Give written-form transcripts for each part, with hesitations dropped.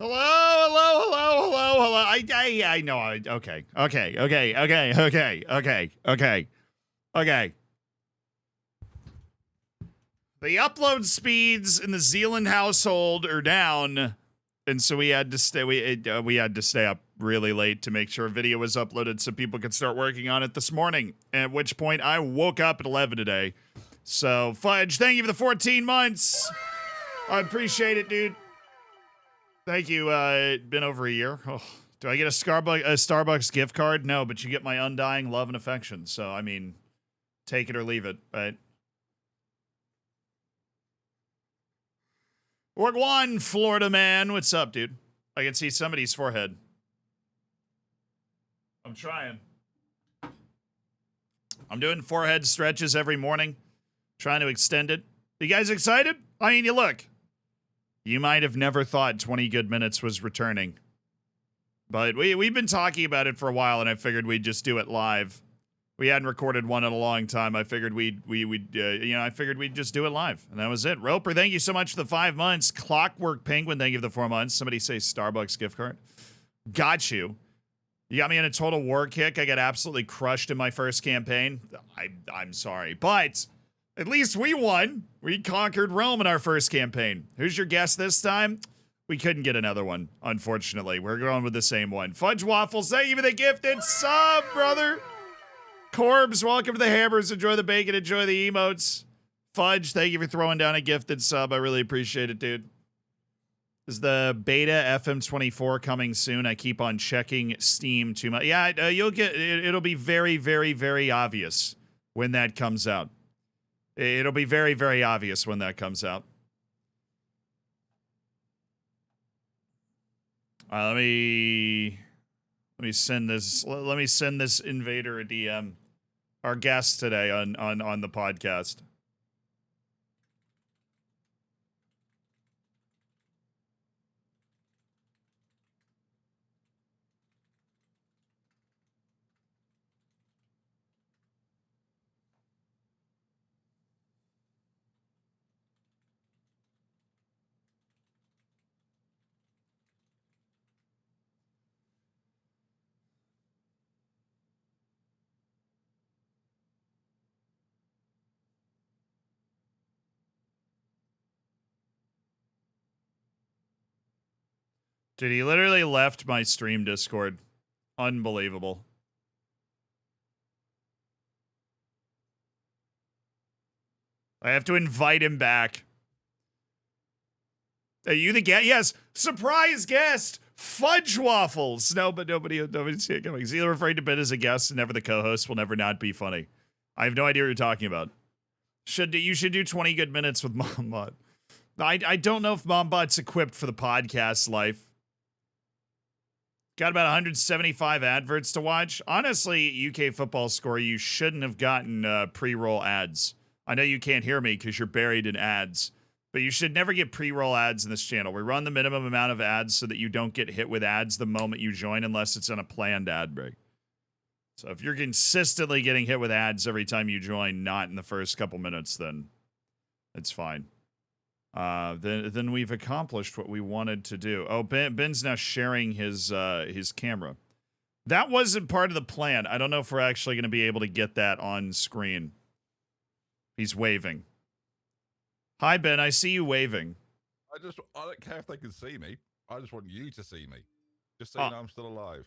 Hello, hello, hello, hello, hello. I know. Okay. The upload speeds in the Zealand household are down, and so we had to stay. We had to stay up really late to make sure a video was uploaded so people could start working on it this morning. At which point I woke up at 11 today. So Fudge, thank you for the 14 months. I appreciate it, dude. Thank you. It's been over a year. Oh, do I get a Starbucks gift card? No, but you get my undying love and affection. So, I mean, take it or leave it, right? Org One, Florida man. What's up, dude? I can see somebody's forehead. I'm trying. I'm doing forehead stretches every morning, trying to extend it. You guys excited? I mean, you look. You might have never thought 20 good minutes was returning. But we've been talking about it for a while, and I figured we'd just do it live. We hadn't recorded one in a long time. I figured we'd just do it live, and that was it. Roper, thank you so much for the 5 months. Clockwork Penguin, thank you for the 4 months. Somebody say Starbucks gift card. Got you. You got me in a total war kick. I got absolutely crushed in my first campaign. I'm sorry, but at least we won. We conquered Rome in our first campaign. Who's your guest this time? We couldn't get another one, unfortunately. We're going with the same one. Fudge Waffles, thank you for the gifted sub, brother. Corbs, welcome to the Hammers. Enjoy the bacon, enjoy the emotes. Fudge, thank you for throwing down a gifted sub. I really appreciate it, dude. Is the beta FM24 coming soon? I keep on checking Steam too much. Yeah, you'll get it'll be very, very, very obvious when that comes out. It'll be very, very obvious when that comes out. Let me send this. Let me send this invader a DM. Our guest today on the podcast. Dude, he literally left my stream Discord. Unbelievable. I have to invite him back. Are you the guest? Yes. Surprise guest. Fudge Waffles. No, but nobody's here coming. He's either afraid to bid as a guest and never the co-host will never not be funny. I have no idea what you're talking about. You should do 20 good minutes with Mombot. I don't know if Mombot's equipped for the podcast life. Got about 175 adverts to watch. Honestly, UK football score, you shouldn't have gotten pre-roll ads. I know you can't hear me because you're buried in ads, but you should never get pre-roll ads in this channel. We run the minimum amount of ads so that you don't get hit with ads the moment you join unless it's on a planned ad break. So if you're consistently getting hit with ads every time you join, not in the first couple minutes, then it's fine. Then we've accomplished what we wanted to do. Oh, Ben's now sharing his camera. That wasn't part of the plan. I don't know if we're actually going to be able to get that on screen. He's waving. Hi, Ben. I see you waving. I don't care if they can see me. I just want you to see me. Just so you know I'm still alive.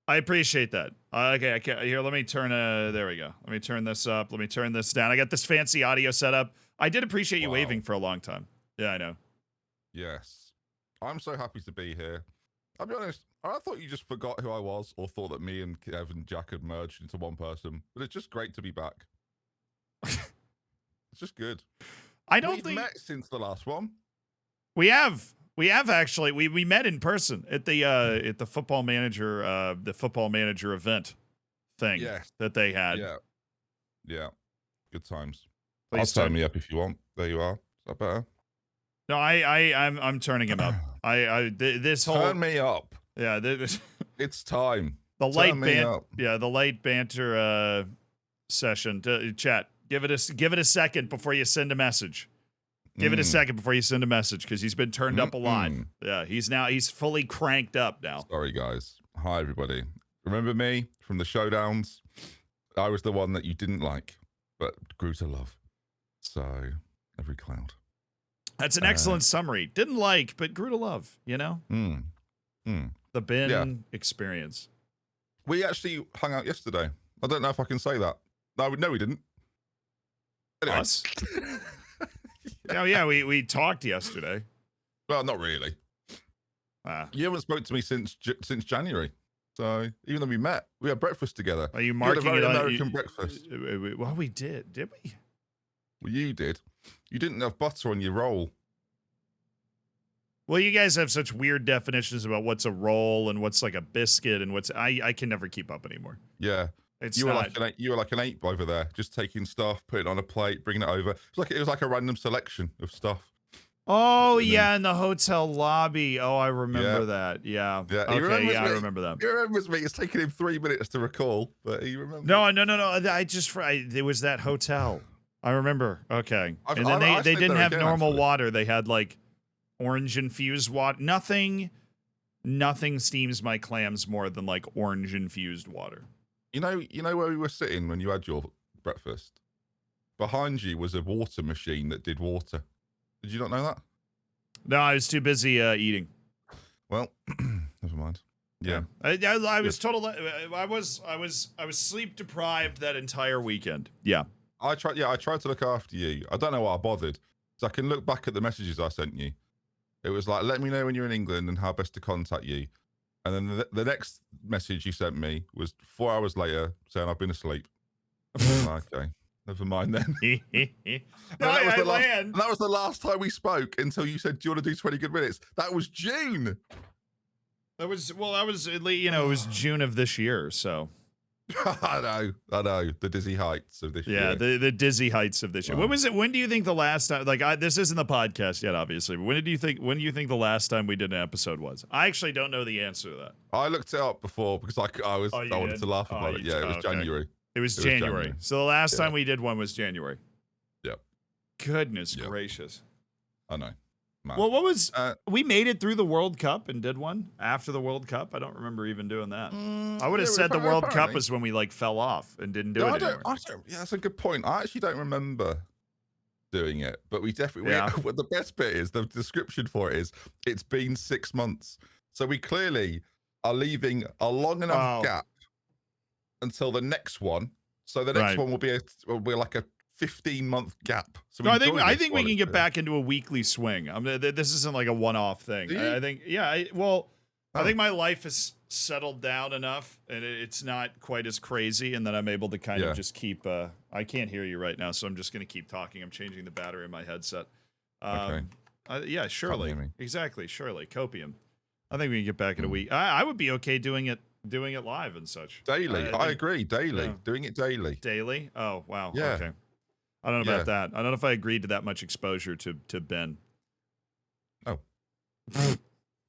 I appreciate that. Okay, here, let me turn, there we go. Let me turn this up. Let me turn this down. I got this fancy audio set up. I did appreciate you waving for a long time. Yeah, I know. Yes. I'm so happy to be here. I'll be honest, I thought you just forgot who I was or thought that me and Kev and Jack had merged into one person, but it's just great to be back. It's just good. We've met since the last one. We have actually. We met in person at the football manager event thing that they had. Yeah. Good times. Please turn me up if you want. There you are. Is that better? No, I'm turning him up. This whole turn me up. Yeah, it's time. The light banter session. Chat. Give it a second before you send a message. Give it a second before you send a message because he's been turned up a lot. Mm. Yeah, he's fully cranked up now. Sorry, guys. Hi, everybody. Remember me from the showdowns? I was the one that you didn't like, but grew to love. So, every cloud. That's an excellent summary. Didn't like, but grew to love, you know? The bin experience. We actually hung out yesterday. I don't know if I can say that. No, we didn't. Anyway. Us? Oh, yeah, we talked yesterday. Well, not really. You haven't spoken to me since January. So even though we met, we had breakfast together. Are you marking it? American breakfast. Well, we did we? Well, you did. You didn't have butter on your roll. Well, you guys have such weird definitions about what's a roll and what's like a biscuit and what's I can never keep up anymore. Yeah, you were like an ape over there, just taking stuff, putting it on a plate, bringing it over. It was like a random selection of stuff. Oh, yeah, in the hotel lobby. Oh, I remember that. Yeah. Okay, yeah, I remember that. He remembers me. It's taken him 3 minutes to recall, but he remembers. No. There was that hotel. I remember. Okay. And then they didn't have normal water. They had like orange infused water. Nothing steams my clams more than like orange infused water. You know where we were sitting when you had your breakfast? Behind you was a water machine that did water. Did you not know that? No, I was too busy eating. Well, never mind. Yeah, I was totally. I was sleep deprived that entire weekend. Yeah, I tried to look after you. I don't know why I bothered. So I can look back at the messages I sent you. It was like, let me know when you're in England and how best to contact you. And then the next message you sent me was 4 hours later saying I've been asleep. Okay. Never mind then. That was the last time we spoke until you said, do you want to do 20 good minutes? That was June. That was it was June of this year, so. I know. The dizzy heights of this year. Yeah, the dizzy heights of this year. When was it? When do you think the last time, this isn't the podcast yet, obviously, but when do you think the last time we did an episode was? I actually don't know the answer to that. I looked it up before because I wanted to laugh about it. Yeah, it was January. It was January. So the last time we did one was January. Yep. Goodness gracious. I know. Man. Well, what was we made it through the World Cup and did one after the World Cup? I don't remember even doing that. I would have said the World Cup was when we fell off and didn't do it anymore. Yeah, that's a good point. I actually don't remember doing it, but we definitely. The best bit is the description for it is it's been 6 months, so we clearly are leaving a long enough gap until the next one. So the next one will be like a 15-month gap. So no, I think we can get back into a weekly swing. This isn't like a one-off thing. I think, I think my life has settled down enough, and it's not quite as crazy, and then I'm able to kind of just keep. I can't hear you right now, so I'm just going to keep talking. I'm changing the battery in my headset. Yeah, surely, exactly, surely, copium. I think we can get back in a week. I would be okay doing it live and such. Daily, I agree. Daily, doing it daily. Daily. Oh wow. Yeah. Okay. I don't know about that. I don't know if I agreed to that much exposure to Ben. Oh.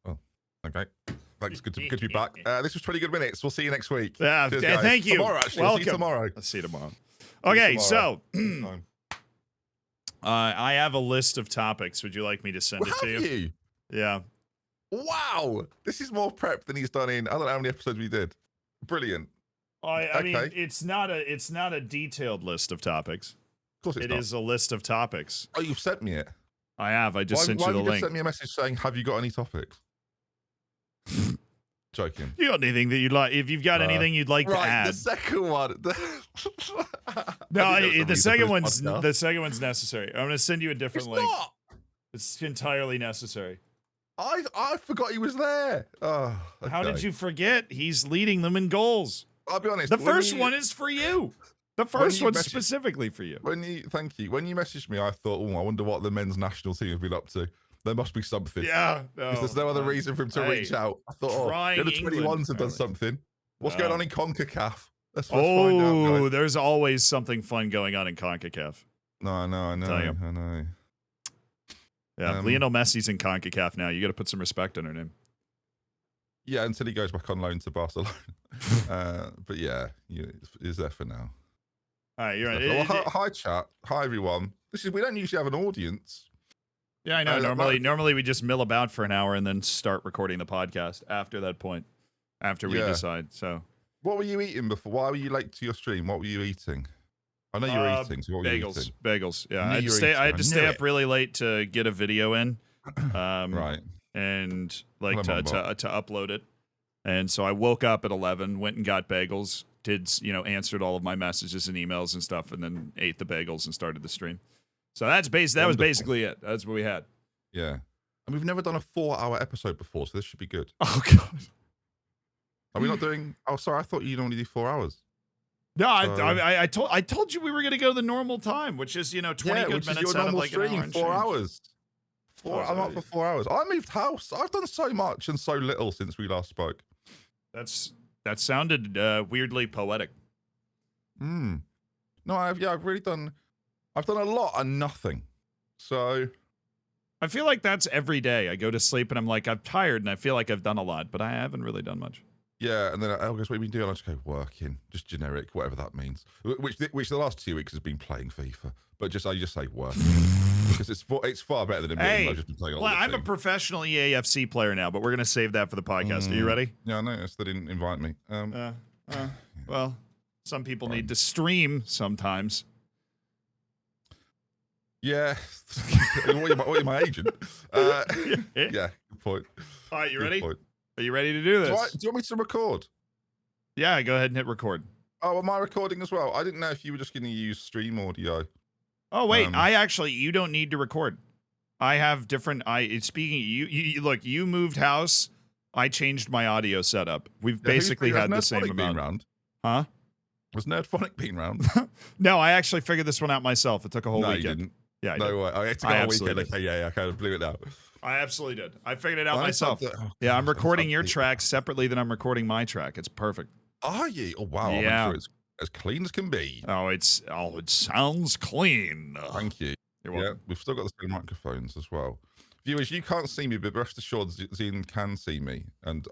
Oh. Okay. Thanks. Good to be back. This was 20 good minutes. We'll see you next week. Yeah. Cheers, thank you. Tomorrow, actually. Welcome. I'll see you tomorrow. I'll see you tomorrow. Okay. So, I have a list of topics. Would you like me to send it to you? Yeah. Wow. This is more prep than he's done in. I don't know how many episodes we did. Brilliant. I mean, it's not a detailed list of topics. Of course it's not. It is a list of topics. Oh, you've sent me it. I have. I just sent you the link. Why you sent me a message saying, "Have you got any topics?" Joking. You got anything that you'd like? If you've got anything you'd like to add, the second one. No, the second one's necessary. I'm going to send you a different link. Not. It's entirely necessary. I forgot he was there. Oh, okay. How did you forget? He's leading them in goals. I'll be honest. The first one is for you. The first one's specifically for you. Thank you. When you messaged me, I thought, I wonder what the men's national team have been up to. There must be something. Yeah. Because there's no other reason for him to reach out. I thought, the other 21s have done something. What's going on in CONCACAF? Let's find out. Guys. There's always something fun going on in CONCACAF. No, I know. Yeah, Lionel Messi's in CONCACAF now. You got to put some respect on her name. Yeah, until he goes back on loan to Barcelona. But yeah, he's there for now. All right, you're right. Well, hi, chat. Hi, everyone. We don't usually have an audience. Yeah, I know. Normally we just mill about for an hour and then start recording the podcast after that point, after we decide. So, what were you eating before? Why were you late to your stream? What were you eating? I know you were eating. So what were you eating? Bagels. Yeah, I had to stay up really late to get a video in, right, and like to upload it. And so I woke up at 11, went and got bagels, answered all of my messages and emails and stuff, and then ate the bagels and started the stream. So that was basically it. That's what we had. Yeah, and we've never done a 4-hour episode before, so this should be good. Oh God. Are we not doing? Oh, sorry. I thought you'd only do 4 hours. No, I told you we were going to go the normal time, which is 20 good minutes out of like an hour. 4 hours. I'm up for 4 hours. I moved house. I've done so much and so little since we last spoke. That sounded weirdly poetic. No, I've really done. I've done a lot and nothing. So I feel like that's every day. I go to sleep and I'm like, I'm tired and I feel like I've done a lot, but I haven't really done much. Yeah, and then I guess what have you been doing? I just go working, just generic, whatever that means. Which the last 2 weeks has been playing FIFA, but I just say working because it's far better than admitting I've just been playing all the I'm a professional EAFC player now, but we're gonna save that for the podcast. Are you ready? Yeah, I noticed they didn't invite me. Well, some people need to stream sometimes. Yeah, what are my agent? Yeah, good point. All right, you ready? Are you ready to do this? Do you want me to record? Yeah, go ahead and hit record. Oh, am I recording as well? I didn't know if you were just going to use stream audio. Oh wait, you don't need to record. I have different. You look. You moved house. I changed my audio setup. We've basically had the same amount. Round? Huh? Was Nerdphonic being round? No, I actually figured this one out myself. It took a whole weekend. You didn't. Yeah, no way. I had to go a weekend. Okay, yeah, I kind of blew it out. I absolutely did. I figured it out myself. Yeah, I'm recording your track separately than I'm recording my track. It's perfect. Are you? Oh wow! Yeah. I'm sure it's as clean as can be. It sounds clean. Thank you. You're welcome. Yeah, we've still got the same microphones as well. Viewers, you can't see me, but rest assured, Zine can see me. And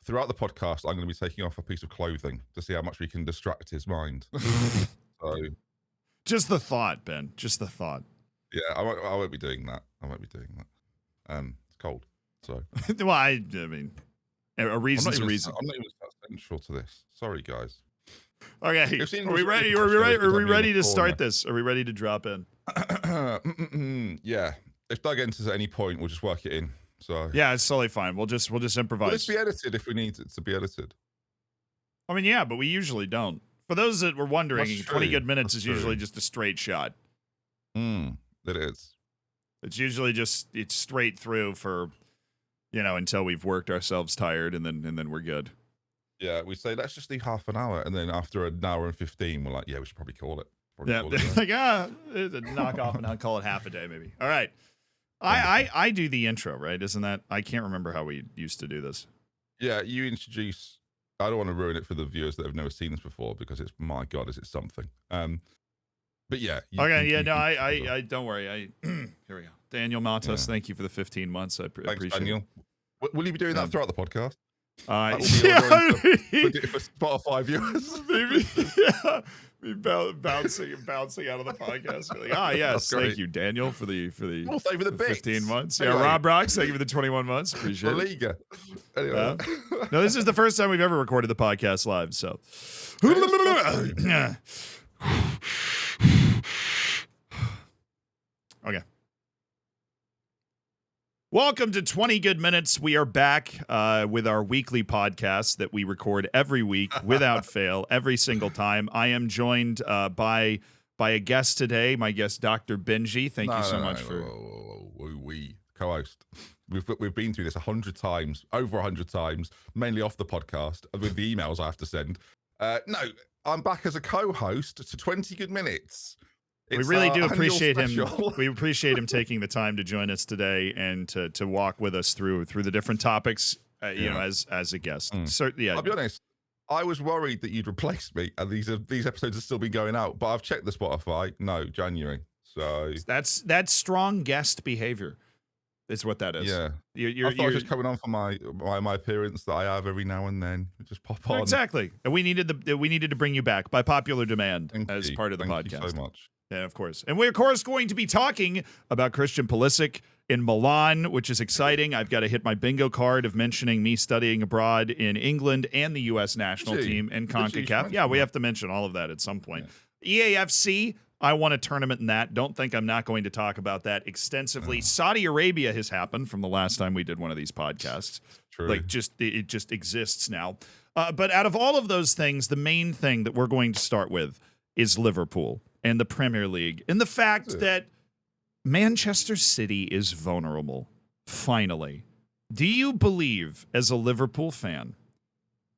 throughout the podcast, I'm going to be taking off a piece of clothing to see how much we can distract his mind. So, just the thought, Ben. Just the thought. Yeah, I won't be doing that. It's cold, so. Well, I mean, a reason's a reason. I'm not even central to this. Sorry, guys. Okay, are we ready? Are we ready to start this? Are we ready to drop in? Yeah. If Doug enters at any point, we'll just work it in. So. Yeah, it's totally fine. We'll just improvise. Will this be edited if we need it to be edited? I mean, yeah, but we usually don't. For those that were wondering, 20 good minutes is usually just a straight shot. It is. It's usually it's straight through for, until we've worked ourselves tired, and then we're good. Yeah, we say let's just do half an hour, and then after an hour and 15, we're like, yeah, we should probably call it. Knock off and I'll call it half a day maybe. All right, I do the intro, right? Isn't that? I can't remember how we used to do this. Yeah, you introduce. I don't want to ruin it for the viewers that have never seen this before because it's my God, is it something? But yeah. I don't worry. Here we go. Daniel Matos, thank you for the 15 months. I appreciate it. Daniel. Will you be doing that throughout the podcast? For Spotify viewers. Maybe, yeah. Be bouncing out of the podcast. Like, yes, thank you, Daniel, for the we'll save the 15 months. Anyway. Yeah, Rob Rocks, thank you for the 21 months. Appreciate it. Liga. Anyway. No, this is the first time we've ever recorded the podcast live, so. Okay. Welcome to 20 Good Minutes. We are back with our weekly podcast that we record every week without fail, every single time. I am joined by a guest today, my guest, Dr. Benji. Thank you so much for... We co-host. We've been through this 100 times, over 100 times, mainly off the podcast, with the emails I have to send. No, I'm back as a co-host to 20 Good Minutes. We really do appreciate him. We appreciate him taking the time to join us today and to walk with us through the different topics, as a guest. Yeah. I'll be honest. I was worried that you'd replace me, and these episodes have still been going out. But I've checked the Spotify. No, January. So that's strong guest behavior. Is what that is. Yeah. You're just coming on for my appearance that I have every now and then. Just pop on. Exactly. And we needed to bring you back by popular demand part of the podcast. Thank you so much. Yeah, of course. And we're, of course, going to be talking about Christian Pulisic in Milan, which is exciting. I've got to hit my bingo card of mentioning me studying abroad in England and the U.S. national team in CONCACAF. Yeah, we have to mention all of that at some point. Yeah. EAFC, I won a tournament in that. Don't think I'm not going to talk about that extensively. Saudi Arabia has happened from the last time we did one of these podcasts. True. Like, it just exists now. But out of all of those things, the main thing that we're going to start with is Liverpool and the Premier League and the fact that Manchester City is vulnerable. Finally. Do you believe, as a Liverpool fan,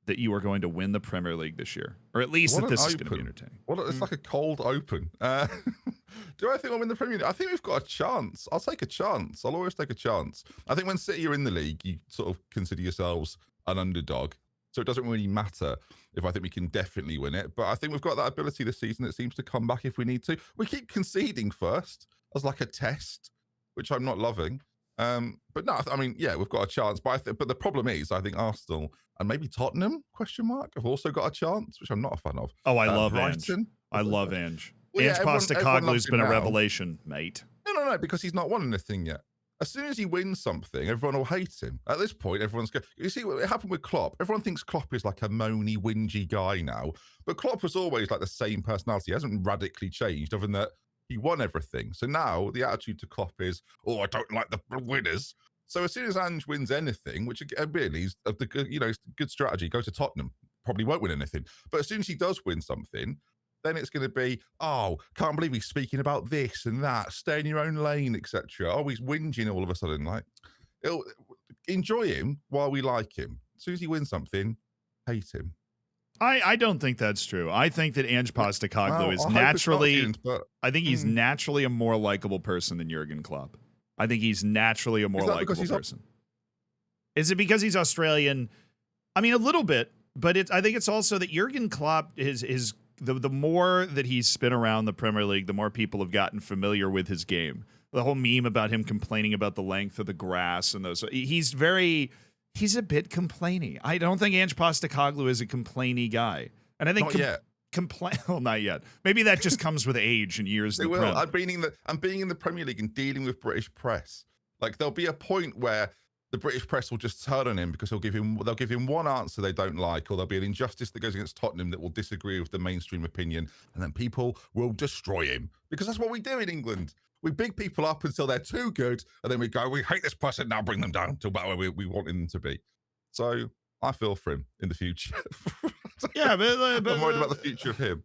that you are going to win the Premier League this year? Or at least that this is going to be entertaining? Well, it's like a cold open. Do I think I'll win the Premier League? I think we've got a chance. I'll take a chance. I'll always take a chance. I think when City are in the league, you sort of consider yourselves an underdog. So it doesn't really matter if I think we can definitely win it. But I think we've got that ability this season that seems to come back if we need to. We keep conceding first as like a test, which I'm not loving. But no, I mean, yeah, we've got a chance. But but the problem is, I think Arsenal and maybe Tottenham, have also got a chance, which I'm not a fan of. Oh, I love Brighton. Ange. I love Ange. Well, Ange Postecoglou's been a revelation, mate. No, because he's not won anything yet. As soon as he wins something, everyone will hate him. At this point, everyone's going. You see what happened with Klopp? Everyone thinks Klopp is like a moany, whingy guy now. But Klopp was always like the same personality. He hasn't radically changed, other than that he won everything. So now the attitude to Klopp is, I don't like the winners. So as soon as Ange wins anything, which really is a good strategy, go to Tottenham. Probably won't win anything. But as soon as he does win something, then it's going to be, can't believe he's speaking about this and that, stay in your own lane, etc. Oh, he's whinging all of a sudden. Like, enjoy him while we like him. As soon as he wins something, hate him. I don't think that's true. I think that Ange Postecoglou is naturally, I think he's naturally a more likable person than Jurgen Klopp. I think he's naturally a more likable person. Is it because he's Australian? I mean, a little bit, but I think it's also that Jurgen Klopp is the more that he's spin around the Premier League, the more people have gotten familiar with his game. The whole meme about him complaining about the length of the grass and those. He's a bit complainy. I don't think Ange Postecoglou is a complainy guy. And I think not yet. Well, not yet. Maybe that just comes with age and years. I'm being in the Premier League and dealing with British press. Like, there'll be a point where the British press will just turn on him because they'll give him one answer they don't like, or there'll be an injustice that goes against Tottenham that will disagree with the mainstream opinion, and then people will destroy him, because that's what we do in England. We big people up until they're too good, and then we go, we hate this person, now bring them down to about where we want them to be. So I feel for him in the future. Yeah, but I'm worried about the future of him.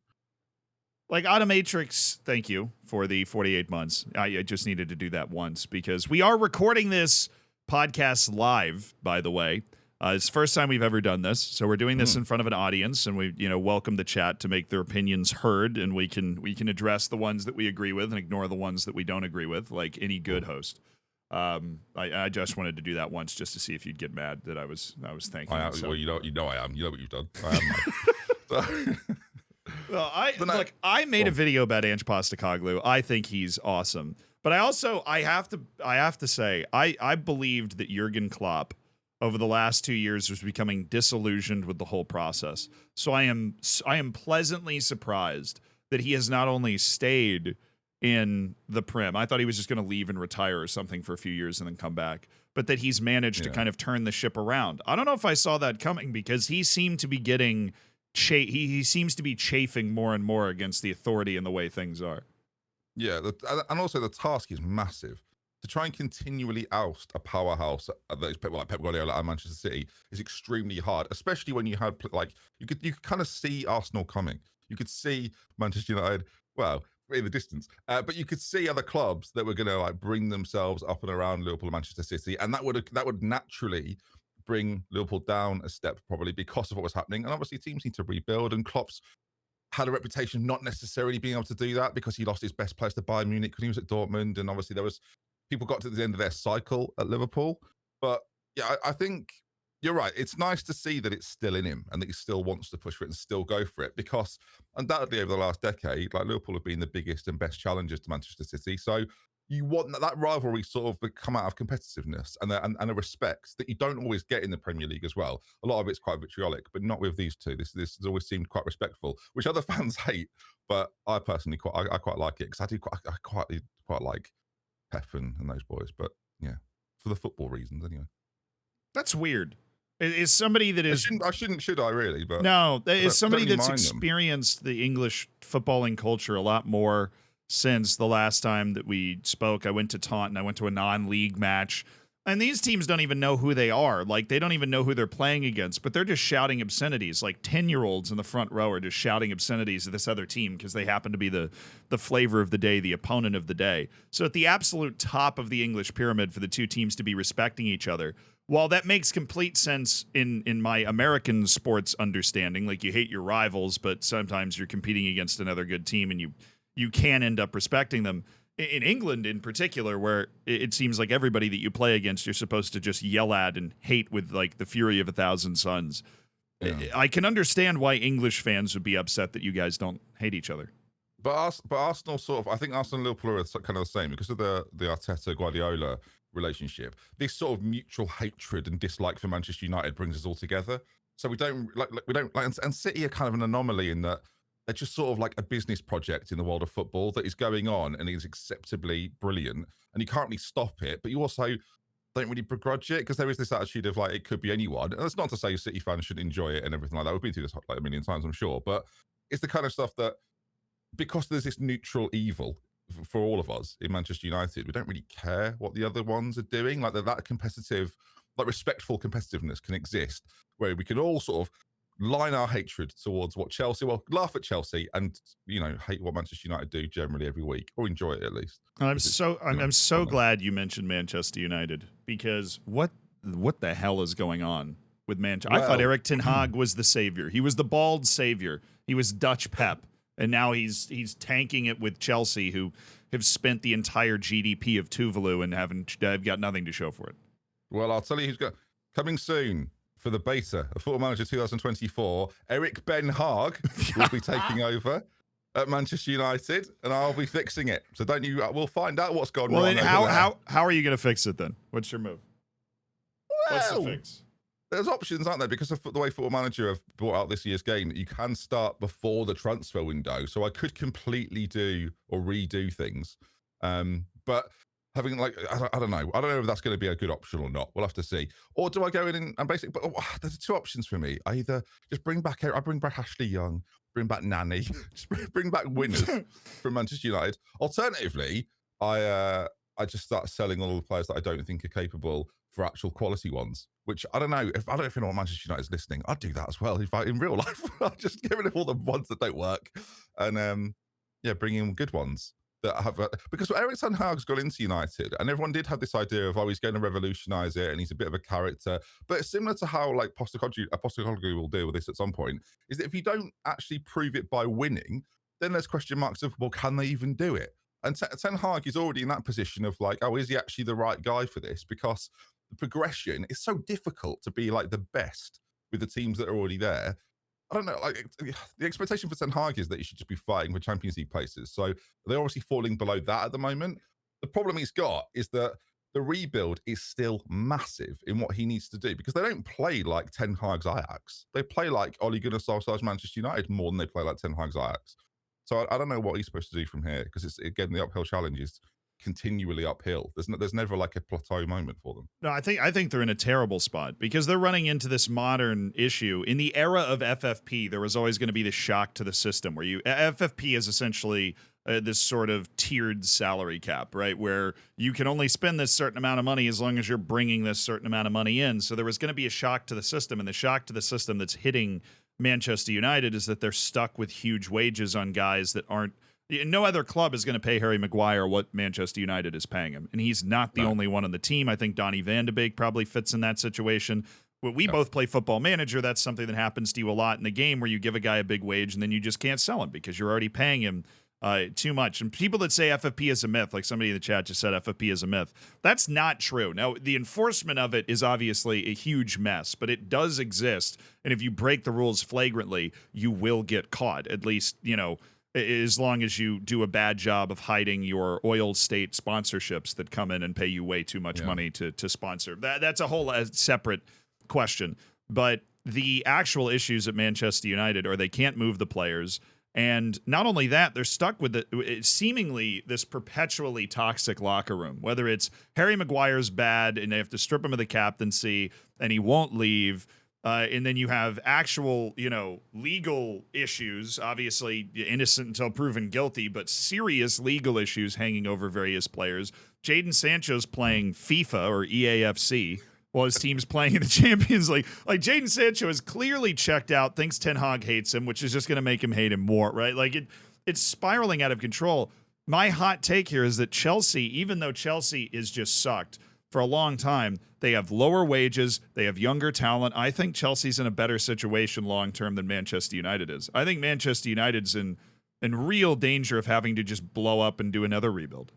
Like Automatrix, thank you for the 48 months. I just needed to do that once because we are recording this podcast live, by the way. It's the first time we've ever done this. So we're doing this in front of an audience, and we welcome the chat to make their opinions heard, and we can address the ones that we agree with and ignore the ones that we don't agree with, like any good host. I just wanted to do that once just to see if you'd get mad that I was thanking you. Well, you know I am. You know what you've done. I am. Well, I made a video about Ange Postecoglou. I think he's awesome. But I have to say, I believed that Jurgen Klopp over the last 2 years was becoming disillusioned with the whole process. So I am pleasantly surprised that he has not only stayed in the Prem. I thought he was just going to leave and retire or something for a few years and then come back. But that he's managed to kind of turn the ship around. I don't know if I saw that coming, because he seemed to be getting he seems to be chafing more and more against the authority and the way things are. Yeah, and also the task is massive. To try and continually oust a powerhouse like Pep Guardiola at Manchester City is extremely hard, especially when you had you could kind of see Arsenal coming. You could see Manchester United, well, in the distance, but you could see other clubs that were going to bring themselves up and around Liverpool and Manchester City, and that would naturally bring Liverpool down a step, probably because of what was happening. And obviously teams need to rebuild, and Klopp's had a reputation of not necessarily being able to do that because he lost his best players to Bayern Munich because he was at Dortmund, and obviously people got to the end of their cycle at Liverpool. But yeah, I think you're right. It's nice to see that it's still in him and that he still wants to push for it and still go for it, because undoubtedly over the last decade, Liverpool have been the biggest and best challengers to Manchester City. So you want that rivalry sort of come out of competitiveness and a respect that you don't always get in the Premier League as well. A lot of it's quite vitriolic, but not with these two. This has always seemed quite respectful, which other fans hate, but I personally quite like it, because I quite like Pep and those boys. But Yeah, for the football reasons, anyway. That's weird. Is somebody that is Should I really? But no, is somebody that's mind them. experienced the English footballing culture a lot more since the last time that we spoke. I went to Taunton. I went to a non-league match. And these teams don't even know who they are. Like, they don't even know who they're playing against, but they're just shouting obscenities. Like, 10-year-olds in the front row are just shouting obscenities at this other team because they happen to be the flavor of the day, the opponent of the day. So at the absolute top of the English pyramid for the two teams to be respecting each other, while that makes complete sense in my American sports understanding, like you hate your rivals, but sometimes you're competing against another good team and you can end up respecting them. In England in particular, where it seems like everybody that you play against, you're supposed to just yell at and hate with like the fury of 1,000 suns. Yeah. I can understand why English fans would be upset that you guys don't hate each other. But Arsenal sort of, I think Arsenal and Liverpool are kind of the same because of the Arteta-Guardiola relationship. This sort of mutual hatred and dislike for Manchester United brings us all together. So we don't and City are kind of an anomaly in that they're just sort of like a business project in the world of football that is going on and is acceptably brilliant. And you can't really stop it, but you also don't really begrudge it because there is this attitude of like, it could be anyone. And that's not to say City fans should enjoy it and everything like that. We've been through this like a million times, I'm sure. But it's the kind of stuff that, because there's this neutral evil for all of us in Manchester United, we don't really care what the other ones are doing. Like that competitive, like respectful competitiveness can exist where we can all sort of line our hatred towards what Chelsea, laugh at Chelsea and, hate what Manchester United do generally every week, or enjoy it at least. I'm so glad you mentioned Manchester United, because what the hell is going on with Manchester? I thought Erik ten Hag was the savior. He was the bald savior. He was Dutch Pep, and now he's tanking it with Chelsea, who have spent the entire GDP of Tuvalu and have got nothing to show for it. Well, I'll tell you who's got coming soon. For the beta of Football Manager 2024, Erik ten Hag will be taking over at Manchester United, and I'll be fixing it. So we'll find out what's gone wrong. Well, then how are you going to fix it then? What's your move? What's the fix? There's options, aren't there? Because of the way Football Manager have brought out this year's game, that you can start before the transfer window. So I could completely do or redo things, but having I don't know. I don't know if that's going to be a good option or not. We'll have to see. Or do I go in and basically? But there's two options for me. I either just bring back Ashley Young, bring back Nani, just bring back winners from Manchester United. Alternatively, I just start selling all the players that I don't think are capable for actual quality ones. Which I don't know if anyone Manchester United is listening, I'd do that as well. If in real life, I'd just get rid of all the ones that don't work, and bring in good ones. That have because Erik ten Hag's got into United, and everyone did have this idea of he's going to revolutionise it, and he's a bit of a character. But it's similar to how like Postecoglou will deal with this at some point. Is that if you don't actually prove it by winning, then there's question marks of can they even do it? And Ten Hag is already in that position of like, is he actually the right guy for this? Because the progression is so difficult to be like the best with the teams that are already there. I don't know, like the expectation for Ten Hag is that he should just be fighting for Champions League places. So they're obviously falling below that at the moment. The problem he's got is that the rebuild is still massive in what he needs to do because they don't play like Ten Hag's Ajax. They play like Ole Gunnar Solskjaer's Manchester United more than they play like Ten Hag's Ajax. So I don't know what he's supposed to do from here because it's again the uphill challenge is continually uphill. There's never like a plateau moment for them. No, I think they're in a terrible spot because they're running into this modern issue. In the era of FFP, there was always going to be this shock to the system where FFP is essentially this sort of tiered salary cap, right? Where you can only spend this certain amount of money as long as you're bringing this certain amount of money in. So there was going to be a shock to the system, and the shock to the system that's hitting Manchester United is that they're stuck with huge wages on guys that aren't. No other club is going to pay Harry Maguire what Manchester United is paying him. And he's not the only one on the team. I think Donny van de Beek probably fits in that situation. When we both play Football Manager, that's something that happens to you a lot in the game where you give a guy a big wage and then you just can't sell him because you're already paying him too much. And people that say FFP is a myth, like somebody in the chat just said FFP is a myth, that's not true. Now, the enforcement of it is obviously a huge mess, but it does exist. And if you break the rules flagrantly, you will get caught, at least, as long as you do a bad job of hiding your oil state sponsorships that come in and pay you way too much money to sponsor. That's a whole separate question. But the actual issues at Manchester United are they can't move the players. And not only that, they're stuck with seemingly this perpetually toxic locker room, whether it's Harry Maguire's bad and they have to strip him of the captaincy and he won't leave. And then you have actual, legal issues, obviously innocent until proven guilty, but serious legal issues hanging over various players. Jadon Sancho's playing FIFA or EAFC while his team's playing in the Champions League. Like, Jadon Sancho is clearly checked out, thinks Ten Hag hates him, which is just going to make him hate him more, right? Like, it's spiraling out of control. My hot take here is that Chelsea, even though Chelsea is just sucked for a long time, they have lower wages, they have younger talent. I think Chelsea's in a better situation long-term than Manchester United is. I think Manchester United's in real danger of having to just blow up and do another rebuild.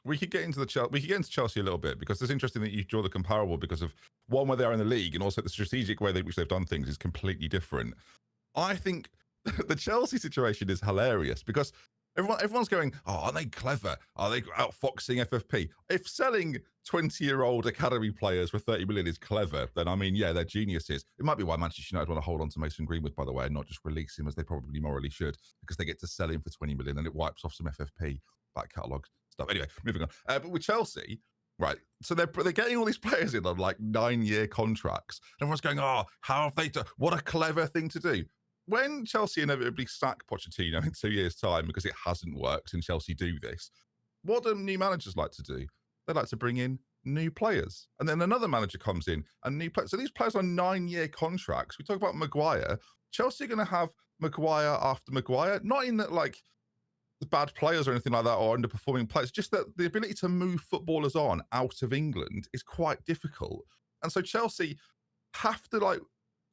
We could get into Chelsea a little bit, because it's interesting that you draw the comparable because of one, where they are in the league, and also the strategic way in which they've done things is completely different. I think the Chelsea situation is hilarious because everyone's going, oh, are they clever? Are they outfoxing FFP? If selling 20-year-old academy players for 30 million is clever, then I mean, yeah, they're geniuses. It might be why Manchester United want to hold on to Mason Greenwood, by the way, and not just release him, as they probably morally should, because they get to sell him for 20 million and it wipes off some FFP back catalogue stuff. Anyway, moving on. But with Chelsea, right, so they're getting all these players in on like 9-year contracts. And everyone's going, oh, how have they done? What a clever thing to do. When Chelsea inevitably sack Pochettino in 2 years' time because it hasn't worked and Chelsea do this, what do new managers like to do? They like to bring in new players. And then another manager comes in and new players. So these players are 9-year contracts. We talk about Maguire. Chelsea are going to have Maguire after Maguire, not in that like the bad players or anything like that, or underperforming players, just that the ability to move footballers on out of England is quite difficult. And so Chelsea have to like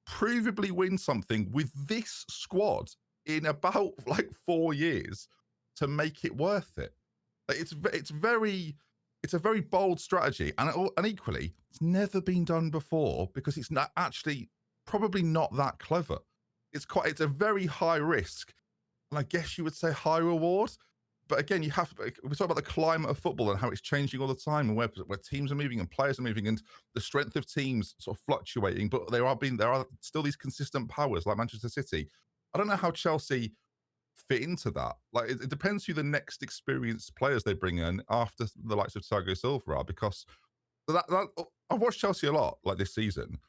provably win something with this squad in about like 4 years to make it worth it. Like, it's a very bold strategy, and equally, it's never been done before because it's not actually probably not that clever. It's a very high risk, and I guess you would say high reward. But again, we talk about the climate of football and how it's changing all the time, and where teams are moving and players are moving, and the strength of teams sort of fluctuating. But there are still these consistent powers like Manchester City. I don't know how Chelsea fit into that. Like, it depends who the next experienced players they bring in after the likes of Thiago Silva are, because I've watched Chelsea a lot like this season.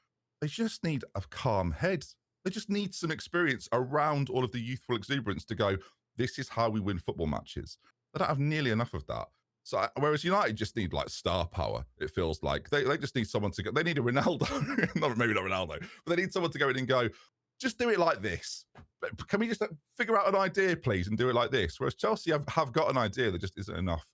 They just need a calm head. They just need some experience around all of the youthful exuberance to go, this is how we win football matches. They don't have nearly enough of that. So whereas United just need like star power, it feels like they just need someone to go. They need a Ronaldo, maybe not Ronaldo, but they need someone to go in and go, just do it like this. Can we just figure out an idea, please, and do it like this? Whereas Chelsea have got an idea, there just isn't enough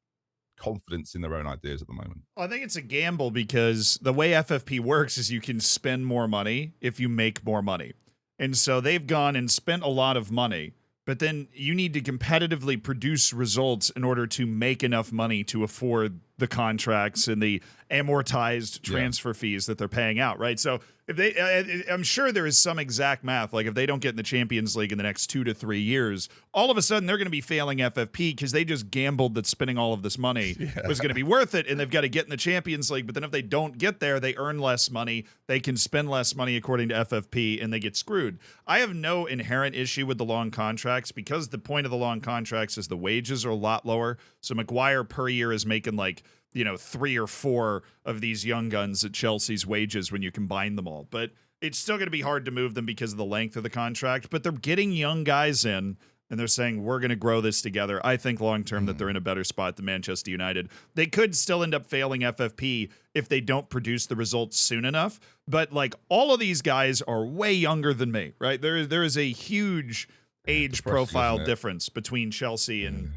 confidence in their own ideas at the moment. I think it's a gamble because the way FFP works is you can spend more money if you make more money. And so they've gone and spent a lot of money, but then you need to competitively produce results in order to make enough money to afford the contracts and the amortized transfer fees that they're paying out, right? So if they, I'm sure there is some exact math, like if they don't get in the Champions League in the next 2 to 3 years, all of a sudden they're going to be failing FFP because they just gambled that spending all of this money was going to be worth it, and they've got to get in the Champions League. But then if they don't get there, they earn less money, they can spend less money according to FFP, and they get screwed. I have no inherent issue with the long contracts because the point of the long contracts is the wages are a lot lower. So Maguire per year is making like, 3 or 4 of these young guns at Chelsea's wages when you combine them all. But it's still going to be hard to move them because of the length of the contract. But they're getting young guys in, and they're saying, we're going to grow this together. I think long-term that they're in a better spot than Manchester United. They could still end up failing FFP if they don't produce the results soon enough. But, like, all of these guys are way younger than me, right? There is a huge age profile difference between Chelsea and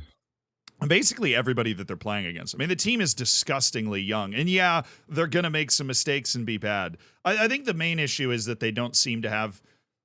basically everybody that they're playing against. I mean, the team is disgustingly young. And yeah, they're going to make some mistakes and be bad. I think the main issue is that they don't seem to have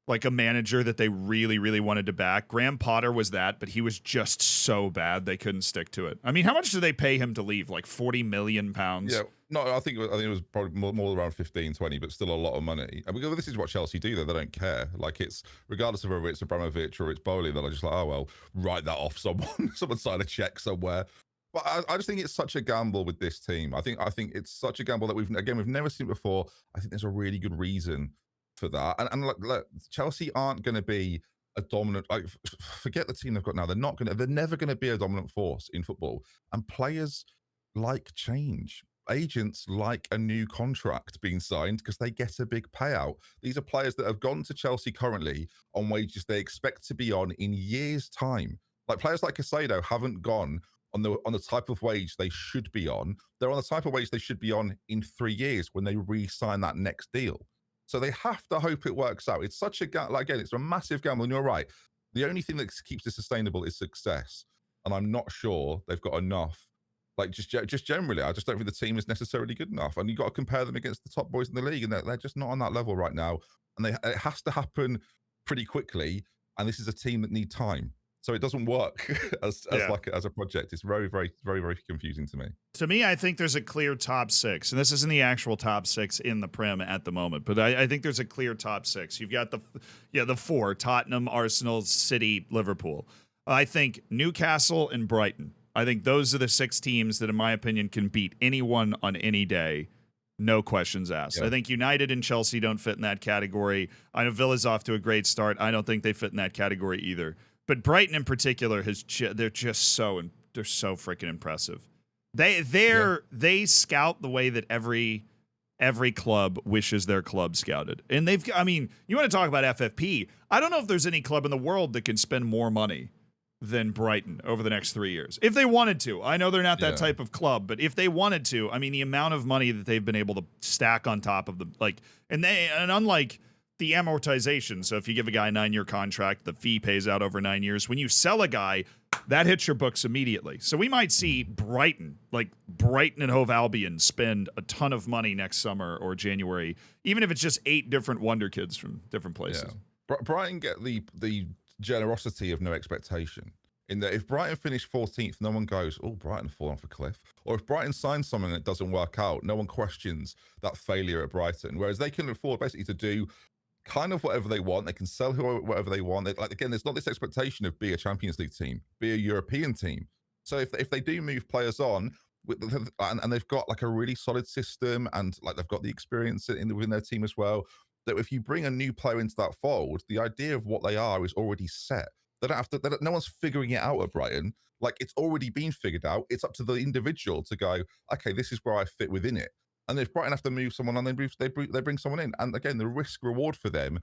like a manager that they really, really wanted to back. Graham Potter was that, but he was just so bad they couldn't stick to it. I mean, how much did they pay him to leave? Like 40 million pounds? Yeah, no, I think it was probably more around 15, 20, but still a lot of money. And this is what Chelsea do, though. They don't care. Like, it's regardless of whether it's Abramovich or it's Bowley, they're just like, oh, well, write that off someone. Someone sign a check somewhere. But I just think it's such a gamble with this team. I think it's such a gamble that we've never seen before. I think there's a really good reason for that. And look, Chelsea aren't going to be a dominant. Like, forget the team they've got now. They're never gonna be a dominant force in football. And players like change. Agents like a new contract being signed because they get a big payout. These are players that have gone to Chelsea currently on wages they expect to be on in years' time. Like players like Crusader haven't gone on the type of wage they should be on. They're on the type of wage they should be on in 3 years when they re-sign that next deal. So they have to hope it works out. It's such a like again, it's a massive gamble, and you're right. The only thing that keeps it sustainable is success, and I'm not sure they've got enough. Like just generally, I just don't think the team is necessarily good enough, and you got to compare them against the top boys in the league, and they're just not on that level right now. And it has to happen pretty quickly. And this is a team that need time. So it doesn't work as a project. It's very, very, very, very confusing to me. To me, I think there's a clear top six, and this isn't the actual top six in the Prem at the moment, but I think there's a clear top six. You've got the four: Tottenham, Arsenal, City, Liverpool. I think Newcastle and Brighton. I think those are the 6 teams that, in my opinion, can beat anyone on any day. No questions asked. Yeah. I think United and Chelsea don't fit in that category. I know Villa's off to a great start. I don't think they fit in that category either. But Brighton in particular they're so freaking impressive. They scout the way that every club wishes their club scouted. And you want to talk about FFP. I don't know if there's any club in the world that can spend more money than Brighton over the next 3 years. If they wanted to. I know they're not that type of club, but if they wanted to, the amount of money that they've been able to stack on top of them, and unlike the amortization. So if you give a guy a 9-year contract, the fee pays out over 9 years. When you sell a guy, that hits your books immediately. So we might see Brighton and Hove Albion spend a ton of money next summer or January, even if it's just 8 different wonder kids from different places. Yeah. Brighton get the generosity of no expectation. In that if Brighton finish 14th, no one goes, oh, Brighton have fallen off a cliff. Or if Brighton signs something that doesn't work out, no one questions that failure at Brighton. Whereas they can afford basically to do kind of whatever they want. They can sell whatever they want. Again, there's not this expectation of be a Champions League team, be a European team. So if they do move players on, and they've got like a really solid system, and like they've got the experience within their team as well, that if you bring a new player into that fold, the idea of what they are is already set. They don't have to. No one's figuring it out at Brighton. Like it's already been figured out. It's up to the individual to go, okay, this is where I fit within it. And if Brighton have to move someone on, they bring someone in. And again, the risk reward for them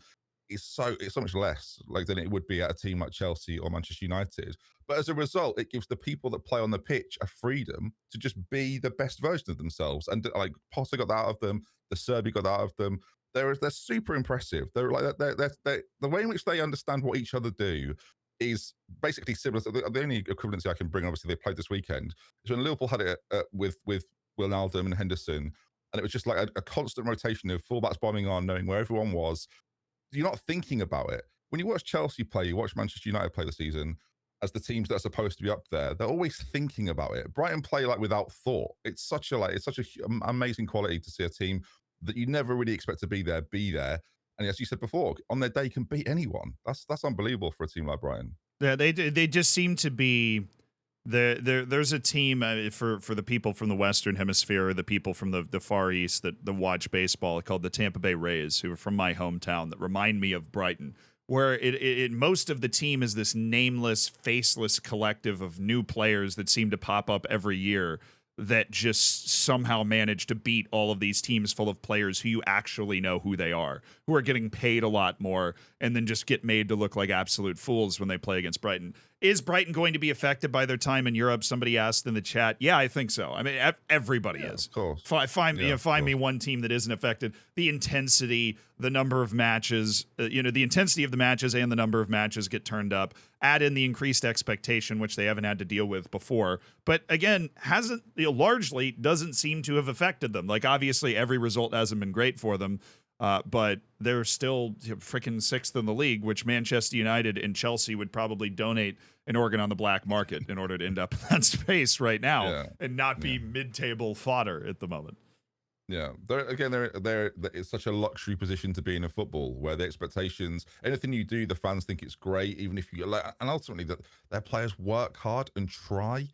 is so much less than it would be at a team like Chelsea or Manchester United. But as a result, it gives the people that play on the pitch a freedom to just be the best version of themselves. And like Potter got that out of them, the Serbi got that out of them. They're super impressive. They're the way in which they understand what each other do is basically similar. The only equivalency I can bring, obviously, they played this weekend, is when Liverpool had it with Wijnaldum and Henderson, and it was just like a constant rotation of fullbacks bombing on, knowing where everyone was. You're not thinking about it. When you watch Chelsea play, you watch Manchester United play this season, as the teams that are supposed to be up there, they're always thinking about it. Brighton play without thought. It's such a amazing quality to see a team that you never really expect to be there. And as you said before, on their day can beat anyone. That's unbelievable for a team like Brighton. Yeah, they just seem to be. There's a team for the people from the Western Hemisphere, or the people from the Far East that watch baseball, called the Tampa Bay Rays, who are from my hometown, that remind me of Brighton, where it most of the team is this nameless, faceless collective of new players that seem to pop up every year that just somehow manage to beat all of these teams full of players who you actually know who they are, who are getting paid a lot more, and then just get made to look like absolute fools when they play against Brighton. Is Brighton going to be affected by their time in Europe? Somebody asked in the chat. Yeah, I think so. Everybody is. Of course. Find me one team that isn't affected. The intensity, the number of matches, the intensity of the matches and the number of matches get turned up. Add in the increased expectation, which they haven't had to deal with before. But again, largely doesn't seem to have affected them. Like, obviously, every result hasn't been great for them. But they're still freaking 6th in the league, which Manchester United and Chelsea would probably donate an organ on the black market in order to end up in that space right now and not be mid-table fodder at the moment. Yeah, it's such a luxury position to be in football, where the expectations, anything you do, the fans think it's great, even if you and ultimately that their players work hard and try.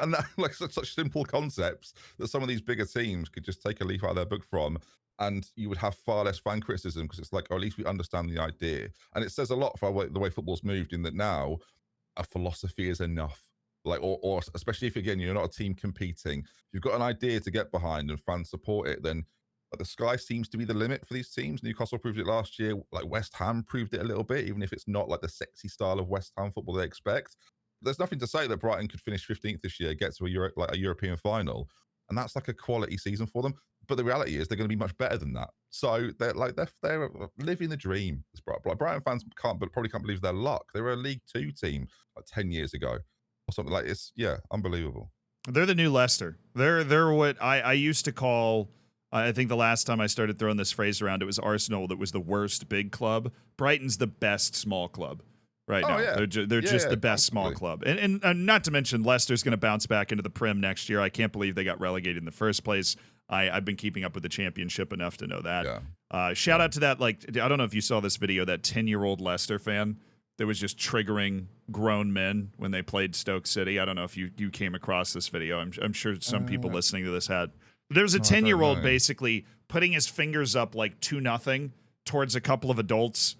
And that, such simple concepts that some of these bigger teams could just take a leaf out of their book from. and you would have far less fan criticism because it's like, oh, at least we understand the idea. And it says a lot for the way football's moved in that now a philosophy is enough. Like, or especially if, again, you're not a team competing, if you've got an idea to get behind and fans support it, then the sky seems to be the limit for these teams. Newcastle proved it last year. Like West Ham proved it a little bit, even if it's not like the sexy style of West Ham football they expect. There's nothing to say that Brighton could finish 15th this year, get to a European final, and that's like a quality season for them. But the reality is they're going to be much better than that. So they're living the dream. Like Brighton fans probably can't believe their luck. They were a League Two team like 10 years ago or something. Like, it's unbelievable. They're the new Leicester. They're what I used to call. I think the last time I started throwing this phrase around, it was Arsenal that was the worst big club. Brighton's the best small club right now. Yeah. They're just the best small club. And not to mention Leicester's going to bounce back into the Prem next year. I can't believe they got relegated in the first place. I've been keeping up with the championship enough to know that. Yeah. Shout out to that, like, I don't know if you saw this video, that 10-year-old Leicester fan that was just triggering grown men when they played Stoke City. I don't know if you came across this video. I'm sure some people listening to this had. There was a 10-year-old basically putting his fingers up like 2-0 towards a couple of adults,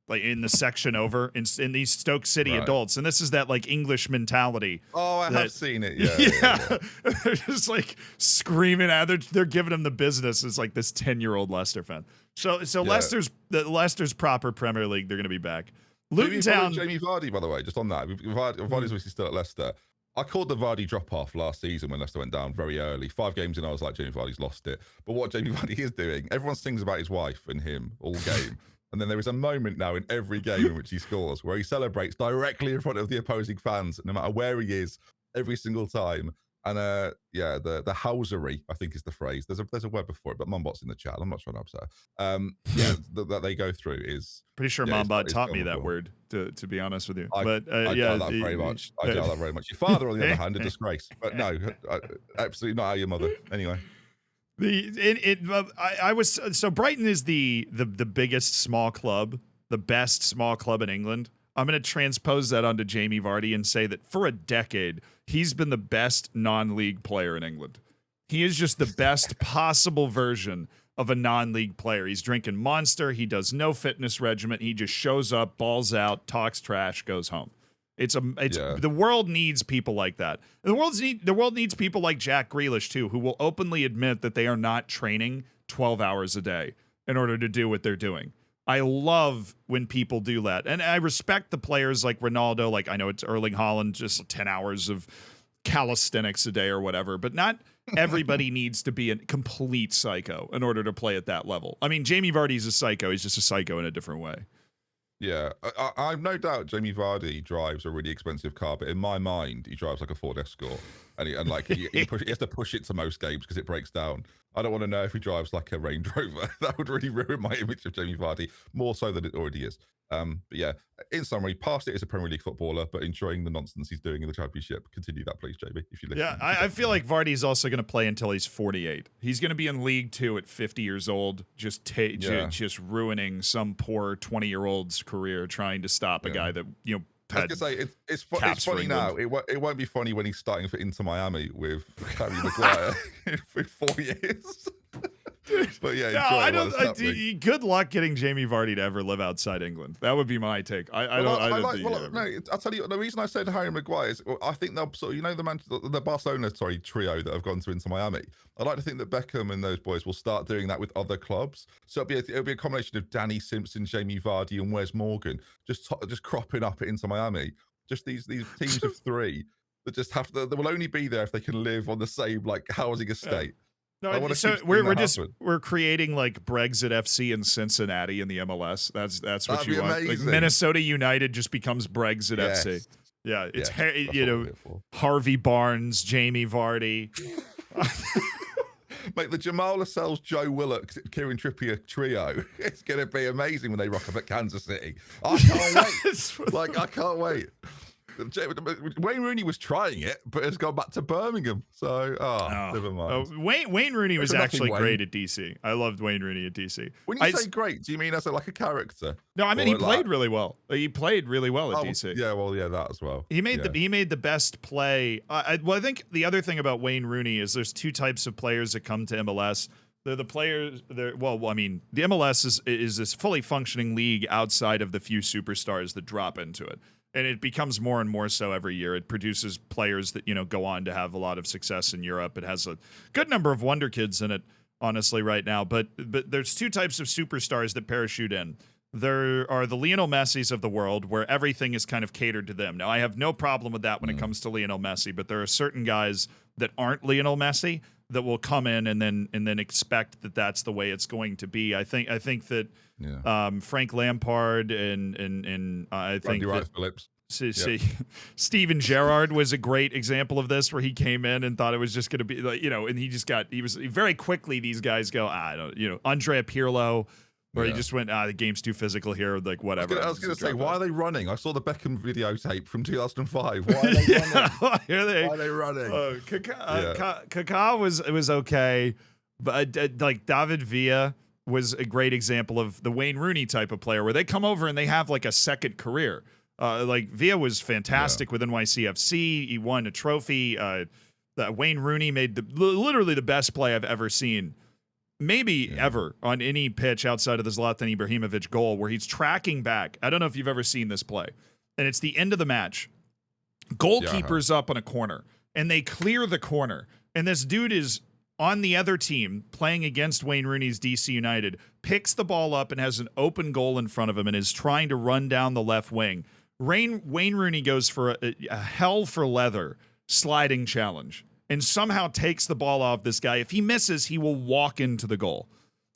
like in the section over in these Stoke City adults. And this is that like English mentality. Oh, I have seen it. Yeah. Yeah. They're just like screaming at they're giving him the business. It's like this 10-year-old Leicester fan. So Leicester's proper Premier League. They're going to be back. Luton Town. Jamie Vardy, by the way, just on that. Vardy's obviously still at Leicester. I called the Vardy drop-off last season when Leicester went down very early. 5 games in, I was like, Jamie Vardy's lost it. But what Jamie Vardy is doing, everyone sings about his wife and him all game. And then there is a moment now in every game in which he scores where he celebrates directly in front of the opposing fans, no matter where he is, every single time. And the housery, I think is the phrase. There's a word before it, but Mumbot's in the chat. I'm not trying to upset her. That they go through is pretty sure Mumbot taught me that word, to be honest with you. I doubt that very much. I doubt that very much. Your father, on the other hand, a disgrace. But no, absolutely not how your mother. Anyway. So Brighton is the biggest small club, the best small club in England. I'm going to transpose that onto Jamie Vardy and say that for a decade, he's been the best non-league player in England. He is just the best possible version of a non-league player. He's drinking Monster. He does no fitness regimen. He just shows up, balls out, talks trash, goes home. The world needs people like that. The world needs people like Jack Grealish too, who will openly admit that they are not training 12 hours a day in order to do what they're doing. I love when people do that. And I respect the players like Ronaldo, like I know it's Erling Haaland, just 10 hours of calisthenics a day or whatever, but not everybody needs to be a complete psycho in order to play at that level. I mean, Jamie Vardy's a psycho. He's just a psycho in a different way. Yeah, I've no doubt Jamie Vardy drives a really expensive car, but in my mind, he drives like a Ford Escort, and he has to push it to most games because it breaks down. I don't want to know if he drives like a Range Rover. That would really ruin my image of Jamie Vardy, more so than it already is. But yeah, in summary, past it as a Premier League footballer, but enjoying the nonsense he's doing in the Championship. Continue that, please, JB, if you listen. Yeah, I feel like Vardy's also going to play until he's 48. He's going to be in League Two at 50 years old, just ruining some poor 20-year-old's career trying to stop a guy that, you know, I was going to say, it's funny now. It won't be funny when he's starting for Inter Miami with Harry Maguire for 4 years. But yeah, good luck getting Jamie Vardy to ever live outside England. That would be my take. I'll tell you, the reason I said Harry Maguire is I think they'll sort of, the Barcelona trio that have gone to Inter Miami. I'd like to think that Beckham and those boys will start doing that with other clubs. So it'll be a combination of Danny Simpson, Jamie Vardy, and Wes Morgan just cropping up at Inter Miami. Just these teams of 3 that just have to. They will only be there if they can live on the same like housing estate. No, so we're creating like Brexit FC in Cincinnati in the MLS. That's what you want. Like Minnesota United just becomes Brexit FC. Yeah, it's Harvey Barnes, Jamie Vardy. Mate, the Jamal Lascelles, Joe Willock, Kieran Trippier trio. It's going to be amazing when they rock up at Kansas City. I can't wait. I can't wait. Wayne Rooney was trying it, but has gone back to Birmingham. So, never mind. Wayne Rooney was actually great at DC. I loved Wayne Rooney at DC. When you say great, do you mean as a character? No, I mean he played really well. He played really well at DC. Yeah, well, yeah, that as well. He made the best play. I think the other thing about Wayne Rooney is there's 2 types of players that come to MLS. They're the players. Well, I mean, the MLS is this fully functioning league outside of the few superstars that drop into it, and it becomes more and more so every year. It produces players that go on to have a lot of success in Europe. It has a good number of wonder kids in it, honestly, right now. But there's two types of superstars that parachute in. There are the Lionel Messis of the world, where everything is kind of catered to them. Now, I have no problem with that when it comes to Lionel Messi, but there are certain guys that aren't Lionel Messi that will come in and then expect that that's the way it's going to be. I think that Frank Lampard and I think Randy Phillips. Steven Gerrard was a great example of this, where he came in and thought it was just going to be like, and he was very quickly, these guys go, I don't, Andrea Pirlo, where he just went, the game's too physical here, like whatever. I was going to say, why are they running? I saw the Beckham videotape from 2005. Why are they running? Why are they running? Kaká was okay, but like David Villa was a great example of the Wayne Rooney type of player, where they come over and they have like a second career. Like Villa was fantastic with NYCFC. He won a trophy. Wayne Rooney made literally the best play I've ever seen. Maybe ever on any pitch outside of the Zlatan Ibrahimovic goal, where he's tracking back. I don't know if you've ever seen this play. And it's the end of the match. Goalkeeper's up on a corner, and they clear the corner. And this dude is on the other team playing against Wayne Rooney's DC United, picks the ball up and has an open goal in front of him and is trying to run down the left wing. Wayne Rooney goes for a hell for leather sliding challenge and somehow takes the ball off this guy. If he misses, he will walk into the goal.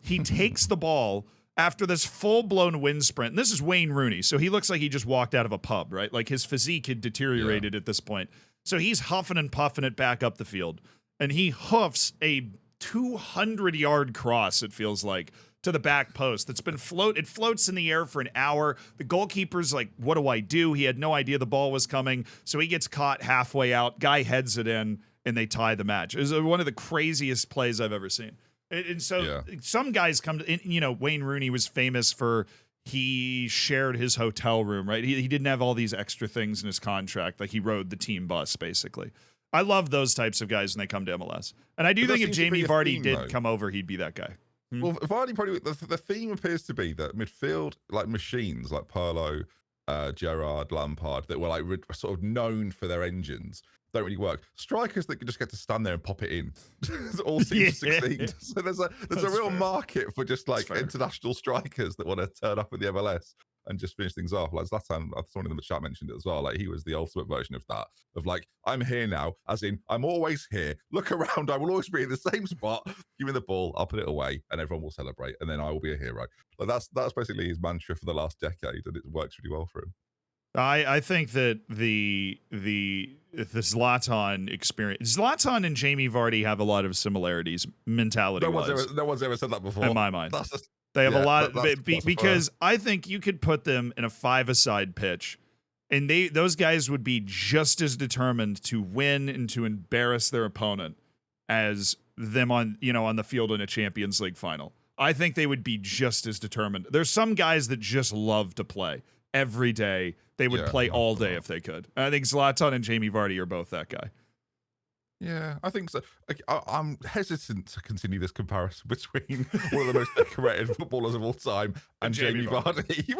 He takes the ball after this full-blown wind sprint. And this is Wayne Rooney, so he looks like he just walked out of a pub, right? Like his physique had deteriorated at this point. So he's huffing and puffing it back up the field. And he hoofs a 200-yard cross, it feels like, to the back post. It floats in the air for an hour. The goalkeeper's like, what do I do? He had no idea the ball was coming. So he gets caught halfway out. Guy heads it in, and they tie the match. It was one of the craziest plays I've ever seen. And so some guys come to, Wayne Rooney was famous for, he shared his hotel room, right? He didn't have all these extra things in his contract. Like he rode the team bus, basically. I love those types of guys when they come to MLS. And I do think if Jamie Vardy did come over, he'd be that guy. Well, Vardy probably, the theme appears to be that midfield, like machines like Pirlo, Gerrard, Lampard, that were like sort of known for their engines, don't really work. Strikers that can just get to stand there and pop it in all seem to succeed. So there's a real market for just like international strikers that want to turn up at the MLS and just finish things off. Like Zlatan, someone in the chat mentioned it as well. Like he was the ultimate version of that. Of like, I'm here now, as in I'm always here. Look around, I will always be in the same spot. Give me the ball, I'll put it away, and everyone will celebrate, and then I will be a hero. Like that's basically his mantra for the last decade, and it works really well for him. I think that the Zlatan experience, Zlatan and Jamie Vardy have a lot of similarities mentality-wise. No one's ever said that before. In my mind. They have a lot because I think you could put them in a five-a-side pitch, and those guys would be just as determined to win and to embarrass their opponent as them on the field in a Champions League final. I think they would be just as determined. There's some guys that just love to play every day. They would play all day if they could. I think Zlatan and Jamie Vardy are both that guy. Yeah, I think so. I'm hesitant to continue this comparison between one of the most decorated footballers of all time and Jamie Vardy.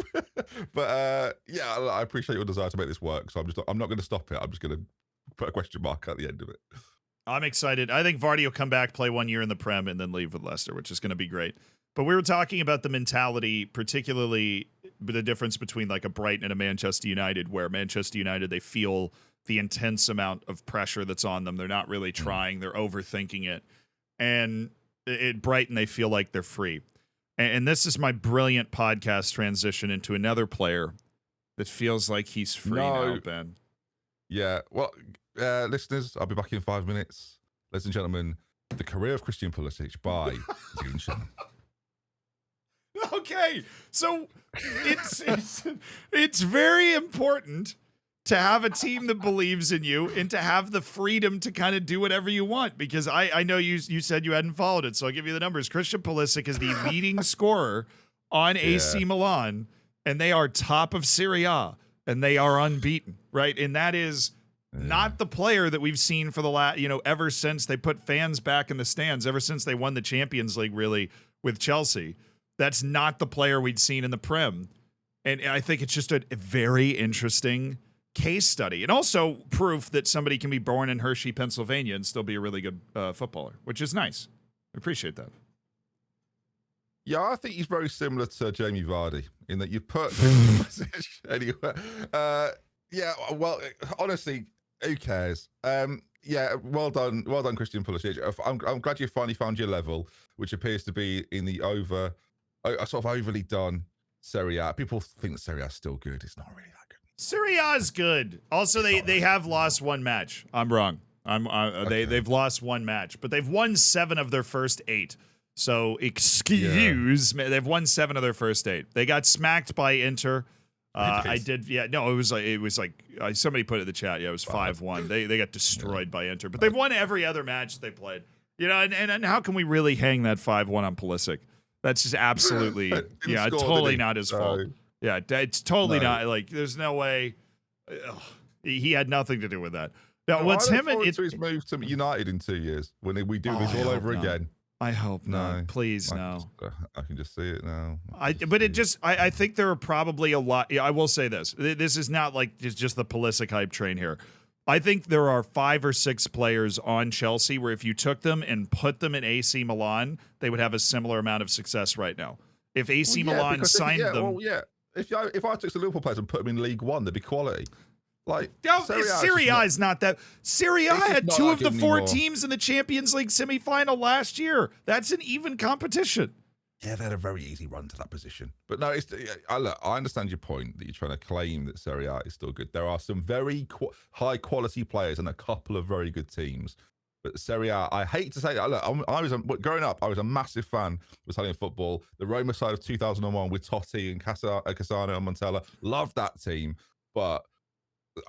But I appreciate your desire to make this work. So I'm not going to stop it. I'm just going to put a question mark at the end of it. I'm excited. I think Vardy will come back, play 1 year in the Prem, and then leave with Leicester, which is going to be great. But we were talking about the mentality, particularly the difference between like a Brighton and a Manchester United, where Manchester United, they feel the intense amount of pressure that's on them. They're not really trying. They're overthinking it. And at Brighton, they feel like they're free. And this is my brilliant podcast transition into another player that feels like he's free now, Ben. Yeah. Well, listeners, I'll be back in 5 minutes. Ladies and gentlemen, The Career of Christian Pulisic by Zinchenko. Okay, so it's very important to have a team that believes in you and to have the freedom to kind of do whatever you want, because I know you said you hadn't followed it, so I'll give you the numbers. Christian Pulisic is the leading scorer on AC Milan, and they are top of Serie A, and they are unbeaten, right? And that is not the player that we've seen for the last, ever since they put fans back in the stands, ever since they won the Champions League, really, with Chelsea. That's not the player we'd seen in the Prem. And I think it's just a very interesting case study. And also proof that somebody can be born in Hershey, Pennsylvania and still be a really good footballer, which is nice. I appreciate that. Yeah, I think he's very similar to Jamie Vardy in that you put anyway. Yeah, well, honestly, who cares? Yeah, well done, Christian Pulisic. I'm glad you finally found your level, which appears to be in the sort of overly done Serie A. People think Serie A is still good. It's not really that good. Serie A is good. Also, they have lost one match. I'm wrong. They've lost one match, but they've won 7 of their first 8. So excuse me, they've won 7 of their first 8. They got smacked by Inter. It was like somebody put it in the chat. Yeah, it was 5-1. They got destroyed by Inter, but they've won every other match they played. And how can we really hang that 5-1 on Pulisic? That's just absolutely totally not his fault. Yeah, it's totally not. Like, there's no way. He had nothing to do with that. Now, what's him and to his move to United in 2 years when we do this all over again. I hope not. Please, no. I can just see it now. I think there are probably a lot. I will say this. This is not like just the Pulisic hype train here. I think there are 5 or 6 players on Chelsea where if you took them and put them in AC Milan, they would have a similar amount of success right now. If AC Milan signed them. If I took some Liverpool players and put them in League One, they'd be quality. Like, Serie A is not that. Serie A had 2 of the 4 teams in the Champions League semifinal last year. That's an even competition. Yeah, they had a very easy run to that position. But no, I understand your point that you're trying to claim that Serie A is still good. There are some very high quality players and a couple of very good teams. But Serie A, I hate to say that. Look, growing up, I was a massive fan of Italian football. The Roma side of 2001 with Totti and Cassano and Montella. Loved that team. But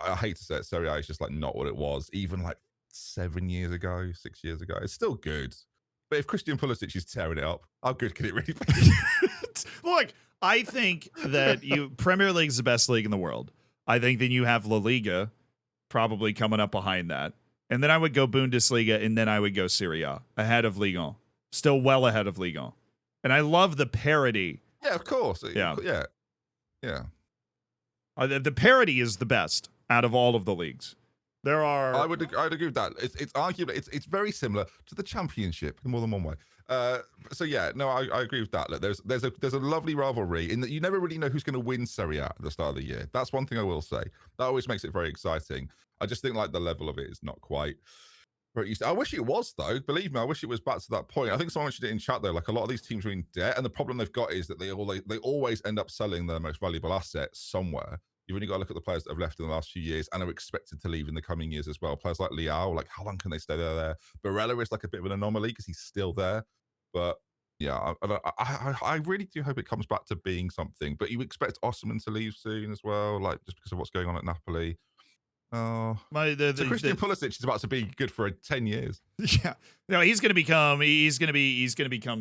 I hate to say it, Serie A is just like not what it was, even like 7 years ago, 6 years ago. It's still good. But if Christian Pulisic is tearing it up, how good can it really be? Look, I think that Premier League is the best league in the world. I think then you have La Liga probably coming up behind that. And then I would go Bundesliga, and then I would go Serie A ahead of Ligue 1. Still well ahead of Ligue 1. And I love the parity. Yeah, of course. Yeah. Yeah. The parity is the best out of all of the leagues. I'd agree with that. It's arguably it's very similar to the Championship in more than one way. I agree with that. Look, there's a lovely rivalry in that you never really know who's going to win Serie A at the start of the year. That's one thing I will say. That always makes it very exciting. I just think like the level of it is not quite where it used to. I wish it was though. Believe me, I wish it was back to that point. I think someone mentioned it in chat though. Like a lot of these teams are in debt, and the problem they've got is that they always end up selling their most valuable assets somewhere. You've only got to look at the players that have left in the last few years and are expected to leave in the coming years as well. Players like Leao, like how long can they stay there? Barella is like a bit of an anomaly because he's still there. But yeah, I really do hope it comes back to being something. But you expect Osimhen to leave soon as well, like just because of what's going on at Napoli. Oh, Christian Pulisic is about to be good for 10 years. Yeah, no, he's gonna become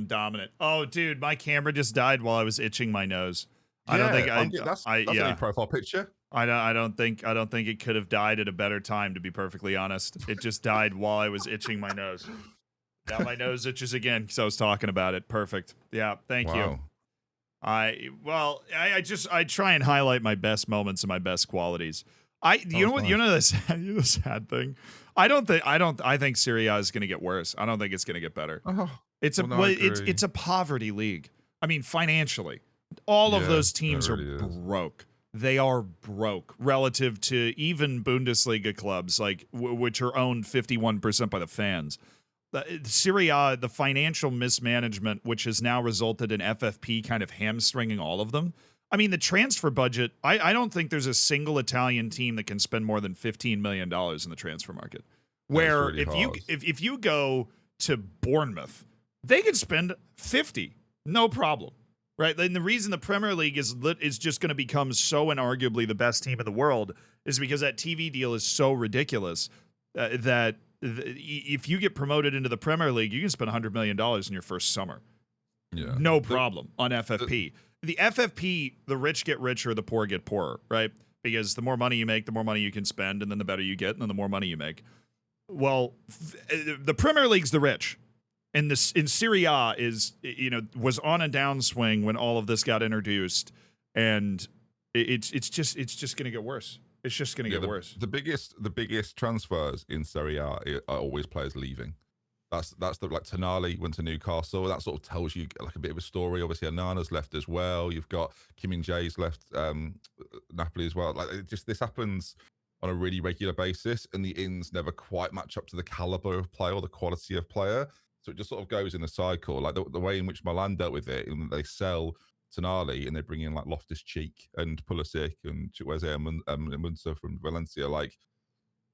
dominant. Oh, dude, my camera just died while I was itching my nose. I don't think that's a new profile picture. I don't think it could have died at a better time, to be perfectly honest. It just died while I was itching my nose. Now my nose itches again because I was talking about it. Perfect. Yeah, thank you. I try and highlight my best moments and my best qualities. I the sad thing. I think Serie A is going to get worse. I don't think it's going to get better. It's a poverty league. I mean, financially. All of those teams are broke. They are broke relative to even Bundesliga clubs, like which are owned 51% by the fans. Serie A, the financial mismanagement, which has now resulted in FFP kind of hamstringing all of them. I mean, the transfer budget, I don't think there's a single Italian team that can spend more than $15 million in the transfer market. Where if you go to Bournemouth, they can spend 50, no problem. Right, and the reason the Premier League is just going to become so inarguably the best team in the world is because that TV deal is so ridiculous that if you get promoted into the Premier League, you can spend $100 million in your first summer. Yeah, no problem on FFP. The FFP, the rich get richer, the poor get poorer. Right, because the more money you make, the more money you can spend, and then the better you get, and then the more money you make. Well, the Premier League's the rich. And this in Serie A was on a downswing when all of this got introduced, and it's just going to get worse. It's just going to get worse. The biggest transfers in Serie A are always players leaving. That's like Tonali went to Newcastle. That sort of tells you like a bit of a story. Obviously, Anana's left as well. You've got Kim Min-jae's left Napoli as well. Like this happens on a really regular basis, and the ins never quite match up to the caliber of player or the quality of player. So it just sort of goes in a cycle. Like the way in which Milan dealt with it, and they sell Tonali and they bring in like Loftus-Cheek and Pulisic and Chukwueze and Munsa from Valencia. Like,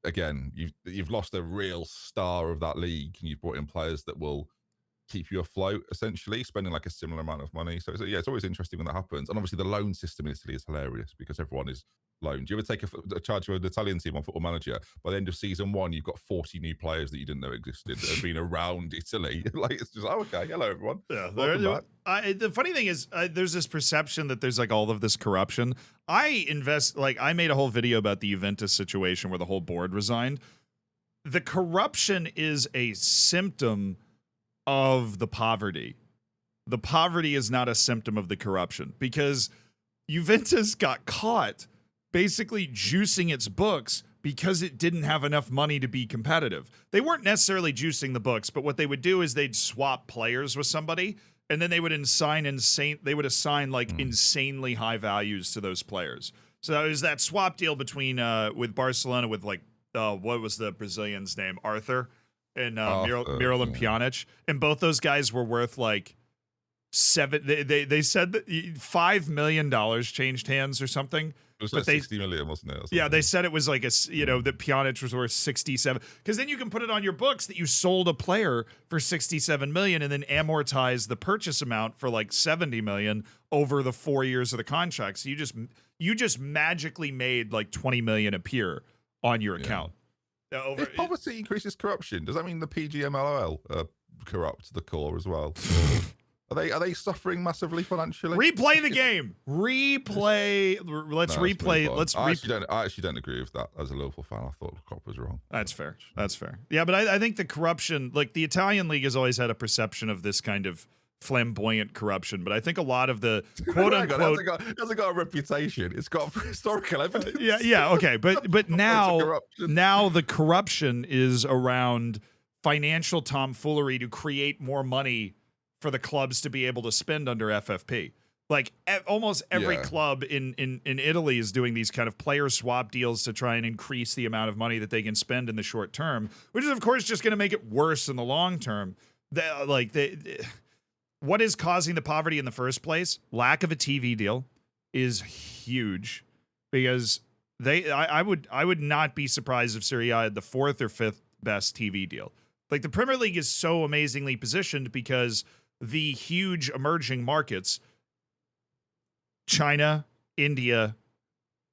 again, you've lost a real star of that league, and you've brought in players that will keep you afloat, essentially, spending like a similar amount of money. So it's always interesting when that happens. And obviously the loan system in Italy is hilarious because everyone is loaned. Do you ever take a charge of an Italian team on Football Manager? By the end of season 1, you've got 40 new players that you didn't know existed that have been around Italy. Like, it's just, okay, hello everyone. Yeah, the funny thing is, there's this perception that there's like all of this corruption. I made a whole video about the Juventus situation where the whole board resigned. The corruption is a symptom of the poverty. The poverty is not a symptom of the corruption, because Juventus got caught basically juicing its books because it didn't have enough money to be competitive. They weren't necessarily juicing the books, but what they would do is they'd swap players with somebody, and then they would assign like insanely high values to those players. So it was that swap deal between with Barcelona with like what was the Brazilian's name? Arthur and Miralem Pjanic, and both those guys were worth like they said that $5 million changed hands or something. It was like 60 million, wasn't it? Yeah, they said it was like that Pjanic was worth 67, because then you can put it on your books that you sold a player for 67 million and then amortize the purchase amount for like 70 million over the 4 years of the contract. So you just magically made like 20 million appear on your account. If poverty increases corruption, does that mean the PGMOL corrupt the core as well? Are they suffering massively financially? Replay the game. Replay. Let's replay. I actually don't agree with that. As a Liverpool fan, I thought Klopp was wrong. That's fair. That's fair. Yeah, but I think the corruption, like the Italian league, has always had a perception of this kind of flamboyant corruption, but I think a lot of the quote unquote it hasn't got a reputation. It's got historical evidence. Okay, but now the corruption is around financial tomfoolery to create more money for the clubs to be able to spend under FFP. Like almost every club in Italy is doing these kind of player swap deals to try and increase the amount of money that they can spend in the short term, which is of course just going to make it worse in the long term. What is causing the poverty in the first place? Lack of a TV deal is huge, because I would not be surprised if Serie A had the 4th or 5th best TV deal. Like the Premier League is so amazingly positioned because the huge emerging markets, China, India,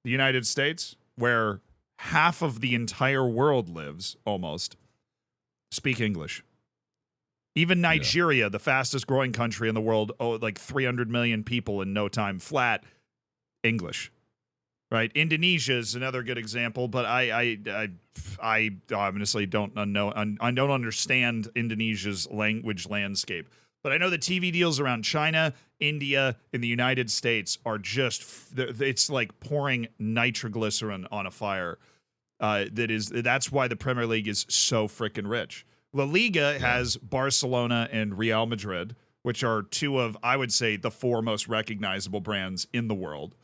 the United States, where half of the entire world lives almost, speak English. Even Nigeria, the fastest growing country in the world, like 300 million people in no time flat, English. Right? Indonesia is another good example, but I honestly don't know. I don't understand Indonesia's language landscape. But I know the TV deals around China, India, and the United States are it's like pouring nitroglycerin on a fire. That's why the Premier League is so freaking rich. La Liga has Barcelona and Real Madrid, which are two of, I would say, the 4 most recognizable brands in the world.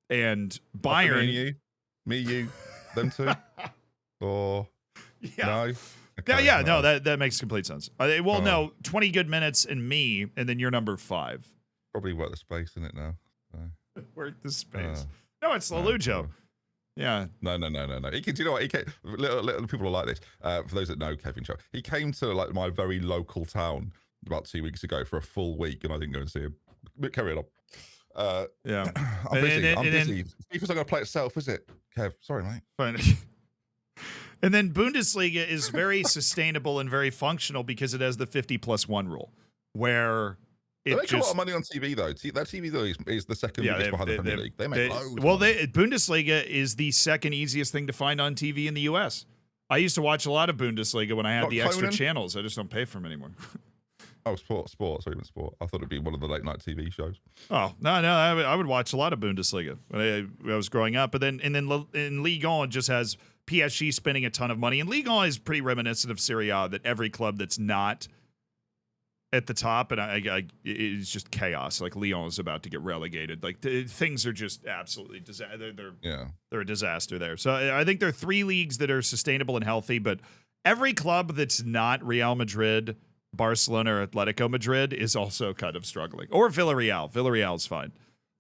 And Bayern. Me, you, them two? Or no? Okay, no, that makes complete sense. No, 20 good minutes and me, and then you're number 5. Probably work the space in it now. So. Work the space. No, it's Lalujo. Yeah. No. He can. Do you know what? He came. Little people are like this. For those that know Kevin Cho, he came to like my very local town about 2 weeks ago for a full week, and I didn't go and see him. But carry on. Yeah. I'm busy. FIFA's not going to play itself, is it, Kev? Sorry, mate. Fine. And then Bundesliga is very sustainable and very functional because it has the 50+1 rule, where They make a lot of money on TV though. That TV though is the second biggest behind the Premier League. They make loads. Well, Bundesliga is the second easiest thing to find on TV in the U.S. I used to watch a lot of Bundesliga when I had the extra channels. I just don't pay for them anymore. Oh, sport. Sorry, even sport. I thought it'd be one of the late night TV shows. Oh no, I would watch a lot of Bundesliga when I was growing up, and then in Ligue 1 it just has PSG spending a ton of money, and Ligue 1 is pretty reminiscent of Serie A, that every club that's not at the top, and it's just chaos. Like Lyon is about to get relegated. Like things are just absolutely they're a disaster there. So I think there are 3 leagues that are sustainable and healthy, but every club that's not Real Madrid, Barcelona, or Atletico Madrid is also kind of struggling. Or Villarreal. Villarreal's fine.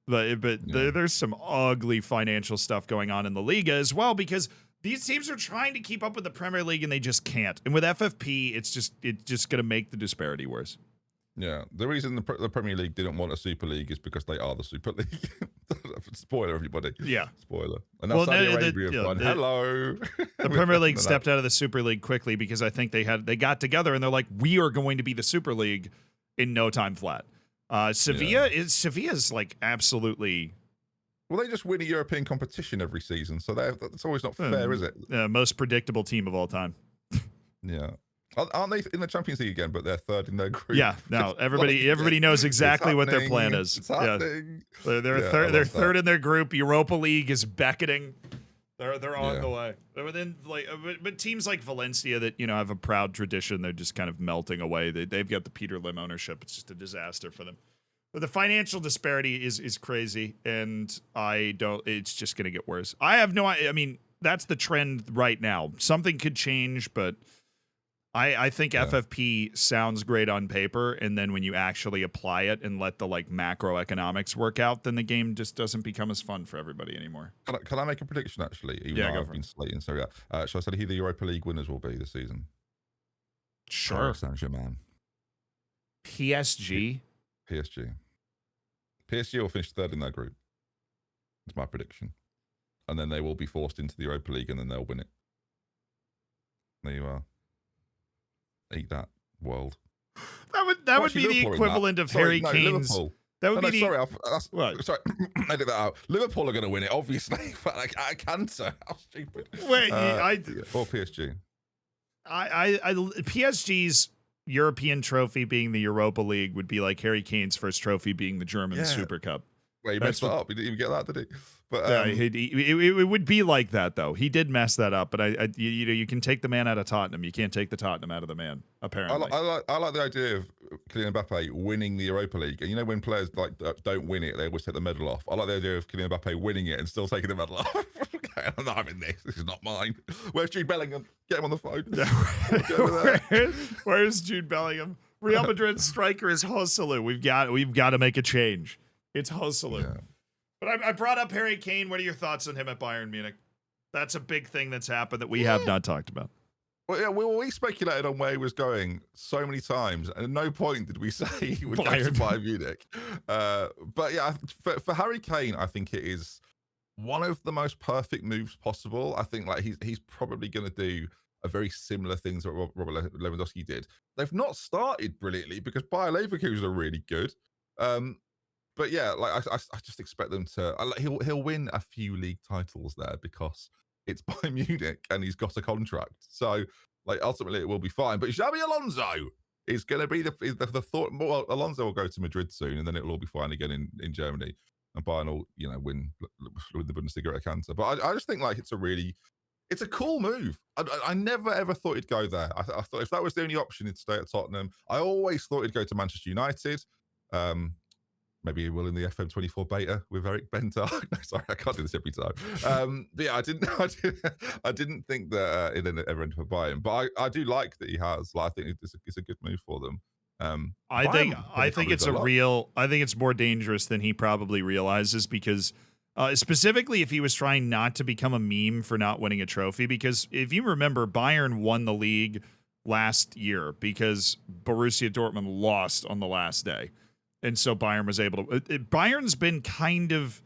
But there's some ugly financial stuff going on in the Liga as well, because these teams are trying to keep up with the Premier League and they just can't. And with FFP, it's just going to make the disparity worse. Yeah, the reason the Premier League didn't want a Super League is because they are the Super League. Spoiler, everybody. Yeah. Spoiler. And now Saudi Arabia have gone, hello. The Premier League stepped out of the Super League quickly because I think they got together and they're like, we are going to be the Super League in no time flat. Sevilla's like absolutely... Well, they just win a European competition every season, so that's always not fair, is it? Most predictable team of all time. Yeah. Aren't they in the Champions League again, but they're third in their group? Yeah, no, everybody knows exactly what their plan is. It's happening. Yeah. They're third in their group. Europa League is beckoning. They're on the way. But teams like Valencia that have a proud tradition, they're just kind of melting away. They've got the Peter Lim ownership. It's just a disaster for them. But the financial disparity is crazy, and it's just going to get worse. I have no idea. I mean, that's the trend right now. Something could change, but I think FFP sounds great on paper, and then when you actually apply it and let the macroeconomics work out, then the game just doesn't become as fun for everybody anymore. Can I make a prediction, actually? Even though I've been slating Serie A. Shall I say who the Europa League winners will be this season? Sure. Paris Saint-Germain. PSG will finish third in their group. That's my prediction. And then they will be forced into the Europa League, and then they'll win it. There you are. Eat that, world. That would be the equvalent of Harry Kane's. Liverpool. That would be sorry, edit that out. Liverpool are going to win it, obviously. But I can't. How stupid. Wait, or PSG. PSG's European trophy being the Europa League would be like Harry Kane's first trophy being the German Super Cup. Well, he messed that up. He didn't even get that, did he? But it would be like that, though. He did mess that up, but you can take the man out of Tottenham. You can't take the Tottenham out of the man. Apparently, I like the idea of Kylian Mbappe winning the Europa League, and when players don't win it, they always take the medal off. I like the idea of Kylian Mbappe winning it and still taking the medal off. Okay, I'm not having this. This is not mine. Where's Jude Bellingham? Get him on the phone. Where's Jude Bellingham? Real Madrid striker is Joselu. We've got to make a change. It's Joselu. Yeah. But I brought up Harry Kane. What are your thoughts on him at Bayern Munich? That's a big thing that's happened that we have not talked about. Well, yeah, we speculated on where he was going so many times, and at no point did we say he would go to Bayern Munich. But yeah, for Harry Kane, I think it is one of the most perfect moves possible. I think he's probably going to do a very similar things that Robert Lewandowski did. They've not started brilliantly because Bayer Leverkusen are really good. But yeah, I just expect them to. He'll win a few league titles there because it's Bayern Munich and he's got a contract. So ultimately it will be fine. But Xabi Alonso is going to be the thought. Well, Alonso will go to Madrid soon, and then it'll all be fine again in Germany, and Bayern will win the Bundesliga at Canter. But I just think it's a cool move. I never ever thought he'd go there. I thought if that was the only option, he'd stay at Tottenham. I always thought he'd go to Manchester United. Maybe he will in the FM24 beta with Eric Bentag. No, sorry, I can't do this every time. But yeah, I didn't think that it ever ended up Bayern. But I do like that he has. I think it's a good move for them. I think it's more dangerous than he probably realizes because specifically if he was trying not to become a meme for not winning a trophy. Because if you remember, Bayern won the league last year because Borussia Dortmund lost on the last day. And so Bayern was able to. Bayern's been kind of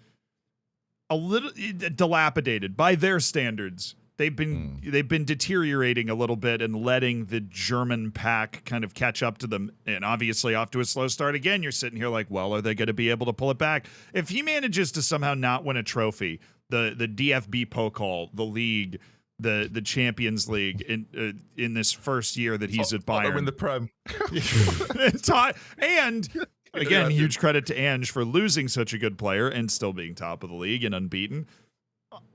a little dilapidated by their standards. they've been deteriorating a little bit and letting the German pack kind of catch up to them. And obviously off to a slow start again. You're sitting here like, well, are they going to be able to pull it back? If he manages to somehow not win a trophy, the DFB Pokal, the league, the Champions League in this first year that he's at Bayern, win the Prem. And again, huge credit to Ange for losing such a good player and still being top of the league and unbeaten.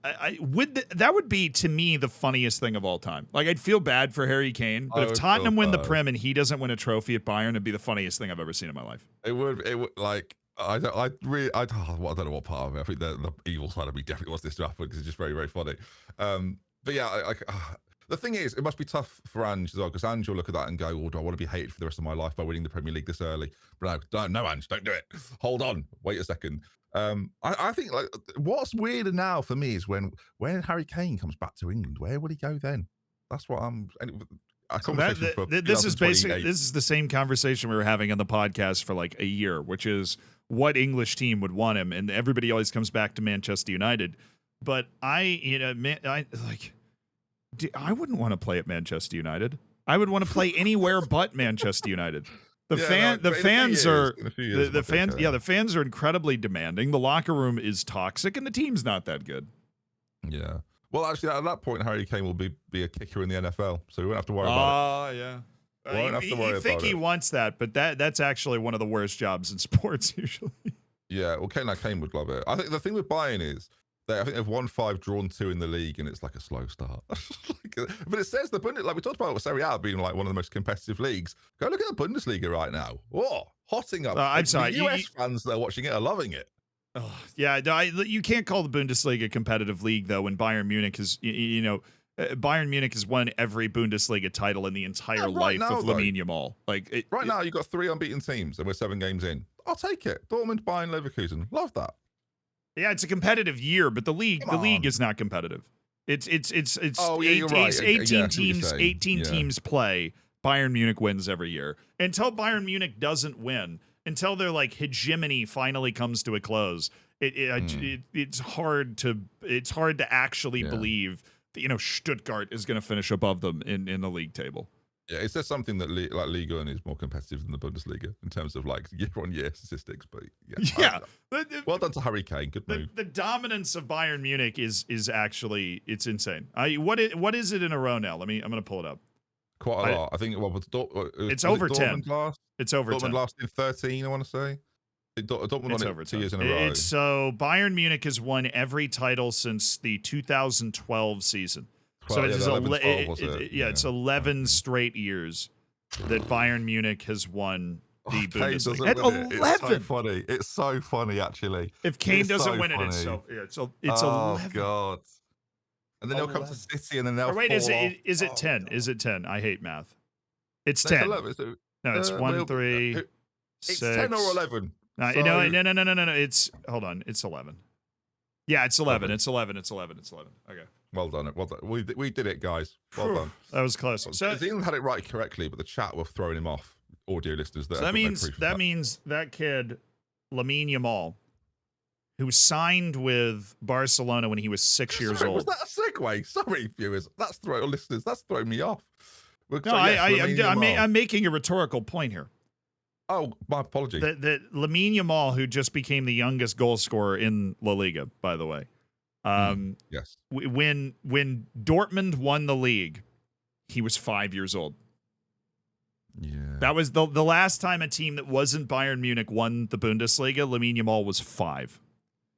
That would be, to me, the funniest thing of all time. Like, I'd feel bad for Harry Kane, but if Tottenham win the Prem and he doesn't win a trophy at Bayern, it'd be the funniest thing I've ever seen in my life. It would like. I don't know what part of it. I think the evil side of me definitely wants this to happen because it's just very, very funny. But yeah, the thing is, it must be tough for Ange as well, because Ange will look at that and go, "Oh, do I want to be hated for the rest of my life by winning the Premier League this early?" But no, Ange, don't do it. Hold on, wait a second. I think like what's weirder now for me is when Harry Kane comes back to England, where would he go then? That's what I'm. This is basically the same conversation we were having on the podcast for like a year, which is what English team would want him, and everybody always comes back to Manchester United. But I wouldn't want to play at Manchester United. I would want to play anywhere but Manchester United. The fans are incredibly demanding. The locker room is toxic, and the team's not that good. Yeah. Well, actually, at that point, Harry Kane will be a kicker in the NFL, so we won't have to worry about it. Yeah. Won't have to worry about think he wants that, but that's actually one of the worst jobs in sports usually. Yeah, well, Kane would love it. I think the thing with Bayern is I think they've won 5, drawn 2 in the league, and it's like a slow start. But it says the Bundesliga, like we talked about with Serie A being like one of the most competitive leagues. Go look at the Bundesliga right now. Whoa, hotting up. I'm sorry, the US fans that are watching it are loving it. Oh, yeah, no, you can't call the Bundesliga a competitive league though. When Bayern Munich is, Bayern Munich has won every Bundesliga title in the entire life of Lamine Yamal. Like now, you've got 3 unbeaten teams, and we're 7 games in. I'll take it. Dortmund, Bayern, Leverkusen, love that. Yeah, it's a competitive year, but the league is not competitive. It's 18 teams. 18 teams play. Bayern Munich wins every year. Until Bayern Munich doesn't win, until their like hegemony finally comes to a close, it's hard to actually believe that Stuttgart is going to finish above them in the league table. Yeah, it says something that Liga 1 is more competitive than the Bundesliga in terms of like year-on-year statistics. But yeah. Well done to Harry Kane. Good move. The dominance of Bayern Munich is actually it's insane. What is it in a row now? I'm going to pull it up. Quite a lot. I think it's over 10. It's over 10. Dortmund last in 13, I want to say. Dortmund won it 2 years in a row. So Bayern Munich has won every title since the 2012 season. So it's 11 straight years that Bayern Munich has won the Bundesliga. At 11. It's so funny. It's so funny, actually. If Kane doesn't win it, it's 11. Oh God. And then they'll come to City, and then they'll. Wait, is it 10? Is it 10? I hate math. It's 10. 11. So, no, it's 1, 3, 6. It's 10 or 11. No. It's hold on. It's 11. Yeah, it's 11. It's 11. It's 11. It's 11. Okay. Well done. Well done. We did it, guys. Well done. That was close. So Zealand had it right correctly, but the chat were throwing him off. Audio listeners. That means that kid, Lamine Yamal, who signed with Barcelona when he was 6 years old. Was that a segue? Sorry, viewers. Listeners. That's throwing me off. I'm making a rhetorical point here. Oh, my apologies. That Lamine Yamal, who just became the youngest goal scorer in La Liga, by the way. Yes. When Dortmund won the league, he was 5 years old. Yeah. That was the last time a team that wasn't Bayern Munich won the Bundesliga. Lamine Yamal was 5.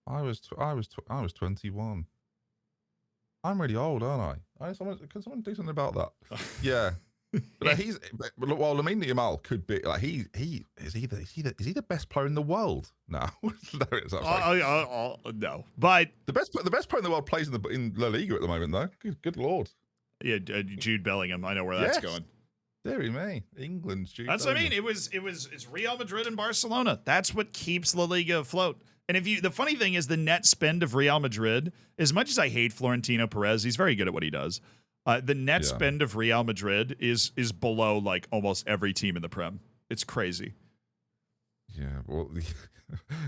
I was 21. I'm really old, aren't I? Can someone do something about that? Yeah. But Lamine Yamal could be like is he the best player in the world now? No, but the best player in the world plays in La Liga at the moment, though. Good lord. Yeah, Jude Bellingham. I know where that's going. Deary me, England's Jude. That's Bellingham. what I mean. It's Real Madrid and Barcelona. That's what keeps La Liga afloat. And the funny thing is the net spend of Real Madrid. As much as I hate Florentino Perez, he's very good at what he does. The net spend of Real Madrid is below like almost every team in the Prem. It's crazy. Yeah, well,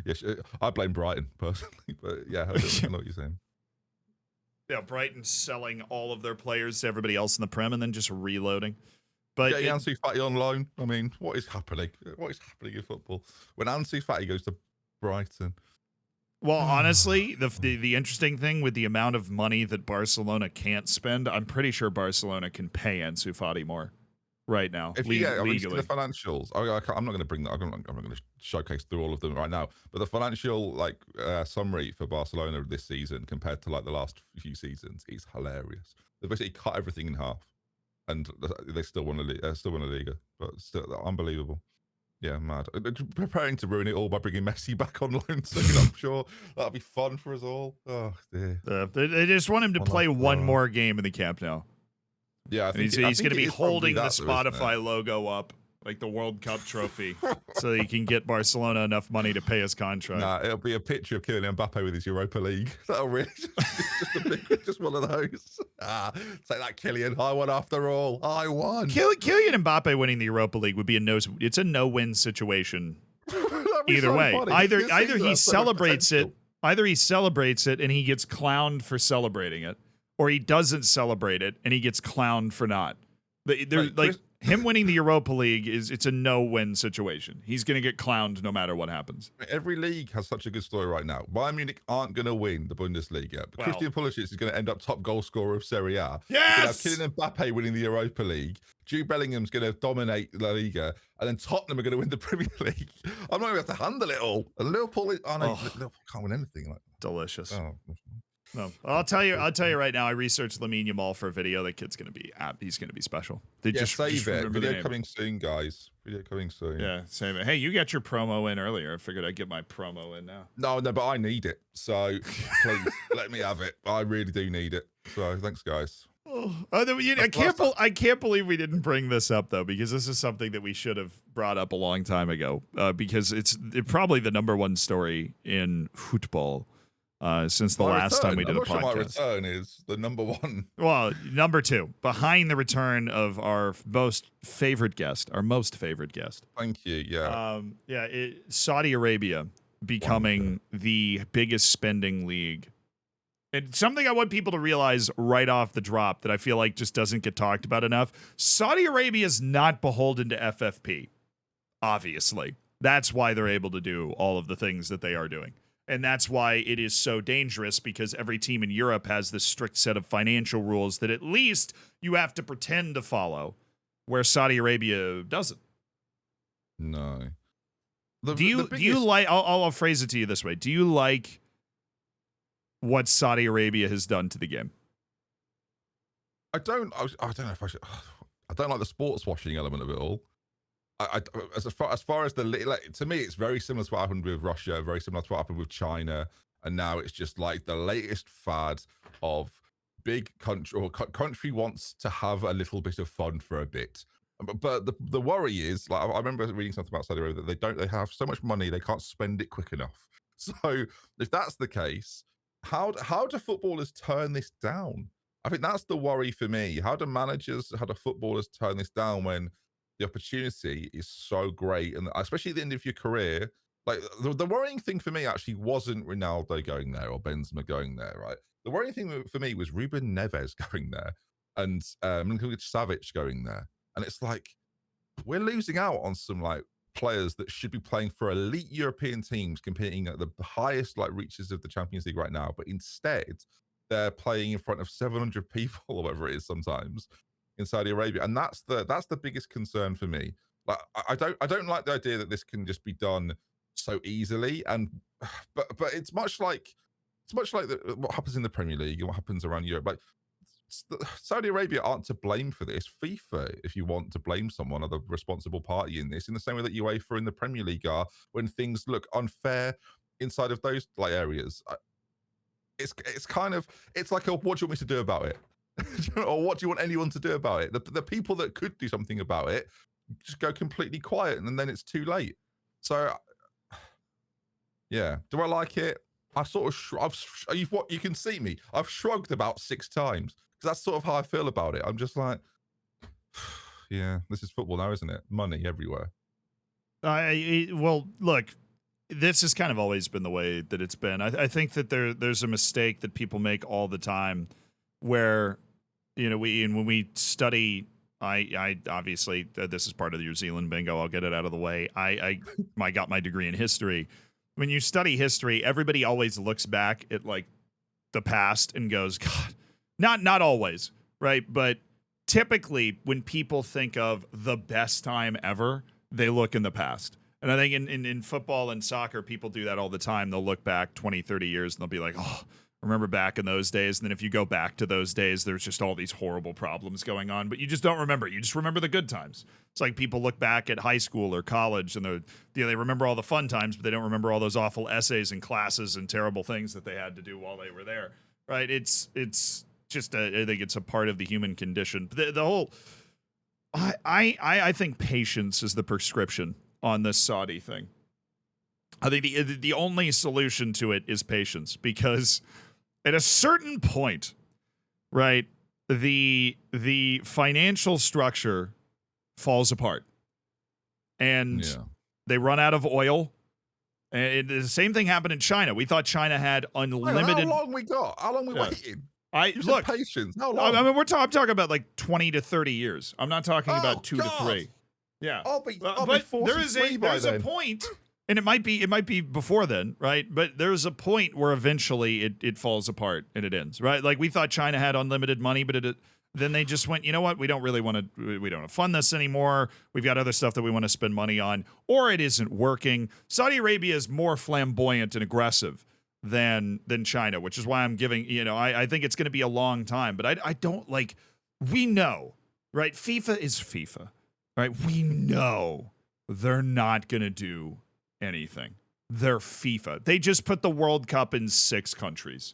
yes, I blame Brighton personally, but yeah, I know what you're saying. Yeah, Brighton selling all of their players to everybody else in the Prem and then just reloading. But getting Ansu Fati on loan. I mean, what is happening? What is happening in football when Ansu Fati goes to Brighton? Well, honestly, the interesting thing with the amount of money that Barcelona can't spend, I'm pretty sure Barcelona can pay Ansu Fati more right now. If you get the financials, I'm not going to bring that. I'm not going to showcase through all of them right now. But the financial summary for Barcelona this season compared to like the last few seasons is hilarious. They basically cut everything in half, and they still won a Liga, but still unbelievable. Yeah, mad. Preparing to ruin it all by bringing Messi back on loan soon. I'm sure that'll be fun for us all. Oh dear. They just want him to play one more game in the Camp Nou. Yeah, I think he's going to be holding the Spotify logo up like the World Cup trophy, so he can get Barcelona enough money to pay his contract. Nah, it'll be a picture of Kylian Mbappe with his Europa League. That'll really just one of those. Say that, Kylian. I won after all. I won. Kylian Mbappe winning the Europa League would be it's a no-win situation. Either so way, funny. either he celebrates it, and he gets clowned for celebrating it, or he doesn't celebrate it and he gets clowned for not. Him winning the Europa League it's a no-win situation. He's going to get clowned no matter what happens. Every league has such a good story right now. Bayern Munich aren't going to win the Bundesliga. But Christian Pulisic is going to end up top goal scorer of Serie A. Yes! Kylian Mbappe winning the Europa League. Jude Bellingham's going to dominate La Liga. And then Tottenham are going to win the Premier League. I'm not going to have to handle it all. And Liverpool, Liverpool can't win anything. Like that. Delicious. No, I'll tell you right now. I researched Lamine Yamal for a video. That kid's gonna be he's gonna be special. Save it. Video coming soon, guys. Video coming soon. Yeah, save it. Hey, you got your promo in earlier. I figured I'd get my promo in now. No, but I need it. So please let me have it. I really do need it. So thanks, guys. I can't believe we didn't bring this up though, because this is something that we should have brought up a long time ago. Because it's probably the #1 story in football. Since the last time we did a podcast. Sure my return is the #1. Well, #2, behind the return of our most favorite guest. Thank you. Yeah. Saudi Arabia becoming the biggest spending league. And something I want people to realize right off the drop that I feel like just doesn't get talked about enough. Saudi Arabia is not beholden to FFP. Obviously. That's why they're able to do all of the things that they are doing. And that's why it is so dangerous, because every team in Europe has this strict set of financial rules that at least you have to pretend to follow, where Saudi Arabia doesn't. No. Do you like, I'll phrase it to you this way. Do you like what Saudi Arabia has done to the game? I don't know if I should. I don't like the sports washing element of it all. As far as to me, it's very similar to what happened with Russia, very similar to what happened with China, and now it's just like the latest fad of big country or country wants to have a little bit of fun for a bit. But the worry is, like, I remember reading something about Saudi Arabia that they have so much money they can't spend it quick enough. So if that's the case, how do footballers turn this down? I think that's the worry for me. How do footballers turn this down when the opportunity is so great, and especially at the end of your career? Like the worrying thing for me actually wasn't Ronaldo going there or Benzema going there, right? The worrying thing for me was Ruben Neves going there and Savic going there, and it's like we're losing out on some like players that should be playing for elite European teams, competing at the highest like reaches of the Champions League right now, but instead they're playing in front of 700 people or whatever it is sometimes in Saudi Arabia, and that's the biggest concern for me. Like I don't like the idea that this can just be done so easily, and but it's much like what happens in the Premier League and what happens around Europe. Like Saudi Arabia aren't to blame for this. FIFA, if you want to blame someone, are the responsible party in this, in the same way that UEFA and the Premier League are when things look unfair inside of those like areas. It's like what do you want me to do about it? Or what do you want anyone to do about it? The people that could do something about it just go completely quiet, and then it's too late. So yeah, do I like it? I sort of you can see me. I've shrugged about 6 times because that's sort of how I feel about it. I'm just like, yeah, this is football now, isn't it? Money everywhere. Well, look, this has kind of always been the way that it's been. I think that there's a mistake that people make all the time where, when we study, I obviously, this is part of the New Zealand bingo. I'll get it out of the way. I got my degree in history. When you study history, everybody always looks back at like the past and goes, God, not always, right? But typically when people think of the best time ever, they look in the past. And I think in football and soccer, people do that all the time. They'll look back 20, 30 years and they'll be like, oh, remember back in those days. And then if you go back to those days, there's just all these horrible problems going on, but you just don't remember. You just remember the good times. It's like people look back at high school or college and they remember all the fun times, but they don't remember all those awful essays and classes and terrible things that they had to do while they were there. Right? It's just I think it's a part of the human condition. The whole I think patience is the prescription on this Saudi thing. I think the only solution to it is patience, because at a certain point, right, the financial structure falls apart, and they run out of oil. And the same thing happened in China. We thought China had unlimited. How long we got? How long we waiting? Look, patience. How long? I mean, I'm talking about like 20 to 30 years. I'm not talking about 2 to 3. Yeah, but there is a point, and it might be before then, right? But there's a point where eventually it falls apart and it ends, right? Like we thought China had unlimited money, but then they just went, you know what? We don't want to fund this anymore. We've got other stuff that we want to spend money on, or it isn't working. Saudi Arabia is more flamboyant and aggressive than China, which is why I'm giving, I think it's going to be a long time, but I don't like, we know, right? FIFA is FIFA, right? We know they're not going to do anything. They're FIFA. They just put the World Cup in 6 countries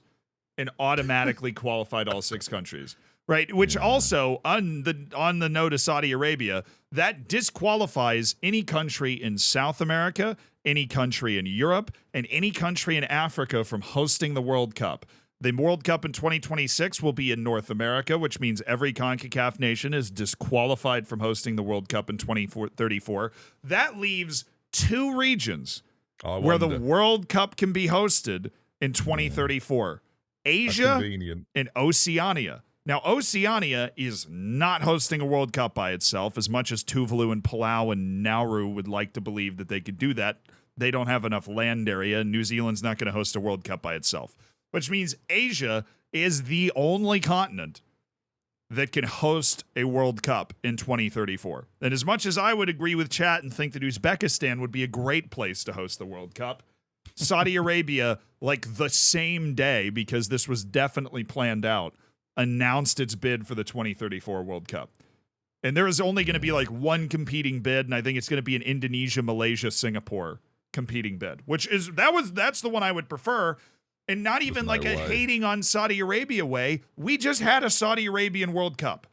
and automatically qualified all 6 countries. Right, which also on the note of Saudi Arabia, that disqualifies any country in South America, any country in Europe, and any country in Africa from hosting the World Cup. The World Cup in 2026 will be in North America, which means every CONCACAF nation is disqualified from hosting the World Cup in 2034. That leaves 2 regions where the World Cup can be hosted in 2034. Asia and Oceania. Now, Oceania is not hosting a World Cup by itself, as much as Tuvalu and Palau and Nauru would like to believe that they could do that. They don't have enough land area, and New Zealand's not going to host a World Cup by itself, which means Asia is the only continent that can host a World Cup in 2034. And as much as I would agree with chat and think that Uzbekistan would be a great place to host the World Cup, Saudi Arabia, like the same day, because this was definitely planned out, announced its bid for the 2034 World Cup. And there is only going to be like one competing bid, and I think it's going to be an Indonesia, Malaysia, Singapore competing bid, that's the one I would prefer. And not even like a hating on Saudi Arabia way. We just had a Saudi Arabian World Cup.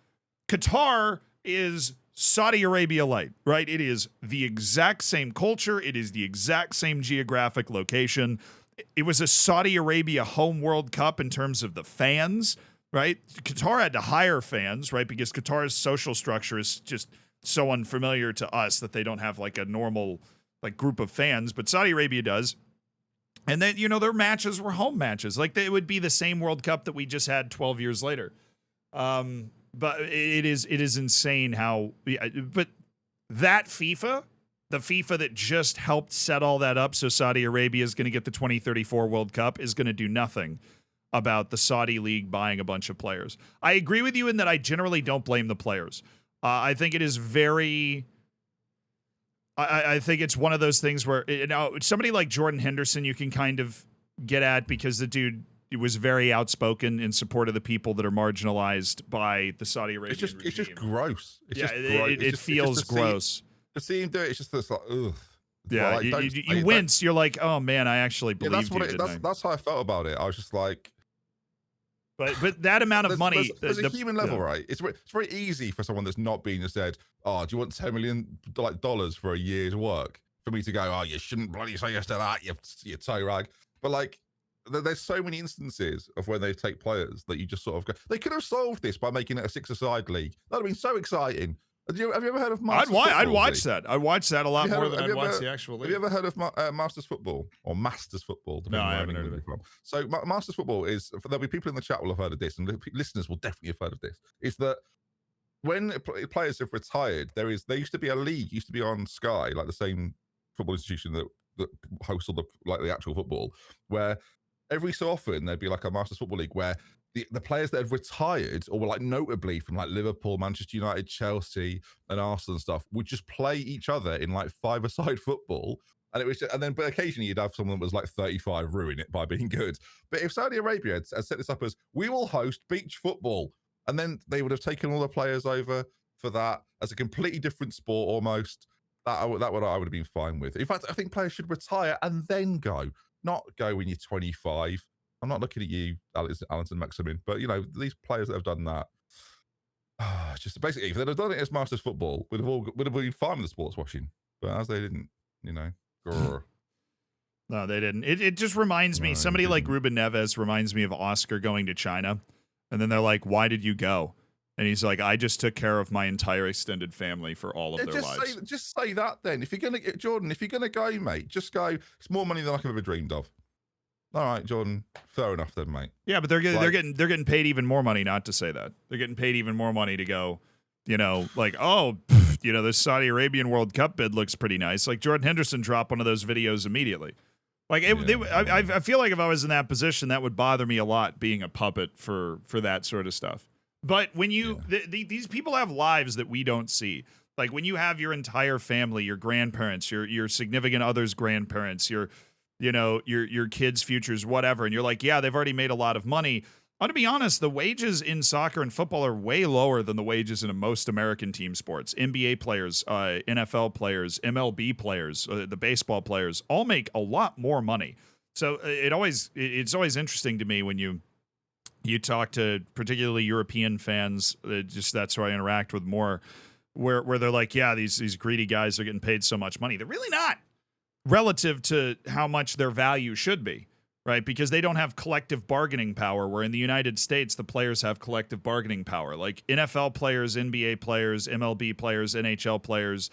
Qatar is Saudi Arabia light, right? It is the exact same culture. It is the exact same geographic location. It was a Saudi Arabia home World Cup in terms of the fans, right? Qatar had to hire fans, right? Because Qatar's social structure is just so unfamiliar to us that they don't have like a normal like group of fans, but Saudi Arabia does. And then, their matches were home matches. Like it would be the same World Cup that we just had 12 years later. But it is insane how, but that FIFA, the FIFA that just helped set all that up so Saudi Arabia is going to get the 2034 World Cup, is going to do nothing about the Saudi league buying a bunch of players. I agree with you in that I generally don't blame the players. I think it is very... I think it's one of those things where, somebody like Jordan Henderson you can kind of get at, because the dude was very outspoken in support of the people that are marginalized by the Saudi Arabian regime. It's just gross. It feels gross. To see him do it, it's just this like, ugh. Yeah, you wince. You're like, oh man, I actually believed you. That's how I felt about it. I was just like, but that amount of money, there's a human level, right? It's very easy for someone that's not being said, oh, do you want $10 million for a year's work? For me to go, oh, you shouldn't bloody say yes to that, you toe rag. But like, there's so many instances of when they take players that you just sort of go, they could have solved this by making it a 6-a-side league. That'd have been so exciting. Have you ever heard of I'd Masters Football? watch that. I'd watch that a lot more than I'd watch the actual league. Have you ever heard of Masters Football or Masters Football? No, I haven't Depending heard of it. from. So Masters Football is, there'll be people in the chat will have heard of this, and listeners will definitely have heard of this. Is that when players have retired, there used to be a league, used to be on Sky, like the same football institution that hosts all the actual football, where every so often there'd be like a Masters Football League where the players that had retired, or were like notably from like Liverpool, Manchester United, Chelsea, and Arsenal and stuff, would just play each other in like five-a-side football. And it was, but occasionally you'd have someone that was like 35 ruin it by being good. But if Saudi Arabia had set this up as, we will host beach football, and then they would have taken all the players over for that as a completely different sport almost, I would have been fine with. In fact, I think players should retire and then go, not go when you're 25. I'm not looking at you, Alison Maximin, but you know, these players that have done that, just basically, if they'd have done it as Masters Football, would have been fine with the sports washing. But as they didn't, you know. Grr. No, they didn't. It just reminds me, somebody like Ruben Neves reminds me of Oscar going to China. And then they're like, why did you go? And he's like, I just took care of my entire extended family for all of their lives. Just say that then. If you're going to, Jordan, if you're going to go, mate, just go. It's more money than I could have ever dreamed of. All right, Jordan, fair enough then, mate. Yeah, but they're getting paid even more money not to say that. They're getting paid even more money to go, you know, like, oh, you know, this Saudi Arabian World Cup bid looks pretty nice. Like Jordan Henderson dropped one of those videos immediately. Like I feel like if I was in that position, that would bother me a lot, being a puppet for that sort of stuff. But when you these people have lives that we don't see. Like when you have your entire family, your grandparents, your significant other's grandparents, your kids' futures, whatever, and you're like, yeah, they've already made a lot of money. To be honest, the wages in soccer and football are way lower than the wages in most American team sports. NBA players, NFL players, MLB players, the baseball players all make a lot more money. So it's always interesting to me when you talk to particularly European fans. Just that's who I interact with more, where they're like, yeah, these greedy guys are getting paid so much money. They're really not, relative to how much their value should be. Right, because they don't have collective bargaining power, where in the United States, the players have collective bargaining power. Like NFL players, NBA players, MLB players, NHL players,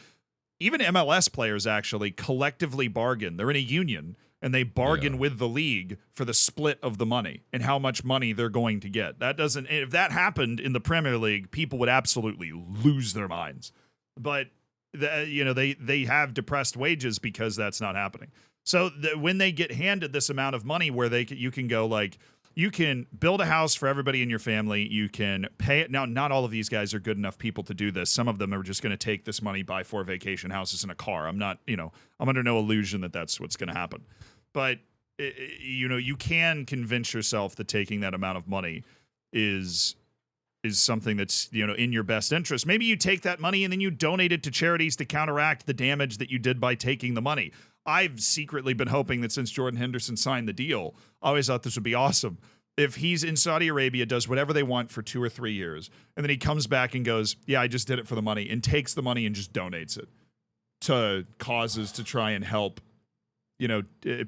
even MLS players actually collectively bargain. They're in a union, and they bargain with the league for the split of the money and how much money they're going to get. If that happened in the Premier League, people would absolutely lose their minds. But they have depressed wages because that's not happening. So when they get handed this amount of money, where you can go, like, you can build a house for everybody in your family, you can pay it. Now, not all of these guys are good enough people to do this. Some of them are just going to take this money, buy 4 vacation houses and a car. I'm under no illusion that that's what's going to happen. But you can convince yourself that taking that amount of money is something that's in your best interest. Maybe you take that money and then you donate it to charities to counteract the damage that you did by taking the money. I've secretly been hoping that since Jordan Henderson signed the deal, I always thought this would be awesome. If he's in Saudi Arabia, does whatever they want for 2 or 3 years, and then he comes back and goes, yeah, I just did it for the money, and takes the money and just donates it to causes to try and help,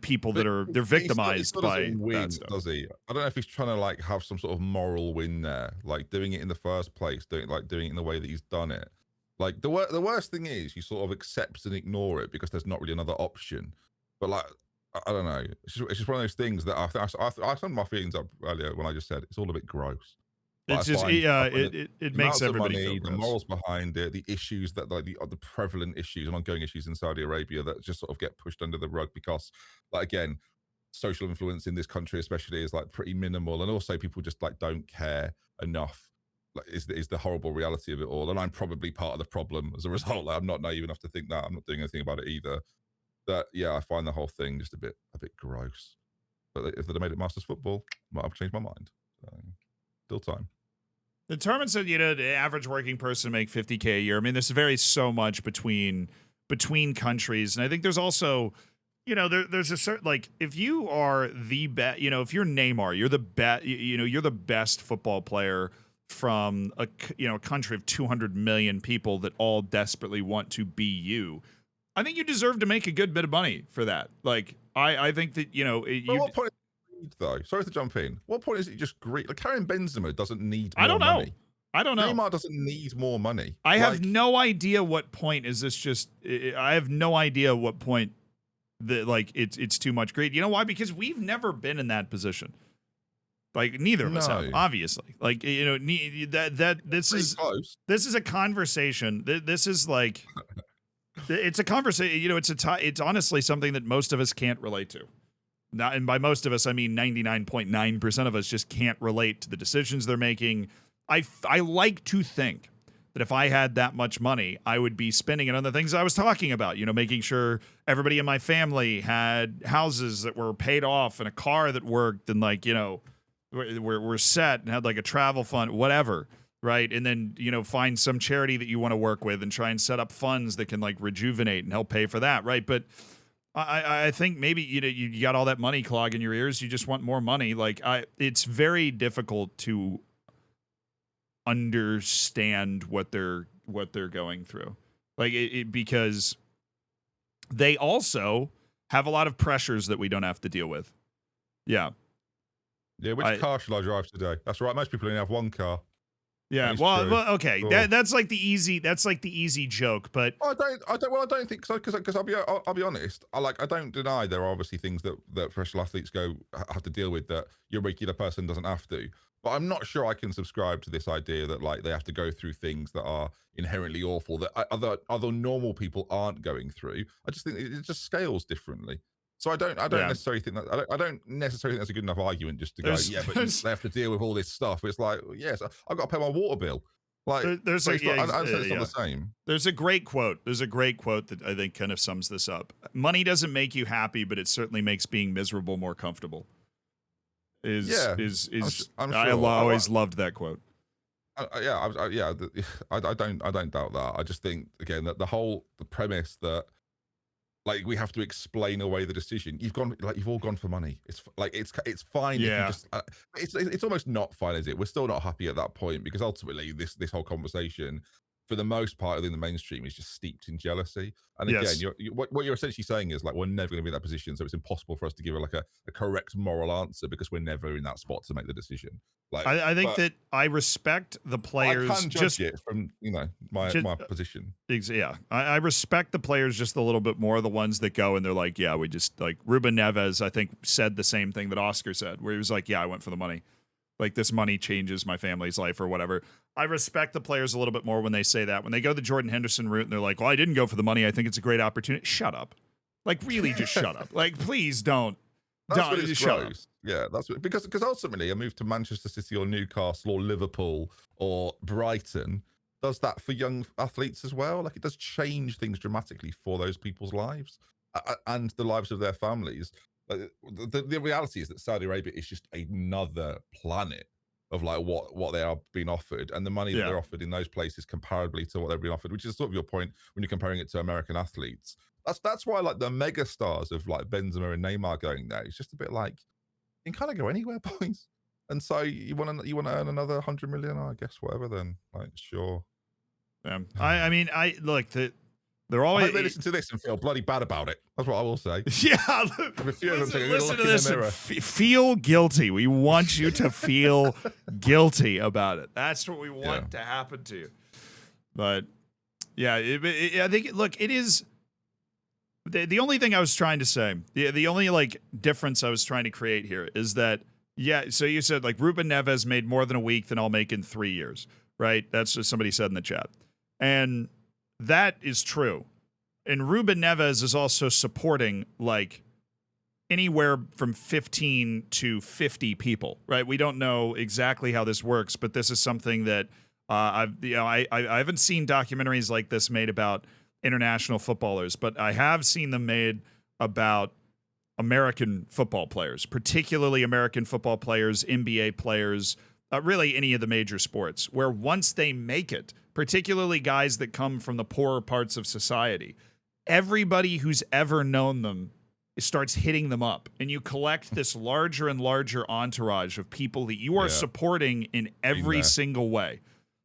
people that they're victimized by that stuff. Does he? I don't know if he's trying to like have some sort of moral win there, like doing it in the first place, doing it in the way that he's done it. Like the worst thing is you sort of accept and ignore it because there's not really another option. But like, I don't know. It's just one of those things that I summed my feelings up earlier when I just said it's all a bit gross. It's just it makes everybody feel gross. The morals behind it, the issues that like the prevalent issues and ongoing issues in Saudi Arabia that just sort of get pushed under the rug because, like, again, social influence in this country especially is like pretty minimal, and also people just like don't care enough. Like, is the horrible reality of it all, and I'm probably part of the problem as a result. Like, I'm not naive enough to think that. I'm not doing anything about it either. That I find the whole thing just a bit gross. But if they'd made it Masters Football, I might have changed my mind. So, still time. The tournament said the average working person make $50K a year. I mean, this varies so much between countries, and I think there's also there's a certain, like, if you are the best, if you're Neymar, you're the best, you're the best football player from a country of 200 million people that all desperately want to be you. I think you deserve to make a good bit of money for that. Like, I think that what point is it, though? Sorry to jump in. What point is it just great? Like, Karim Benzema doesn't need more I don't know. money. I don't know. Neymar doesn't need more money. I have no idea what point is this just. I have no idea what point that like it's too much greed. You know why? Because we've never been in that position. Like neither of us have, obviously. Like this is close. This is a conversation. This is like it's a conversation. You know, it's honestly something that most of us can't relate to. Not, and by most of us, I mean 99.9% of us just can't relate to the decisions they're making. I like to think that if I had that much money, I would be spending it on the things I was talking about, you know, making sure everybody in my family had houses that were paid off and a car that worked and like, you know, we're set and had like a travel fund, whatever, right? And then, you know, find some charity that you want to work with and try and set up funds that can like rejuvenate and help pay for that, right? But I think maybe, you know, you got all that money clogging your ears. You just want more money. Like it's very difficult to understand what they're going through, like because they also have a lot of pressures that we don't have to deal with. Yeah. Which car should I drive today? That's right. Most people only have one car. Yeah. Well, okay. Cool. That's like the easy joke, but I don't think so because I'll be honest. I don't deny there are obviously things that professional athletes have to deal with that your regular person doesn't have to. But I'm not sure I can subscribe to this idea that like they have to go through things that are inherently awful that other normal people aren't going through. I just think it just scales differently. So I don't necessarily think that I don't necessarily think that's a good enough argument just to go, but they have to deal with all this stuff. It's like, yes, I've got to pay my water bill. Like it's not the same. There's a great quote. That I think kind of sums this up. Money doesn't make you happy, but it certainly makes being miserable more comfortable. I'm sure. I always loved that quote. I don't doubt that. I just think again that the premise that like we have to explain away the decision. You've all gone for money. It's fine. Yeah. If you just, it's almost not fine, is it? We're still not happy at that point because ultimately this whole conversation, for the most part within the mainstream, is just steeped in jealousy. And again, what you're essentially saying is like we're never going to be in that position, so it's impossible for us to give like a correct moral answer because we're never in that spot to make the decision. Like I think that I respect the players. I can judge it from my position. Yeah, I respect the players just a little bit more. The ones that go and they're like, yeah, we just like Ruben Neves. I think said the same thing that Oscar said, where he was like, yeah, I went for the money. Like this money changes my family's life or whatever. I respect the players a little bit more when they say that. When they go the Jordan Henderson route and they're like, well, I didn't go for the money. I think it's a great opportunity. Shut up. Like really just shut up. Like please don't. That's what it shows. Yeah, that's what, because ultimately a move to Manchester City or Newcastle or Liverpool or Brighton does that for young athletes as well. Like it does change things dramatically for those people's lives and the lives of their families. The reality is that Saudi Arabia is just another planet of like what they are being offered, and the money that they're offered in those places comparably to what they're being offered, which is sort of your point when you're comparing it to American athletes. That's why like the mega stars of like Benzema and Neymar going there, it's just a bit like you can kind of go anywhere, boys. And so you want to earn another 100 million, I guess, whatever. Then like sure. I mean, they're always. I hope they listen to this and feel bloody bad about it. That's what I will say. Yeah, listen to this and feel guilty. We want you to feel guilty about it. That's what we want to happen to you. But yeah, I think. Look, it is. The only thing I was trying to say, the only like difference I was trying to create here is that so you said like Ruben Neves made more than a week than I'll make in 3 years, right? That's what somebody said in the chat, and that is true. And Ruben Neves is also supporting like anywhere from 15 to 50 people, right? We don't know exactly how this works, but this is something that I haven't seen documentaries like this made about international footballers, but I have seen them made about American football players, particularly American football players, NBA players, really any of the major sports, where once they make it, particularly guys that come from the poorer parts of society, everybody who's ever known them starts hitting them up, and you collect this larger and larger entourage of people that you are supporting in every single way.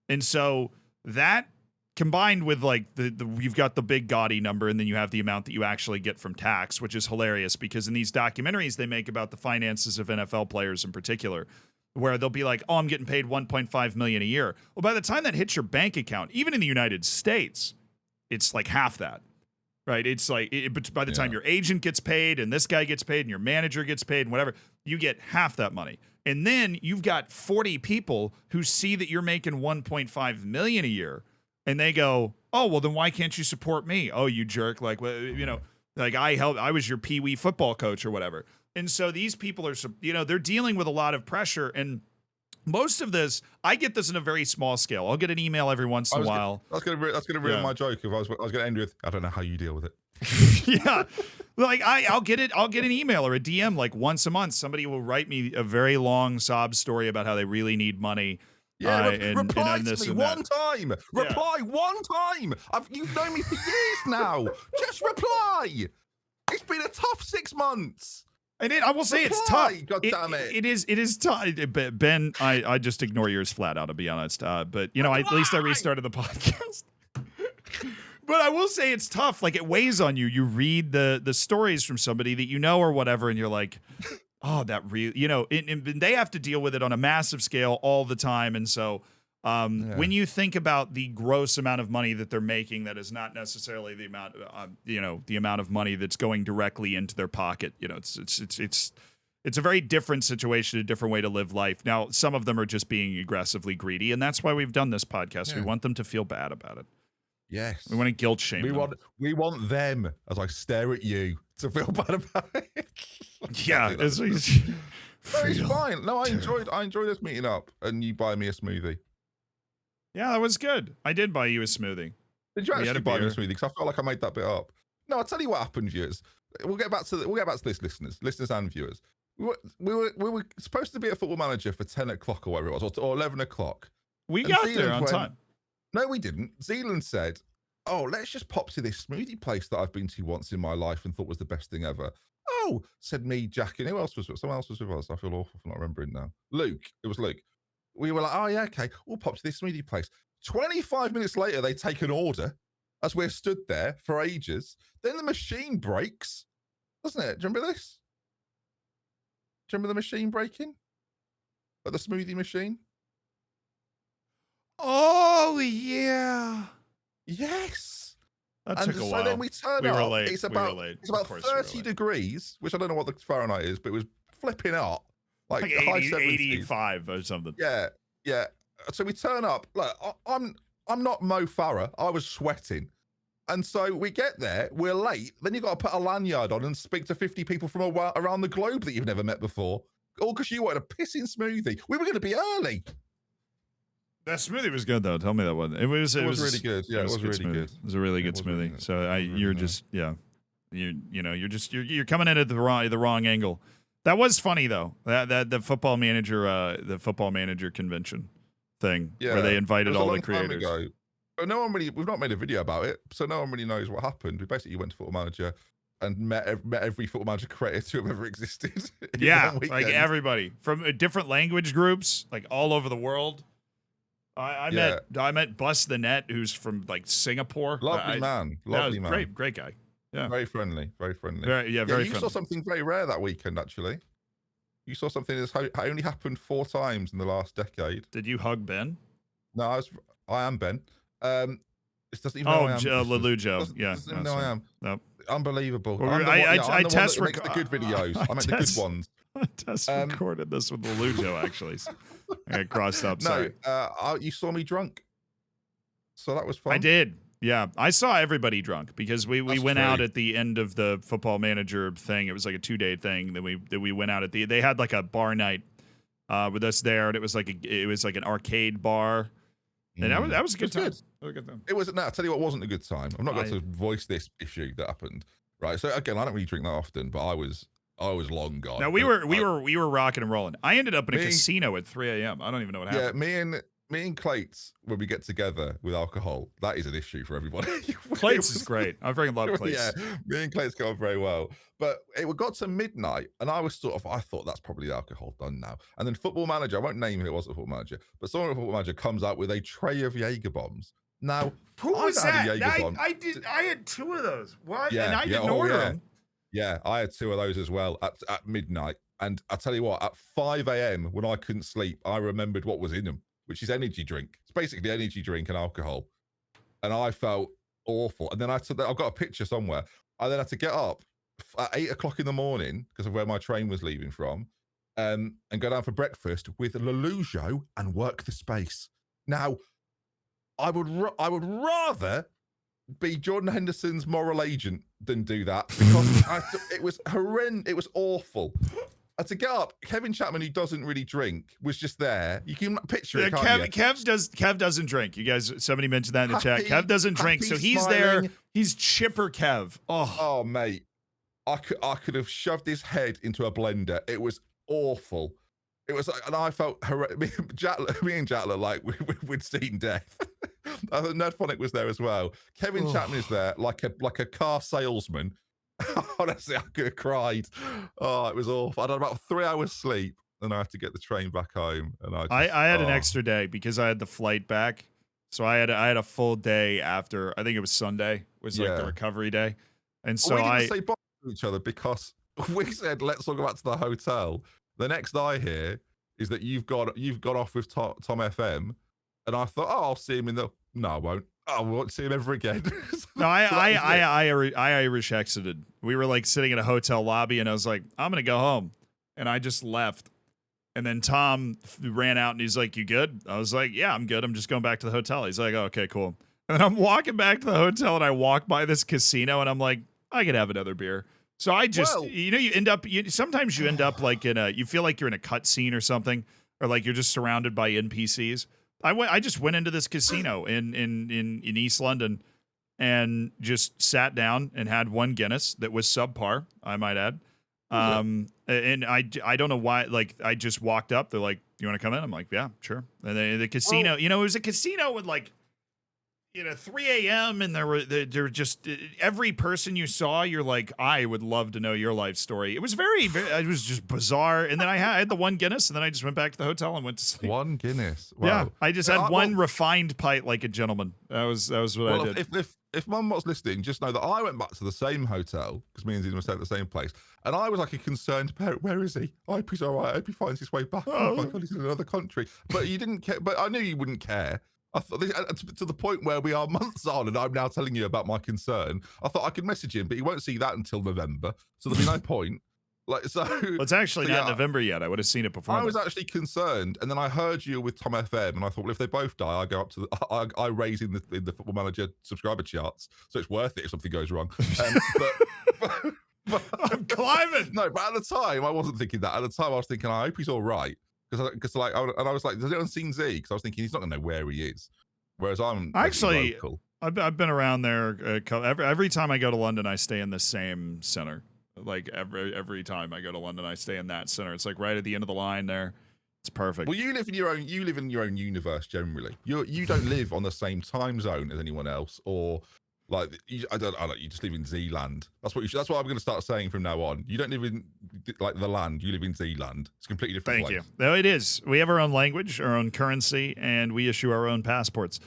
And so that combined with like you've got the big gaudy number, and then you have the amount that you actually get from tax, which is hilarious because in these documentaries they make about the finances of NFL players in particular, where they'll be like, oh, I'm getting paid 1.5 million a year. Well, by the time that hits your bank account, even in the United States, it's like half that, right? It's like, but by the time your agent gets paid and this guy gets paid and your manager gets paid and whatever, you get half that money. And then you've got 40 people who see that you're making 1.5 million a year and they go, oh, well, then why can't you support me? Oh, you jerk. Like, you know, like I was your Pee Wee football coach or whatever. And so these people are, you know, they're dealing with a lot of pressure. And most of this, I get this in a very small scale. I'll get an email every once in a while. That's gonna ruin my joke. If I was gonna end with, I don't know how you deal with it. Yeah, like I'll get an email or a DM like once a month. Somebody will write me a very long sob story about how they really need money. Yeah, reply to me one time. Reply one time. You've known me for years now. Just reply. It's been a tough 6 months. And I will say it's tough. God damn it. It is tough. Ben, I just ignore yours flat out, to be honest. But, you know, at least I restarted the podcast. But I will say it's tough. Like, it weighs on you. You read the stories from somebody that you know or whatever, and you're like, oh, that really, you know, and they have to deal with it on a massive scale all the time. And so when you think about the gross amount of money that they're making, that is not necessarily the amount, you know, the amount of money that's going directly into their pocket. You know, it's a very different situation, a different way to live life. Now, some of them are just being aggressively greedy, and that's why we've done this podcast. We want them to feel bad about it. Yes, we want to guilt shame them. We want them, as I stare at you, to feel bad about it. Yeah, it's fine. No, I enjoyed us meeting up, and you buy me a smoothie. Yeah, that was good. I did buy you a smoothie. Did you actually buy me a smoothie? Because I felt like I made that bit up. No, I'll tell you what happened, viewers. We'll get back to this, listeners and viewers. We were supposed to be a Football Manager for 10 o'clock or whatever it was, or 11 o'clock. We got there on time. No, we didn't. Zealand said, oh, let's just pop to this smoothie place that I've been to once in my life and thought was the best thing ever. Oh, said me, Jack, and who else was with us? Someone else was with us. I feel awful for not remembering now. Luke. It was Luke. We were like, oh, yeah, okay. We'll pop to this smoothie place. 25 minutes later, they take an order as we're stood there for ages. Then the machine breaks, doesn't it? Do you remember this? Do you remember the machine breaking? At the smoothie machine? Oh, yeah. Yes. That took a while. So then we turn up. We were late. It's about 30 degrees, which I don't know what the Fahrenheit is, but it was flipping hot. Like 80, high 70s. 85 or something. Yeah, yeah. So we turn up. Look, I'm not Mo Farah. I was sweating. And so we get there, we're late. Then you've got to put a lanyard on and speak to 50 people from around the globe that you've never met before. All because you wanted a pissing smoothie. We were going to be early. That smoothie was good, though. Tell me that one. It was really good. Yeah, it was really good. It was a really good smoothie. Really good. So you're just, yeah. You're coming in at the wrong angle. That was funny, though. That the football manager convention thing where they invited all the creators. But we've not made a video about it, so no one really knows what happened. We basically went to Football Manager and met every Football Manager creator to have ever existed. Yeah, like everybody from different language groups, like all over the world. I met Bus the Net, who's from like Singapore. Lovely man. Great guy. Yeah, very friendly. Very friendly. Very friendly. You saw something very rare that weekend, actually. You saw something that's only happened 4 times in the last decade. Did you hug Ben? No, I am Ben. This doesn't even know I am. Lelujo. Yeah. Doesn't even know I am. Nope. Unbelievable. Well, I test makes the good videos. I make the good ones. I test recorded this with Lelujo, actually. So I got crossed up. Sorry. You saw me drunk. So that was fun. I did. Yeah. I saw everybody drunk because we went out at the end of the Football Manager thing. It was like a 2-day thing that we went out at they had like a bar night with us there, and it was like an arcade bar. And that was a good time. It was. Now, I'll tell you what wasn't a good time. I've not got to voice this issue that happened. Right. So again, I don't really drink that often, but I was long gone. No, we were rocking and rolling. I ended up in a casino at 3 a.m. I don't even know what happened. Yeah, me and Clates, when we get together with alcohol, that is an issue for everybody. Clates is great. I freaking love Clates. Yeah, me and Clates go on very well. But it got to midnight, and I thought that's probably the alcohol done now. And then Football Manager, I won't name who it was at Football Manager, but someone at Football Manager comes out with a tray of Jaeger bombs. Now, who was that? I had 2 of those. What? Yeah, and I didn't order them. Yeah, I had 2 of those as well at midnight. And I tell you what, at 5 a.m. when I couldn't sleep, I remembered what was in them, which is energy drink. It's basically energy drink and alcohol. And I felt awful. And then I've got a picture somewhere. I then had to get up at 8 o'clock in the morning because of where my train was leaving from, and go down for breakfast with Lelujo and work the space. Now, I would rather be Jordan Henderson's moral agent than do that, because it was horrendous. It was awful. To get up, Kevin Chapman, who doesn't really drink, was just there. You can picture it, can't you? Kev doesn't drink. You guys, somebody mentioned that in the chat. Kev doesn't drink, so he's smiling. There. He's chipper Kev. Oh, mate. I could have shoved his head into a blender. It was awful. It was, and I felt me and Jack looked like we'd seen death. I thought Nerdphonic was there as well. Kevin Chapman is there like a car salesman. Honestly, I could have cried. Oh, it was awful. I had about 3 hours sleep, and I had to get the train back home. And I had an extra day because I had the flight back, so I had a full day after. I think it was Sunday. Was like the recovery day, and so we didn't say bye to each other because we said let's all go back to the hotel. The next I hear is that you've got off with Tom FM, and I thought, I'll see him in the. No, I won't. I won't see him ever again. No, I Irish exited. We were like sitting in a hotel lobby, and I was like, I'm gonna go home, and I just left. And then Tom ran out, and he's like, "You good?" I was like, "Yeah, I'm good. I'm just going back to the hotel." He's like, oh, "Okay, cool." And then I'm walking back to the hotel, and I walk by this casino, and I'm like, I could have another beer. So I just, you end up. Sometimes you end up like you feel like you're in a cutscene or something, or like you're just surrounded by NPCs. I just went into this casino in East London and just sat down and had one Guinness that was subpar, I might add. And I don't know why, like, I just walked up. They're like, "You want to come in?" I'm like, "Yeah, sure." And the casino, it was a casino with like, 3 a.m. and there were just every person you saw, you're like, I would love to know your life story. It was it was just bizarre. And then I had the one Guinness, and then I just went back to the hotel and went to sleep. One Guinness. Wow. Yeah, I just had one refined pint like a gentleman. That was what I did. If Mum was listening, just know that I went back to the same hotel because me and Zena were staying at the same place, and I was like a concerned parent. Where is he? I hope he's all right. I hope he finds his way back. Oh my God, he's in another country. But you didn't care. But I knew you wouldn't care. I thought to the point where we are months on, and I'm now telling you about my concern. I thought I could message him, but he won't see that until November, so there'll be no point. Well, it's actually not November yet. I would have seen it before. I was actually concerned, and then I heard you with Tom FM, and I thought, well, if they both die, I go up to I raise in the Football Manager subscriber charts, so it's worth it if something goes wrong. But I'm climbing. No, but at the time, I wasn't thinking that. At the time, I was thinking, I hope he's all right. Because like, I was like, has anyone seen Z? Because I was thinking he's not going to know where he is. Whereas I'm actually local. I've been around there. Every time I go to London, I stay in the same center. Like every time I go to London, I stay in that center. It's like right at the end of the line there. It's perfect. Well, you live in your own universe generally. You don't live on the same time zone as anyone else, or like I don't know, you just live in Z-land. That's what I'm going to start saying from now on. You don't live in like the land. You live in Z-land. It's a completely different place. Thank you. No, it is. We have our own language, our own currency, and we issue our own passports.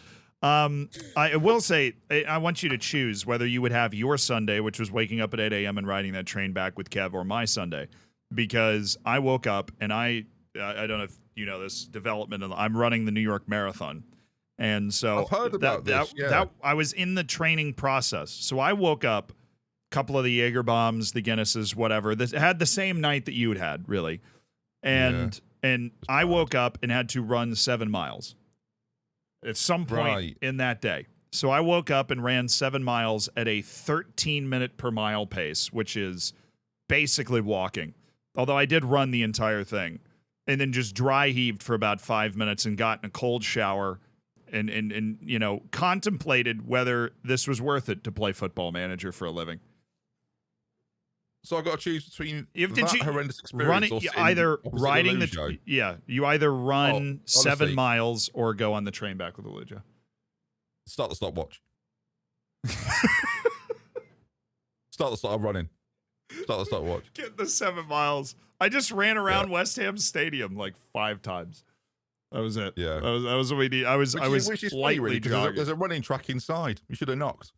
I will say, I want you to choose whether you would have your Sunday, which was waking up at 8 a.m. and riding that train back with Kev, or my Sunday, because I woke up and I don't know if you know this development. I'm running the New York Marathon. And so I've heard about this. I was in the training process. So I woke up, a couple of the Jaeger bombs, the Guinnesses, whatever. This had the same night that you had, really. And I woke up and had to run 7 miles at some point in that day. So I woke up and ran 7 miles at a 13-minute per mile pace, which is basically walking. Although I did run the entire thing. And then just dry heaved for about 5 minutes and got in a cold shower. And contemplated whether this was worth it to play Football Manager for a living. So I got to choose between horrendous experience running, or either riding you either run 7 miles or go on the train back with Elijah. Start the stopwatch. I'm running. Start the stopwatch. Get the 7 miles. I just ran around West Ham Stadium like 5 times. That was it. Yeah, that was what we did. I was lightly jogging. There's a running track inside. You should have knocked,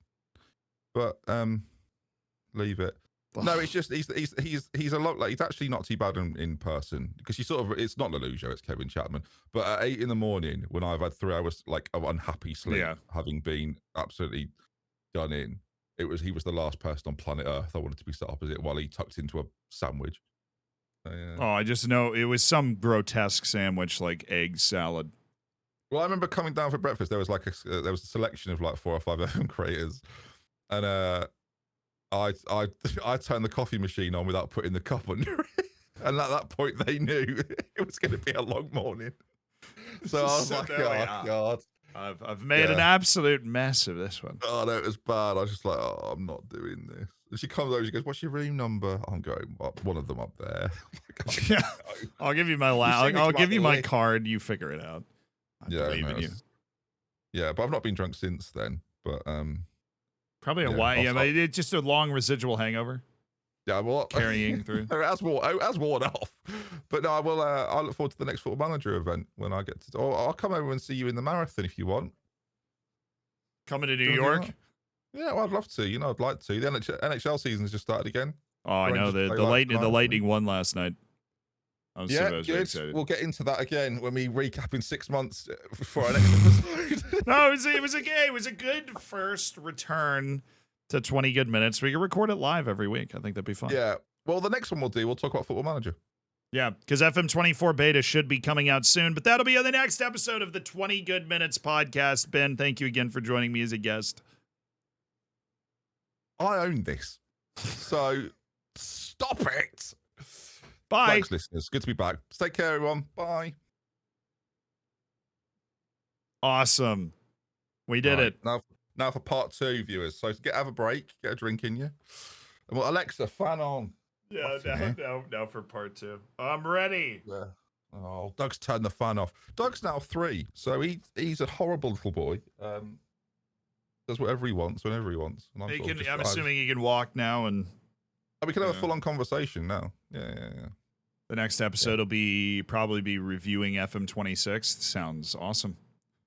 but leave it. No, it's just he's a lot like he's actually not too bad in person because you sort of it's not Leluja, it's Kevin Chapman. But at 8 a.m. when I've had 3 hours like of unhappy sleep, having been absolutely done in, he was the last person on planet Earth I wanted to be sat opposite while he tucked into a sandwich. Oh, I just know it was some grotesque sandwich like egg salad. Well, I remember coming down for breakfast. There was like there was a selection of like 4 or 5 FM creators, and I turned the coffee machine on without putting the cup under it, and at that point they knew it was going to be a long morning. So I was like, oh God. I've made an absolute mess of this one. Oh no, it was bad. I was just like, oh, I'm not doing this. And she comes over, she goes, what's your room number? I'm going, one of them up there. Yeah, I'll give you my I'll give you my card. You figure it out. I believe in you. Yeah, but I've not been drunk since then. But probably a while. Yeah, but it's just a long residual hangover. Yeah, well, carrying through. As worn off. But no, I will. I look forward to the next Football Manager event when I get to. Or I'll come over and see you in the marathon if you want. Coming to New York? Yeah, well, I'd love to. You know, I'd like to. The NHL season's just started again. Oh, I know the Lightning won last night. I'm good. Excited. We'll get into that again when we recap in 6 months for our next episode. No, it was a good first return to 20 good minutes. We can record it live every week. I think that'd be fun. Yeah. Well, the next one we'll talk about Football Manager. Yeah, because FM24 beta should be coming out soon, but that'll be on the next episode of the 20 Good Minutes podcast. Ben, thank you again for joining me as a guest. I own this, so stop it. Bye. Thanks, listeners. Good to be back. Take care, everyone. Bye. Awesome. We did it. Now for part 2, viewers. So have a break, get a drink in you. And well, Alexa, fan on. Yeah, now for part 2. I'm ready. Yeah. Oh, Doug's turned the fan off. Doug's now 3, so he's a horrible little boy. Does whatever he wants, whenever he wants. And I'm assuming he can walk now, and we can have a full-on conversation now. Yeah. The next episode will probably be reviewing FM26. Sounds awesome.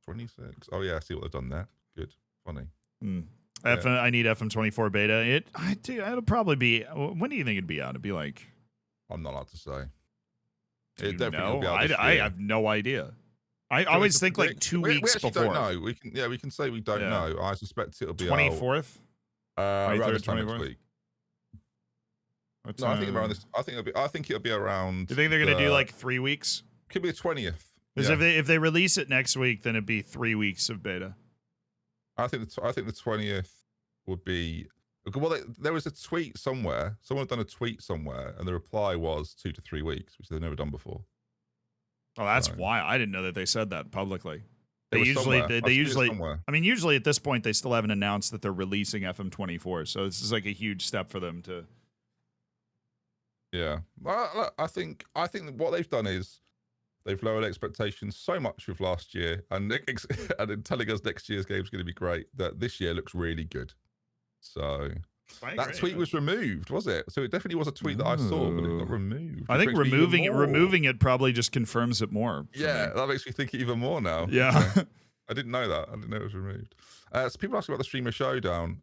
26. Oh yeah, I see what they've done there. Good, funny. I need FM24 beta. It'll probably be. When do you think it'd be out? It'd be like. I'm not allowed to say. It definitely will be out this year. I have no idea. I always think like 2 weeks before. We don't know. We can say we don't know. I suspect it'll be 24th. Around this time next week. No, I think around this. I think it'll be around. Do you think they're going to do like 3 weeks? Could be the 20th. Because if they release it next week, then it'd be 3 weeks of beta. I think the 20th would be. Well, there was a tweet somewhere. Someone had done a tweet somewhere, and the reply was 2 to 3 weeks, which they've never done before. Oh, that's why I didn't know that they said that publicly. They usually. I mean, usually at this point they still haven't announced that they're releasing FM24. So this is like a huge step for them to. Yeah, well, I think what they've done is they've lowered expectations so much with last year, and telling us next year's game is going to be great. That this year looks really good. So that tweet was removed, was it? So it definitely was a tweet that I saw, but it got removed. I think removing it probably just confirms it more. Yeah, that makes me think even more now. Yeah, I didn't know that. I didn't know it was removed. So people asking about the Streamer Showdown.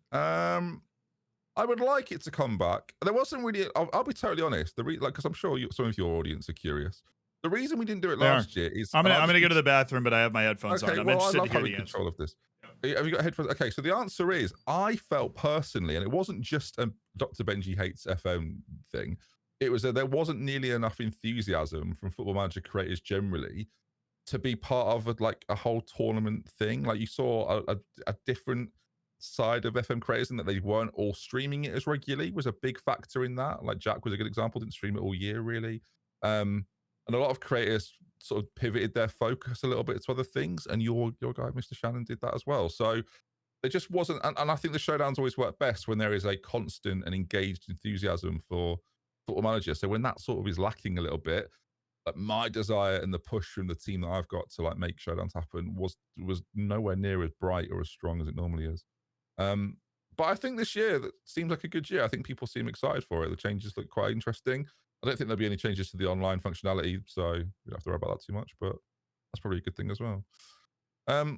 I would like it to come back. There wasn't really. I'll be totally honest. Because I'm sure some of your audience are curious. The reason we didn't do it last year is I'm gonna go to the bathroom, but I have my headphones on. I'm interested to hear the answer. Control of this. Have you got headphones? Okay, so the answer is I felt personally, and it wasn't just a Dr. Benji hates FM thing. It was there wasn't nearly enough enthusiasm from Football Manager creators generally to be part of a whole tournament thing. Like you saw a different side of FM creators, and that they weren't all streaming it as regularly was a big factor in that. Like Jack was a good example, didn't stream it all year really. And a lot of creators sort of pivoted their focus a little bit to other things, and your guy, Mr. Shannon, did that as well. So it just wasn't, and I think the showdowns always work best when there is a constant and engaged enthusiasm for Football Manager. So when that sort of is lacking a little bit, like my desire and the push from the team that I've got to like make showdowns happen was nowhere near as bright or as strong as it normally is. But I think this year that seems like a good year. I think people seem excited for it. The changes look quite interesting. I don't think there'll be any changes to the online functionality, so we don't have to worry about that too much, but that's probably a good thing as well. But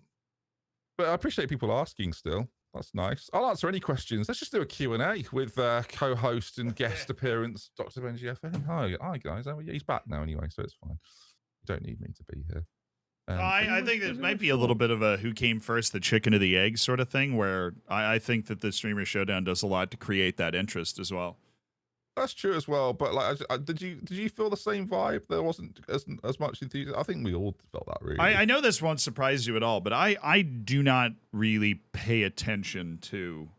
I appreciate people asking still. That's nice. I'll answer any questions. Let's just do a Q&A with co-host and guest appearance, Dr. Benji FM. Hi guys. How are you? He's back now anyway, so it's fine. You don't need me to be here. I think it might be a little bit of a who came first, the chicken or the egg sort of thing, where I think that the Streamer Showdown does a lot to create that interest as well. That's true as well, but like, did you feel the same vibe? There wasn't as much enthusiasm. I think we all felt that, really. I know this won't surprise you at all, but I do not really pay attention to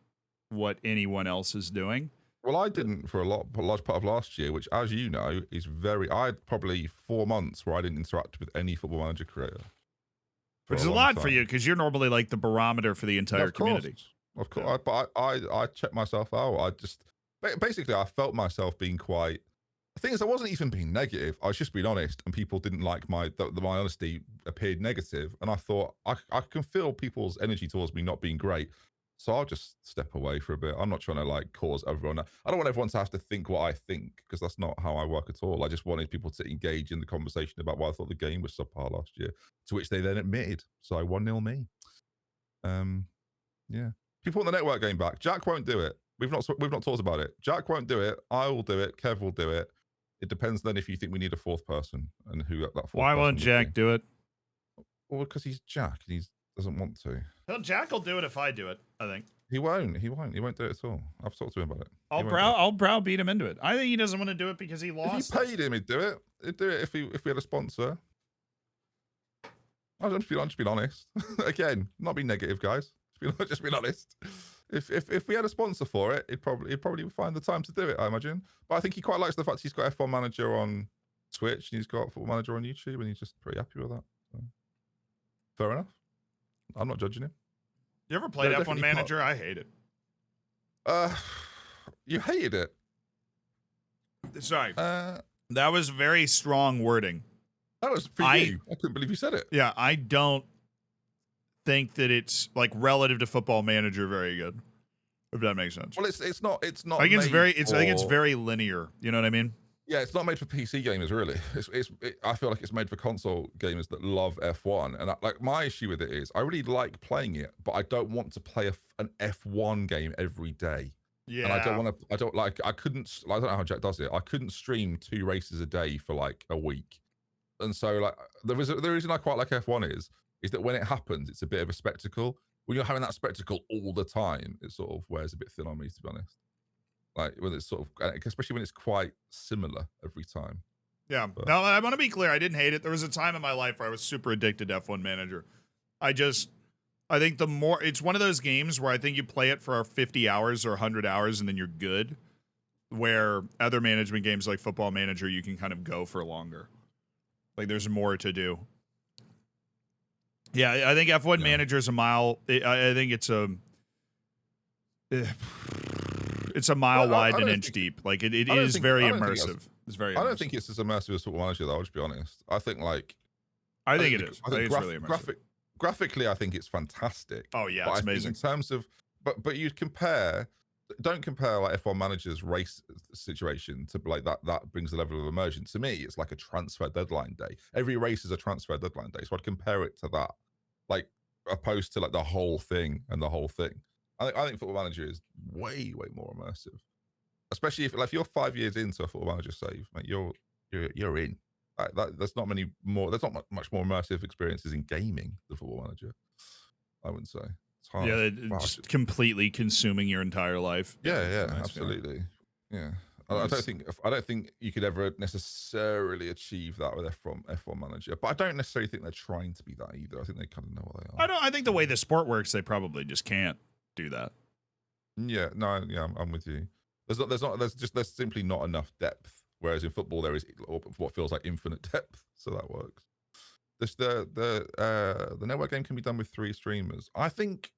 what anyone else is doing. Well, I didn't for a large part of last year, which, as you know, is I had probably 4 months where I didn't interact with any Football Manager creator. Which is a lot for you, because you're normally like the barometer for the entire community. Of course, yeah. But I checked myself out. I just basically I felt myself being quite. The thing is, I wasn't even being negative. I was just being honest, and people didn't like my honesty appeared negative, and I thought I can feel people's energy towards me not being great. So I'll just step away for a bit. I'm not trying to like cause everyone. I don't want everyone to have to think what I think, because that's not how I work at all. I just wanted people to engage in the conversation about why I thought the game was subpar last year, to which they then admitted. So 1-0 me. Yeah. People want the network game back. Jack won't do it. We've not talked about it. Jack won't do it. I will do it. Kev will do it. It depends then if you think we need a fourth person and who that fourth. Why won't Jack do it? Well, because he's Jack and he doesn't want to. Well, Jack will do it if I do it, I think. He won't. He won't do it at all. I've talked to him about it. I'll browbeat him into it. I think he doesn't want to do it because he lost. If you paid him, he'd do it. He'd do it if we had a sponsor. I'm just being honest. Again, not being negative, guys. Just being honest. If we had a sponsor for it, he'd probably find the time to do it, I imagine. But I think he quite likes the fact he's got F1 Manager on Twitch and he's got Football Manager on YouTube, and he's just pretty happy with that. So. Fair enough. I'm not judging him. You ever played F1 Manager? I hate it. You hated it? Sorry. That was very strong wording. That was for you. I couldn't believe you said it. Yeah, I don't think that it's like relative to Football Manager very good. If that makes sense. Well, it's not. I think it's very linear. You know what I mean? Yeah, it's not made for PC gamers, really. I feel like it's made for console gamers that love F1. And like my issue with it is, I really like playing it, but I don't want to play an F1 game every day. Yeah. And I don't know how Jack does it. I couldn't stream 2 races a day for like a week. And so like the reason I quite like F1 is that when it happens, it's a bit of a spectacle. When you're having that spectacle all the time, it sort of wears a bit thin on me, to be honest. Like when it's sort of, especially when it's quite similar every time. Yeah. But now I want to be clear. I didn't hate it. There was a time in my life where I was super addicted to F1 Manager. I think it's one of those games where I think you play it for 50 hours or 100 hours and then you're good. Where other management games like Football Manager, you can kind of go for longer. Like there's more to do. Yeah, I think F1 Manager is a mile. I think it's a mile wide and inch deep. Like it is very immersive. It's very. I don't think it's as immersive as Football Manager, though. I'll just be honest. I think it is. I think it's really immersive. Graphically, I think it's fantastic. Oh yeah, it's amazing. In terms of, but you'd don't compare like F1 Manager's race situation to like that. That brings the level of immersion. To me, it's like a transfer deadline day. Every race is a transfer deadline day, so I'd compare it to that, like opposed to like the whole thing and the whole thing. I think Football Manager is way more immersive, especially if you're 5 years into a Football Manager save, mate, you're in. There's not much more immersive experiences in gaming than Football Manager. I wouldn't say. It's hard. Yeah, just completely consuming your entire life. Yeah, absolutely. Yeah, I don't think you could ever necessarily achieve that with F1 Manager, but I don't necessarily think they're trying to be that either. I think they kind of know what they are. I think the way the sport works, they probably just can't do that. Yeah, no, yeah, I'm with you. There's simply not enough depth. Whereas in football, there is what feels like infinite depth, so that works. The network game can be done with 3 streamers. I think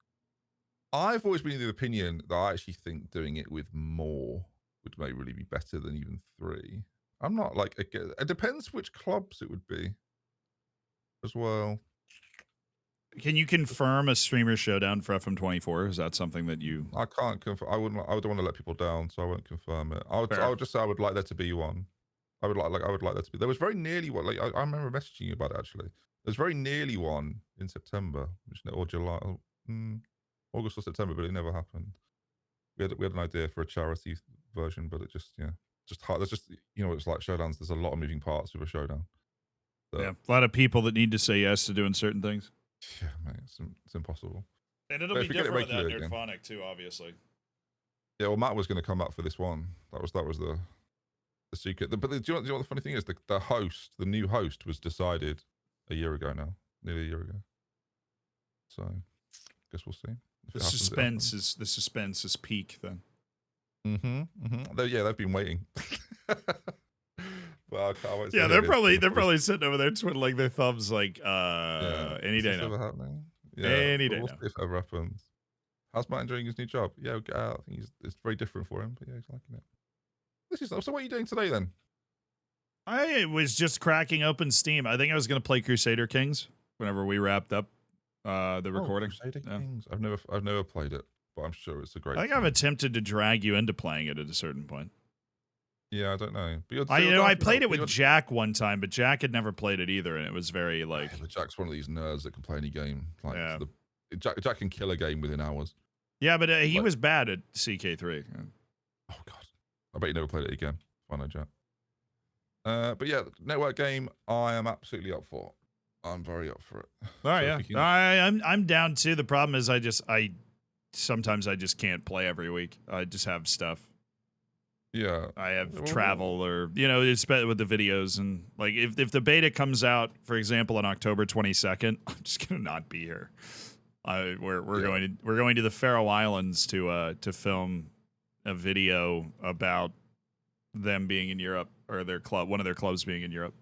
I've always been of the opinion that I actually think doing it with more may really be better than even 3. I'm not like, it depends which clubs it would be as well. Can you confirm a streamer showdown for FM24? Is that something that you? I can't confirm. I would want to let people down, so I won't confirm it. I would just say I would like there to be one. I would like there to be. There was very nearly one. Like I remember messaging you about it actually. There's very nearly one in September, or July. August or September, but it never happened. We had an idea for a charity version, but it just hard. There's just what it's like showdowns. There's a lot of moving parts with a showdown. Yeah, a lot of people that need to say yes to doing certain things. Yeah, mate, it's impossible. And it'll be different with that Nerdphonic too, obviously. Yeah, well, Matt was going to come back for this one. That was the secret. But do you know what the funny thing is? The new host, was decided a year ago now, nearly a year ago. So, guess we'll see. The suspense is peak then. They've been waiting. Well, yeah, they're probably sitting over there twiddling their thumbs like any day now. Happening? Yeah, any day we'll now. See if it ever happens. How's Matt enjoying his new job? Yeah, we'll get out. I think it's very different for him, but yeah, he's liking it. So what are you doing today then? I was just cracking open Steam. I think I was going to play Crusader Kings whenever we wrapped up the recording. Crusader Kings. I've never played it, but I'm sure it's a great. I think I've attempted to drag you into playing it at a certain point. Yeah, I don't know. But I played it with Jack one time, but Jack had never played it either, and it was very like. Yeah, but Jack's one of these nerds that can play any game. Like, Jack can kill a game within hours. Yeah, but he was bad at CK3. Yeah. Oh god, I bet you never played it again. I know, Jack. But yeah, network game, I am absolutely up for. I'm very up for it. All right, yeah, I'm down too. The problem is sometimes I just can't play every week. I just have stuff. Yeah, I have travel or it's with the videos and like if the beta comes out, for example, on October 22nd, I'm just gonna not be here. We're going to the Faroe Islands to film a video about them being in Europe or one of their clubs being in Europe.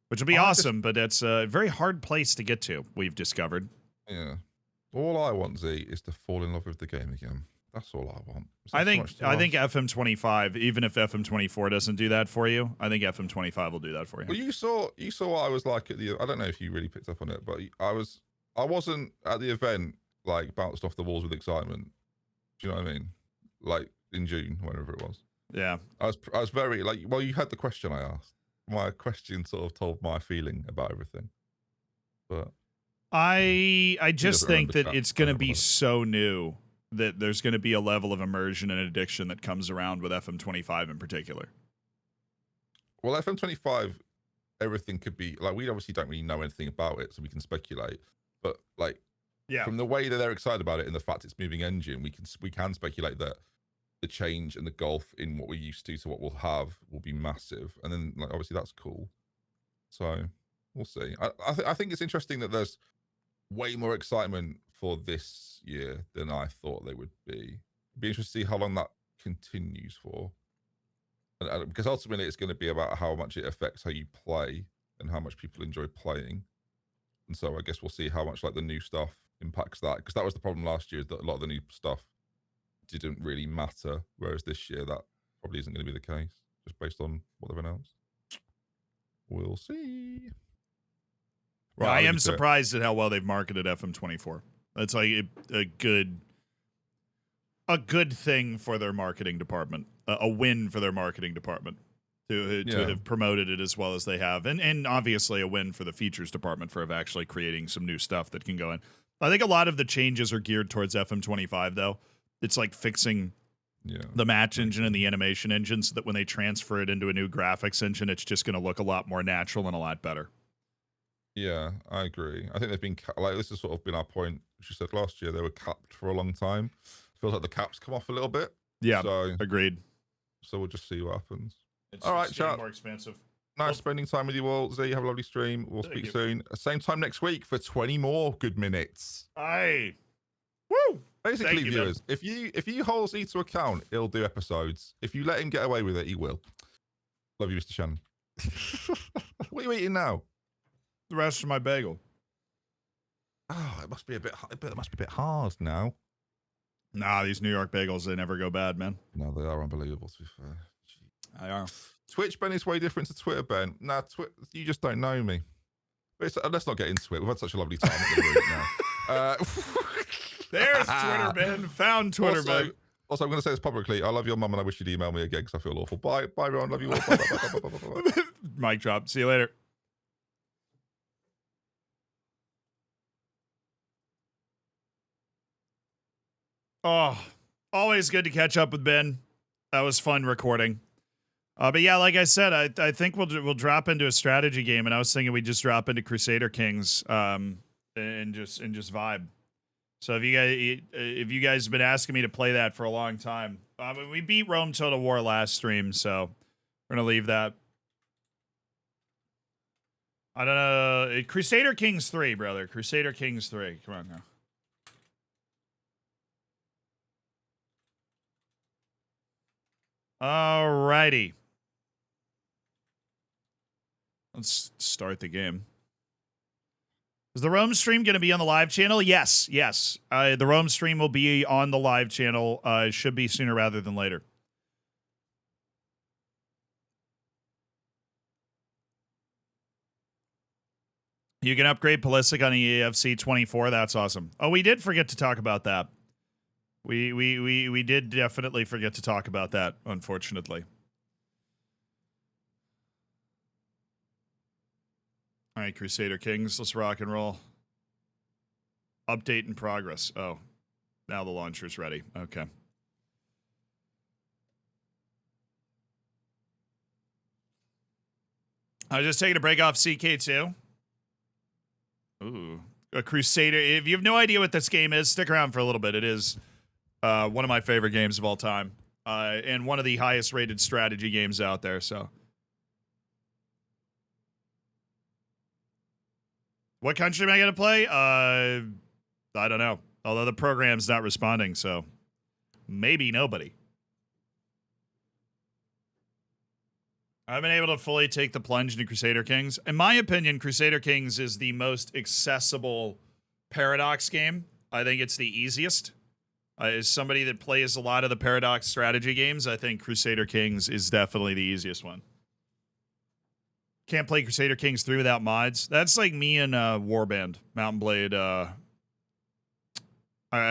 Which will be awesome, but it's a very hard place to get to. We've discovered. Yeah, all I want, Z, is to fall in love with the game again. That's all I want. I think FM25, even if FM24 doesn't do that for you, I think FM25 will do that for you. Well, you saw what I was like at the. I don't know if you really picked up on it, but I wasn't at the event like bounced off the walls with excitement. Do you know what I mean? Like in June, whenever it was. Yeah. I was very like. Well, you had the question I asked. My question sort of told my feeling about everything. But I just think that it's going to be so new that there's going to be a level of immersion and addiction that comes around with FM25 in particular. Well, FM25, everything could be like, we obviously don't really know anything about it, so we can speculate. But like, from the way that they're excited about it and the fact it's moving engine, we can speculate that the change and the gulf in what we're used to what we'll have will be massive. And then like, obviously that's cool. So we'll see. I think it's interesting that there's way more excitement for this year than I thought they would be. It'd be interesting to see how long that continues for. And because ultimately it's going to be about how much it affects how you play and how much people enjoy playing. And so I guess we'll see how much like the new stuff impacts that. Because that was the problem last year, that a lot of the new stuff didn't really matter. Whereas this year that probably isn't going to be the case, just based on what they've announced. We'll see. Right, I am surprised at how well they've marketed FM24. That's like a good thing for their marketing department, a win for their marketing department to have promoted it as well as they have, and obviously a win for the features department for actually creating some new stuff that can go in. I think a lot of the changes are geared towards FM25 though. It's like fixing the match engine and the animation engine so that when they transfer it into a new graphics engine, it's just going to look a lot more natural and a lot better. Yeah, I agree. I think they've been like, this has sort of been our point, which you said last year, they were capped for a long time. Feels like the caps come off a little bit. Yeah, so, agreed. So we'll just see what happens. All right, chat. More expensive. Nice spending time with you all. Z, have a lovely stream. We'll speak soon. Same time next week for 20 more good minutes. Aye. Woo! Basically, viewers, if you hold Z to account, he'll do episodes. If you let him get away with it, he will. Love you, Mr. Shannon. What are you eating now? The rest of my bagel. Oh, it must be a bit hard now. Nah, these New York bagels, they never go bad, man. No, they are unbelievable, to be fair. They are. Twitch Ben is way different to Twitter Ben. Nah, you just don't know me. But let's not get into it. We've had such a lovely time. Now. There's Twitter Ben. Found Twitter Ben. Also, I'm going to say this publicly. I love your mum and I wish you'd email me again because I feel awful. Bye, everyone. Love you all. Bye. Mic drop. See you later. Oh, always good to catch up with Ben. That was fun recording. But yeah, like I said, I think we'll drop into a strategy game, and I was thinking we just drop into Crusader Kings, and just vibe. So if you guys have been asking me to play that for a long time, we beat Rome Total War last stream, so we're gonna leave that. I don't know. Crusader Kings 3, brother. Crusader Kings 3. Come on now. Alrighty. Let's start the game. Is the Rome stream going to be on the live channel? Yes, yes. The Rome stream will be on the live channel. It should be sooner rather than later. You can upgrade Pulisic on EAFC 24. That's awesome. Oh, we did forget to talk about that. We did definitely forget to talk about that, unfortunately. All right, Crusader Kings, let's rock and roll. Update in progress. Oh, now the launcher's ready. Okay. I was just taking a break off CK2. Ooh, a Crusader. If you have no idea what this game is, stick around for a little bit. It is one of my favorite games of all time, and one of the highest rated strategy games out there, so. What country am I going to play? I don't know. Although the program's not responding, so maybe nobody. I've been able to fully take the plunge into Crusader Kings. In my opinion, Crusader Kings is the most accessible Paradox game. I think it's the easiest. As somebody that plays a lot of the Paradox strategy games, I think Crusader Kings is definitely the easiest one. Can't play Crusader Kings 3 without mods. That's like me and Warband. Mountain Blade. I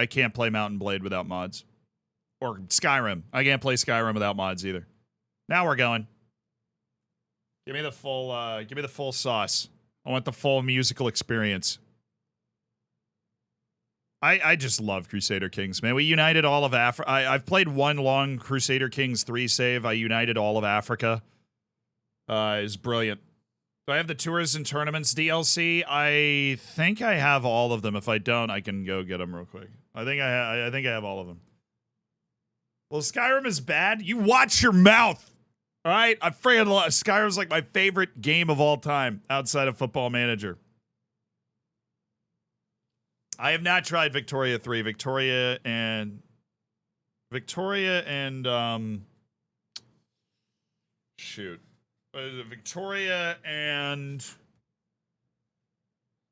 can't play Mountain Blade without mods. Or Skyrim. I can't play Skyrim without mods either. Now we're going. Give me the full sauce. I want the full musical experience. I just love Crusader Kings, man. We united all of Africa. I've played one long Crusader Kings 3 save. I united all of Africa. Is brilliant. Do I have the Tours and Tournaments DLC? I think I have all of them. If I don't, I can go get them real quick. I think I have all of them. Well, Skyrim is bad. You watch your mouth. All right? I freaking love Skyrim's like my favorite game of all time outside of Football Manager. I have not tried Victoria 3. Victoria and shoot. What is it? Victoria and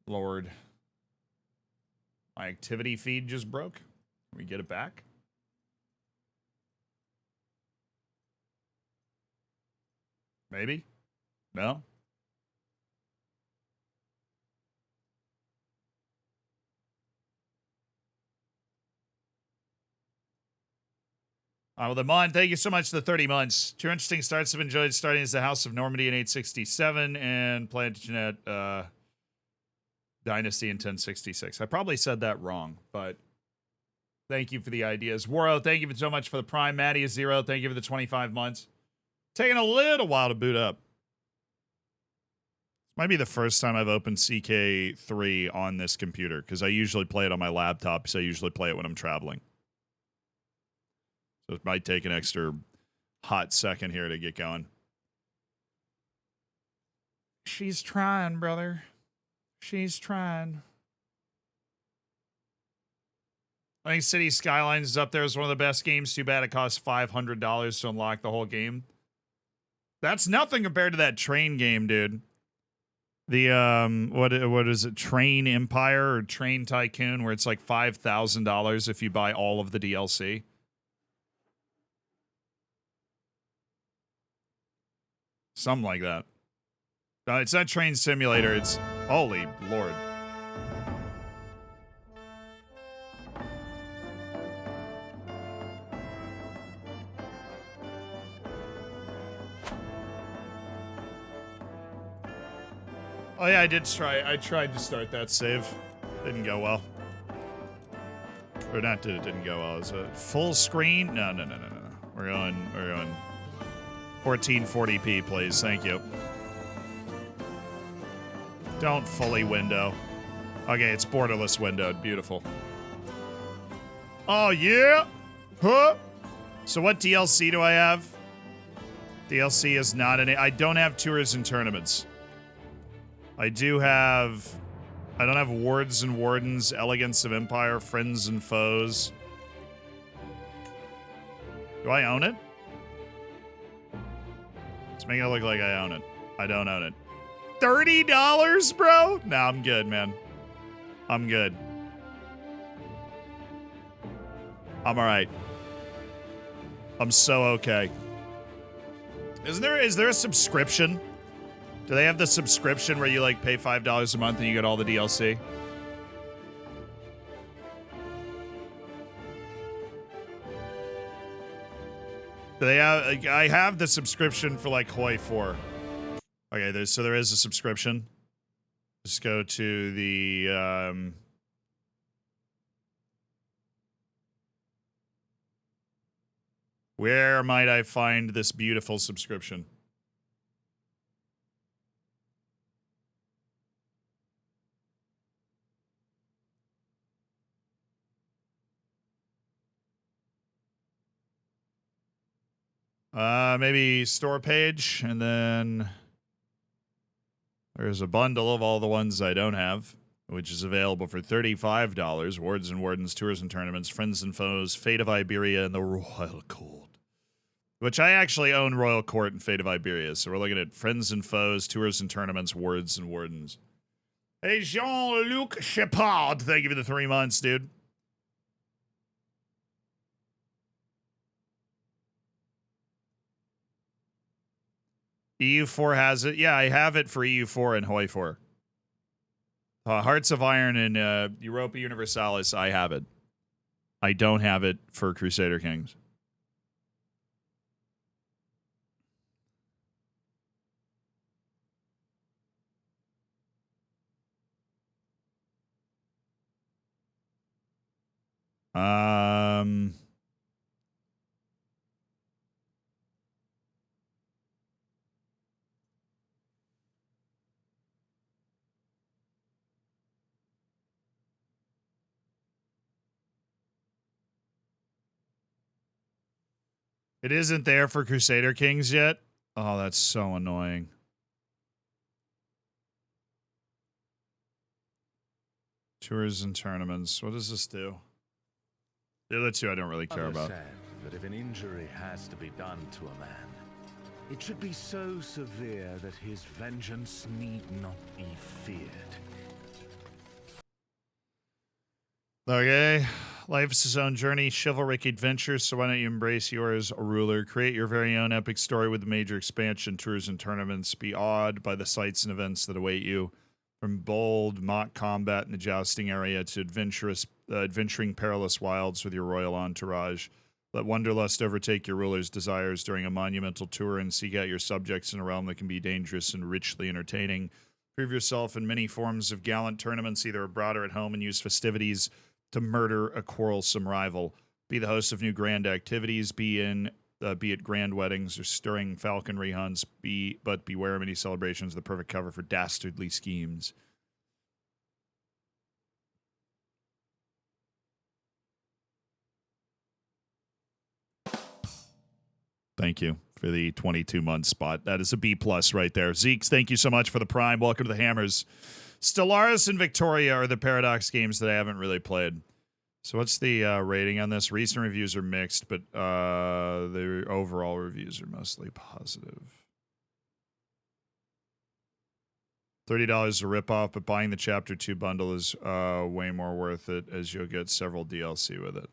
Lord. My activity feed just broke. Can we get it back? Maybe? No? Well, the Mon, thank you so much for the 30 months. Two interesting starts have enjoyed starting as the House of Normandy in 867 and Plantagenet Dynasty in 1066. I probably said that wrong, but thank you for the ideas. Waro, thank you so much for the Prime. Maddie is 0. Thank you for the 25 months. Taking a little while to boot up. This might be the first time I've opened CK3 on this computer because I usually play it on my laptop, so I usually play it when I'm traveling. So it might take an extra hot second here to get going. She's trying, brother. She's trying. I think City Skylines is up there as one of the best games. Too bad it costs $500 to unlock the whole game. That's nothing compared to that train game, dude. The what is it? Train Empire or Train Tycoon, where it's like $5,000 if you buy all of the DLC. Something like that. No, it's not Train Simulator. It's holy Lord. Oh yeah, I did try. I tried to start that save. Didn't go well. Or not, didn't go well. Is it full screen? No. We're going 1440p, please. Thank you. Don't fully window. Okay, it's borderless windowed. Beautiful. Oh, yeah. Huh? So what DLC do I have? DLC is not any. I don't have tours and tournaments. I don't have Wards and Wardens, Elegance of Empire, Friends and Foes. Do I own it? Let's make it look like I own it. I don't own it. $30, bro? Nah, I'm good, man. I'm good. I'm alright. I'm so okay. Is there a subscription? Do they have the subscription where you like pay $5 a month and you get all the DLC? Do they have? I have the subscription for like Hoi 4. Okay, so there is a subscription. Just go to the where might I find this beautiful subscription? Maybe store page, and then there's a bundle of all the ones I don't have, which is available for $35. Wards and Wardens, Tours and Tournaments, Friends and Foes, Fate of Iberia, and the Royal Court. Which I actually own Royal Court and Fate of Iberia, so we're looking at Friends and Foes, Tours and Tournaments, Wards and Wardens. Hey, Jean-Luc Chepard, thank you for the 3 months, dude. EU4 has it. Yeah, I have it for EU4 and Hoi 4. Hearts of Iron and Europa Universalis, I have it. I don't have it for Crusader Kings. It isn't there for Crusader Kings yet? Oh, that's so annoying. Tours and tournaments. What does this do? The other two I don't really care about. Said that if an injury has to be done to a man, it should be so severe that his vengeance need not be feared. Okay. Life is his own journey, chivalric adventure, so why don't you embrace yours, ruler? Create your very own epic story with a major expansion, tours and tournaments. Be awed by the sights and events that await you. From bold mock combat in the jousting area to adventuring perilous wilds with your royal entourage. Let wanderlust overtake your ruler's desires during a monumental tour and seek out your subjects in a realm that can be dangerous and richly entertaining. Prove yourself in many forms of gallant tournaments, either abroad or at home, and use festivities to murder a quarrelsome rival. Be the host of new grand activities, be it grand weddings or stirring falconry hunts, but beware many celebrations, the perfect cover for dastardly schemes. Thank you for the 22-month spot. That is a B+ right there. Zeeks, thank you so much for the Prime. Welcome to the Hammers. Stellaris and Victoria are the Paradox games that I haven't really played. So what's the rating on this? Recent reviews are mixed, but the overall reviews are mostly positive. $30 a ripoff, but buying the Chapter 2 bundle is way more worth it, as you'll get several DLC with it.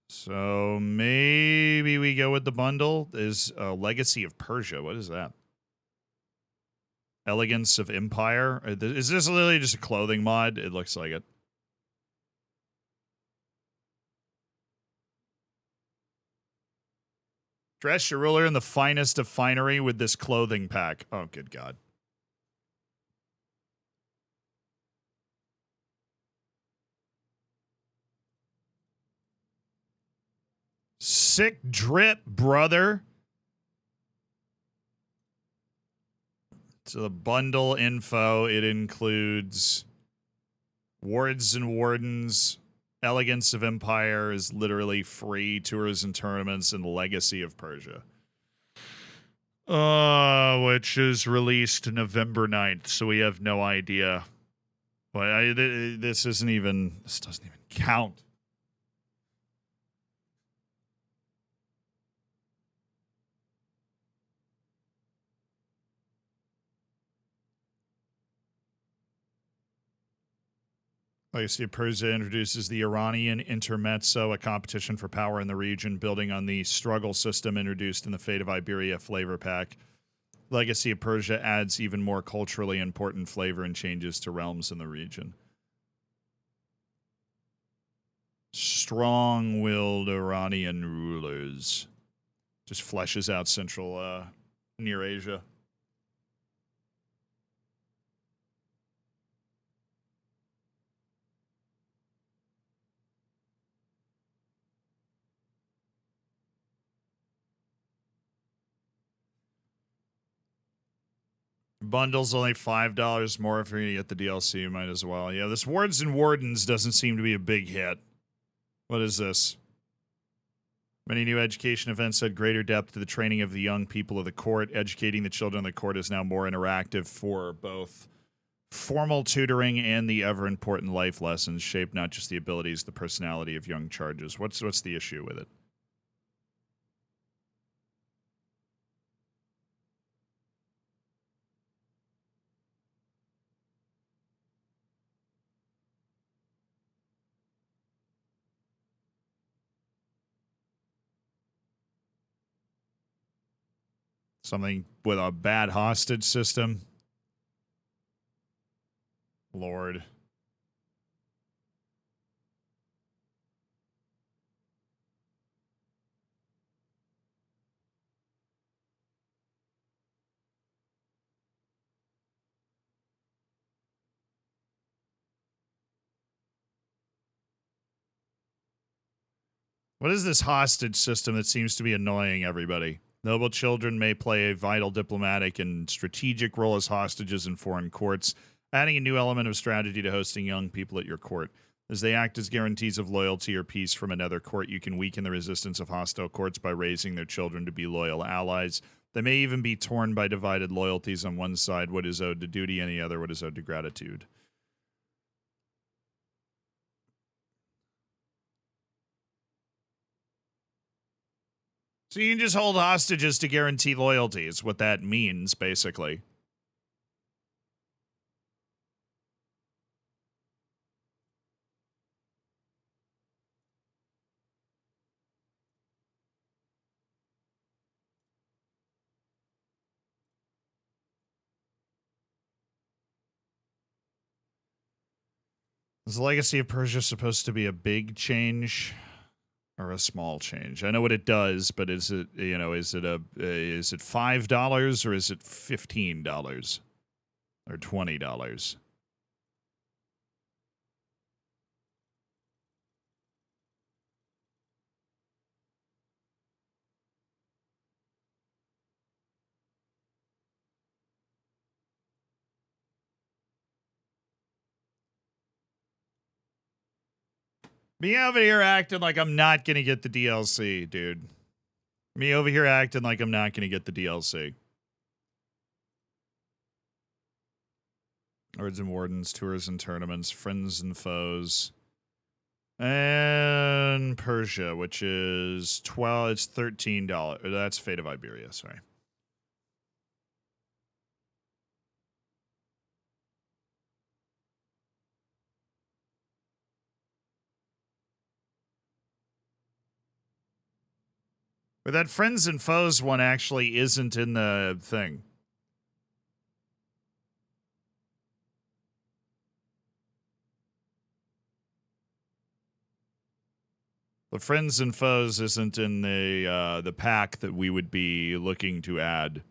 So maybe we go with the bundle. Is Legacy of Persia. What is that? Elegance of Empire. Is this literally just a clothing mod? It looks like it. Dress your ruler in the finest of finery with this clothing pack. Oh, good God. sick drip, brother. So the bundle info, it includes Wards and Wardens, Elegance of Empire is literally free, Tours and Tournaments, and Legacy of Persia. Which is released November 9th, so we have no idea. But this doesn't even count. Legacy of Persia introduces the Iranian Intermezzo, a competition for power in the region, building on the struggle system introduced in the Fate of Iberia flavor pack. Legacy of Persia adds even more culturally important flavor and changes to realms in the region. Strong-willed Iranian rulers. Just fleshes out central Near Asia. Bundle's only $5 more if you're going to get the DLC. You might as well. Yeah, this Wards and Wardens doesn't seem to be a big hit. What is this? Many new education events add greater depth to the training of the young people of the court. Educating the children of the court is now more interactive for both formal tutoring and the ever-important life lessons, shape not just the abilities, the personality of young charges. What's the issue with it? Something with a bad hostage system? Lord. What is this hostage system that seems to be annoying everybody? Noble children may play a vital diplomatic and strategic role as hostages in foreign courts, adding a new element of strategy to hosting young people at your court. As they act as guarantees of loyalty or peace from another court, you can weaken the resistance of hostile courts by raising their children to be loyal allies. They may even be torn by divided loyalties. On one side, what is owed to duty, and the other, what is owed to gratitude. So you can just hold hostages to guarantee loyalty, is what that means, basically. Is the Legacy of Persia supposed to be a big change or a small change? I know what it does, but is it, is it $5 or is it $15 or $20? Me over here acting like I'm not going to get the DLC, dude. Me over here acting like I'm not going to get the DLC. Lords and Wardens, Tours and Tournaments, Friends and Foes. And Persia, which is it's $13. That's Fate of Iberia, sorry. But that Friends and Foes one actually isn't in the thing. The Friends and Foes isn't in the pack that we would be looking to add.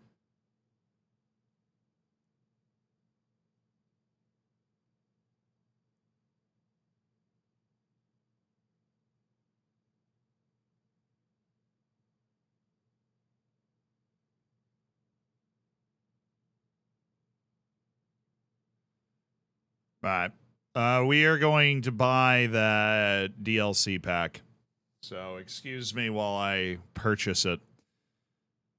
All right. We are going to buy that DLC pack. So excuse me while I purchase it.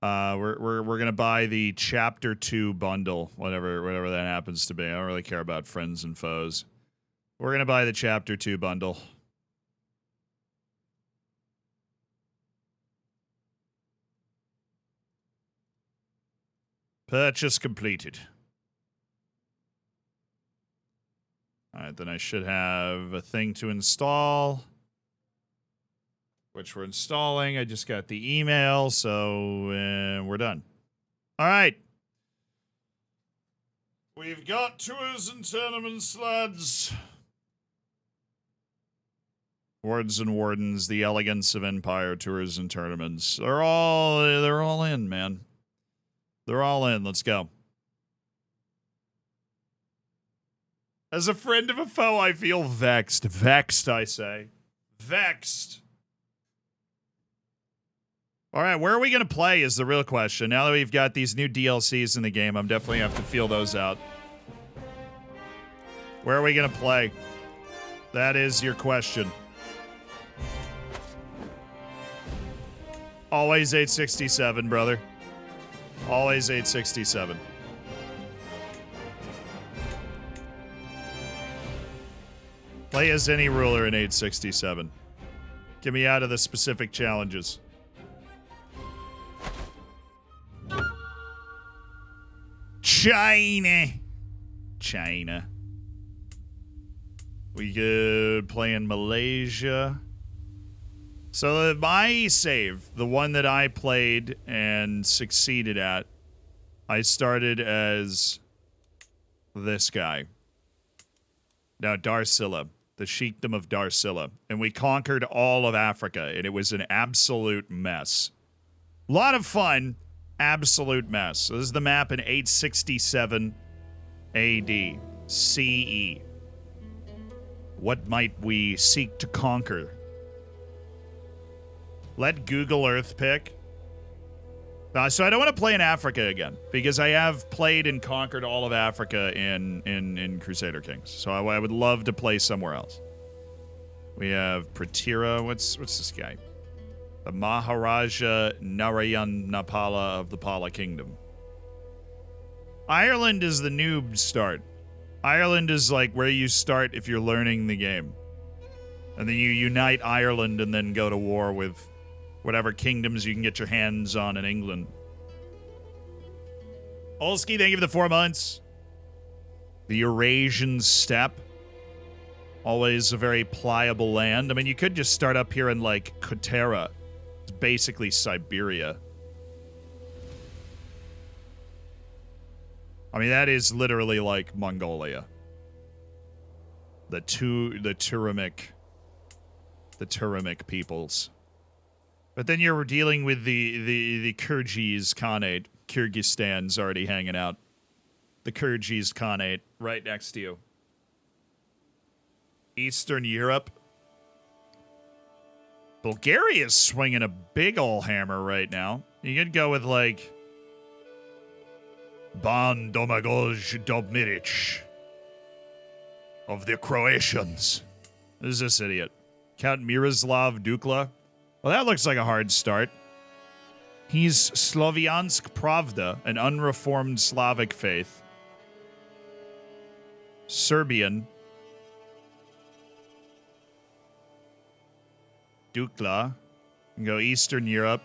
We're gonna buy the Chapter 2 bundle, whatever that happens to be. I don't really care about friends and foes. We're gonna buy the Chapter 2 bundle. Purchase completed. All right, then I should have a thing to install, which we're installing. I just got the email, so we're done. All right. We've got tours and tournaments, lads. Wards and Wardens, the elegance of Empire tours and tournaments. They're all in, man. They're all in. Let's go. As a friend of a foe, I feel vexed. Vexed, I say. Vexed. All right, where are we going to play is the real question. Now that we've got these new DLCs in the game, I'm definitely have to feel those out. Where are we going to play? That is your question. Always 867, brother. Always 867. Play as any ruler in 867. Get me out of the specific challenges. China. We could play in Malaysia. So my save, the one that I played and succeeded at, I started as this guy. Now, Darcilla, the Sheikdom of Darcilla. And we conquered all of Africa, and it was an absolute mess. A lot of fun, absolute mess. So this is the map in 867 AD, CE. What might we seek to conquer? Let Google Earth pick. So I don't want to play in Africa again, because I have played and conquered all of Africa in Crusader Kings. So I would love to play somewhere else. We have Pratira. What's this guy? The Maharaja Narayanapala of the Pala Kingdom. Ireland is the noob start. Ireland is like where you start if you're learning the game. And then you unite Ireland and then go to war with whatever kingdoms you can get your hands on in England. Olski, thank you for the 4 months. The Eurasian steppe. Always a very pliable land. I mean, you could just start up here in, like, Kotera. It's basically Siberia. I mean, that is literally like Mongolia. The Turimic peoples. But then you're dealing with the Kyrgyz Khanate. Kyrgyzstan's already hanging out. The Kyrgyz Khanate right next to you. Eastern Europe. Bulgaria's swinging a big ol' hammer right now. You could go with, like, Ban Domagoj Dobmiric of the Croatians. Who's this idiot? Count Miroslav Dukla. Well, that looks like a hard start. He's Sloviansk Pravda, an unreformed Slavic faith. Serbian. Dukla. You can go Eastern Europe,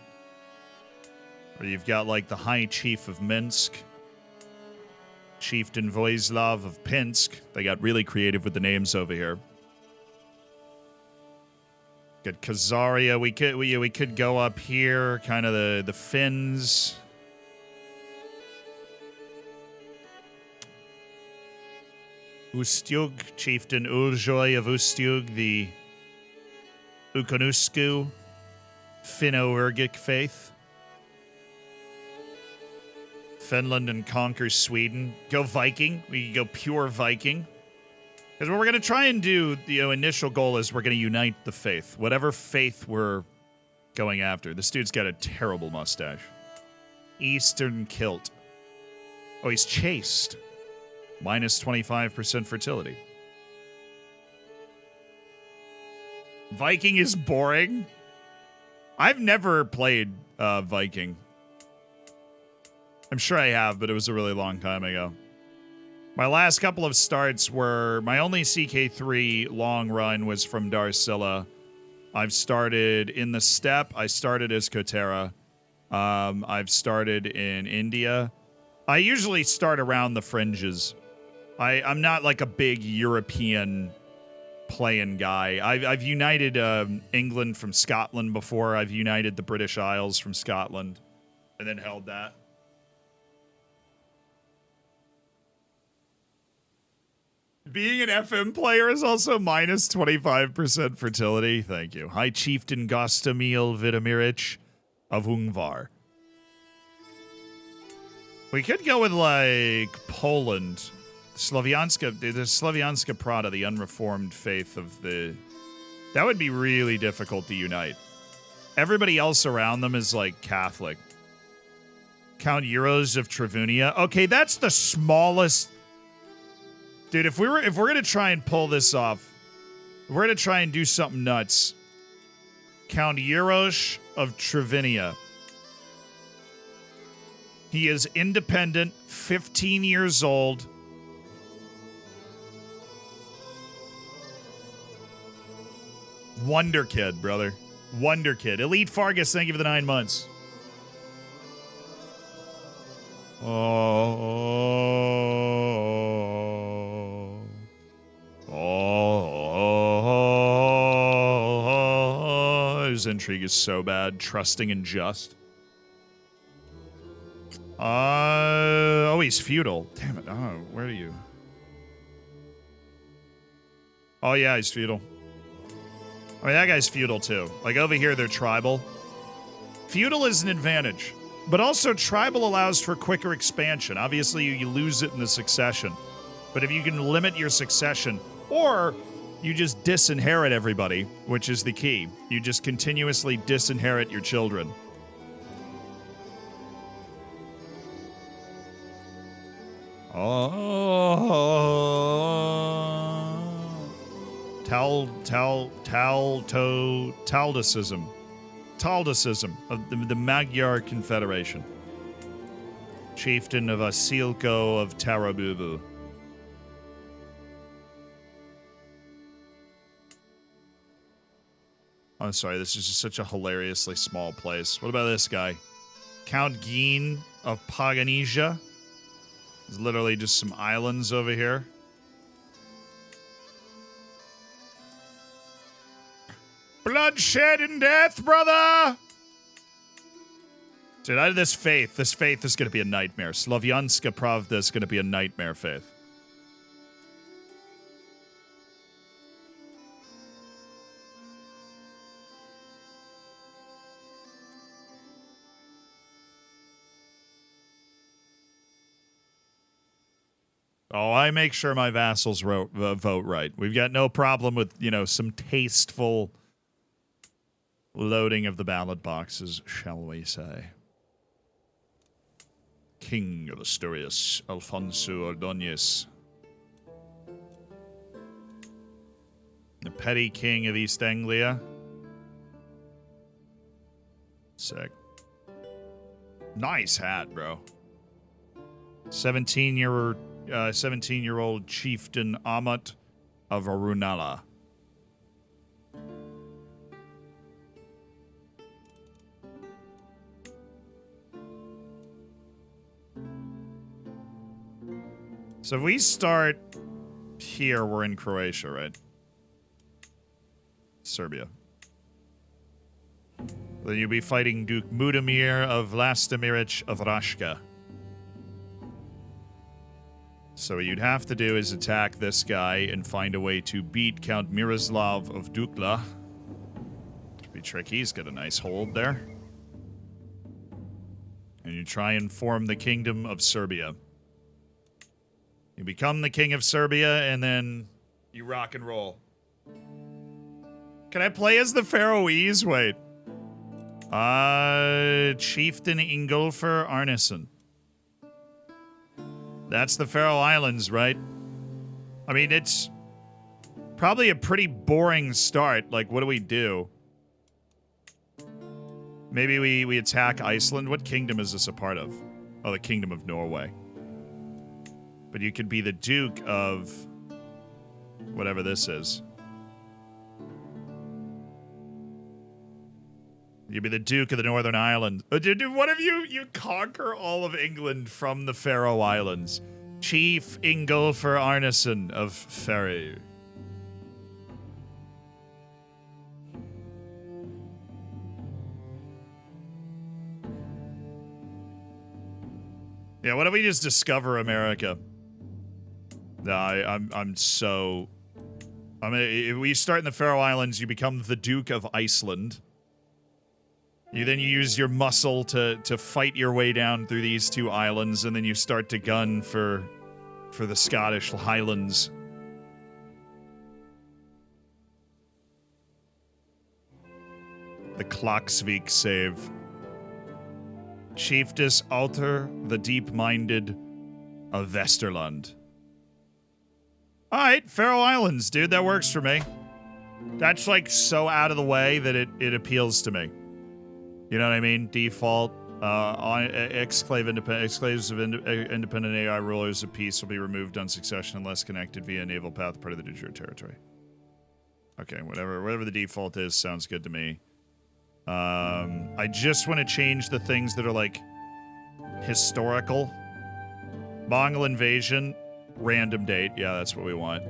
where you've got, like, the High Chief of Minsk. Chieftain Voislav of Pinsk. They got really creative with the names over here. Got Khazaria. We could go up here, kind of the Finns. Ustug, Chieftain Uljoy of Ustug, the Ukonusku Finno-Ugric faith. Finland and conquer Sweden. Go Viking. We can go pure Viking. Because what we're going to try and do, the initial goal is we're going to unite the faith. Whatever faith we're going after. This dude's got a terrible mustache. Eastern kilt. Oh, he's chaste. Minus 25% fertility. Viking is boring. I've never played Viking. I'm sure I have, but it was a really long time ago. My last couple of starts were... My only CK3 long run was from Darcilla. I've started in the steppe. I started as Kotera. I've started in India. I usually start around the fringes. I'm not like a big European playing guy. I've united England from Scotland before. I've united the British Isles from Scotland and then held that. Being an FM player is also minus 25% fertility. Thank you. High Chieftain Gostamil Vidamirich of Ungvar. We could go with, like, Poland. Slavianska, the Slavianska Prada, the unreformed faith of the... That would be really difficult to unite. Everybody else around them is, like, Catholic. Count Euros of Travunia. Okay, that's the smallest... Dude, if we're gonna try and pull this off, we're gonna try and do something nuts. Count Euros of Travinia. He is independent, 15 years old. Wonder Kid, brother. Wonder Kid. Elite Fargus, thank you for the 9 months. His intrigue is so bad. Trusting and just. Oh, he's feudal. Damn it. Oh, where are you? Oh, yeah, he's feudal. I mean, that guy's feudal, too. Like, over here, they're tribal. Feudal is an advantage. But also, tribal allows for quicker expansion. Obviously, you lose it in the succession. But if you can limit your succession, or you just disinherit everybody, which is the key. You just continuously disinherit your children. Taldicism. Taldicism of the Magyar Confederation. Chieftain of Asilko of Tarabubu. I'm sorry, this is just such a hilariously small place. What about this guy? Count Geen of Paganesia. There's literally just some islands over here. Bloodshed and death, brother! Dude, this faith is going to be a nightmare. Slavyanska Pravda is going to be a nightmare faith. Oh, I make sure my vassals vote right. We've got no problem with, you know, some tasteful loading of the ballot boxes, shall we say. King of Asturias, Alfonso Ordóñez. The petty king of East Anglia. Sick. Nice hat, bro. 17-year-old chieftain Amat of Arunala. So if we start here, we're in Croatia, right? Serbia. Then you'll be fighting Duke Mudamir of Vlastimirich of Rashka. So what you'd have to do is attack this guy and find a way to beat Count Miroslav of Dukla. It'd be tricky. He's got a nice hold there. And you try and form the Kingdom of Serbia. You become the King of Serbia, and then you rock and roll. Can I play as the Faroese? Wait. Chieftain Ingolfur Arneson. That's the Faroe Islands, right? I mean, it's Probably a pretty boring start. Like, what do we do? Maybe we attack Iceland. What kingdom is this a part of? Oh, the Kingdom of Norway. But you could be the Duke of whatever this is. You'd be the Duke of the Northern Island. Dude, what if you conquer all of England from the Faroe Islands? Chief Ingolfur Arneson of Faroe. Yeah, what if we just discover America? No, I'm so... I mean, if we start in the Faroe Islands, you become the Duke of Iceland. You then use your muscle to fight your way down through these two islands, and then you start to gun for the Scottish Highlands. The Klaksvik save. Chiefess Alter, the Deep-Minded of Vesterland. Alright, Faroe Islands, dude, that works for me. That's like so out of the way that it appeals to me. You know what I mean? Default, exclaves of independent AI rulers of peace will be removed on succession unless connected via naval path part of the de jure territory. Okay, whatever the default is, sounds good to me. I just want to change the things that are like historical. Mongol invasion, random date. Yeah, that's what we want.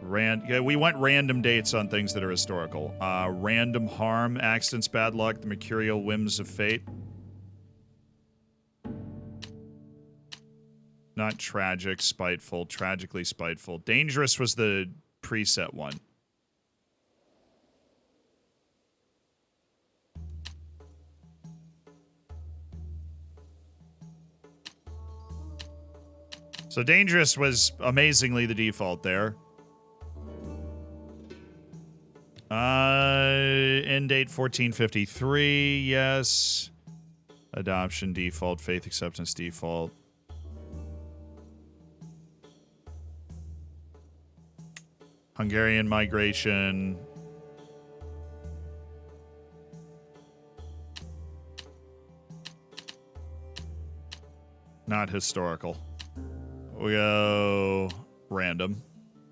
We want random dates on things that are historical. Random harm, accidents, bad luck, the mercurial whims of fate. Not tragic, spiteful, tragically spiteful. Dangerous was the preset one. So dangerous was amazingly the default there. End date 1453, yes. Adoption default, faith acceptance default. Hungarian migration. Not historical. We go random.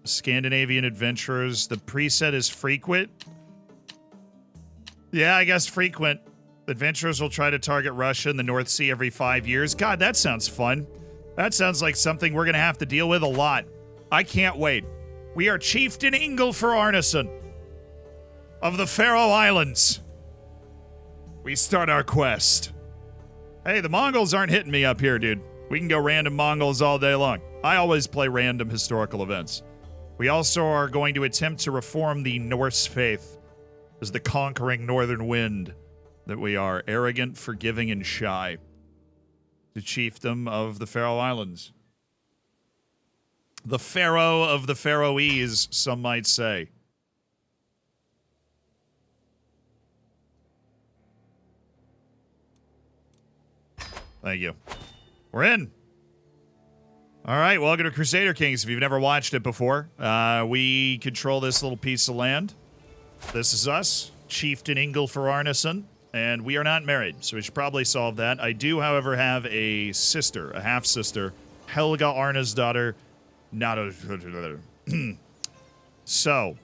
Scandinavian adventurers. The preset is frequent. Yeah, I guess frequent. Adventurers will try to target Russia in the North Sea every 5 years. God, that sounds fun. That sounds like something we're going to have to deal with a lot. I can't wait. We are Chieftain Ingolfur Arneson of the Faroe Islands. We start our quest. Hey, the Mongols aren't hitting me up here, dude. We can go random Mongols all day long. I always play random historical events. We also are going to attempt to reform the Norse faith as the conquering northern wind that we are, arrogant, forgiving, and shy. The chiefdom of the Faroe Islands. The Pharaoh of the Faroese, some might say. Thank you. We're in. All right, welcome to Crusader Kings. If you've never watched it before, we control this little piece of land. This is us, Chieftain Ingolfur Arneson, and we are not married, so we should probably solve that. I do, however, have a sister, a half-sister, Helga Arnesdottir. Not a... So,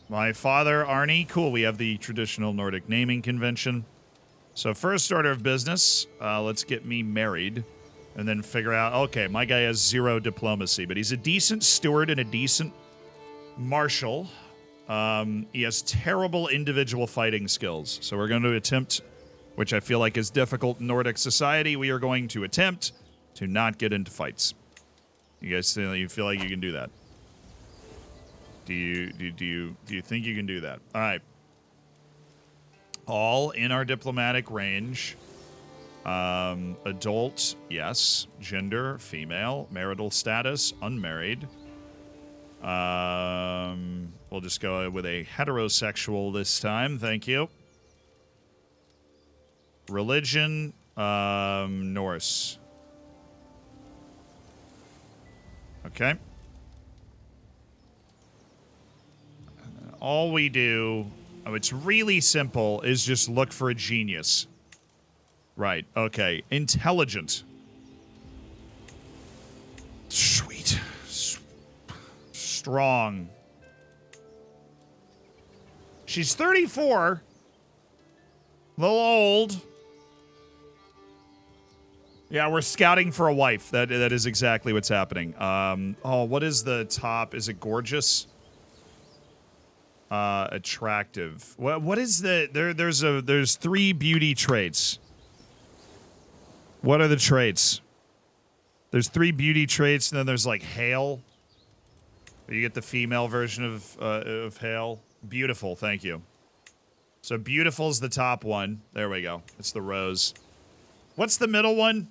my father, Arnie, cool, we have the traditional Nordic naming convention. So first order of business, let's get me married. And then figure out, okay, my guy has 0 diplomacy, but he's a decent steward and a decent marshal. He has terrible individual fighting skills. So we're going to attempt, which I feel like is difficult in Nordic society, we are going to attempt to not get into fights. You guys you feel like you can do that? Do you think you can do that? All right. All in our diplomatic range. Adult, yes. Gender, female. Marital status, unmarried. We'll just go with a heterosexual this time. Thank you. Religion, Norse. Okay. All we do, oh, it's really simple, is just look for a genius. Right, okay. Intelligent. Sweet. Strong. She's 34. A little old. Yeah, we're scouting for a wife. That is exactly what's happening. Oh, what is the top? Is it gorgeous? Attractive. What is the there's 3 beauty traits. What are the traits? There's 3 beauty traits, and then there's like Hale. You get the female version of Hale. Beautiful, thank you. So beautiful's the top one. There we go. It's the rose. What's the middle one?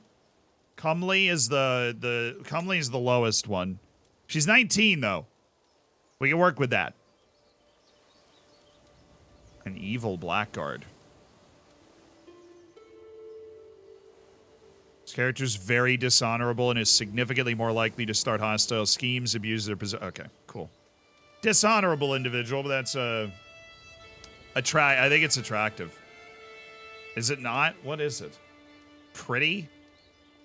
Comely is Comely is the lowest one. She's 19 though. We can work with that. An evil blackguard. This character's very dishonorable and is significantly more likely to start hostile schemes, abuse their position. Okay, cool. Dishonorable individual, but that's I think it's attractive. Is it not? What is it? Pretty?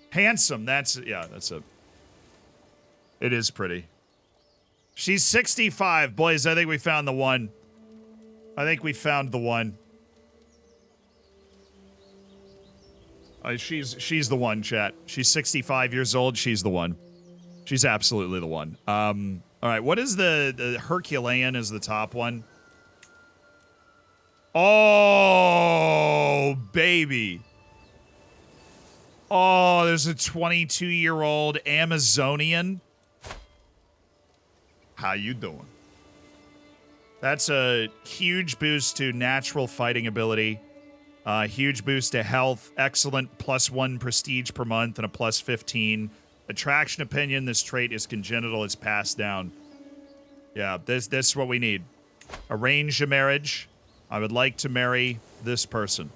Handsome. That's it. It is pretty. She's 65. Boys, I think we found the one. I think we found the one. She's the one, chat. She's 65 years old. She's the one. She's absolutely the one. All right, what is the Herculean is the top one? Oh, baby. Oh, there's a 22-year-old Amazonian. How you doing? That's a huge boost to natural fighting ability. Huge boost to health. Excellent +1 prestige per month and a +15. Attraction opinion. This trait is congenital. It's passed down. Yeah, this is what we need. Arrange a marriage. I would like to marry this person.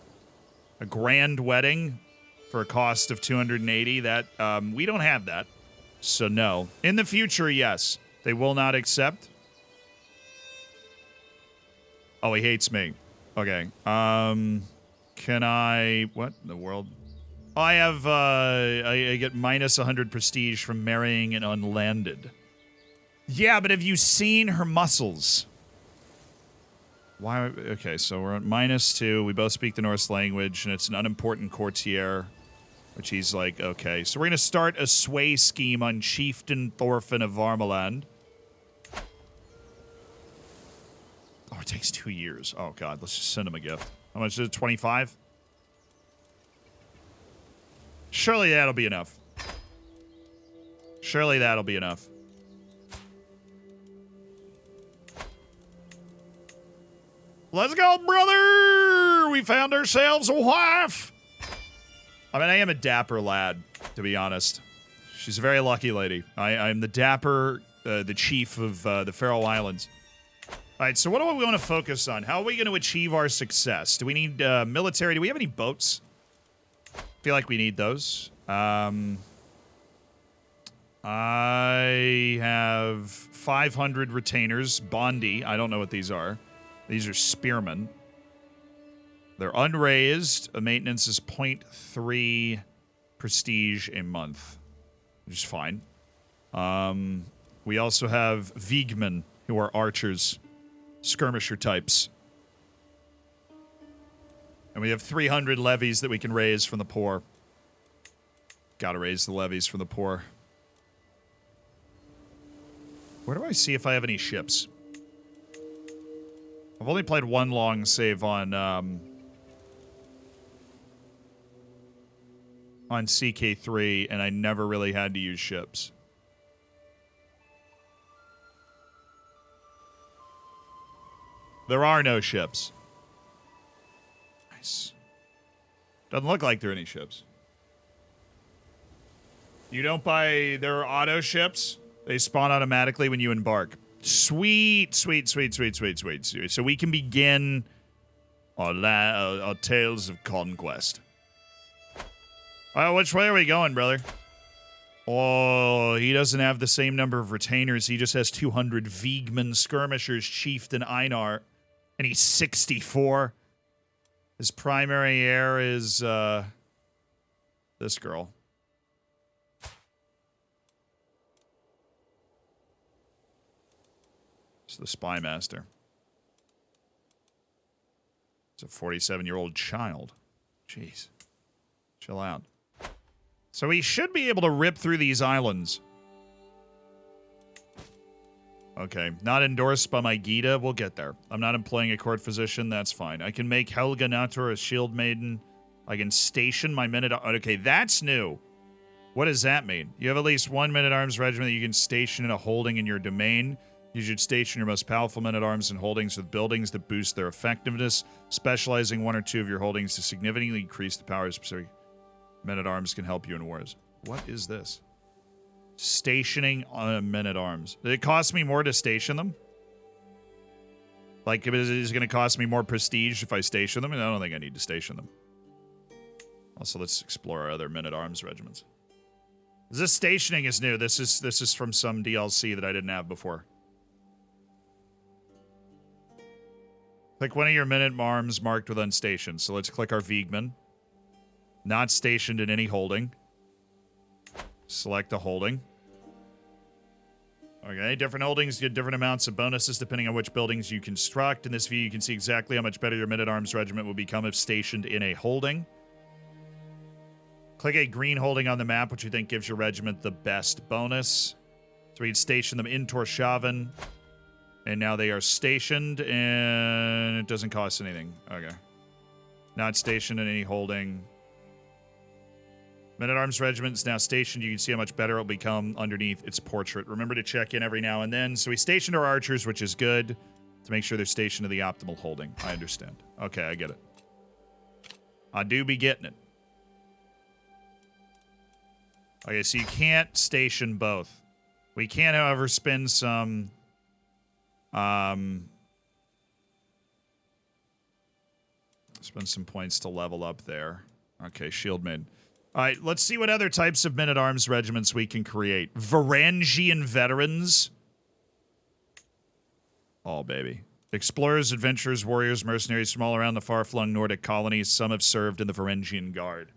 A grand wedding for a cost of 280. That we don't have that. So no. In the future, yes. They will not accept. Oh, he hates me. Okay. Can I... What in the world? Oh, I have... I get -100 prestige from marrying an unlanded. Yeah, but have you seen her muscles? Why... Okay, so we're at -2. We both speak the Norse language, and it's an unimportant courtier. Which he's like, okay. So we're going to start a sway scheme on Chieftain Thorfinn of Varmaland. Oh, it takes 2 years. Oh, God. Let's just send him a gift. How much is it? 25? Surely that'll be enough. Surely that'll be enough. Let's go, brother! We found ourselves a wife! I mean, I am a dapper lad, to be honest. She's a very lucky lady. I'm the dapper, the chief of the Faroe Islands. All right, so what do we want to focus on? How are we going to achieve our success? Do we need military? Do we have any boats? I feel like we need those. I have 500 retainers. Bondi. I don't know what these are. These are spearmen. They're unraised. The maintenance is 0.3 prestige a month, which is fine. We also have Vigmen, who are archers. Skirmisher types. And we have 300 levies that we can raise from the poor. Gotta raise the levies from the poor. Where do I see if I have any ships? I've only played one long save on CK3, and I never really had to use ships. There are no ships. Nice. Doesn't look like there are any ships. You don't buy... There are auto ships. They spawn automatically when you embark. Sweet, sweet, sweet, sweet, sweet, sweet, sweet. So we can begin our tales of conquest. Which way are we going, brother? Oh, he doesn't have the same number of retainers. He just has 200 Viegman skirmishers, Chieftain Einar, and he's 64. His primary heir is this girl. It's the spy master. It's a 47-year-old child. Jeez. Chill out. So he should be able to rip through these islands. Okay. Not endorsed by my Gita. We'll get there. I'm not employing a court physician. That's fine. I can make Helga Natur a shield maiden. I can station my Okay, that's new. What does that mean? You have at least one men-at-arms regiment that you can station in a holding in your domain. You should station your most powerful men-at-arms in holdings with buildings that boost their effectiveness, specializing one or two of your holdings to significantly increase the power of specific men-at-arms can help you in wars. What is this? Stationing on men-at-arms. Did it cost me more to station them? Like, is it going to cost me more prestige if I station them? And I don't think I need to station them. Also, let's explore our other men-at-arms regiments. This stationing is new. This is from some DLC that I didn't have before. Click one of your men-at-arms marked with unstationed. So let's click our Viegman. Not stationed in any holding. Select a holding. Okay, different holdings get different amounts of bonuses depending on which buildings you construct. In this view, you can see exactly how much better your men-at-arms regiment will become if stationed in a holding. Click a green holding on the map, which you think gives your regiment the best bonus. So we'd station them in Torshavn. And now they are stationed, and it doesn't cost anything. Okay. Not stationed in any holding. Men-at-arms regiment is now stationed. You can see how much better it'll become underneath its portrait. Remember to check in every now and then. So we stationed our archers, which is good, to make sure they're stationed to the optimal holding. I understand. Okay, I get it. I do be getting it. Okay, so you can't station both. We can, however, spend some... spend some points to level up there. Okay, shield maiden. All right, let's see what other types of men-at-arms regiments we can create. Varangian veterans. Oh, baby. Explorers, adventurers, warriors, mercenaries from all around the far-flung Nordic colonies. Some have served in the Varangian Guard.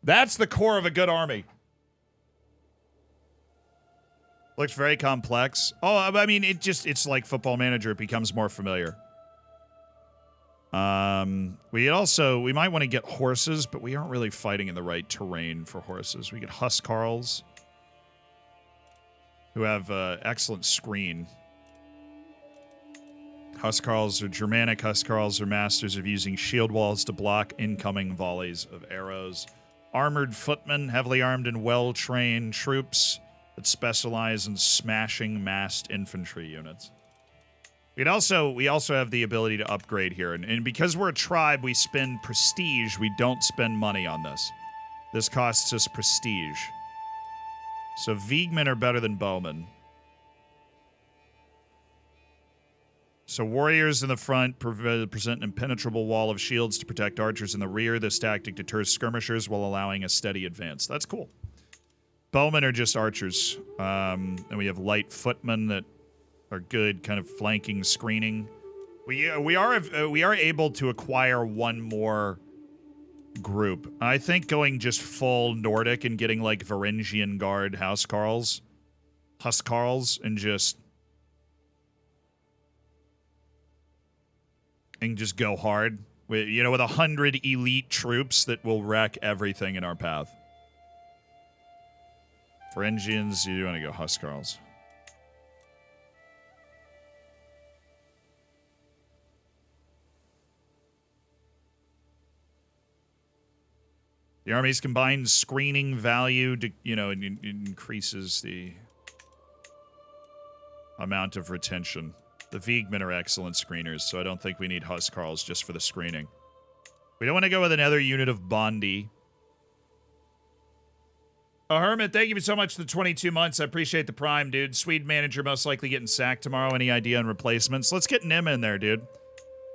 That's the core of a good army. Looks very complex. Oh, I mean, it's like Football Manager. It becomes more familiar. We might want to get horses, but we aren't really fighting in the right terrain for horses. We get Huskarls, who have excellent screen. Huskarls are Germanic. Huskarls are masters of using shield walls to block incoming volleys of arrows. Armored footmen, heavily armed and well-trained troops that specialize in smashing massed infantry units. We also have the ability to upgrade here. And because we're a tribe, we spend prestige. We don't spend money on this. This costs us prestige. So Viegmen are better than bowmen. So warriors in the front present an impenetrable wall of shields to protect archers in the rear. This tactic deters skirmishers while allowing a steady advance. That's cool. Bowmen are just archers. And we have light footmen that are good kind of flanking screening. We are able to acquire one more group. I think going just full Nordic and getting like Varangian Guard Huskarls, and just go hard with 100 elite troops that will wreck everything in our path. Varangians, you want to go Huskarls. The Army's combined screening value, increases the amount of retention. The Viegmen are excellent screeners, so I don't think we need Huskarls just for the screening. We don't want to go with another unit of Bondi. Oh, Hermit, thank you so much for the 22 months. I appreciate the prime, dude. Swede manager most likely getting sacked tomorrow. Any idea on replacements? Let's get Nim in there, dude.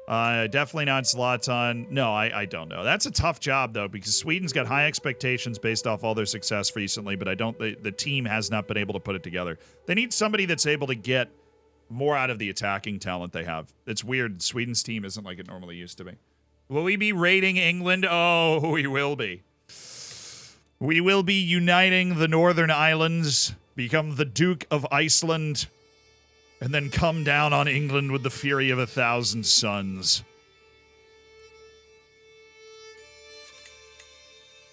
Definitely not Zlatan. No, I don't know. That's a tough job, though, because Sweden's got high expectations based off all their success recently, but the team has not been able to put it together. They need somebody that's able to get more out of the attacking talent they have. It's weird. Sweden's team isn't like it normally used to be. Will we be raiding England? Oh, we will be. We will be uniting the Northern Islands, become the Duke of Iceland, and then come down on England with the fury of 1,000 suns.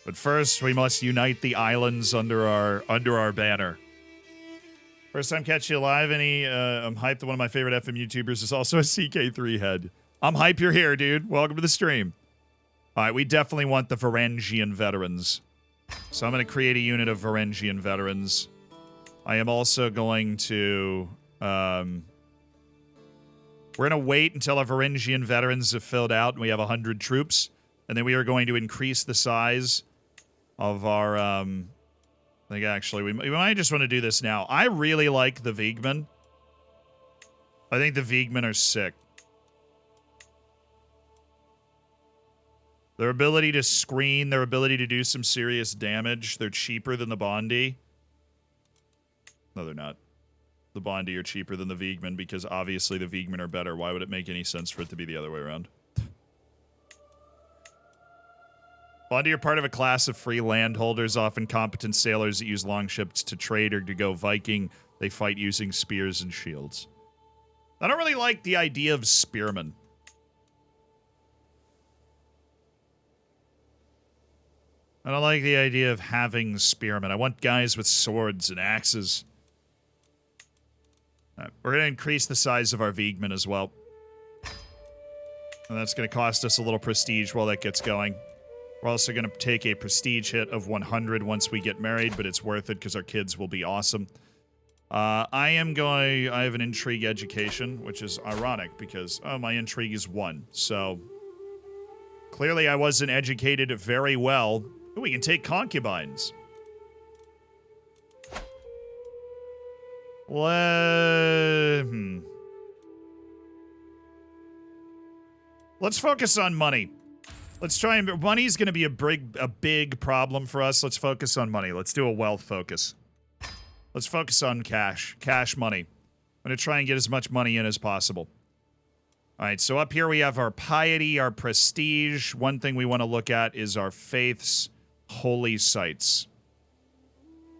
But first, we must unite the islands under our banner. First time catching you live. I'm hyped that one of my favorite FM YouTubers is also a CK3 head. I'm hype you're here, dude. Welcome to the stream. All right, we definitely want the Varangian veterans. So I'm going to create a unit of Varangian veterans. I am also going to... we're going to wait until our Varangian veterans have filled out and we have 100 troops. And then we are going to increase the size of our... I think actually we might just want to do this now. I really like the Vigmen. I think the Vigmen are sick. Their ability to screen, their ability to do some serious damage. They're cheaper than the Bondi. No, they're not. The Bondi are cheaper than the Vigmen because obviously the Vigmen are better. Why would it make any sense for it to be the other way around? Bondi are part of a class of free landholders, often competent sailors that use longships to trade or to go Viking. They fight using spears and shields. I don't really like the idea of spearmen. I don't like the idea of having spearmen. I want guys with swords and axes. All right, we're going to increase the size of our Vigmen as well. And that's going to cost us a little prestige while that gets going. We're also going to take a prestige hit of 100 once we get married, but it's worth it because our kids will be awesome. I have an intrigue education, which is ironic because, my intrigue is 1. So, clearly I wasn't educated very well. Ooh, we can take concubines. Let's focus on money. Let's try and... Money's going to be a big problem for us. Let's focus on money. Let's do a wealth focus. Let's focus on cash. Cash money. I'm going to try and get as much money in as possible. All right, so up here we have our piety, our prestige. One thing we want to look at is our faiths, holy sites.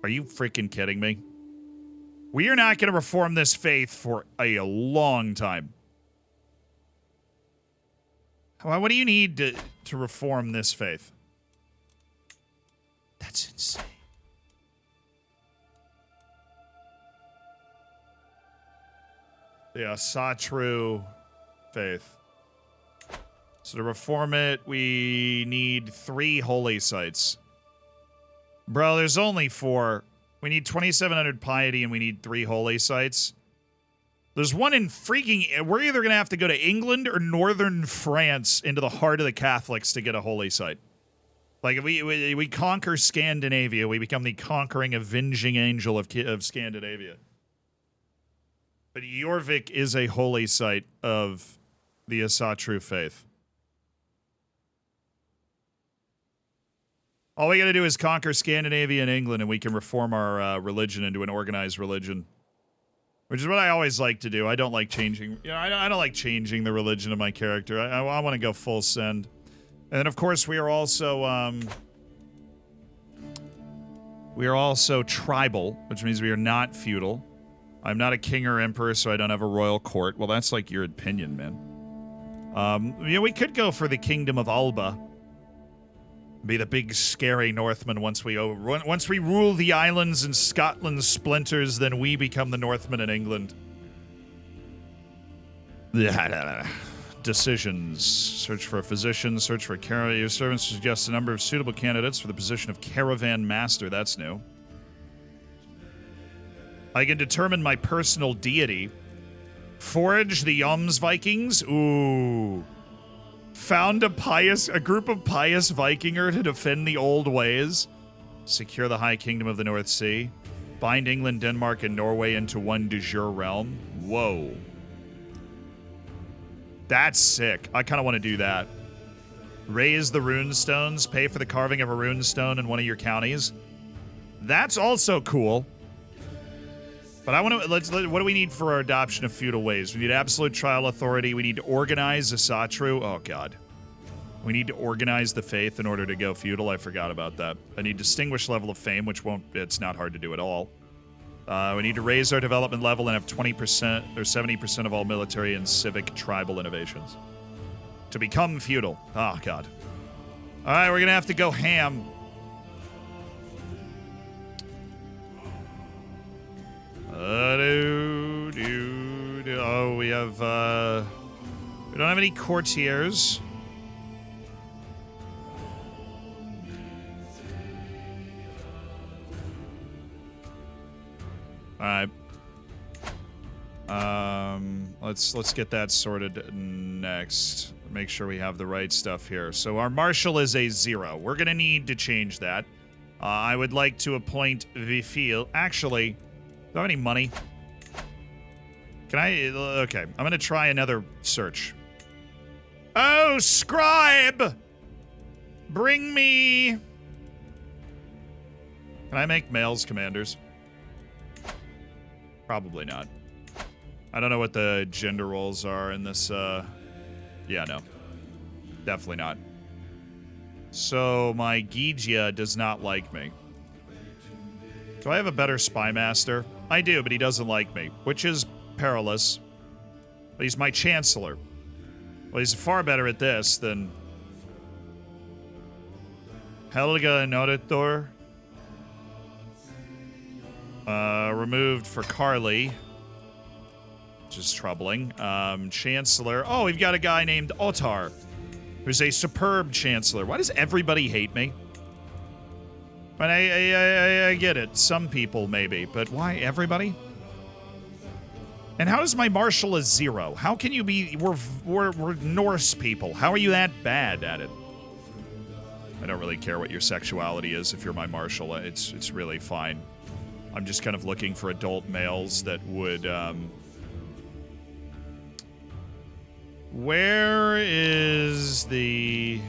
Are you freaking kidding me? We are not going to reform this faith for a long time. What do you need to reform this faith? That's insane. Yeah, Satru faith. So to reform it, we need 3 holy sites. Bro, there's only 4. We need 2,700 piety and we need 3 holy sites. There's one in freaking... We're either going to have to go to England or northern France into the heart of the Catholics to get a holy site. Like, if we conquer Scandinavia, we become the conquering, avenging angel of Scandinavia. But Jorvik is a holy site of the Asatru faith. All we got to do is conquer Scandinavia and England, and we can reform our religion into an organized religion. Which is what I always like to do. I don't like changing... You know, I don't like changing the religion of my character. I want to go full send. And then, of course, we are also... we are also tribal, which means we are not feudal. I'm not a king or emperor, so I don't have a royal court. Well, that's like your opinion, man. Yeah, we could go for the Kingdom of Alba. Be the big, scary Northman once we rule the islands and Scotland splinters, then we become the Northmen in England. Decisions. Search for a physician. Search for a caravan. Your servant suggests a number of suitable candidates for the position of caravan master. That's new. I can determine my personal deity. Forage the Yoms Vikings. Ooh. Found a group of pious Vikinger to defend the old ways. Secure the High Kingdom of the North Sea. Bind England, Denmark, and Norway into one de jure realm. Whoa. That's sick. I kind of want to do that. Raise the rune stones, pay for the carving of a rune stone in one of your counties. That's also cool. But I want to, what do we need for our adoption of feudal ways? We need absolute trial authority. We need to organize Asatru. Oh, God. We need to organize the faith in order to go feudal. I forgot about that. I need distinguished level of fame, which it's not hard to do at all. We need to raise our development level and have 20% or 70% of all military and civic tribal innovations. To become feudal. Oh, God. All right, we're going to have to go ham. Oh, we have, we don't have any courtiers. All right. Let's get that sorted next. Make sure we have the right stuff here. So our marshal is a 0. We're gonna need to change that. I would like to appoint Vifil. Actually, do I have any money? Can I? Okay, I'm gonna try another search. Oh, scribe! Bring me. Can I make males commanders? Probably not. I don't know what the gender roles are in this, yeah, no. Definitely not. So, my Gadjet does not like me. Do I have a better spy master? I do, but he doesn't like me, which is perilous. But he's my chancellor. Well, he's far better at this than... Helga Nodator. Removed for Carly. Which is troubling. Chancellor. Oh, we've got a guy named Otar, who's a superb chancellor. Why does everybody hate me? But I get it. Some people, maybe. But why everybody? And how does my marshal a 0? How can you be... We're Norse people. How are you that bad at it? I don't really care what your sexuality is if you're my marshal. It's really fine. I'm just kind of looking for adult males that would... Where is the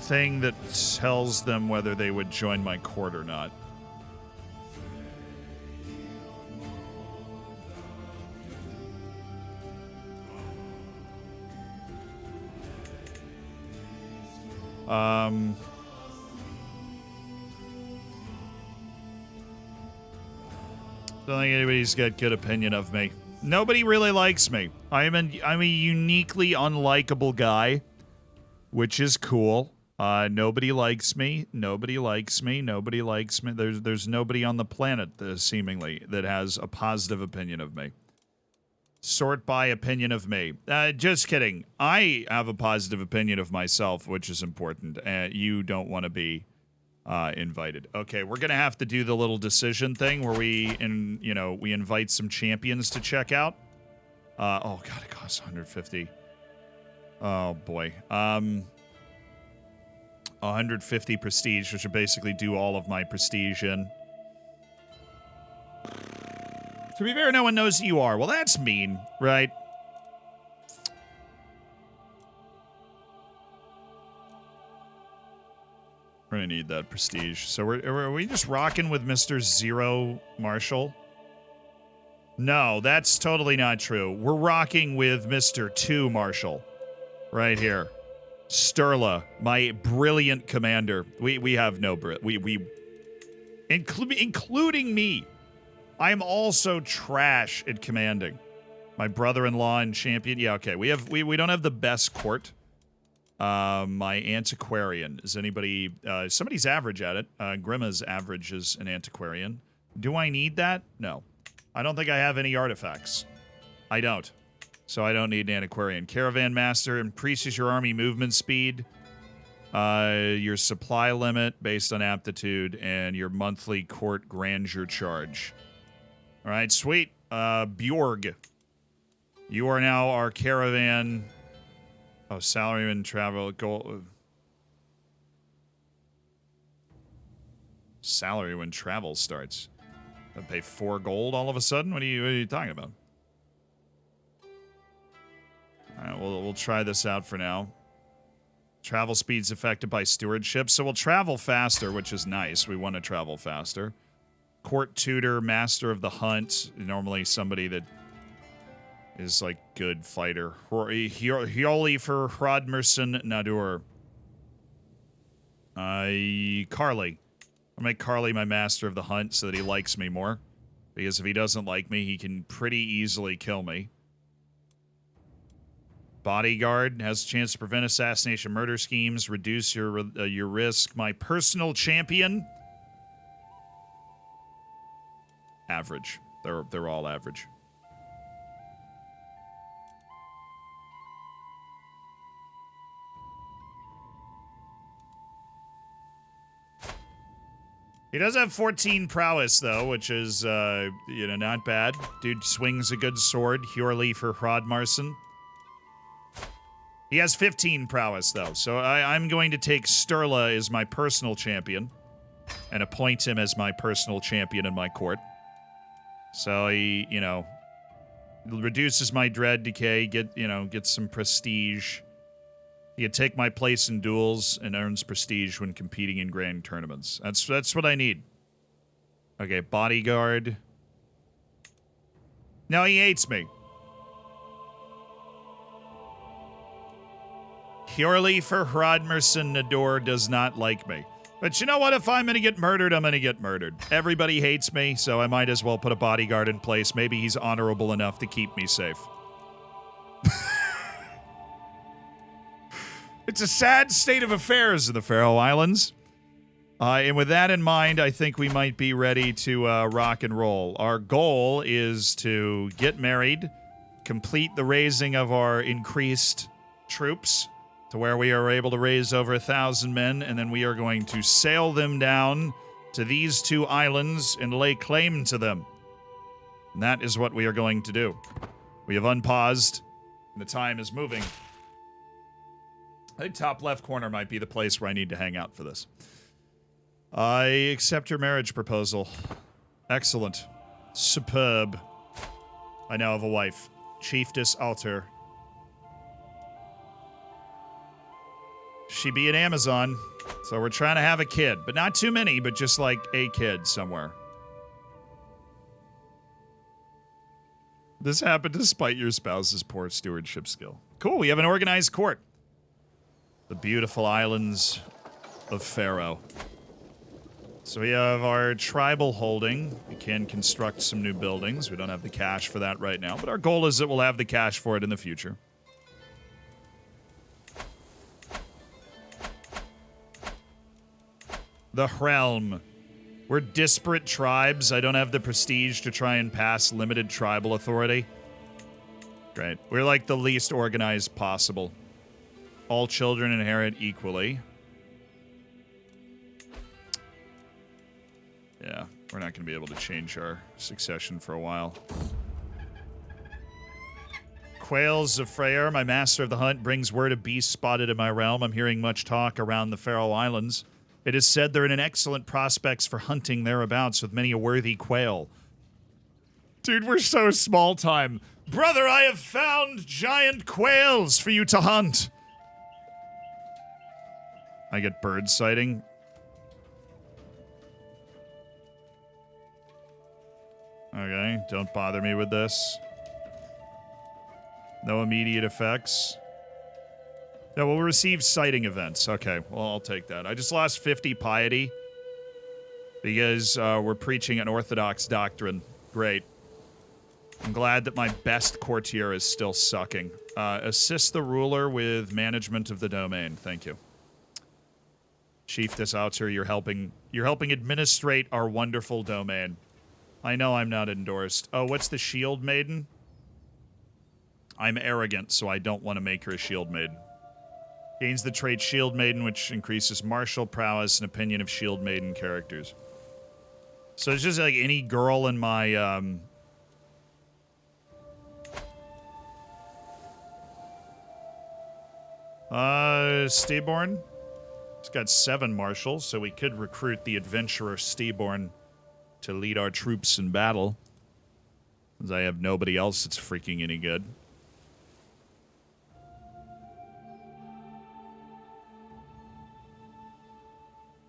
thing that tells them whether they would join my court or not? Don't think anybody's got good opinion of me. Nobody really likes me. I'm a uniquely unlikable guy, which is cool. Nobody likes me. Nobody likes me. Nobody likes me. There's nobody on the planet, seemingly, that has a positive opinion of me. Sort by opinion of me. Just kidding. I have a positive opinion of myself, which is important. You don't want to be invited. Okay, we're gonna have to do the little decision thing where we invite some champions to check out. Oh god, it costs 150. Oh boy. 150 prestige, which would basically do all of my prestige in. To be fair, no one knows who you are. Well, that's mean, right? We're gonna need that prestige. So are we just rocking with Mr. 0 Marshall? No, that's totally not true. We're rocking with Mr. 2 Marshall. Right here. Sturla, my brilliant commander. We have no including me. I'm also trash at commanding. My brother-in-law and champion. Yeah, okay. We don't have the best court. My antiquarian. Is anybody... somebody's average at it. Grimma's average is an antiquarian. Do I need that? No. I don't think I have any artifacts. I don't. So I don't need an antiquarian. Caravan master increases your army movement speed, your supply limit based on aptitude, and your monthly court grandeur charge. All right, sweet. Bjorg. You are now our caravan... Oh, salary and travel goal. Salary when travel starts. I pay 4 gold all of a sudden? What are you talking about? Alright, we'll try this out for now. Travel speed's affected by stewardship, so we'll travel faster, which is nice. We want to travel faster. Court tutor, master of the hunt. Normally somebody that is like good fighter. Hjoli for Hrodmerson Nadur. Carly. I'll make Carly my master of the hunt so that he likes me more. Because if he doesn't like me, he can pretty easily kill me. Bodyguard has a chance to prevent assassination murder schemes, reduce your risk. My personal champion. Average. They're all average. He does have 14 prowess, though, which is, not bad. Dude swings a good sword. Hjorli for Hrodmarson. He has 15 prowess, though, so I'm going to take Sturla as my personal champion and appoint him as my personal champion in my court. So he, reduces my dread decay, get some prestige. He can take my place in duels and earns prestige when competing in grand tournaments. That's what I need. Okay, bodyguard. No, he hates me. Hjorli for Hrodmerson Nador does not like me. But you know what? If I'm going to get murdered, I'm going to get murdered. Everybody hates me, so I might as well put a bodyguard in place. Maybe he's honorable enough to keep me safe. It's a sad state of affairs in the Faroe Islands. And with that in mind, I think we might be ready to rock and roll. Our goal is to get married, complete the raising of our increased troops to where we are able to raise over 1,000 men, and then we are going to sail them down to these 2 islands and lay claim to them. And that is what we are going to do. We have unpaused, and the time is moving. I think top left corner might be the place where I need to hang out for this. I accept your marriage proposal. Excellent. Superb. I now have a wife. Chiefess Alter. She be an Amazon, so we're trying to have a kid. But not too many, but just like a kid somewhere. This happened despite your spouse's poor stewardship skill. Cool, we have an organized court. The beautiful islands of Faroe. So we have our tribal holding. We can construct some new buildings. We don't have the cash for that right now, but our goal is that we'll have the cash for it in the future. The Realm. We're disparate tribes. I don't have the prestige to try and pass limited tribal authority. Great. We're like the least organized possible. All children inherit equally. Yeah, we're not going to be able to change our succession for a while. Quails of Freyr, my master of the hunt, brings word of beasts spotted in my realm. I'm hearing much talk around the Faroe Islands. It is said they're in an excellent prospects for hunting thereabouts with many a worthy quail. Dude, we're so small time. Brother, I have found giant quails for you to hunt. I get bird sighting. Okay, don't bother me with this. No immediate effects. Yeah, we'll receive sighting events. Okay, well, I'll take that. I just lost 50 piety because we're preaching an orthodox doctrine. Great. I'm glad that my best courtier is still sucking. Assist the ruler with management of the domain. Thank you. Chiefess Outer, you're helping administrate our wonderful domain. I know I'm not endorsed. Oh, what's the shield maiden? I'm arrogant, so I don't want to make her a shield maiden. Gains the trait Shield Maiden, which increases martial prowess and opinion of Shield Maiden characters. So it's just like any girl in my, Steeborn. It's got 7 martials, so we could recruit the adventurer Steeborn to lead our troops in battle. Since I have nobody else that's freaking any good.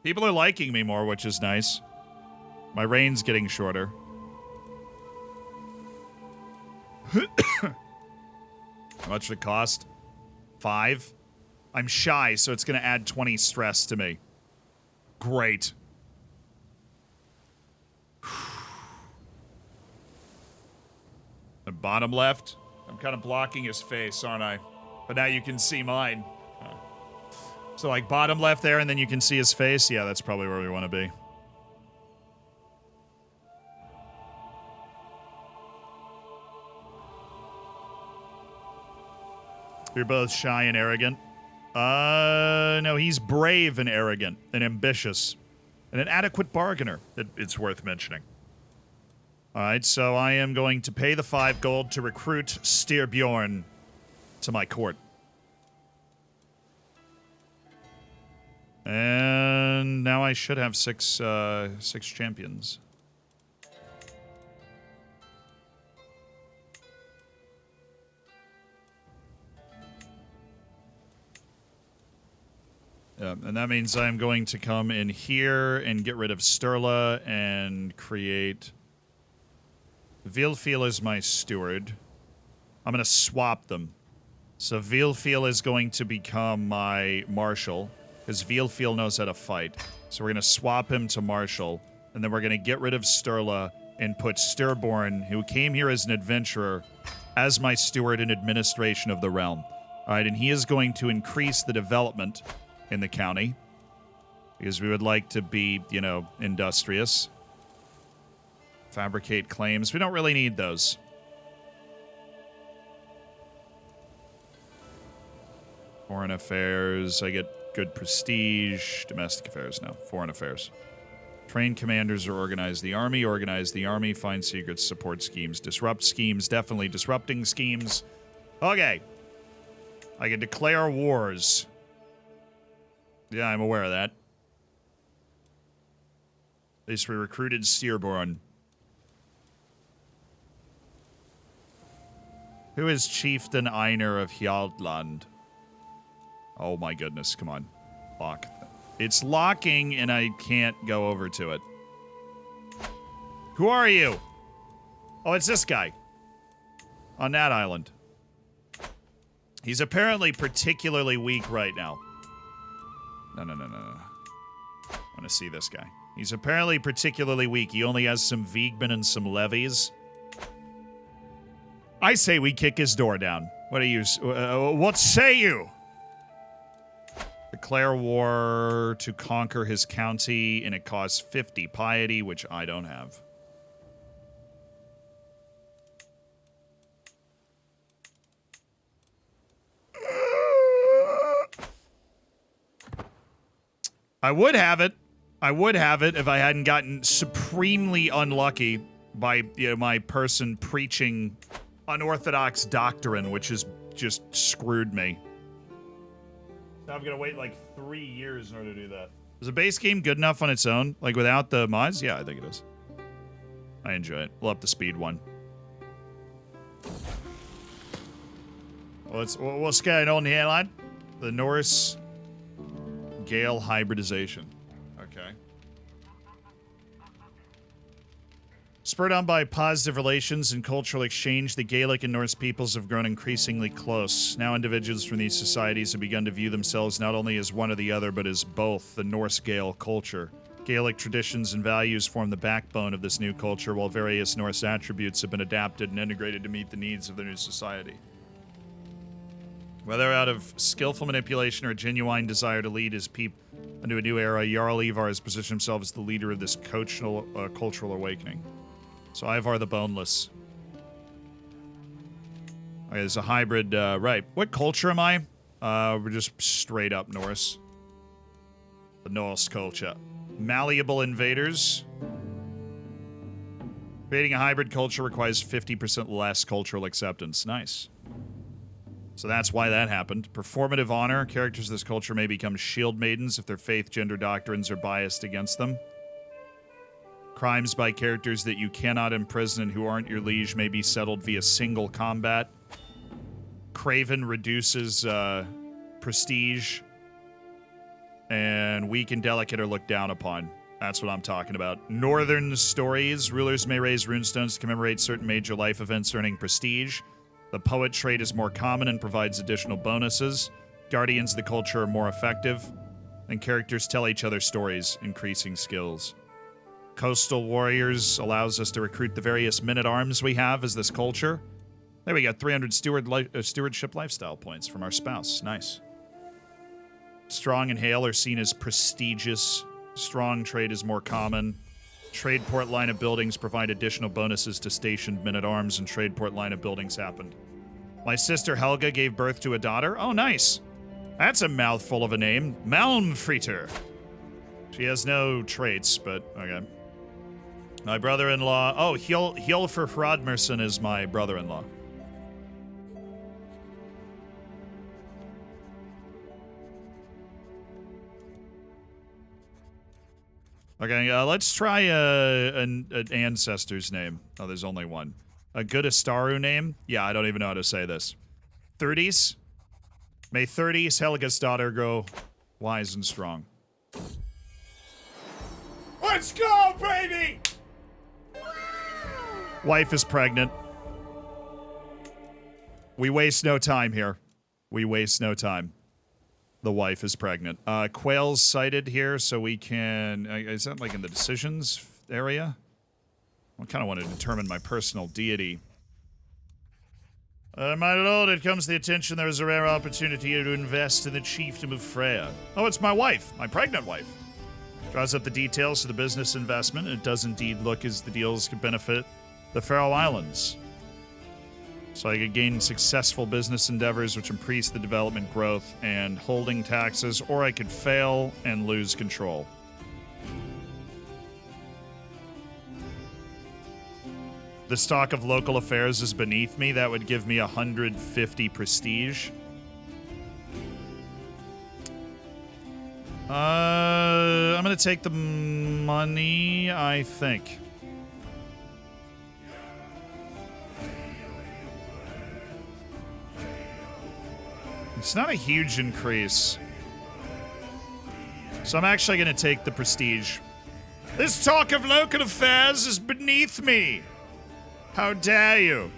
People are liking me more, which is nice. My reign's getting shorter. How much did it cost? 5? I'm shy, so it's going to add 20 stress to me. Great. The bottom left. I'm kind of blocking his face, aren't I? But now you can see mine. So like bottom left there, and then you can see his face. Yeah, that's probably where we want to be. You're both shy and arrogant. No, he's brave and arrogant and ambitious. And an adequate bargainer, it's worth mentioning. Alright, so I am going to pay the 5 gold to recruit Styrbjorn to my court. And now I should have 6 champions. Yeah, and that means I'm going to come in here and get rid of Sturla and create... Vilfil is my steward. I'm going to swap them. So Vilfil is going to become my marshal, because Vilfil knows how to fight. So we're going to swap him to marshal, and then we're going to get rid of Sturla and put Sturborn, who came here as an adventurer, as my steward and administration of the realm. All right, and he is going to increase the development in the county, because we would like to be, you know, industrious. Fabricate claims. We don't really need those. Foreign affairs. I get good prestige. Domestic affairs. No. Foreign affairs. Train commanders or organize the army. Organize the army. Find secrets. Support schemes. Disrupt schemes. Definitely disrupting schemes. Okay. I can declare wars. Yeah, I'm aware of that. At least we recruited Styrbjorn. Who is Chieftain Einar of Hjaltland? Oh my goodness, come on. Lock. It's locking and I can't go over to it. Who are you? Oh, it's this guy. On that island. He's apparently particularly weak right now. No. I want to see this guy. He's apparently particularly weak. He only has some Viegman and some levies. I say we kick his door down. What do you... what say you? Declare war to conquer his county, and it costs 50 piety, which I don't have. I would have it. I would have it if I hadn't gotten supremely unlucky by, you know, my person preaching unorthodox doctrine, which has just screwed me. Now I'm gonna wait like 3 years in order to do that. Is the base game good enough on its own? Like without the mods? Yeah, I think it is. I enjoy it. We'll up the speed one. What's going on here, lad? The Norse Gale hybridization. Okay. Spurred on by positive relations and cultural exchange, the Gaelic and Norse peoples have grown increasingly close. Now individuals from these societies have begun to view themselves not only as one or the other, but as both the Norse Gael culture. Gaelic traditions and values form the backbone of this new culture, while various Norse attributes have been adapted and integrated to meet the needs of the new society. Whether out of skillful manipulation or a genuine desire to lead his people into a new era, Jarl Ivar has positioned himself as the leader of this cultural awakening. So Ivar the Boneless. Okay, there's a hybrid, right. What culture am I? We're just straight up Norse. The Norse culture. Malleable invaders. Creating a hybrid culture requires 50% less cultural acceptance. Nice. So that's why that happened. Performative honor. Characters of this culture may become shield maidens if their faith, gender doctrines are biased against them. Crimes by characters that you cannot imprison and who aren't your liege may be settled via single combat. Craven reduces prestige And weak and delicate are looked down upon. That's what I'm talking about. Northern stories. Rulers may raise runestones to commemorate certain major life events earning prestige. The poet trait is more common and provides additional bonuses. Guardians of the culture are more effective. And characters tell each other stories, increasing skills. Coastal warriors allows us to recruit the various men-at-arms we have as this culture. There we got 300 stewardship lifestyle points from our spouse. Nice. Strong and Hale are seen as prestigious. Strong trade is more common. Tradeport line of buildings provide additional bonuses to stationed men-at-arms, and Tradeport line of buildings happened. My sister Helga gave birth to a daughter. Oh, nice. That's a mouthful of a name. Malmfriter. She has no traits, but okay. My brother-in-law. Oh, Hjolfr Hrodmerson is my brother-in-law. Okay, let's try an ancestor's name. Oh, there's only one. A good Astaru name? Yeah, I don't even know how to say this. 30s? May 30s Helga's daughter grow wise and strong. Let's go, baby! Wife is pregnant. We waste no time here. We waste no time. The wife is pregnant. Quail's sighted here, so we can... is that like in the decisions area? I kind of want to determine my personal deity. My lord, it comes to the attention there is a rare opportunity here to invest in the chiefdom of Freya. Oh, it's my wife. My pregnant wife. Draws up the details for the business investment. It does indeed look as the deals could benefit the Faroe Islands. So I could gain successful business endeavors which increase the development growth and holding taxes, or I could fail and lose control. The stock of local affairs is beneath me. That would give me 150 prestige. I'm gonna take the money, I think. It's not a huge increase. So I'm actually going to take the prestige. This talk of local affairs is beneath me. How dare you?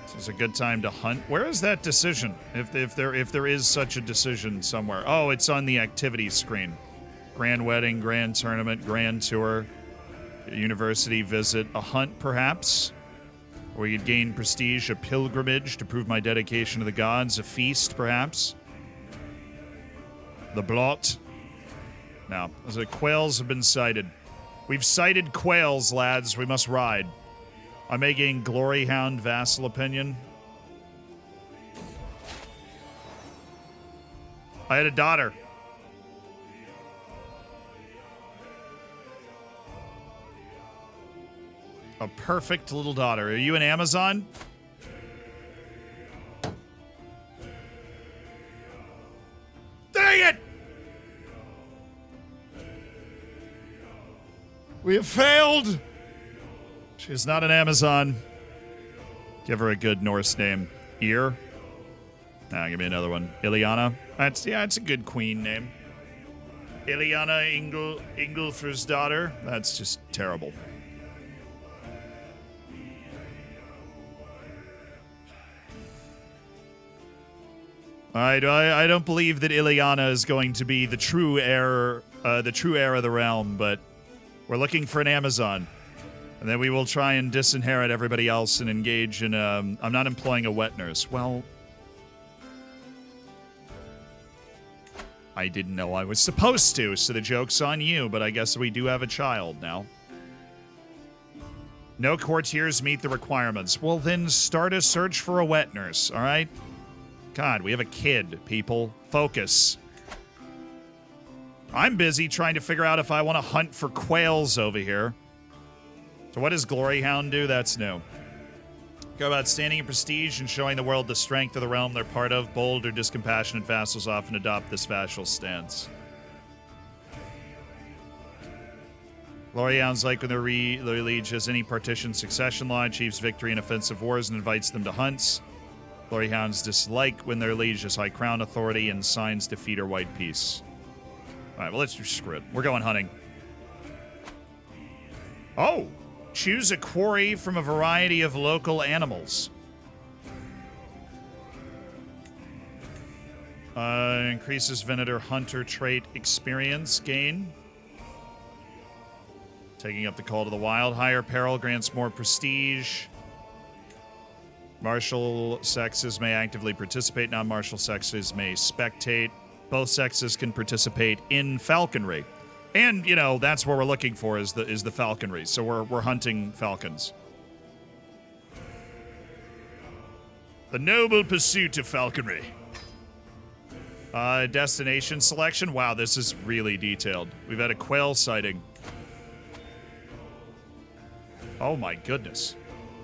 This is a good time to hunt. Where is that decision? If there is such a decision somewhere. Oh, it's on the activities screen. Grand wedding, grand tournament, grand tour, university visit, a hunt perhaps. Or we could gain prestige, a pilgrimage to prove my dedication to the gods, a feast, perhaps. The blot. Now, the quails have been sighted. We've sighted quails, lads. We must ride. I may gain glory hound vassal opinion. I had a daughter. A perfect little daughter. Are you an Amazon? Dang it! We have failed! She is not an Amazon. Give her a good Norse name. Ear? Nah, give me another one. Ileana? It's a good queen name. Ileana Ingolfr's daughter? That's just terrible. I don't believe that Ileana is going to be the true heir of the realm, but we're looking for an Amazon. And then we will try and disinherit everybody else and engage in I'm not employing a wet nurse. Well, I didn't know I was supposed to, so the joke's on you, but I guess we do have a child now. No courtiers meet the requirements. Well, then start a search for a wet nurse, all right? God, we have a kid, people. Focus. I'm busy trying to figure out if I want to hunt for quails over here. So what does Glory Hound do? That's new. Go about standing in prestige and showing the world the strength of the realm they're part of. Bold or discompassionate vassals often adopt this vassal stance. Glory Hounds like when their liege has any partition succession law, achieves victory in offensive wars, and invites them to hunts. Glory Hounds dislike when their liege is High Crown Authority and signs defeat or white peace. Alright, well, let's screw it. We're going hunting. Oh! Choose a quarry from a variety of local animals. Increases Venator Hunter trait experience gain. Taking up the call to the wild. Higher peril grants more prestige. Martial sexes may actively participate. Non-martial sexes may spectate. Both sexes can participate in falconry. And, you know, that's what we're looking for is the falconry. So we're hunting falcons. The noble pursuit of falconry. Destination selection. Wow, this is really detailed. We've had a quail sighting. Oh my goodness.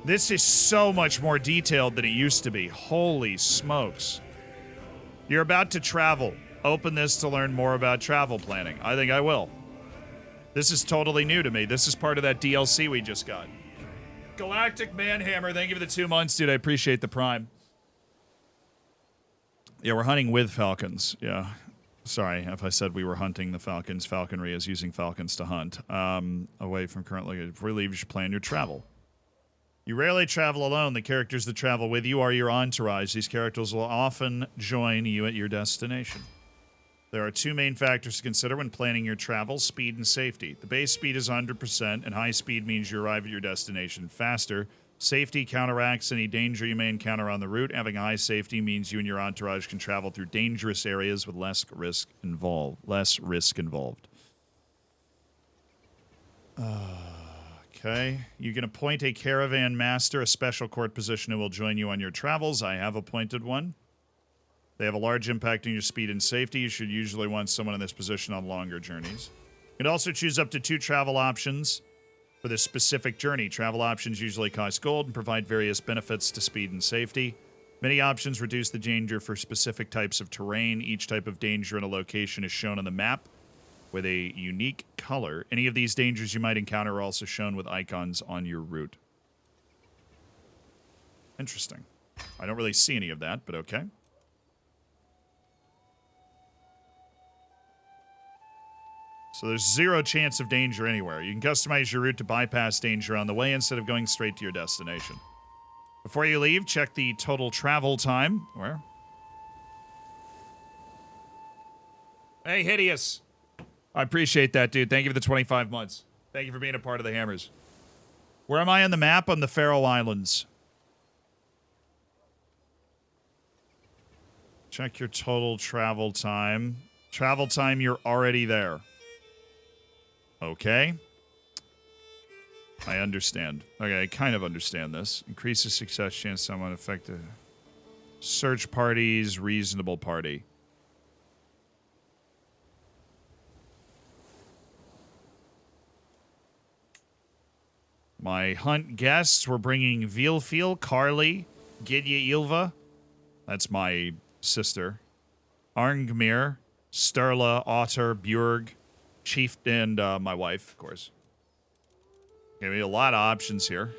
This is so much more detailed than it used to be. Holy smokes. You're about to travel. Open this to learn more about travel planning. I think I will. This is totally new to me. This is part of that DLC we just got. Galactic Manhammer, thank you for the 2 months, dude. I appreciate the prime. Yeah, we're hunting with falcons. Yeah. Sorry if I said we were hunting the falcons. Falconry is using falcons to hunt. Away from currently. Before you leave, you should plan your travel. You rarely travel alone. The characters that travel with you are your entourage. These characters will often join you at your destination. There are 2 main factors to consider when planning your travel, speed and safety. The base speed is 100%, and high speed means you arrive at your destination faster. Safety counteracts any danger you may encounter on the route. Having high safety means you and your entourage can travel through dangerous areas with less risk involved. Okay. You can appoint a caravan master, a special court position who will join you on your travels. I have appointed one. They have a large impact on your speed and safety. You should usually want someone in this position on longer journeys. You can also choose up to 2 travel options for this specific journey. Travel options usually cost gold and provide various benefits to speed and safety. Many options reduce the danger for specific types of terrain. Each type of danger in a location is shown on the map with a unique color. Any of these dangers you might encounter are also shown with icons on your route. Interesting. I don't really see any of that, but okay. So there's 0 chance of danger anywhere. You can customize your route to bypass danger on the way instead of going straight to your destination. Before you leave, check the total travel time. Where? Hey, Hideous. I appreciate that, dude. Thank you for the 25 months. Thank you for being a part of the Hammers. Where am I on the map? On the Faroe Islands. Check your total travel time. Travel time, you're already there. Okay. I understand. Okay, I kind of understand this. Increases success chance someone affected. Search parties, reasonable party. My hunt guests, we're bringing Vilfil, Carly, Gidya Ilva. That's my sister. Arngmir, Sturla, Otter, Björg, Chief, and my wife, of course. Okay, we have a lot of options here.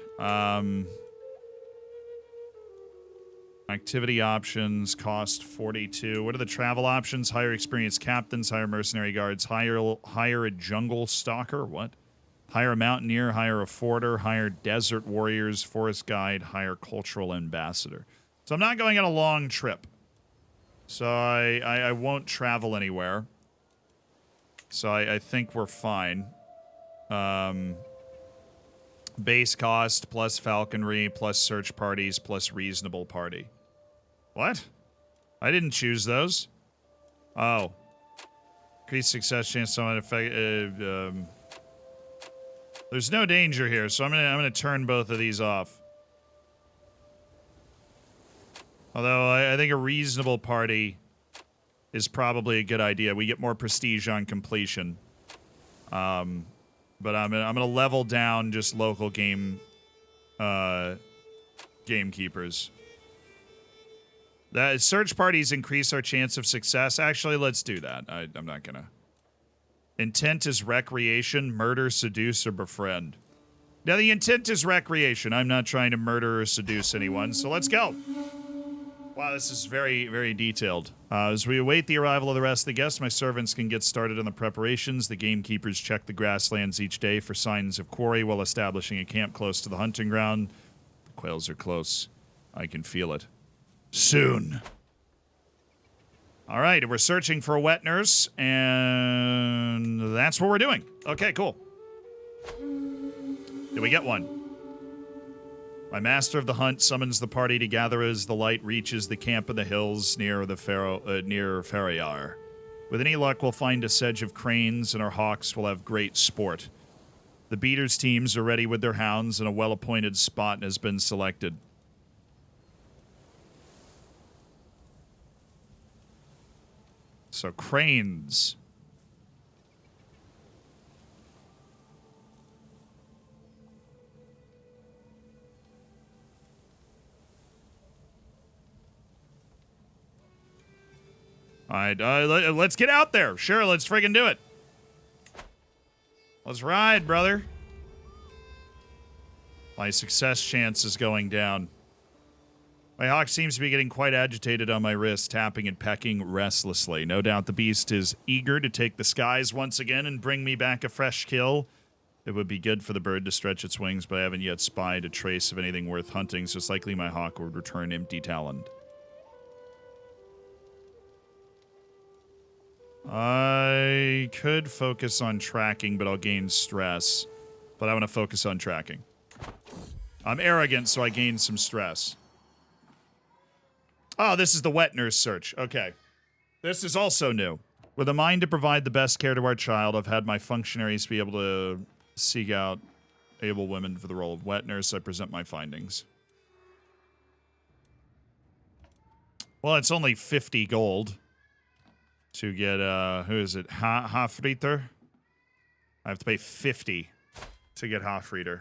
Activity options cost 42. What are the travel options? Hire experienced captains, hire mercenary guards, hire a jungle stalker. What? Hire a mountaineer, hire a forter, hire desert warriors, forest guide, hire cultural ambassador. So I'm not going on a long trip. So I won't travel anywhere. So I think we're fine. Base cost plus falconry plus search parties plus reasonable party. What? I didn't choose those. Oh. Increased success chance someone affect. There's no danger here, so I'm gonna turn both of these off. Although I think a reasonable party is probably a good idea. We get more prestige on completion. But I'm gonna level down just local gamekeepers. That search parties increase our chance of success. Actually, let's do that. I'm not gonna. Intent is recreation, murder, seduce, or befriend. Now the intent is recreation. I'm not trying to murder or seduce anyone, so let's go. Wow, this is very, very detailed. As we await the arrival of the rest of the guests, my servants can get started on the preparations. The gamekeepers check the grasslands each day for signs of quarry while establishing a camp close to the hunting ground. The quails are close. I can feel it. Soon. All right, we're searching for a wet nurse, and that's what we're doing. Okay, cool. Did we get one? My master of the hunt summons the party to gather as the light reaches the camp in the hills near the near Ferriar. With any luck, we'll find a sedge of cranes, and our hawks will have great sport. The beaters' teams are ready with their hounds, and a well-appointed spot has been selected. So, cranes. All right, let's get out there. Sure, let's friggin' do it. Let's ride, brother. My success chance is going down. My hawk seems to be getting quite agitated on my wrist, tapping and pecking restlessly. No doubt the beast is eager to take the skies once again and bring me back a fresh kill. It would be good for the bird to stretch its wings, but I haven't yet spied a trace of anything worth hunting, so it's likely my hawk would return empty-taloned. I could focus on tracking, but I'll gain stress. But I want to focus on tracking. I'm arrogant, so I gain some stress. Oh, this is the wet nurse search. Okay. This is also new. With a mind to provide the best care to our child, I've had my functionaries be able to seek out able women for the role of wet nurse. I present my findings. Well, it's only 50 gold to get, who is it? Hafrieder? I have to pay 50 to get Hafrieder.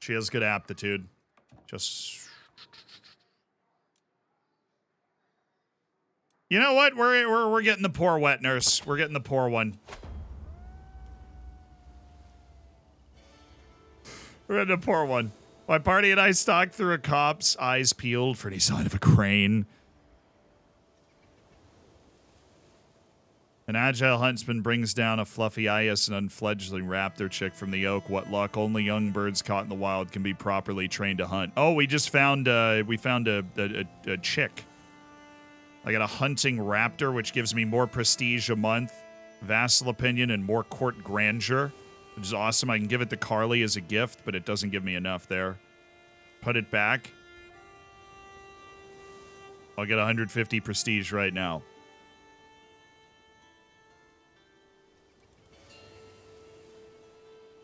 She has good aptitude. Just... You know what? We're getting the poor wet nurse. We're getting the poor one. We're getting the poor one. My party and I stalked through a copse, eyes peeled for any sign of a crane. An agile huntsman brings down a fluffy eyas and unfledgling raptor chick from the oak. What luck! Only young birds caught in the wild can be properly trained to hunt. Oh, we just found a chick. I got a hunting raptor, which gives me more prestige a month, vassal opinion, and more court grandeur, which is awesome. I can give it to Carly as a gift, but it doesn't give me enough there. Put it back. I'll get 150 prestige right now.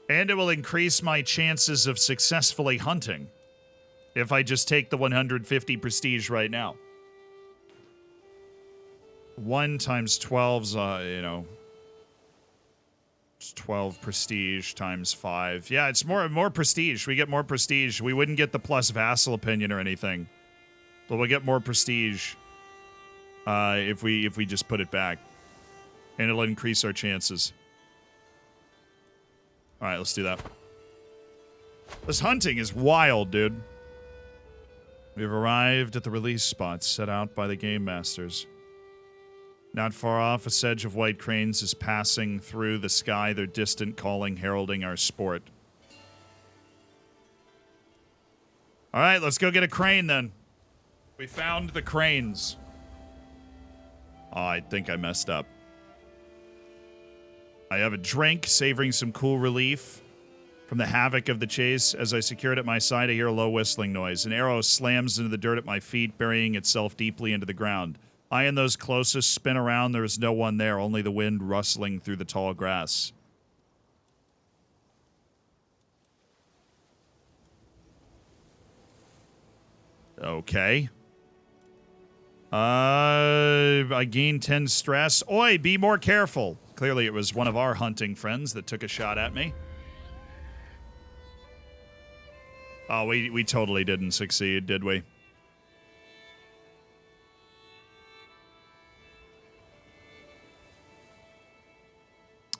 And it will increase my chances of successfully hunting if I just take the 150 prestige right now. 1 times 12's, it's 12 prestige times 5. Yeah, it's more prestige. We get more prestige. We wouldn't get the plus vassal opinion or anything, but we'll get more prestige if we just put it back, and it'll increase our chances. All right, let's do that. This hunting is wild, dude. We've arrived at the release spots set out by the game masters. Not far off, a sedge of white cranes is passing through the sky, their distant calling heralding our sport. All right, let's go get a crane then. We found the cranes. Oh, I think I messed up. I have a drink, savoring some cool relief from the havoc of the chase. As I secure it at my side, I hear a low whistling noise. An arrow slams into the dirt at my feet, burying itself deeply into the ground. I and those closest spin around. There is no one there, only the wind rustling through the tall grass. Okay. I gained 10 stress. Oi, be more careful. Clearly it was one of our hunting friends that took a shot at me. Oh, we totally didn't succeed, did we?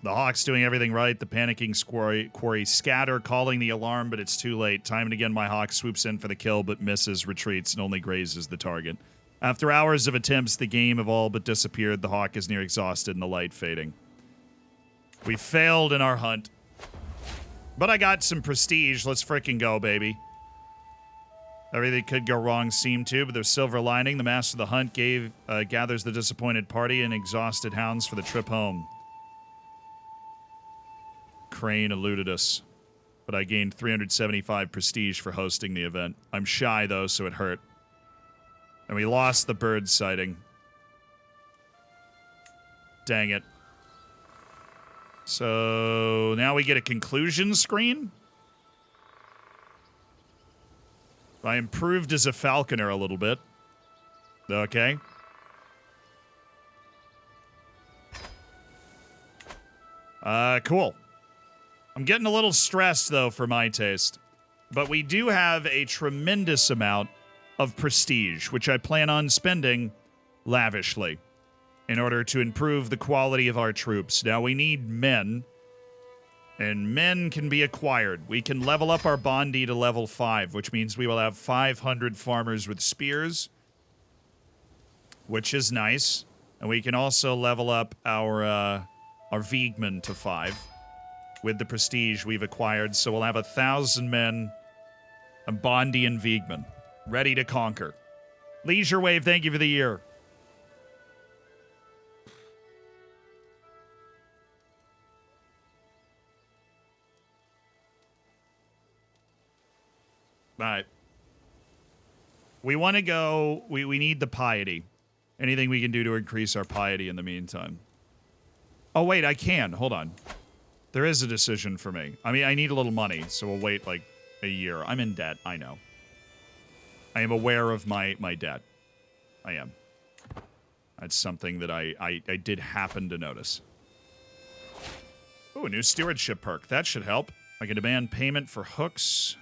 The Hawk's doing everything right. The panicking quarry scatter, calling the alarm, but it's too late. Time and again, my Hawk swoops in for the kill, but misses, retreats, and only grazes the target. After hours of attempts, the game have all but disappeared. The Hawk is near exhausted and the light fading. We failed in our hunt. But I got some prestige. Let's frickin' go, baby. Everything could go wrong seemed to, but there's silver lining. The master of the hunt gathers the disappointed party and exhausted hounds for the trip home. Crane eluded us, but I gained 375 prestige for hosting the event. I'm shy, though, so it hurt. And we lost the bird sighting. Dang it. So now we get a conclusion screen. I improved as a falconer a little bit. Okay. Cool. I'm getting a little stressed, though, for my taste. But we do have a tremendous amount of prestige, which I plan on spending lavishly in order to improve the quality of our troops. Now, we need men, and men can be acquired. We can level up our Bondi to level 5, which means we will have 500 farmers with spears, which is nice. And we can also level up our Vigman to 5 with the prestige we've acquired. So we'll have 1,000 men, and Bondi and Vigman, ready to conquer. Leisure Wave, thank you for the year. All right. We want to go... We need the piety. Anything we can do to increase our piety in the meantime. Oh, wait, I can. Hold on. There is a decision for me. I mean, I need a little money, so we'll wait, like, a year. I'm in debt, I know. I am aware of my debt. I am. That's something that I did happen to notice. Ooh, a new stewardship perk. That should help. I can demand payment for hooks.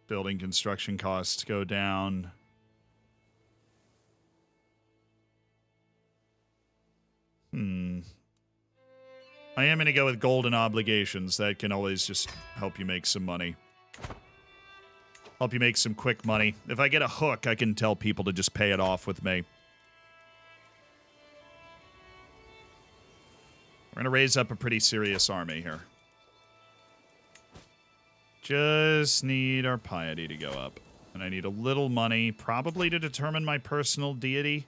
Building construction costs go down. I am going to go with golden obligations. That can always just help you make some money. Help you make some quick money. If I get a hook, I can tell people to just pay it off with me. We're going to raise up a pretty serious army here. Just need our piety to go up. And I need a little money, probably to determine my personal deity.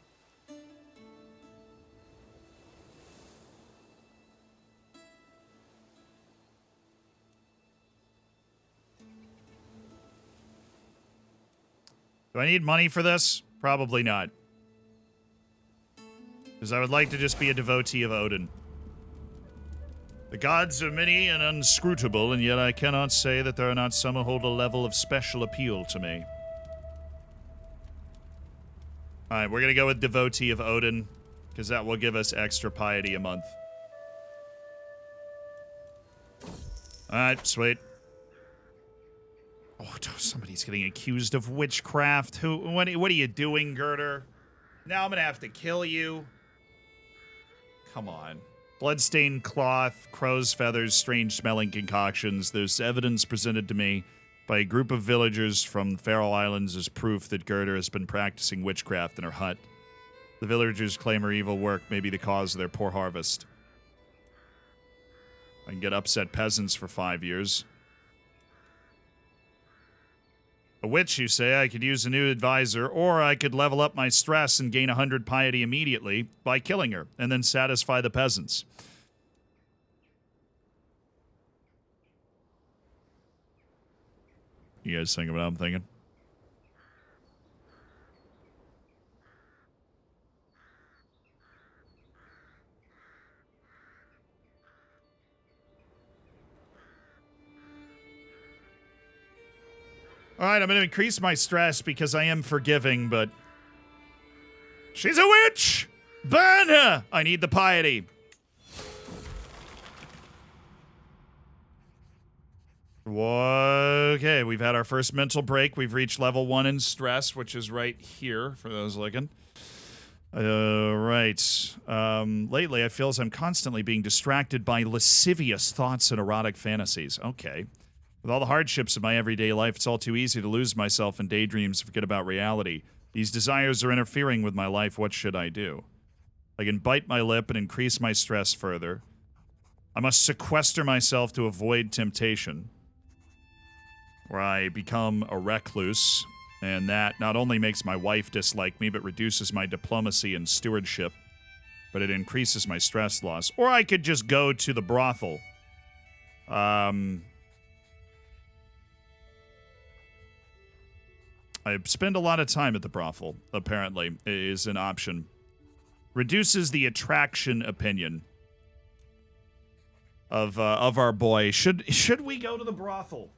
Do I need money for this? Probably not. Because I would like to just be a devotee of Odin. The gods are many and inscrutable, and yet I cannot say that there are not some who hold a level of special appeal to me. Alright, we're going to go with devotee of Odin, because that will give us extra piety a month. Alright, sweet. Oh, somebody's getting accused of witchcraft. What are you doing, Girder? Now I'm going to have to kill you. Come on. Bloodstained cloth, crow's feathers, strange-smelling concoctions. There's evidence presented to me by a group of villagers from the Faroe Islands as proof that Girder has been practicing witchcraft in her hut. The villagers claim her evil work may be the cause of their poor harvest. I can get upset peasants for 5 years. A witch, you say? I could use a new advisor, or I could level up my stress and gain 100 piety immediately by killing her, and then satisfy the peasants. You guys think of what I'm thinking? Alright, I'm going to increase my stress because I am forgiving, but... She's a witch! Burn her! I need the piety. Okay, we've had our first mental break. We've reached level 1 in stress, which is right here for those looking. Right. Lately, I feel as I'm constantly being distracted by lascivious thoughts and erotic fantasies. Okay. With all the hardships of my everyday life, it's all too easy to lose myself in daydreams and forget about reality. These desires are interfering with my life. What should I do? I can bite my lip and increase my stress further. I must sequester myself to avoid temptation, where I become a recluse, and that not only makes my wife dislike me, but reduces my diplomacy and stewardship, but it increases my stress loss. Or I could just go to the brothel. I spend a lot of time at the brothel, apparently, is an option. Reduces the attraction opinion of our boy. Should we go to the brothel?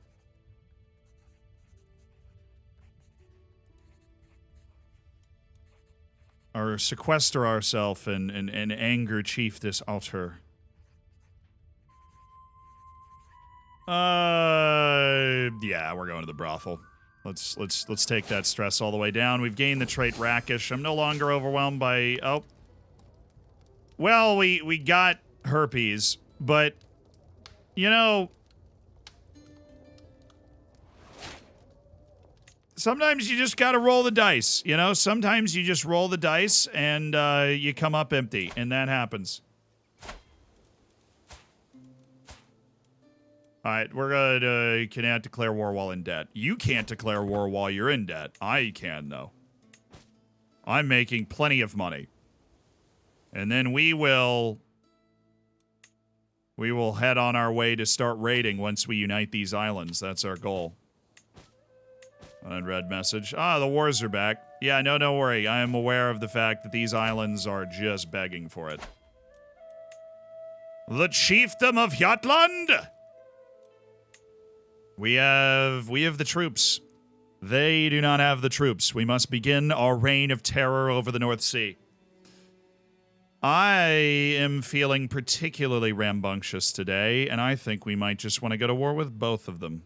Or sequester ourselves and anger chief this altar? Yeah, we're going to the brothel. Let's take that stress all the way down. We've gained the trait Rakish. I'm no longer overwhelmed by... Oh. Well, we got herpes, but, you know... Sometimes you just gotta roll the dice, you know? Sometimes you just roll the dice and you come up empty, and that happens. Alright, we're gonna cannot declare war while in debt. You can't declare war while you're in debt. I can, though. I'm making plenty of money. And then we will head on our way to start raiding once we unite these islands. That's our goal. Unread message. Ah, the wars are back. Yeah, no, don't worry. I am aware of the fact that these islands are just begging for it. The chiefdom of Jotland! We have the troops. They do not have the troops. We must begin our reign of terror over the North Sea. I am feeling particularly rambunctious today, and I think we might just want to go to war with both of them.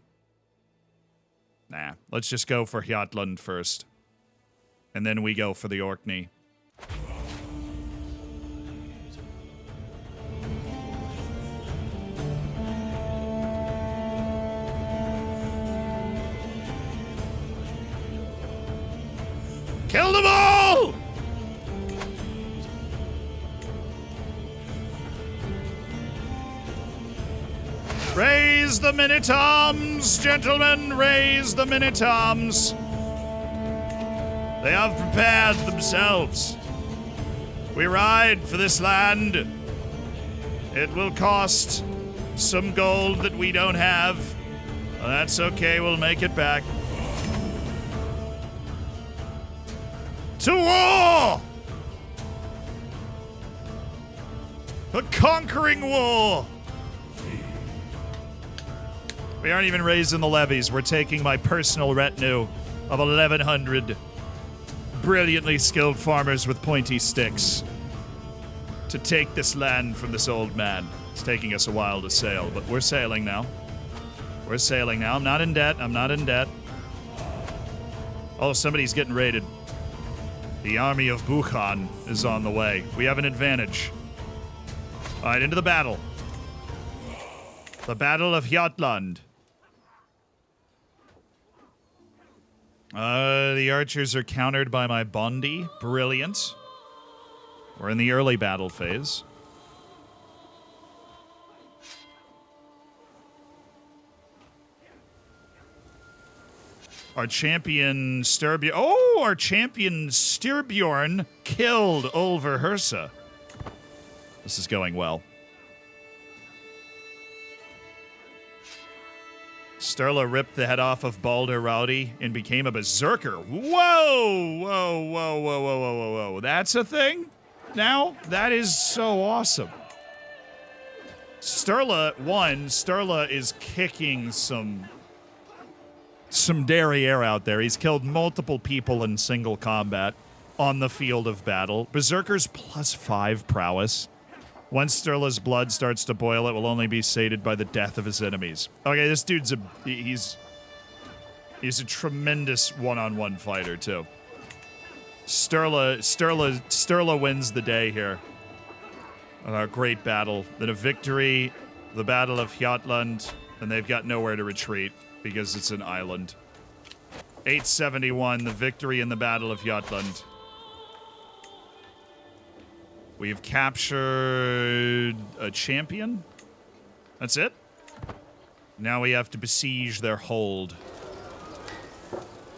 Nah, let's just go for Jotland first. And then we go for the Orkney. Kill them all! Raise the men-at-arms, gentlemen! Raise the men-at-arms! They have prepared themselves. We ride for this land. It will cost some gold that we don't have. Well, that's okay, we'll make it back. To war! A conquering war! We aren't even raising the levies. We're taking my personal retinue of 1,100 brilliantly skilled farmers with pointy sticks to take this land from this old man. It's taking us a while to sail, but we're sailing now. We're sailing now. I'm not in debt. I'm not in debt. Oh, somebody's getting raided. The army of Bukhan is on the way. We have an advantage. All right, into the battle. The Battle of Jotland. The archers are countered by my Bondi. Brilliant. We're in the early battle phase. Our champion Styrbjorn. Oh, our champion Styrbjorn killed Ulver Hursa. This is going well. Sturla ripped the head off of Balder Rowdy and became a berserker. Whoa! Whoa, whoa, whoa, whoa, whoa, whoa, whoa. That's a thing? Now? That is so awesome. Sturla is kicking some derriere out there. He's killed multiple people in single combat on the field of battle. Berserkers +5 prowess. Once Sturla's blood starts to boil, it will only be sated by the death of his enemies. Okay, this dude's he's a tremendous one-on-one fighter too. Sturla wins the day here. A great battle. Then a victory, the Battle of Hjaltland, and they've got nowhere to retreat because it's an island. 871, the victory in the Battle of Hjaltland. We've captured a champion. That's it. Now we have to besiege their hold.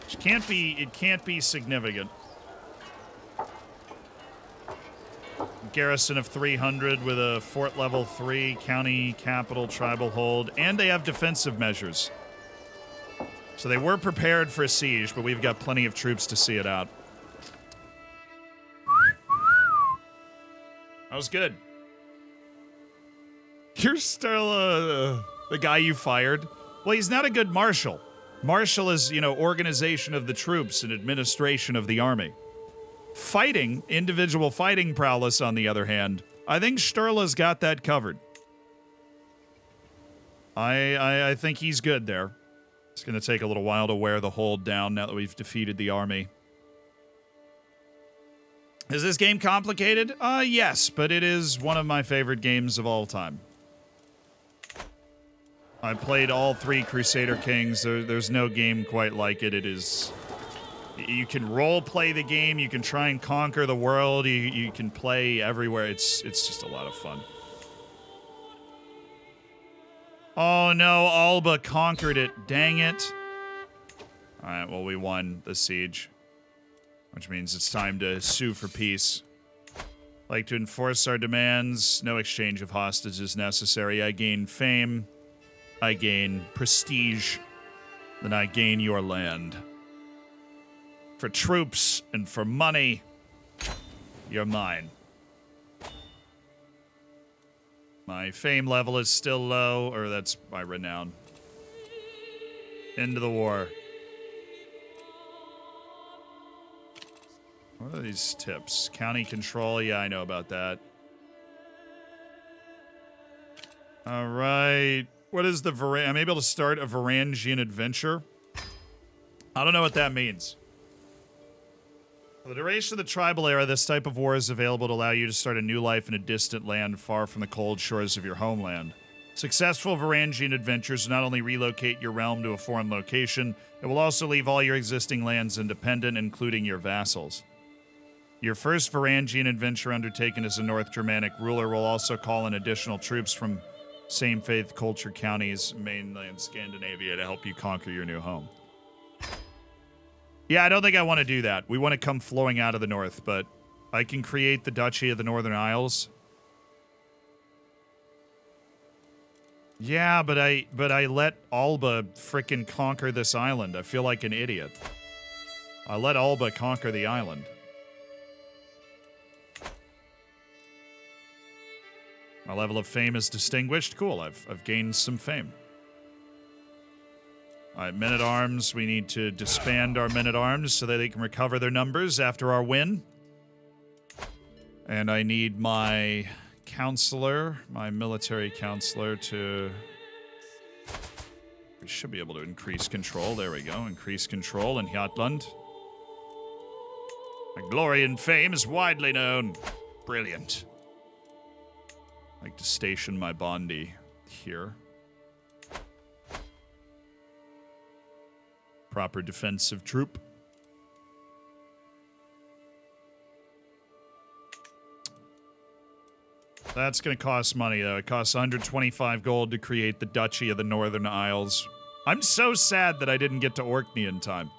Which it can't be significant. Garrison of 300 with a fort level 3, county, capital, tribal hold, and they have defensive measures. So they were prepared for a siege, but we've got plenty of troops to see it out. That was good. You're still the guy you fired. Well, he's not a good marshal. Marshal is, organization of the troops and administration of the army. Fighting, individual fighting prowess, on the other hand, I think Sturla's got that covered. I think he's good there. It's going to take a little while to wear the hold down now that we've defeated the army. Is this game complicated? Yes, but it is one of my favorite games of all time. I played all 3 Crusader Kings. There's no game quite like it. It is... You can role play the game. You can try and conquer the world. You can play everywhere. It's just a lot of fun. Oh no, Alba conquered it. Dang it. All right, well, we won the siege. Which means it's time to sue for peace. Like to enforce our demands. No exchange of hostages necessary. I gain fame. I gain prestige. Then I gain your land. For troops and for money, you're mine. My fame level is still low, or that's my renown. End of the war. What are these tips? County control, yeah, I know about that. All right. What is the I'm able to start a Varangian adventure? I don't know what that means. For the duration of the tribal era, this type of war is available to allow you to start a new life in a distant land far from the cold shores of your homeland. Successful Varangian adventures not only relocate your realm to a foreign location, it will also leave all your existing lands independent, including your vassals. Your first Varangian adventure undertaken as a North Germanic ruler will also call in additional troops from same-faith culture counties, mainland Scandinavia, to help you conquer your new home. Yeah, I don't think I want to do that. We want to come flowing out of the north, but I can create the Duchy of the Northern Isles. Yeah, but I let Alba frickin' conquer this island. I feel like an idiot. I let Alba conquer the island. My level of fame is distinguished. Cool, I've gained some fame. All right, men-at-arms. We need to disband our men-at-arms so that they can recover their numbers after our win. And I need my counselor, my military counselor, to... We should be able to increase control. There we go. Increase control in Hjaltland. My glory and fame is widely known. Brilliant. I'd like to station my Bondi here. Proper defensive troop. That's going to cost money, though. It costs 125 gold to create the Duchy of the Northern Isles. I'm so sad that I didn't get to Orkney in time.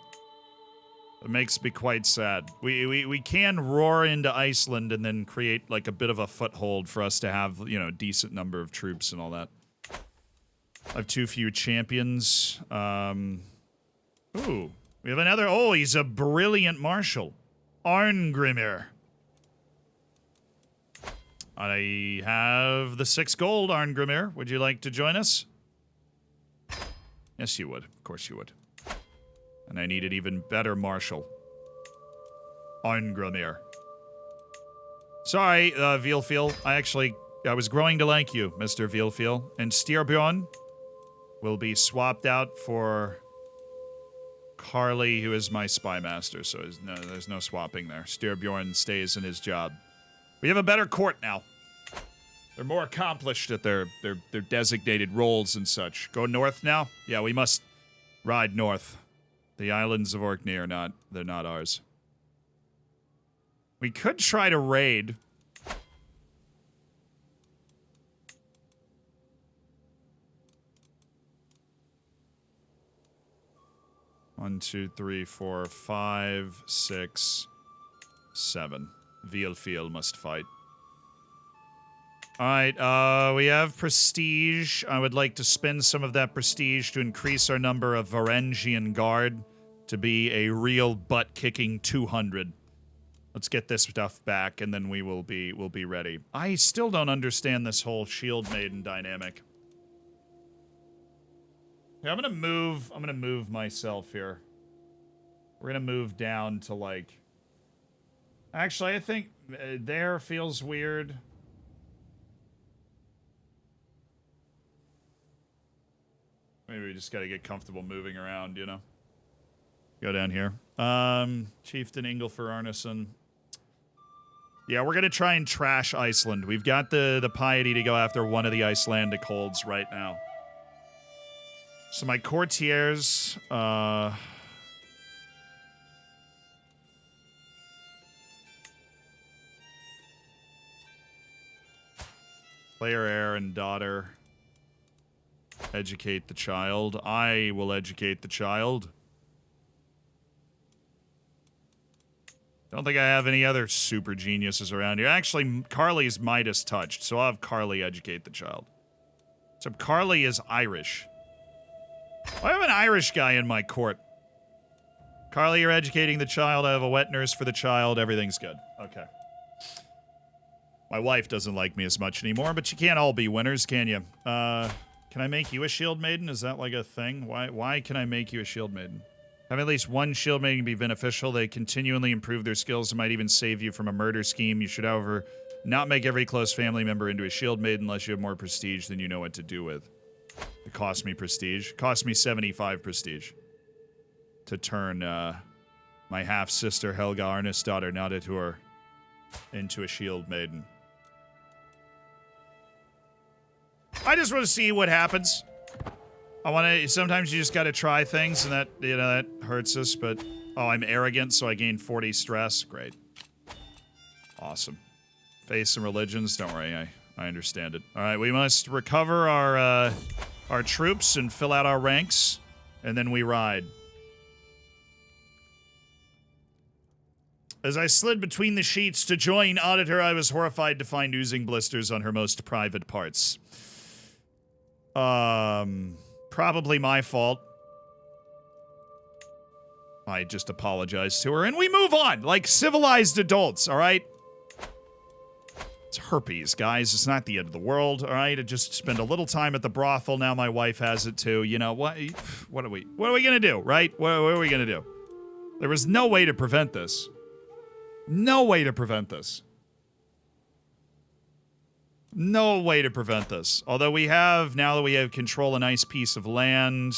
It makes me quite sad. We can roar into Iceland and then create, like, a bit of a foothold for us to have, you know, a decent number of troops and all that. I have too few champions. Ooh. We have another... Oh, he's a brilliant marshal. Arngrimr. I have the 6 gold, Arngrimr. Would you like to join us? Yes, you would. Of course you would. And I need an even better marshal. Arngrimr. Sorry, Vealfeel. I actually I was growing to like you, Mr. Vielfiel. And Styrbjorn will be swapped out for Carly, who is my spy master. So there's no swapping there. Styrbjorn stays in his job. We have a better court now. They're more accomplished at their designated roles and such. Go north now? Yeah, we must ride north. The islands of Orkney are not, they're not ours. We could try to raid. One, two, three, four, 5, 6, 7. Vielfiel must fight. Alright, we have prestige. I would like to spend some of that prestige to increase our number of Varangian Guard to be a real butt-kicking 200. Let's get this stuff back, and then we'll be ready. I still don't understand this whole Shield Maiden dynamic. Yeah, I'm gonna move myself here. We're gonna move down to, like... Actually, I think there feels weird. Maybe we just gotta get comfortable moving around, you know? Go down here. Chieftain Ingolfur Arneson. Yeah, we're gonna try and trash Iceland. We've got the piety to go after one of the Icelandic holds right now. So my courtiers, player heir and daughter. Educate the child. I will educate the child. Don't think I have any other super geniuses around here. Actually, Carly's Midas touched, so I'll have Carly educate the child. So Carly is Irish. I have an Irish guy in my court. Carly, you're educating the child. I have a wet nurse for the child. Everything's good. Okay. My wife doesn't like me as much anymore, but you can't all be winners, can you? Can I make you a shield maiden? Is that like a thing? Why can I make you a shield maiden? Having at least one shield maiden can be beneficial. They continually improve their skills and might even save you from a murder scheme. You should, however, not make every close family member into a shield maiden unless you have more prestige than you know what to do with. It cost me prestige. It cost me 75 prestige to turn my half-sister Helga Arnesdottir Nadatur into a shield maiden. I just want to see what happens. I want to. Sometimes you just got to try things, and that, you know, that hurts us. But oh, I'm arrogant, so I gain 40 stress. Great, awesome. Faith some religions. Don't worry, I understand it. All right, we must recover our troops and fill out our ranks, and then we ride. As I slid between the sheets to join Auditor, I was horrified to find oozing blisters on her most private parts. Probably my fault. I just apologized to her, and we move on, like civilized adults, alright? It's herpes, guys. It's not the end of the world, alright? I just spent a little time at the brothel, now my wife has it too. You know, what are we gonna do, right? What are we gonna do? There was no way to prevent this. No way to prevent this. No way to prevent this. Although we have, now that we have control a nice piece of land,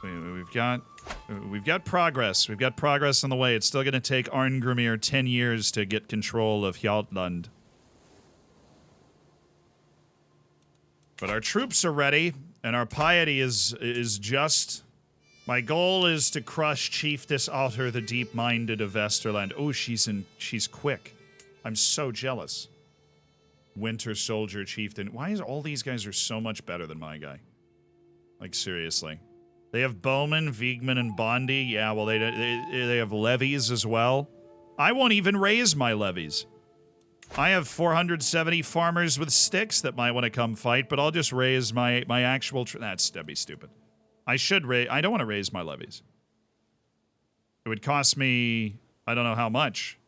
we've got progress. We've got progress on the way. It's still going to take Arngrimir 10 years to get control of Hjaltland. But our troops are ready, and our piety is just... My goal is to crush Chiefess Alter, the deep-minded of Vesterland. Oh, she's quick. I'm so jealous. Winter Soldier Chieftain. Why is all these guys are so much better than my guy? Like, seriously. They have Bowman, Viegman, and Bondi. Yeah, well, they have levies as well. I won't even raise my levies. I have 470 farmers with sticks that might want to come fight, but I'll just raise my actual... That'd be stupid. I don't want to raise my levies. It would cost me... I don't know how much.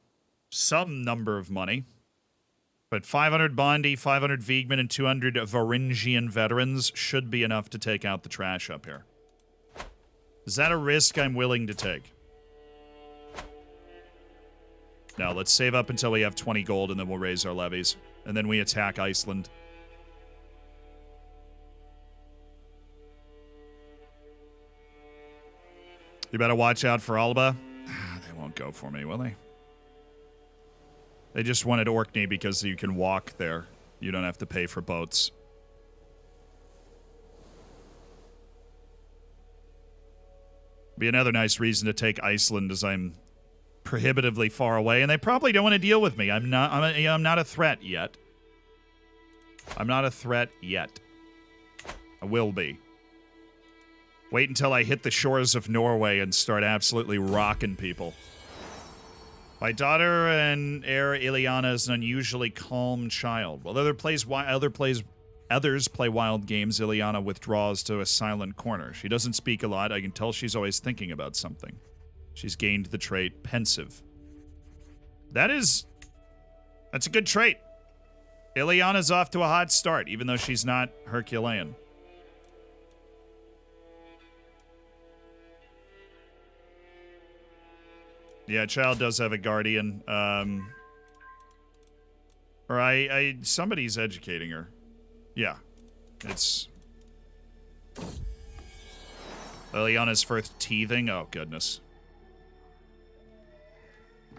Some number of money. But 500 Bondi, 500 Viegman, and 200 Varangian veterans should be enough to take out the trash up here. Is that a risk I'm willing to take? No, let's save up until we have 20 gold, and then we'll raise our levies. And then we attack Iceland. You better watch out for Alba. They won't go for me, will they? They just wanted Orkney because you can walk there. You don't have to pay for boats. Be another nice reason to take Iceland, as I'm prohibitively far away, and they probably don't want to deal with me. I'm not a threat yet. I'm not a threat yet. I will be. Wait until I hit the shores of Norway and start absolutely rocking people. My daughter and heir Ileana is an unusually calm child. While others play wild games, Ileana withdraws to a silent corner. She doesn't speak a lot. I can tell she's always thinking about something. She's gained the trait pensive. That's a good trait. Ileana's off to a hot start, even though she's not Herculean. Yeah, child does have a guardian. Somebody's educating her. Yeah. It's Ileana's first teething. Oh, goodness.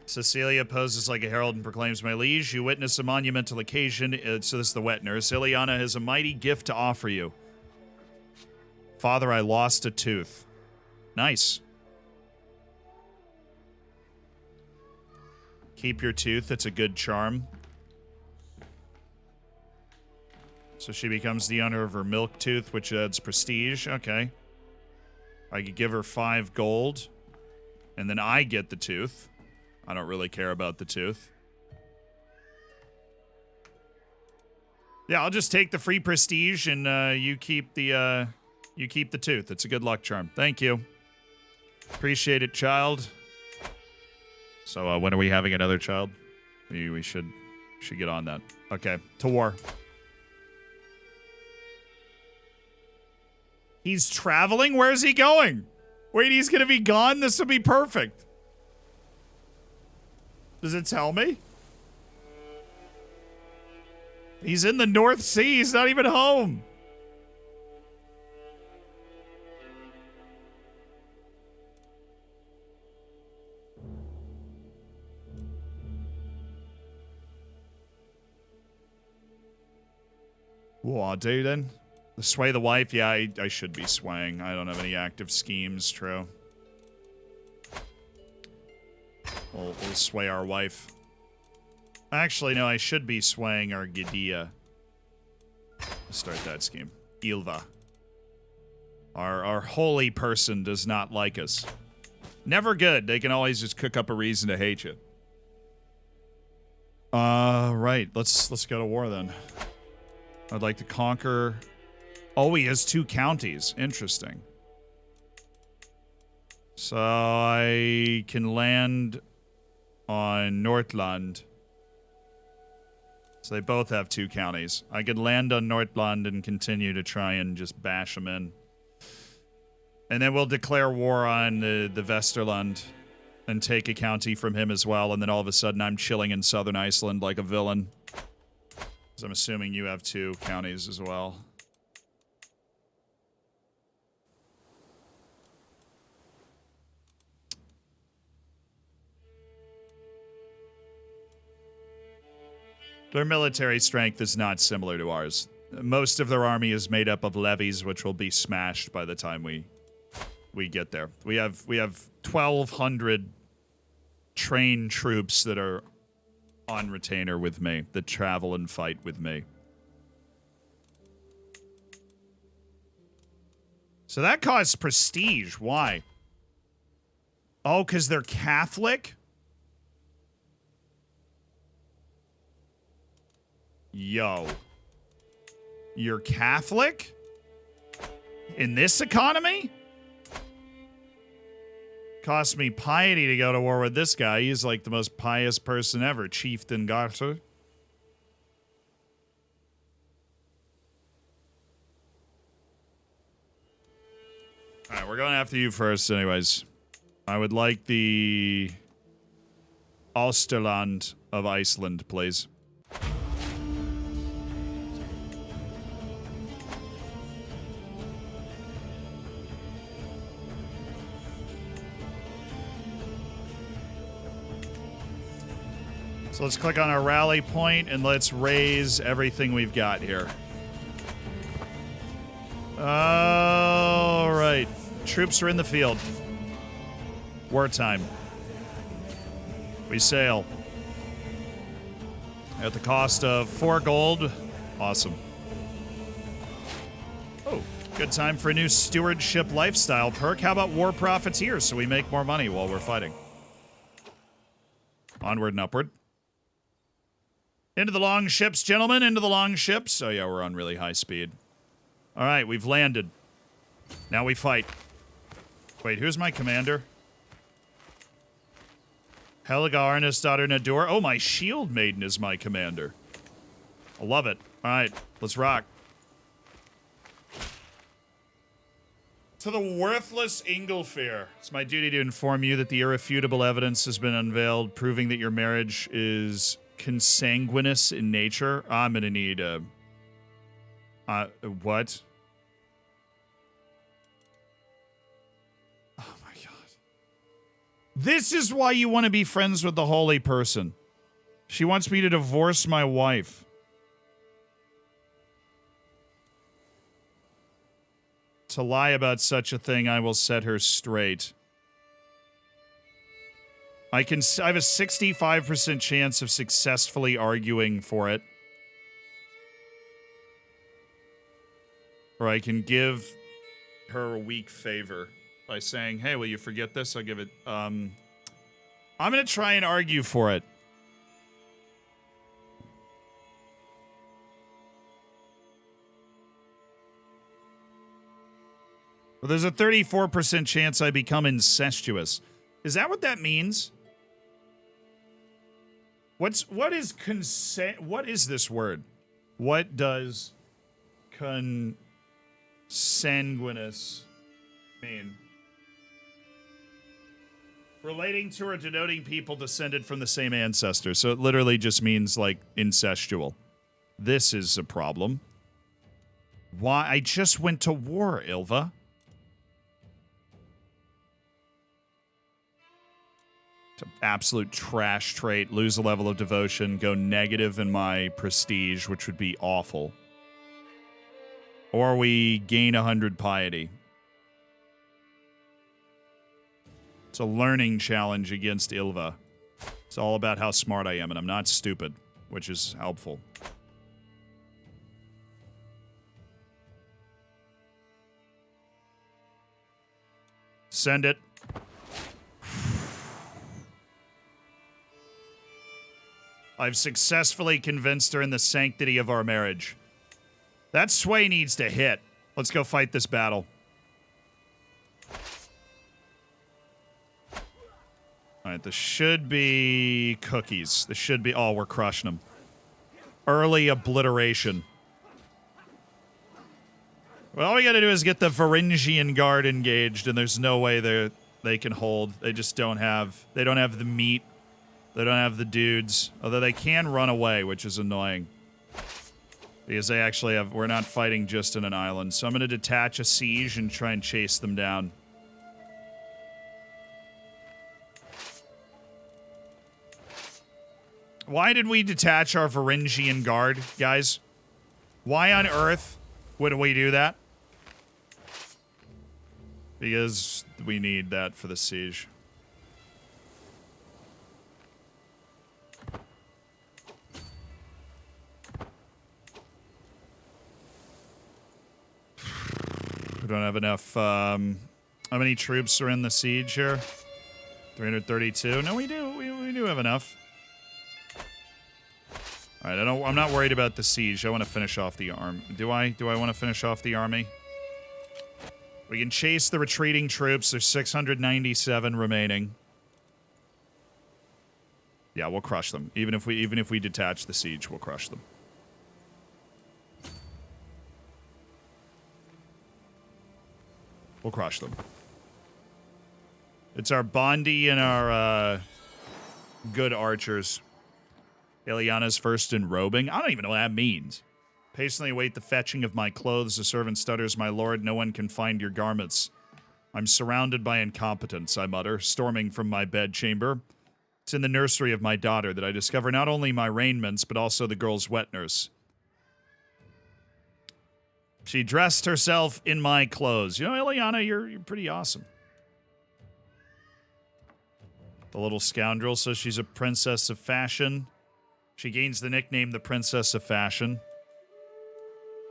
Cecilia poses like a herald and proclaims, "My liege, you witness a monumental occasion." So this is the wet nurse. Ileana has a mighty gift to offer you. Father, I lost a tooth. Nice. Keep your tooth. It's a good charm. So she becomes the owner of her milk tooth, which adds prestige. Okay. I could give her 5 gold. And then I get the tooth. I don't really care about the tooth. Yeah, I'll just take the free prestige, and you keep the tooth. It's a good luck charm. Thank you. Appreciate it, child. So when are we having another child? We should get on that. Okay, to war. He's traveling? Where's he going? Wait, he's gonna be gone? This will be perfect. Does it tell me? He's in the North Sea. He's not even home. What I'll do then? Sway the wife? Yeah, I should be swaying. I don't have any active schemes, true. We'll sway our wife. Actually, no, I should be swaying our Gidia. Let's start that scheme. Ilva. Our holy person does not like us. Never good. They can always just cook up a reason to hate you. Right. Let's go to war then. I'd like to conquer... Oh, he has 2 counties. Interesting. So I can land on Nordland. So they both have 2 counties. I could land on Nordland and continue to try and just bash them in. And then we'll declare war on the Vesterland and take a county from him as well. And then all of a sudden I'm chilling in southern Iceland like a villain. So I'm assuming you have 2 counties as well. Their military strength is not similar to ours. Most of their army is made up of levies, which will be smashed by the time we get there. We have 1,200 trained troops that are on retainer with me, that travel and fight with me. So that costs prestige. Why? Oh, because they're Catholic? Yo. You're Catholic? In this economy? Cost me piety to go to war with this guy. He's like the most pious person ever. Chieftain Garter. Alright, we're going after you first anyways. I would like the... Osterland of Iceland, please. So let's click on our rally point and let's raise everything we've got here. All right. Troops are in the field. Wartime. We sail. At the cost of 4 gold. Awesome. Oh, good time for a new stewardship lifestyle perk. How about War Profiteer so we make more money while we're fighting? Onward and upward. Into the long ships, gentlemen. Into the long ships. Oh, yeah, we're on really high speed. All right, we've landed. Now we fight. Wait, who's my commander? Helga Arna's daughter Nadur. Oh, my shield maiden is my commander. I love it. All right, let's rock. To the worthless Inglefear. It's my duty to inform you that the irrefutable evidence has been unveiled, proving that your marriage is consanguineous in nature. I'm gonna need a... what? Oh my god. This is why you want to be friends with the holy person. She wants me to divorce my wife. To lie about such a thing, I will set her straight. I have a 65% chance of successfully arguing for it. Or I can give her a weak favor by saying, hey, will you forget this? I'll give it, I'm gonna try and argue for it. Well, there's a 34% chance I become incestuous. Is that what that means? What is consent? What is this word? What does consanguineous mean? Relating to or denoting people descended from the same ancestor. So it literally just means like incestual. This is a problem. Why? I just went to war, Ilva. Absolute trash trait, lose a level of devotion, go negative in my prestige, which would be awful. Or we gain 100 piety. It's a learning challenge against Ilva. It's all about how smart I am, and I'm not stupid, which is helpful. Send it. I've successfully convinced her in the sanctity of our marriage. That sway needs to hit. Let's go fight this battle. Alright, this should be cookies. This should be... oh, we're crushing them. Early obliteration. Well, all we gotta do is get the Varangian Guard engaged, and there's no way they can hold. They just don't have... they don't have the meat. They don't have the dudes. Although they can run away, which is annoying. Because they actually have... we're not fighting just in an island. So I'm gonna detach a siege and try and chase them down. Why did we detach our Varangian Guard, guys? Why on earth would we do that? Because we need that for the siege. We don't have enough, how many troops are in the siege here? 332? No, we do. We do have enough. Alright, I'm not worried about the siege. I want to finish off the army. Do I want to finish off the army? We can chase the retreating troops. There's 697 remaining. Yeah, we'll crush them. Even if we detach the siege, we'll crush them. We'll crush them. It's our Bondi and our good archers. Ileana's first in robing. I don't even know what that means. Patiently await the fetching of my clothes. The servant stutters, "My lord, no one can find your garments." I'm surrounded by incompetence, I mutter, storming from my bedchamber. It's in the nursery of my daughter that I discover not only my raiments, but also the girl's wet nurse. She dressed herself in my clothes. You know, Ileana, you're pretty awesome. The little scoundrel says she's a princess of fashion. She gains the nickname the Princess of Fashion.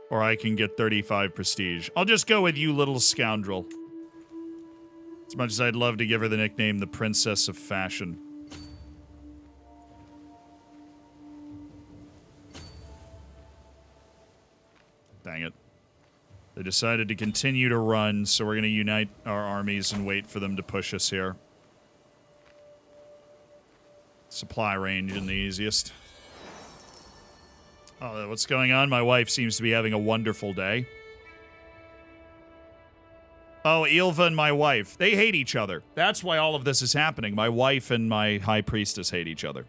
Or I can get 35 prestige. I'll just go with you, little scoundrel. As much as I'd love to give her the nickname the Princess of Fashion. Dang it. They decided to continue to run, so we're going to unite our armies and wait for them to push us here. Supply range in the easiest. Oh, what's going on? My wife seems to be having a wonderful day. Oh, Ilva and my wife. They hate each other. That's why all of this is happening. My wife and my high priestess hate each other.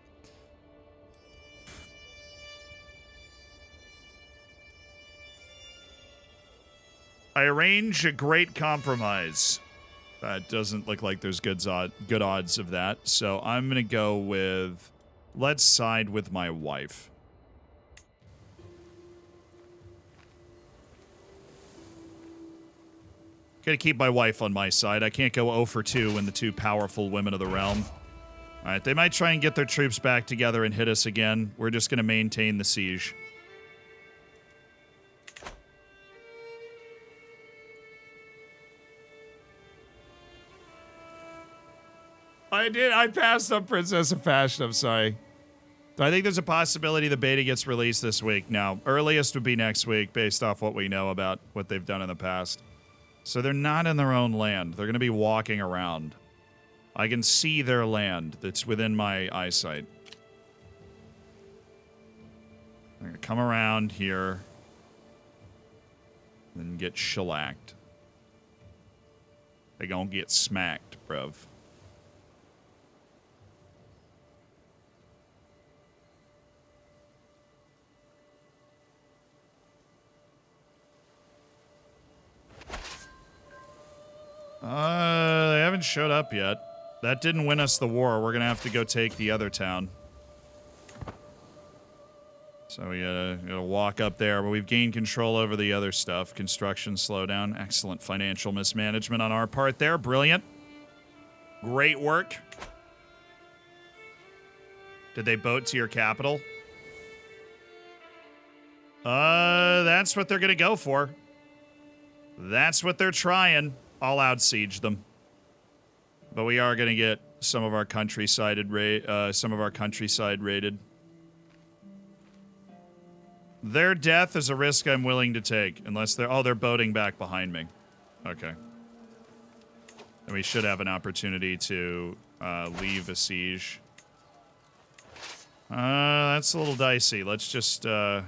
I arrange a great compromise. That doesn't look like there's good odds of that. So I'm going to go with... Let's side with my wife. Gotta keep my wife on my side. I can't go 0 for 2 when the two powerful women of the realm. Alright, they might try and get their troops back together and hit us again. We're just gonna maintain the siege. I passed up Princess of Fashion, I'm sorry. I think there's a possibility the beta gets released this week. Now, earliest would be next week based off what we know about what they've done in the past. So they're not in their own land. They're going to be walking around. I can see their land that's within my eyesight. They're going to come around here and get shellacked. They gonna get smacked, bruv. They haven't showed up yet. That didn't win us the war. We're gonna have to go take the other town. So we gotta walk up there, but we've gained control over the other stuff. Construction slowdown. Excellent financial mismanagement on our part there. Brilliant. Great work. Did they boat to your capital? That's what they're gonna go for. That's what they're trying. I'll outsiege them. But we are gonna get some of our countryside raided. Their death is a risk I'm willing to take, unless they're boating back behind me. Okay. And we should have an opportunity to leave a siege. That's a little dicey. Let's just let's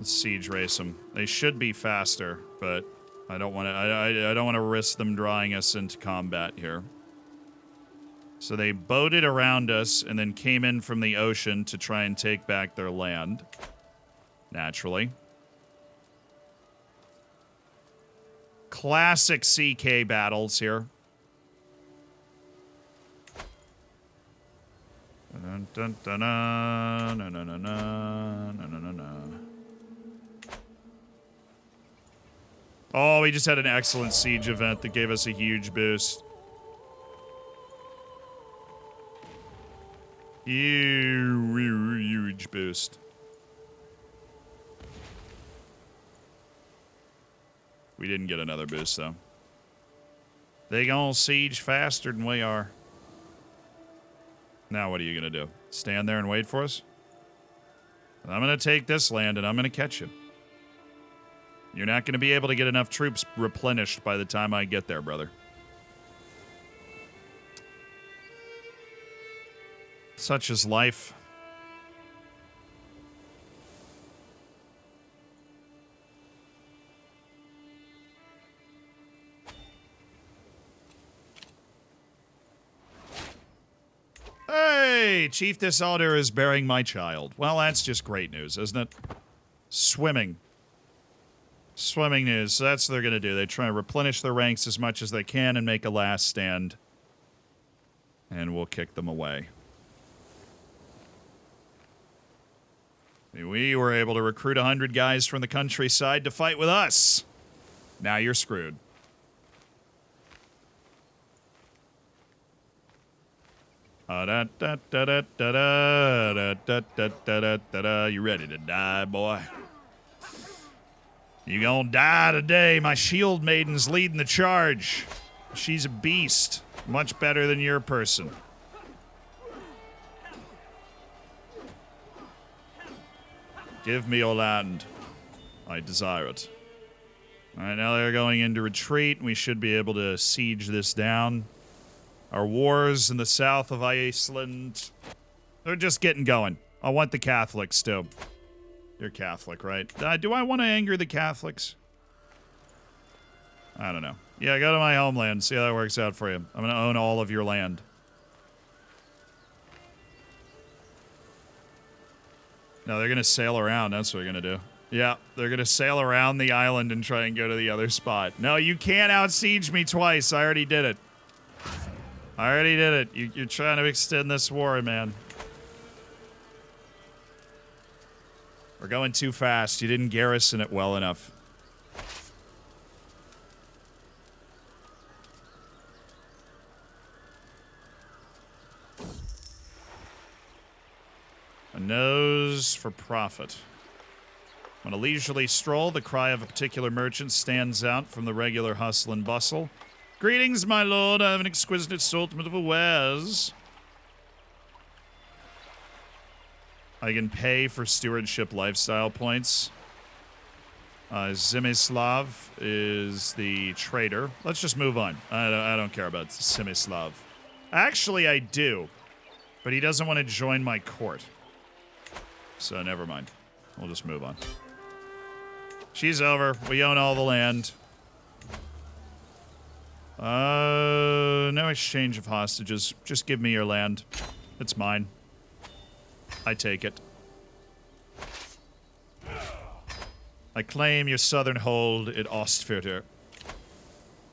siege race them. They should be faster, but I don't want to. I don't want to risk them drawing us into combat here. So they boated around us and then came in from the ocean to try and take back their land. Naturally. Classic CK battles here. Dun, dun, dun, dun, dun, dun, dun, dun, dun, dun, dun. Oh, we just had an excellent siege event that gave us a huge boost. Huge boost. We didn't get another boost, though. They gonna siege faster than we are. Now what are you gonna do? Stand there and wait for us? I'm gonna take this land and I'm gonna catch you. You're not gonna be able to get enough troops replenished by the time I get there, brother. Such is life. Hey, Chief Disorder is bearing my child. Well, that's just great news, isn't it? Swimming. Swimming news. So that's what they're going to do. They try to replenish their ranks as much as they can and make a last stand. And we'll kick them away. We were able to recruit 100 guys from the countryside to fight with us. Now you're screwed. You ready to die, boy? You gonna die today. My shield maiden's leading the charge. She's a beast. Much better than your person. Give me your land. I desire it. Alright, now they're going into retreat. We should be able to siege this down. Our wars in the south of Iceland, they're just getting going. I want the Catholics too. You're Catholic, right? Do I want to anger the Catholics? I don't know. Yeah, go to my homeland. See how that works out for you. I'm going to own all of your land. No, they're going to sail around. That's what they're going to do. Yeah, they're going to sail around the island and try and go to the other spot. No, you can't out-siege me twice. I already did it. I already did it. You're trying to extend this war, man. We're going too fast. You didn't garrison it well enough. A nose for profit. On a leisurely stroll, the cry of a particular merchant stands out from the regular hustle and bustle. Greetings, my lord. I have an exquisite assortment of wares. I can pay for stewardship lifestyle points. Zimislav is the trader. Let's just move on. I don't care about Zimislav. Actually, I do. But he doesn't want to join my court. So never mind. We'll just move on. She's over. We own all the land. No exchange of hostages. Just give me your land. It's mine. I take it. I claim your southern hold at Ostfjordur.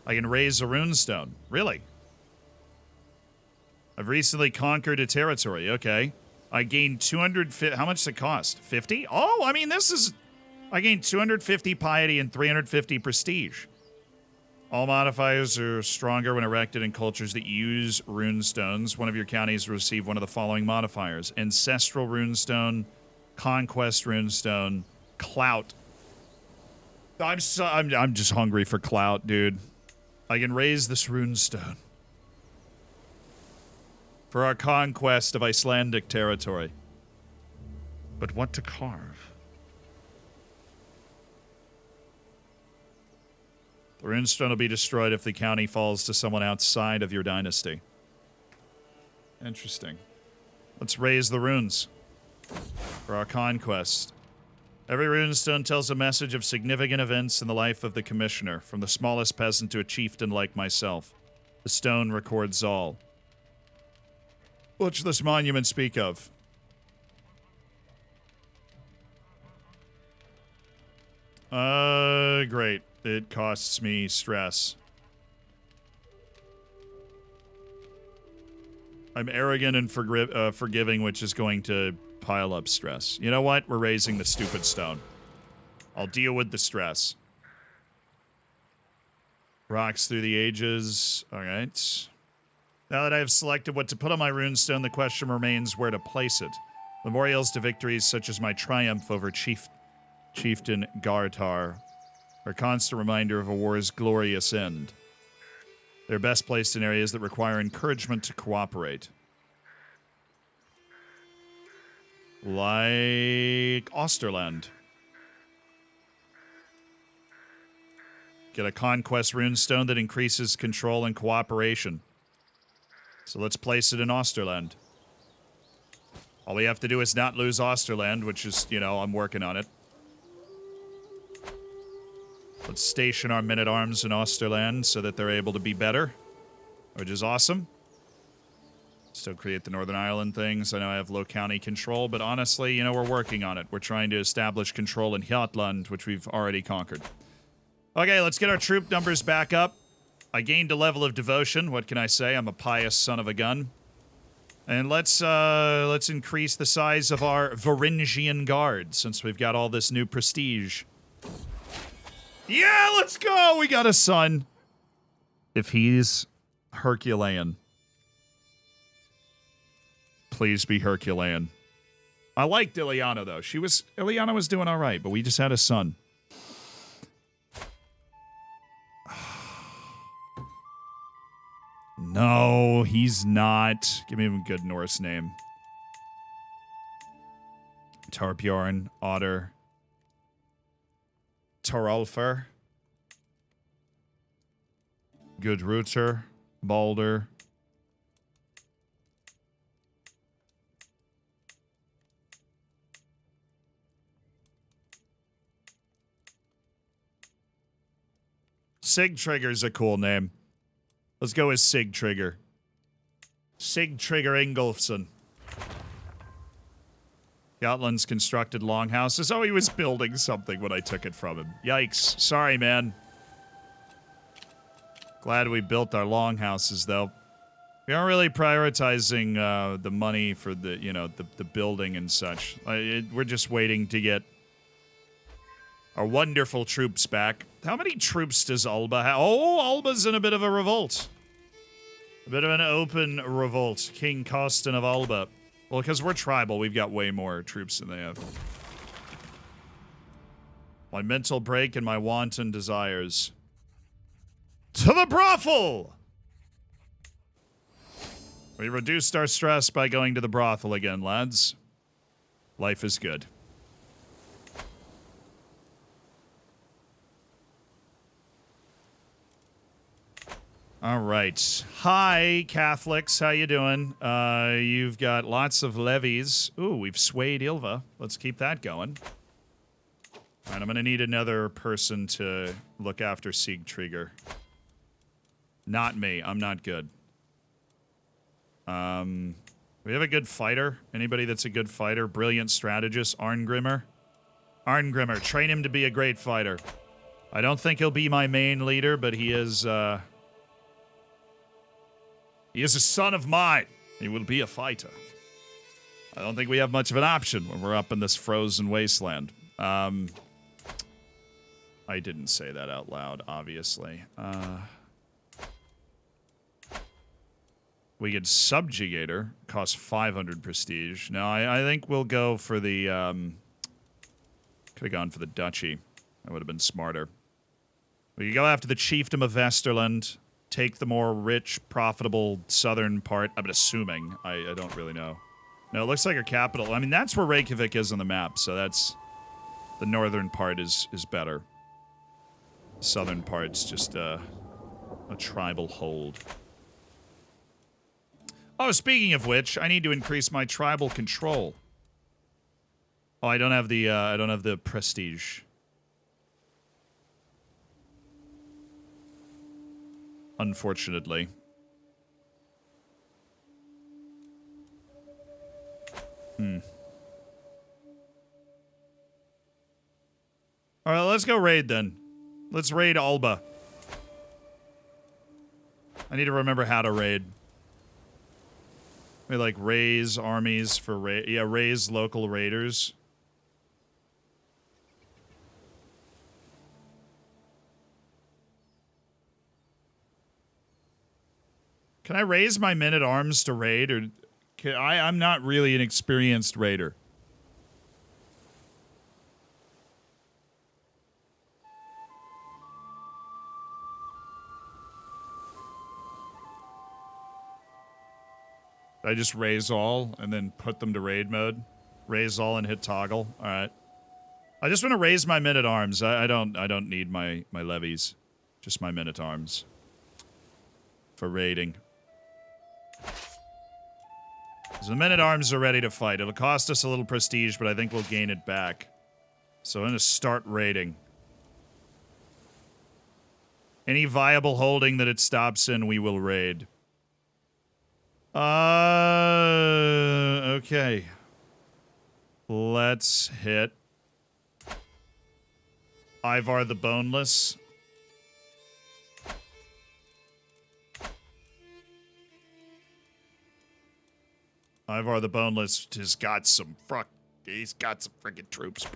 I can raise a runestone. Really? I've recently conquered a territory. Okay. I gained 250. How much does it cost? 50? Oh, I mean, this is... I gained 250 piety and 350 prestige. All modifiers are stronger when erected in cultures that use runestones. One of your counties will receive one of the following modifiers: Ancestral Runestone, Conquest Runestone, Clout. I'm just hungry for clout, dude. I can raise this runestone for our conquest of Icelandic territory. But what to carve? The runestone will be destroyed if the county falls to someone outside of your dynasty. Interesting. Let's raise the runes for our conquest. Every runestone tells a message of significant events in the life of the commissioner, from the smallest peasant to a chieftain like myself. The stone records all. What should this monument speak of? Great. It costs me stress. I'm arrogant and forgiving, which is going to pile up stress. You know what? We're raising the stupid stone. I'll deal with the stress. Rocks through the ages. All right. Now that I have selected what to put on my runestone, the question remains where to place it. Memorials to victories such as my triumph over Chieftain Gartar are a constant reminder of a war's glorious end. They're best placed in areas that require encouragement to cooperate. Like Osterland. Get a conquest runestone that increases control and cooperation. So let's place it in Osterland. All we have to do is not lose Osterland, which is, you know, I'm working on it. Let's station our men-at-arms in Osterland so that they're able to be better, which is awesome. Still create the Northern Ireland things. I know I have low county control, but honestly, you know, we're working on it. We're trying to establish control in Hjaltland, which we've already conquered. Okay, let's get our troop numbers back up. I gained a level of devotion. What can I say? I'm a pious son of a gun. And let's increase the size of our Varangian Guard, since we've got all this new prestige. Yeah, let's go! We got a son. If he's Herculean. Please be Herculean. I liked Ileana, though. Ileana was doing alright, but we just had a son. No, he's not. Give me a good Norse name. Torbjorn, Otter, Torolfer, Gudruther, Balder. Sigtrigger's a cool name. Let's go with Sigtrigger. Sigtrigger Ingolfsson. Gotland's constructed longhouses. Oh, he was building something when I took it from him. Yikes. Sorry, man. Glad we built our longhouses, though. We aren't really prioritizing the money for the, you know, the building and such. We're just waiting to get our wonderful troops back. How many troops does Alba have? Oh, Alba's in a bit of a revolt. A bit of an open revolt. King Costin of Alba. Well, because we're tribal, we've got way more troops than they have. My mental break and my wanton desires. To the brothel! We reduced our stress by going to the brothel again, lads. Life is good. All right. Hi, Catholics. How you doing? You've got lots of levies. Ooh, we've swayed Ilva. Let's keep that going. All right, I'm going to need another person to look after Sigtrigger. Not me. I'm not good. We have a good fighter. Anybody that's a good fighter? Brilliant strategist. Arngrimmer. Arngrimmer. Train him to be a great fighter. I don't think he'll be my main leader, but he is... He is a son of mine. He will be a fighter. I don't think we have much of an option when we're up in this frozen wasteland. I didn't say that out loud, obviously. We get Subjugator. Costs 500 prestige. No, I think we'll go for the... could have gone for the Duchy. That would have been smarter. We could go after the Chiefdom of Vesterland. Take the more rich, profitable southern part. I'm assuming. I don't really know. No, it looks like our capital. I mean, that's where Reykjavik is on the map, so that's... The northern part is better. Southern part's just a tribal hold. Oh, speaking of which, I need to increase my tribal control. Oh, I don't have the prestige. Unfortunately. Alright, let's go raid then. Let's raid Alba. I need to remember how to raid. We like raise armies for raise local raiders. Can I raise my men-at-arms to raid, or I'm not really an experienced raider. I just raise all and then put them to raid mode. Raise all and hit toggle. All right. I just want to raise my men-at-arms. I don't need my levies. Just my men-at-arms for raiding. So the men-at-arms are ready to fight. It'll cost us a little prestige, but I think we'll gain it back. So I'm going to start raiding. Any viable holding that it stops in, we will raid. Okay. Let's hit Ivar the Boneless. Ivar the Boneless has got some he's got some freaking troops.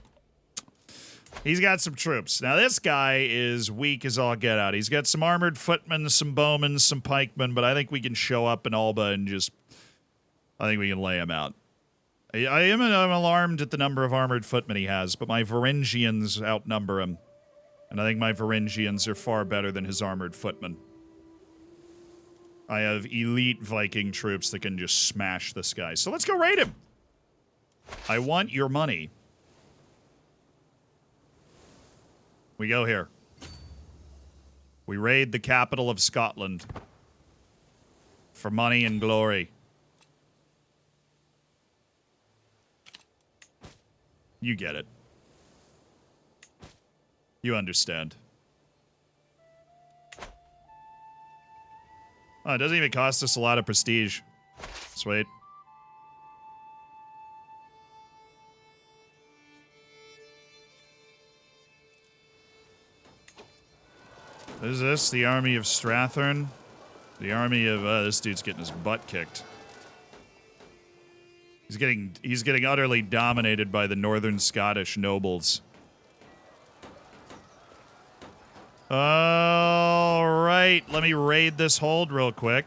He's got some troops. Now, this guy is weak as all get out. He's got some armored footmen, some bowmen, some pikemen, but I think we can show up in Alba and I think we can lay him out. I'm alarmed at the number of armored footmen he has, but my Varangians outnumber him. And I think my Varangians are far better than his armored footmen. I have elite Viking troops that can just smash this guy. So let's go raid him. I want your money. We go here. We raid the capital of Scotland. For money and glory. You get it. You understand. Oh, it doesn't even cost us a lot of prestige. Sweet. Is this the army of Strathern? The army of this dude's getting his butt kicked. He's getting utterly dominated by the northern Scottish nobles. All right, let me raid this hold real quick.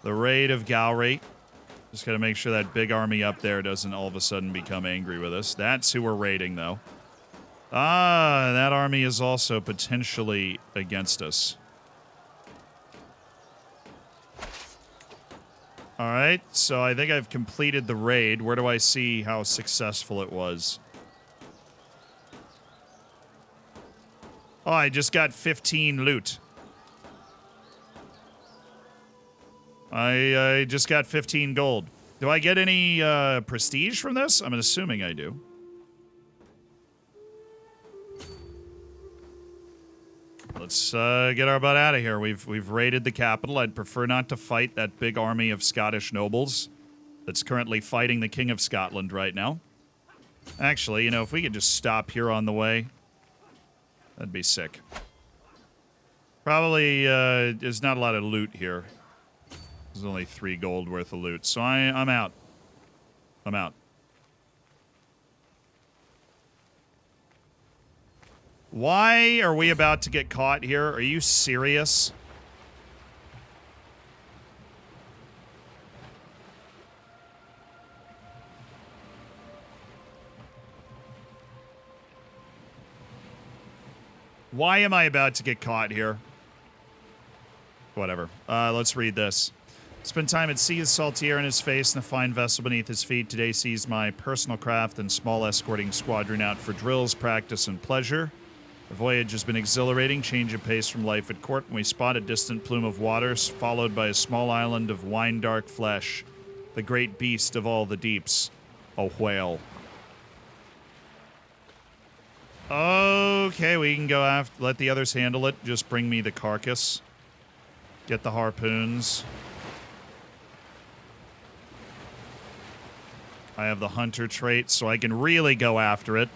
The raid of Gowrie. Just gotta make sure that big army up there doesn't all of a sudden become angry with us. That's who we're raiding, though. Ah, that army is also potentially against us. All right, so I think I've completed the raid. Where do I see how successful it was? Oh, I just got 15 loot. I just got 15 gold. Do I get any prestige from this? I'm assuming I do. Let's get our butt out of here. We've raided the capital. I'd prefer not to fight that big army of Scottish nobles that's currently fighting the King of Scotland right now. Actually, you know, if we could just stop here on the way, that'd be sick. Probably, there's not a lot of loot here. There's only 3 gold worth of loot, so I'm out. I'm out. Why are we about to get caught here? Are you serious? Why am I about to get caught here? Whatever. Let's read this. Spent time at sea with salty air in his face and a fine vessel beneath his feet. Today sees my personal craft and small escorting squadron out for drills, practice, and pleasure. The voyage has been exhilarating, change of pace from life at court, and we spot a distant plume of waters, followed by a small island of wine-dark flesh, the great beast of all the deeps, a whale. Okay, we can go after, let the others handle it. Just bring me the carcass. Get the harpoons. I have the hunter trait, so I can really go after it.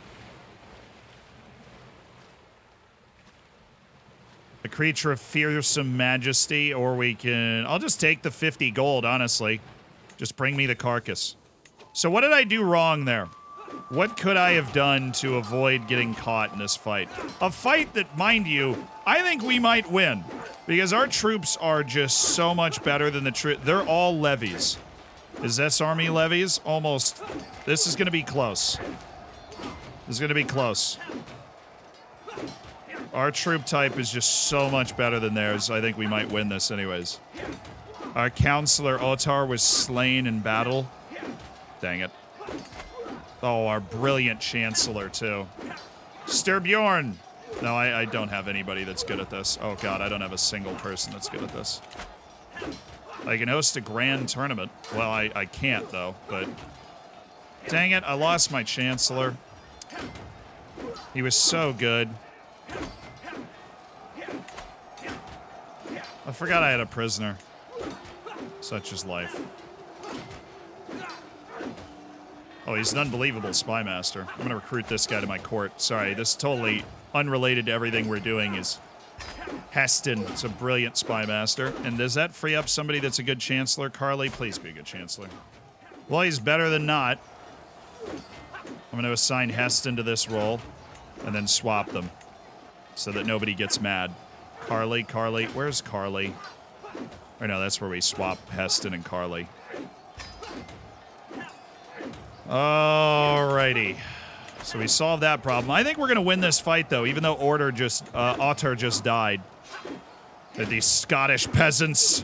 A creature of fearsome majesty, or we can... I'll just take the 50 gold, honestly. Just bring me the carcass. So what did I do wrong there? What could I have done to avoid getting caught in this fight? A fight that, mind you, I think we might win. Because our troops are just so much better than the troops. They're all levies. Is this army levies? Almost. This is going to be close. This is going to be close. Our troop type is just so much better than theirs. I think we might win this anyways. Our counselor Otar was slain in battle. Dang it. Oh, our brilliant chancellor too. Styrbjorn! No, I don't have anybody that's good at this. Oh god, I don't have a single person that's good at this. I can host a grand tournament. Well, I can't though, but... Dang it, I lost my chancellor. He was so good. I forgot I had a prisoner. Such is life. Oh, he's an unbelievable spy master. I'm gonna recruit this guy to my court. Sorry, this is totally unrelated to everything we're doing. Is Heston. It's a brilliant spy master. And does that free up somebody that's a good chancellor? Carly, please be a good chancellor. Well, he's better than not. I'm gonna assign Heston to this role and then swap them so that nobody gets mad. Carly, where's Carly? Or no, that's where we swap Heston and Carly. Alrighty. So we solved that problem. I think we're gonna win this fight, though, even though Otter just died. These Scottish peasants.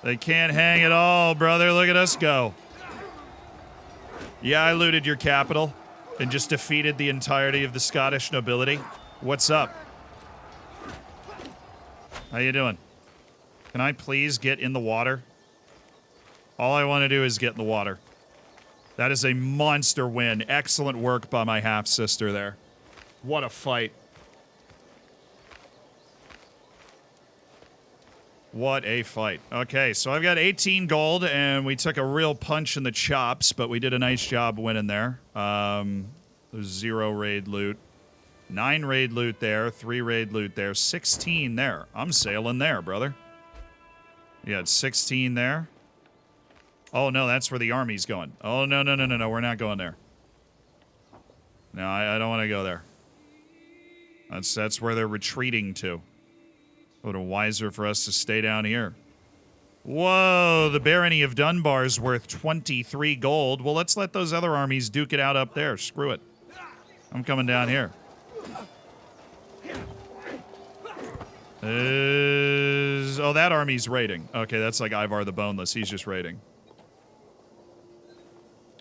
They can't hang at all, brother. Look at us go. Yeah, I looted your capital and just defeated the entirety of the Scottish nobility. What's up? How you doing? Can I please get in the water? All I want to do is get in the water. That is a monster win. Excellent work by my half-sister there. What a fight. What a fight. Okay, so I've got 18 gold, and we took a real punch in the chops, but we did a nice job winning there. There's 0 raid loot. 9 raid loot there, 3 raid loot there, 16 there. I'm sailing there, brother. You got 16 there. Oh, no, that's where the army's going. Oh, no, we're not going there. No, I don't want to go there. That's where they're retreating to. Would have wiser for us to stay down here. Whoa, the barony of Dunbar's worth 23 gold. Well, let's let those other armies duke it out up there. Screw it. I'm coming down here. Oh, that army's raiding. Okay, that's like Ivar the Boneless. He's just raiding.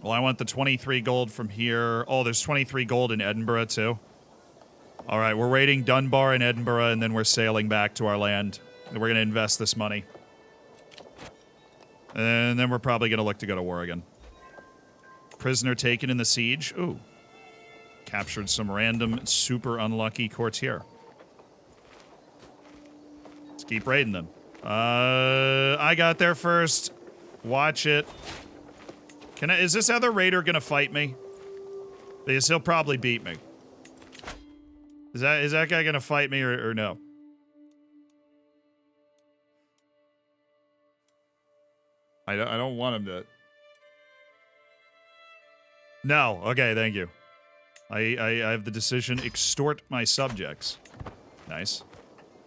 Well, I want the 23 gold from here. Oh, there's 23 gold in Edinburgh, too. All right, we're raiding Dunbar and Edinburgh, and then we're sailing back to our land. And we're going to invest this money. And then we're probably going to look to go to war again. Prisoner taken in the siege. Ooh. Captured some random, super unlucky courtier. Let's keep raiding them. I got there first. Watch it. Is this other raider gonna fight me? Because he'll probably beat me. Is that guy gonna fight me or no? I don't want him to. No. Okay, thank you. I have the decision. Extort my subjects. Nice.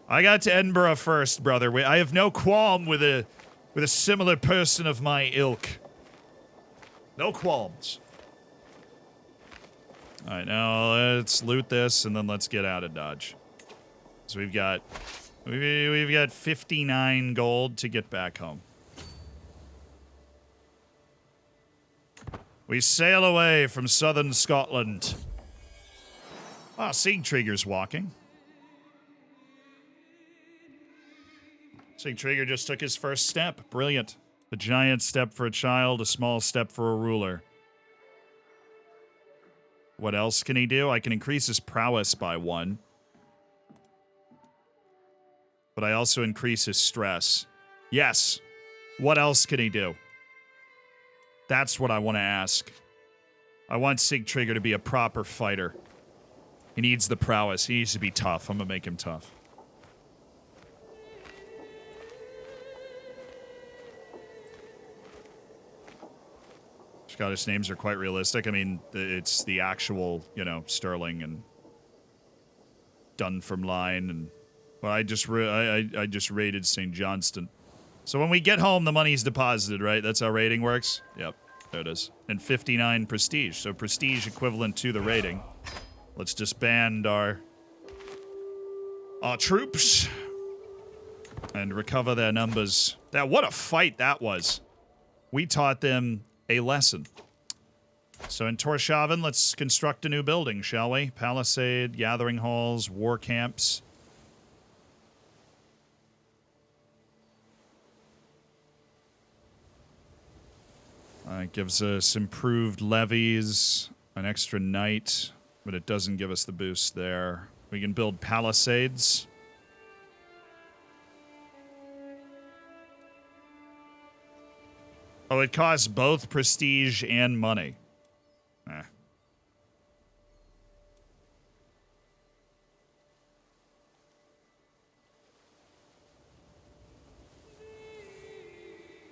I got to Edinburgh first, brother. I have no qualm with a similar person of my ilk. No qualms. All right, now let's loot this and then let's get out of Dodge. So we've got 59 gold to get back home. We sail away from southern Scotland. Ah, Siegtrigger's walking. Siegtrigger just took his first step. Brilliant. A giant step for a child, a small step for a ruler. What else can he do? I can increase his prowess by 1. But I also increase his stress. Yes. What else can he do? That's what I want to ask. I want Siegtrigger to be a proper fighter. He needs the prowess. He needs to be tough. I'm going to make him tough. Scottish names are quite realistic. I mean, it's the actual, Stirling and Dunfermline and... Well, I just raided St. Johnston. So when we get home, the money's deposited, right? That's how raiding works? Yep, there it is. And 59 prestige. So prestige equivalent to the rating. Let's disband our troops and recover their numbers. What a fight that was. We taught them a lesson. So in Torshavn, let's construct a new building, shall we? Palisade, gathering halls, war camps. It gives us improved levies, an extra knight, but it doesn't give us the boost there. We can build palisades. Oh, it costs both prestige and money. Eh.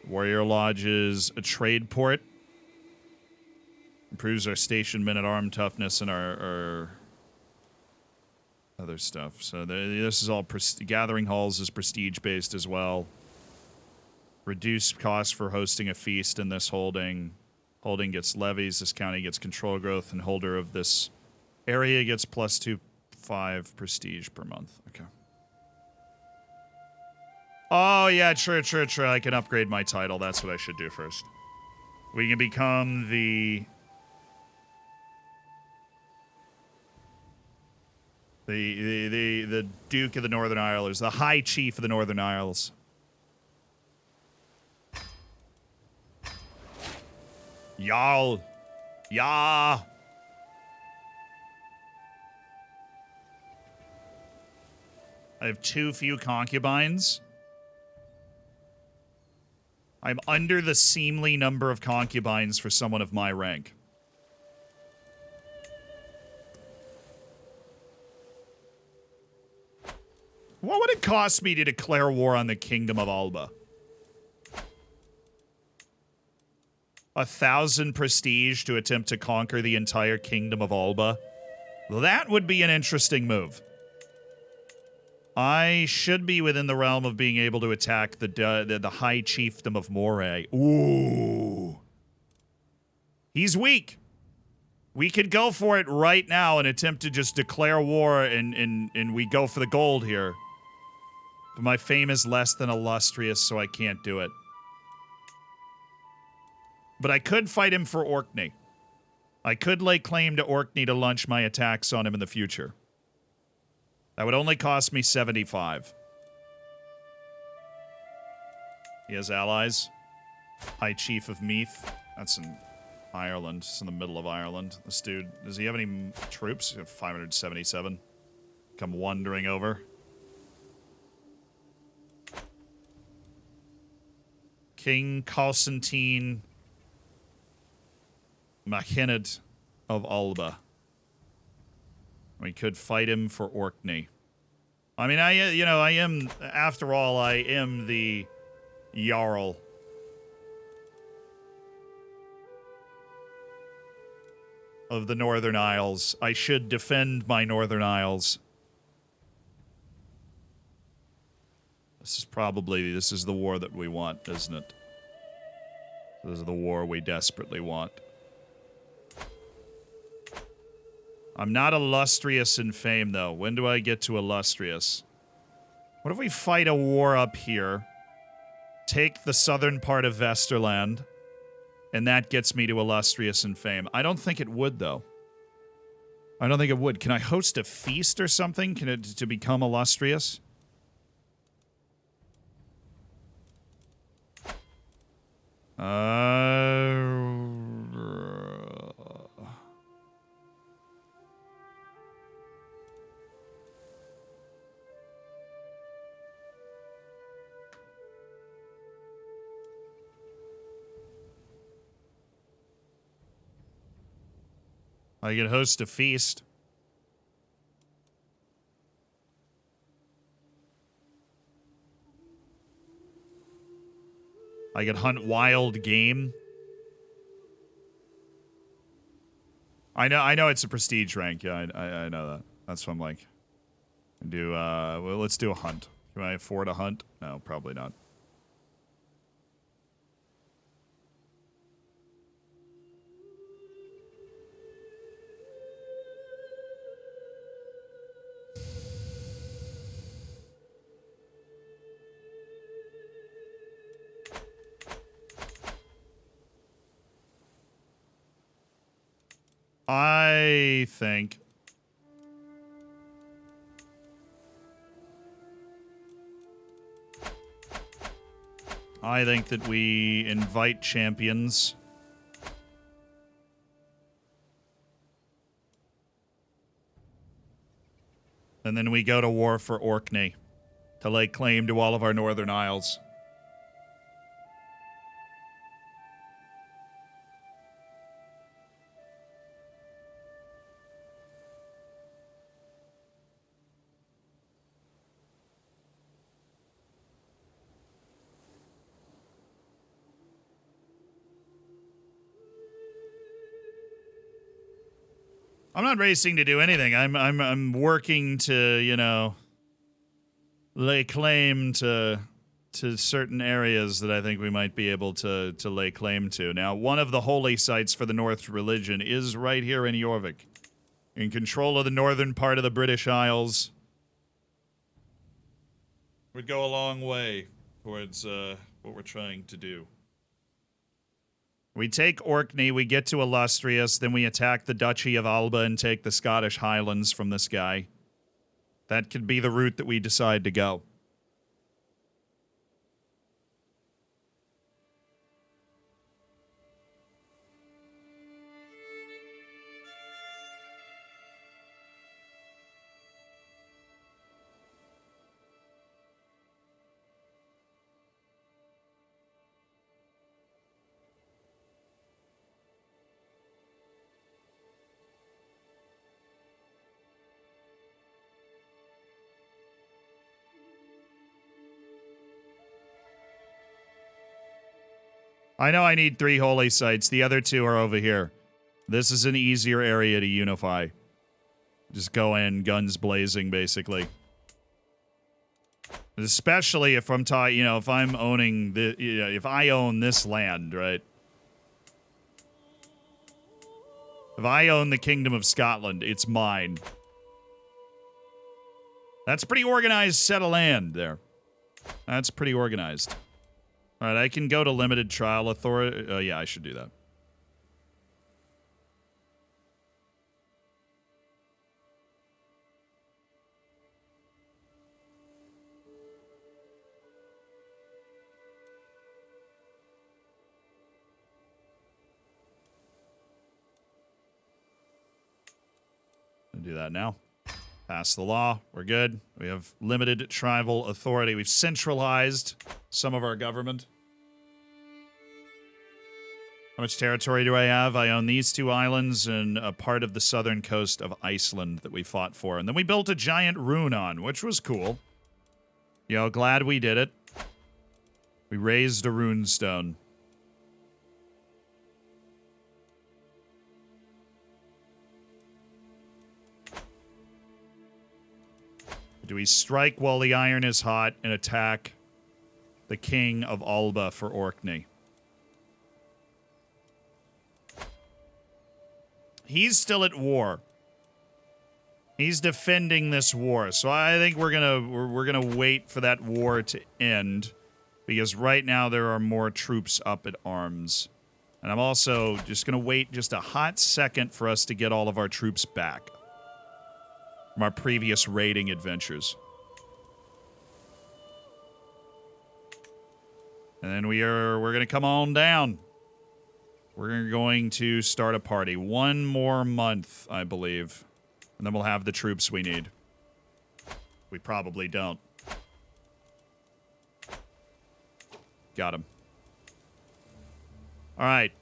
Warrior Lodge is a trade port. Improves our station men-at-arm toughness and our other stuff. So this is all Gathering Halls is prestige-based as well. Reduced cost for hosting a feast in this holding. Holding gets levies. This county gets control growth, and holder of this area gets plus 2.5 prestige per month. Okay. Oh, yeah, true. I can upgrade my title. That's what I should do first. We can become the Duke of the Northern Isles, the High Chief of the Northern Isles. Y'all. Yeah. I have too few concubines. I'm under the seemly number of concubines for someone of my rank. What would it cost me to declare war on the Kingdom of Alba? 1,000 prestige to attempt to conquer the entire Kingdom of Alba? That would be an interesting move. I should be within the realm of being able to attack the High Chiefdom of Moray. Ooh. He's weak. We could go for it right now and attempt to just declare war and we go for the gold here. But my fame is less than illustrious, so I can't do it. But I could fight him for Orkney. I could lay claim to Orkney to launch my attacks on him in the future. That would only cost me 75. He has allies. High Chief of Meath. That's in Ireland. It's in the middle of Ireland. This dude, does he have any troops? 577. Come wandering over. King Constantine Machinid of Alba. We could fight him for Orkney. I mean, I am, after all, I am the Jarl. Of the Northern Isles. I should defend my Northern Isles. This is the war that we want, isn't it? This is the war we desperately want. I'm not illustrious in fame, though. When do I get to illustrious? What if we fight a war up here, take the southern part of Vesterland, and that gets me to illustrious in fame? I don't think it would, though. I don't think it would. Can I host a feast or something to become illustrious? I could host a feast. I could hunt wild game. I know it's a prestige rank. Yeah, I know that. That's what I'm like. Well, let's do a hunt. Can I afford a hunt? No, probably not. I think that we invite champions. And then we go to war for Orkney to lay claim to all of our Northern Isles. I'm not racing to do anything. I'm working to, you know, lay claim to certain areas that I think we might be able to lay claim to. Now, one of the holy sites for the North religion is right here in Jorvik, in control of the northern part of the British Isles. Would go a long way towards what we're trying to do. We take Orkney, we get to Illustrious, then we attack the Duchy of Alba and take the Scottish Highlands from this guy. That could be the route that we decide to go. I know I need 3 holy sites. The other 2 are over here. This is an easier area to unify. Just go in, guns blazing, basically. Especially if I'm you know, if I'm owning the, you know, if I own this land, right? If I own the Kingdom of Scotland, it's mine. That's a pretty organized set of land there. That's pretty organized. All right, I can go to limited trial authority. Oh, yeah, I should do that. I'll do that now. Pass the law. We're good. We have limited tribal authority. We've centralized some of our government. How much territory do I have? I own these 2 islands and a part of the southern coast of Iceland that we fought for. And then we built a giant rune on, which was cool. You know, glad we did it. We raised a rune stone. Do we strike while the iron is hot and attack the king of Alba for Orkney? He's still at war. He's defending this war. So I think we're gonna wait for that war to end, because right now there are more troops up at arms. And I'm also just gonna wait just a hot second for us to get all of our troops back from our previous raiding adventures. And then we're gonna come on down. We're going to start a party. 1 more month, I believe. And then we'll have the troops we need. We probably don't. Got him. All right.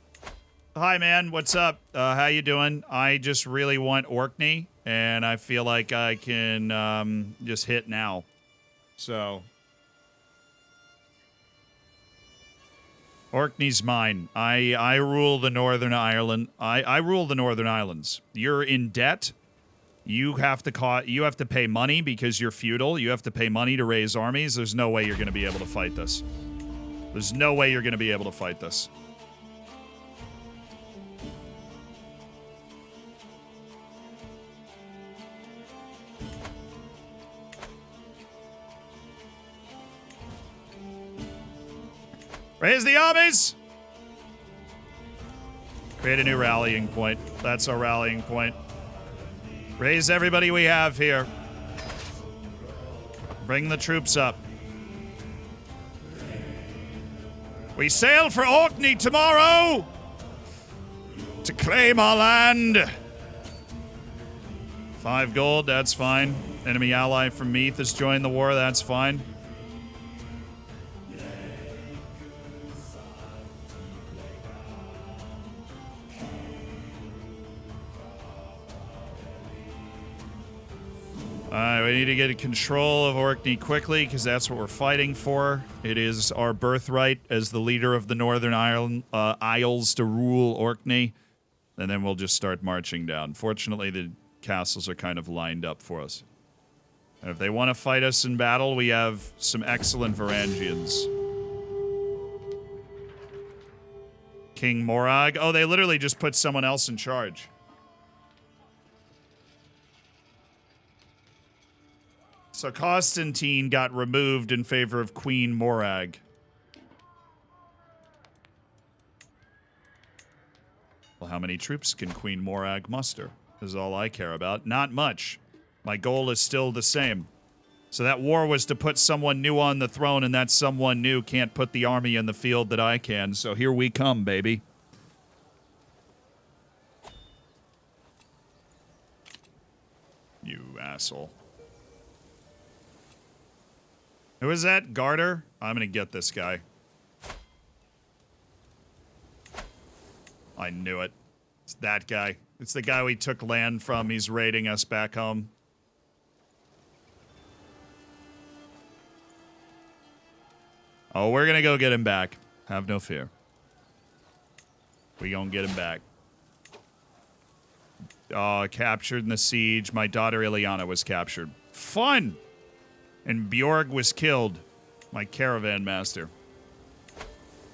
Hi, man. What's up? How you doing? I just really want Orkney, and I feel like I can just hit now. So... Orkney's mine. I rule the Northern Ireland. I rule the Northern Islands. You're in debt. You have to pay money because you're feudal. You have to pay money to raise armies. There's no way you're going to be able to fight this. There's no way you're going to be able to fight this. Raise the armies! Create a new rallying point. That's our rallying point. Raise everybody we have here. Bring the troops up. We sail for Orkney tomorrow to claim our land. 5 gold, that's fine. Enemy ally from Meath has joined the war, that's fine. Alright, we need to get control of Orkney quickly, because that's what we're fighting for. It is our birthright as the leader of the Northern Isles to rule Orkney. And then we'll just start marching down. Fortunately, the castles are kind of lined up for us. And if they want to fight us in battle, we have some excellent Varangians. King Morag. Oh, they literally just put someone else in charge. So Constantine got removed in favor of Queen Morag. Well, how many troops can Queen Morag muster? Is all I care about. Not much. My goal is still the same. So that war was to put someone new on the throne, and that someone new can't put the army in the field that I can. So here we come, baby. You asshole. Who is that? Garter? I'm gonna get this guy. I knew it. It's that guy. It's the guy we took land from. He's raiding us back home. Oh, we're gonna go get him back. Have no fear. We gonna get him back. Oh, captured in the siege. My daughter Ileana was captured. Fun! And Bjorg was killed. My caravan master.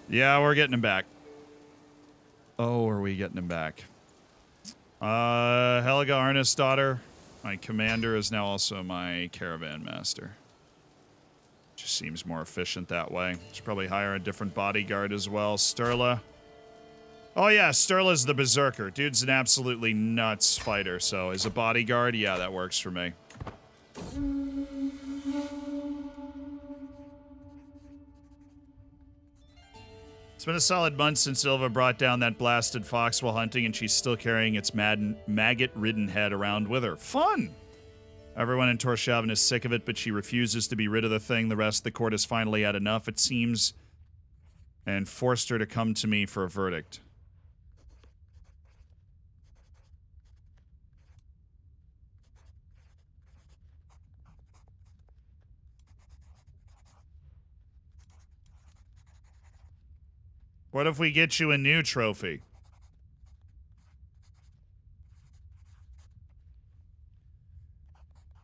Yeah, we're getting him back. Oh, are we getting him back? Helga Arna's daughter. My commander is now also my caravan master. Just seems more efficient that way. Should probably hire a different bodyguard as well. Sturla. Oh yeah, Sturla's the berserker. Dude's an absolutely nuts fighter, so as a bodyguard, yeah, that works for me. It's been a solid month since Silva brought down that blasted fox while hunting, and she's still carrying its maggot-ridden head around with her. Fun! Everyone in Torshavn is sick of it, but she refuses to be rid of the thing. The rest of the court has finally had enough, it seems, and forced her to come to me for a verdict. What if we get you a new trophy?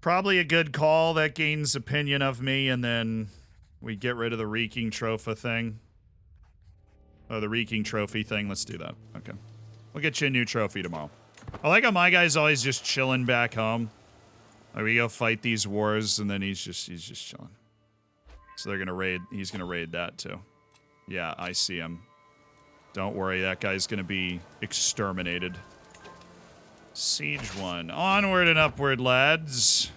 Probably a good call that gains opinion of me, and then we get rid of the reeking trophy thing. Oh, the reeking trophy thing. Let's do that. Okay. We'll get you a new trophy tomorrow. I like how my guy's always just chilling back home. Like, we go fight these wars, and then he's just chilling. So they're gonna raid. He's gonna raid that too. Yeah, I see him. Don't worry, that guy's gonna be exterminated. Siege 1. Onward and upward, lads.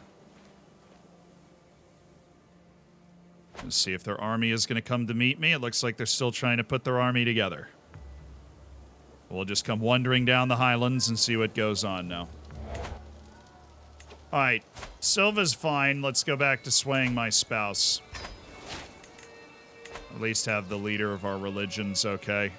Let's see if their army is gonna come to meet me. It looks like they're still trying to put their army together. We'll just come wandering down the highlands and see what goes on now. Alright, Silva's fine. Let's go back to swaying my spouse. At least have the leader of our religions okay.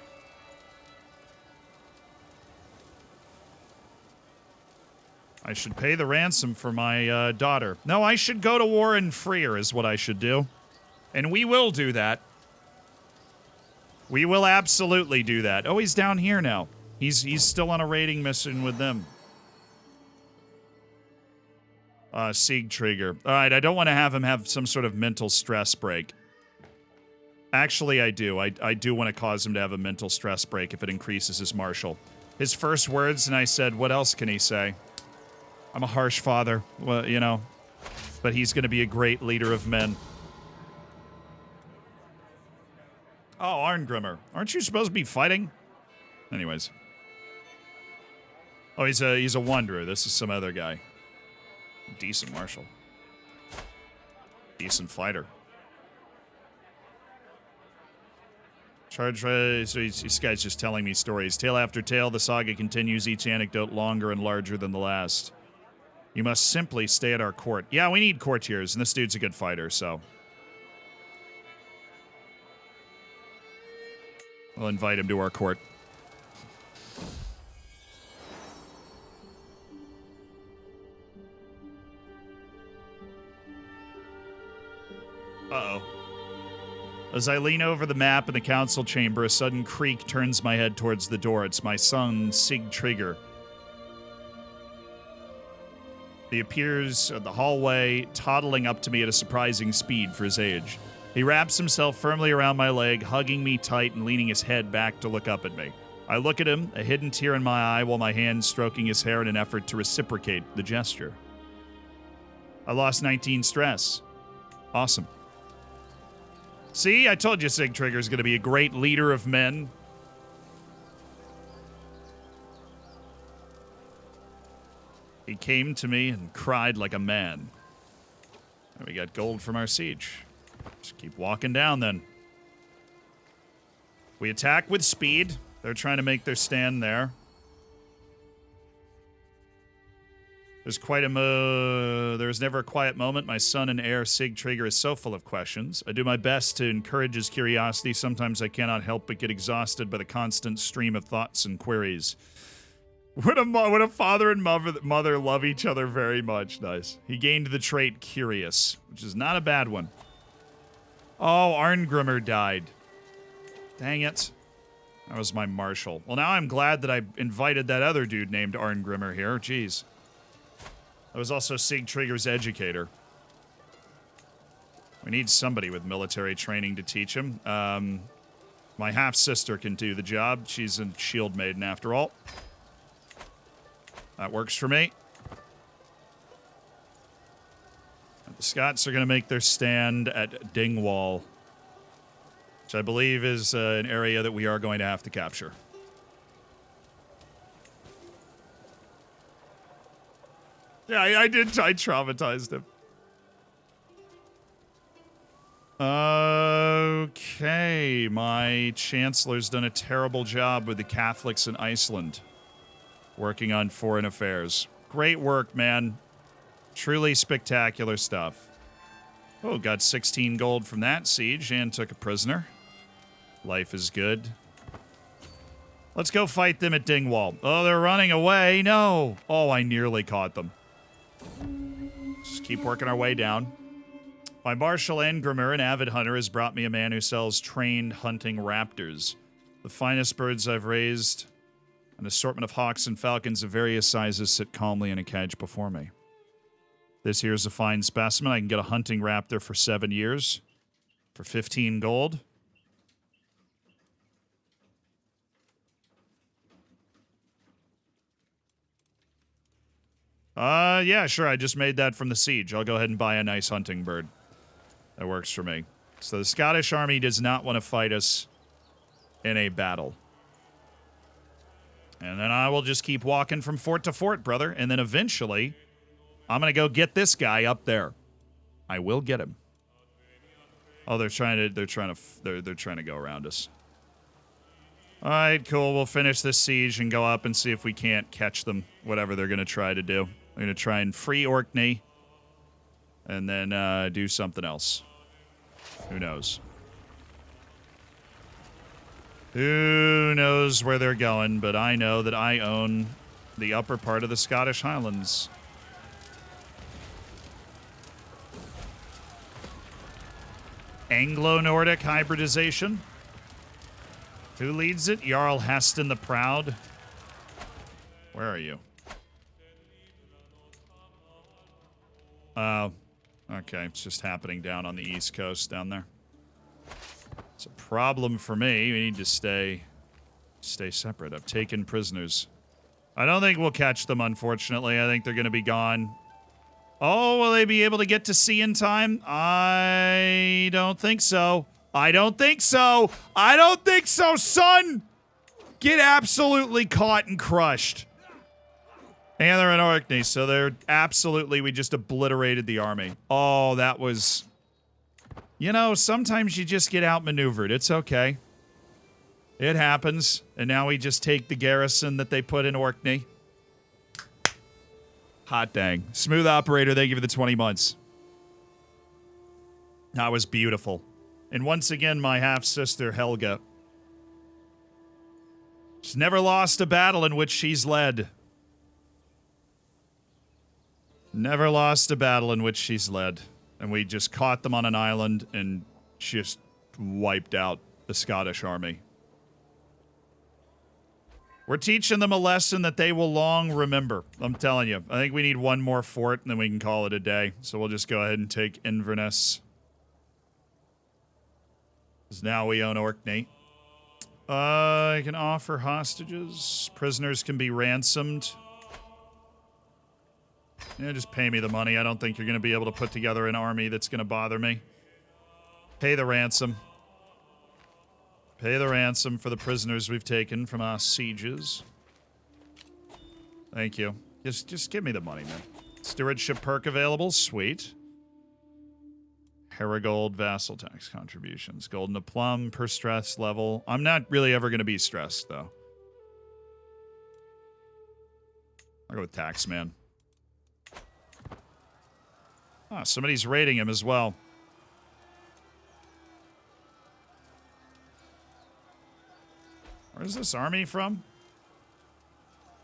I should pay the ransom for my daughter. No, I should go to war and free her is what I should do. And we will do that. We will absolutely do that. Oh, he's down here now. He's still on a raiding mission with them. Siegtrigger. Alright, I don't want to have him have some sort of mental stress break. Actually, I do. I do want to cause him to have a mental stress break if it increases his martial. His first words, and I said, what else can he say? I'm a harsh father, well, you know, but he's going to be a great leader of men. Oh, Arngrimmer. Aren't you supposed to be fighting? Anyways. Oh, he's a wanderer. This is some other guy. Decent marshal. Decent fighter. Charge, so this guy's just telling me stories. Tale after tale, the saga continues, each anecdote longer and larger than the last. You must simply stay at our court. Yeah, we need courtiers, and this dude's a good fighter, so. We'll invite him to our court. Uh-oh. As I lean over the map in the council chamber, a sudden creak turns my head towards the door. It's my son, Sig Trigger. He appears in the hallway, toddling up to me at a surprising speed for his age. He wraps himself firmly around my leg, hugging me tight and leaning his head back to look up at me. I look at him, a hidden tear in my eye, while my hand stroking his hair in an effort to reciprocate the gesture. I lost 19 stress. Awesome. See, I told you Sig Trigger's going to be a great leader of men. He came to me and cried like a man. And we got gold from our siege. Just keep walking down then. We attack with speed. They're trying to make their stand there. There's never a quiet moment. My son and heir, Sig Trigger, is so full of questions. I do my best to encourage his curiosity. Sometimes I cannot help but get exhausted by the constant stream of thoughts and queries. When a father and mother love each other very much. Nice. He gained the trait curious, which is not a bad one. Oh, Arngrimr died. Dang it. That was my marshal. Well, now I'm glad that I invited that other dude named Arngrimr here. Jeez. That was also Sig Trigger's educator. We need somebody with military training to teach him. My half-sister can do the job. She's a shield maiden after all. That works for me. The Scots are going to make their stand at Dingwall, which I believe is an area that we are going to have to capture. Yeah, I did. I traumatized him. Okay, my chancellor's done a terrible job with the Catholics in Iceland, working on foreign affairs. Great work, man. Truly spectacular stuff. Oh, got 16 gold from that siege and took a prisoner. Life is good. Let's go fight them at Dingwall. Oh, they're running away. No. Oh, I nearly caught them. Just keep working our way down. My Marshal Angrimer, an avid hunter, has brought me a man who sells trained hunting raptors. The finest birds I've raised. An assortment of hawks and falcons of various sizes sit calmly in a cage before me. This here's a fine specimen. I can get a hunting raptor for 7 years. For 15 gold. Yeah, sure. I just made that from the siege. I'll go ahead and buy a nice hunting bird. That works for me. So the Scottish army does not want to fight us in a battle. And then I will just keep walking from fort to fort, brother. And then eventually, I'm going to go get this guy up there. I will get him. Oh, they're trying to go around us. All right, cool. We'll finish this siege and go up and see if we can't catch them, whatever they're going to try to do. They're going to try and free Orkney and then do something else. Who knows? Who knows where they're going, but I know that I own the upper part of the Scottish Highlands. Anglo-Nordic hybridization. Who leads it? Jarl Haston the Proud. Where are you? Oh, okay. It's just happening down on the East Coast down there. It's a problem for me. We need to stay separate. I've taken prisoners. I don't think we'll catch them, unfortunately. I think they're going to be gone. Oh, will they be able to get to sea in time? I don't think so. I don't think so. I don't think so, son. Get absolutely caught and crushed. And they're in Orkney, so they're absolutely, we just obliterated the army. Oh, that was... You know, sometimes you just get outmaneuvered. It's okay. It happens. And now we just take the garrison that they put in Orkney. Hot dang. Smooth operator, thank you for the 20 months. That was beautiful. And once again, my half-sister, Helga. She's never lost a battle in which she's led. Never lost a battle in which she's led. And we just caught them on an island and just wiped out the Scottish army. We're teaching them a lesson that they will long remember. I'm telling you. I think we need one more fort, and then we can call it a day. So we'll just go ahead and take Inverness. Because now we own Orkney. I can offer hostages. Prisoners can be ransomed. Yeah, just pay me the money. I don't think you're going to be able to put together an army that's going to bother me. Pay the ransom. Pay the ransom for the prisoners we've taken from our sieges. Thank you. Just give me the money, man. Stewardship perk available. Sweet. Herigold vassal tax contributions. Golden a plum per stress level. I'm not really ever going to be stressed, though. I'll go with tax, man. Ah, somebody's raiding him as well. Where's this army from?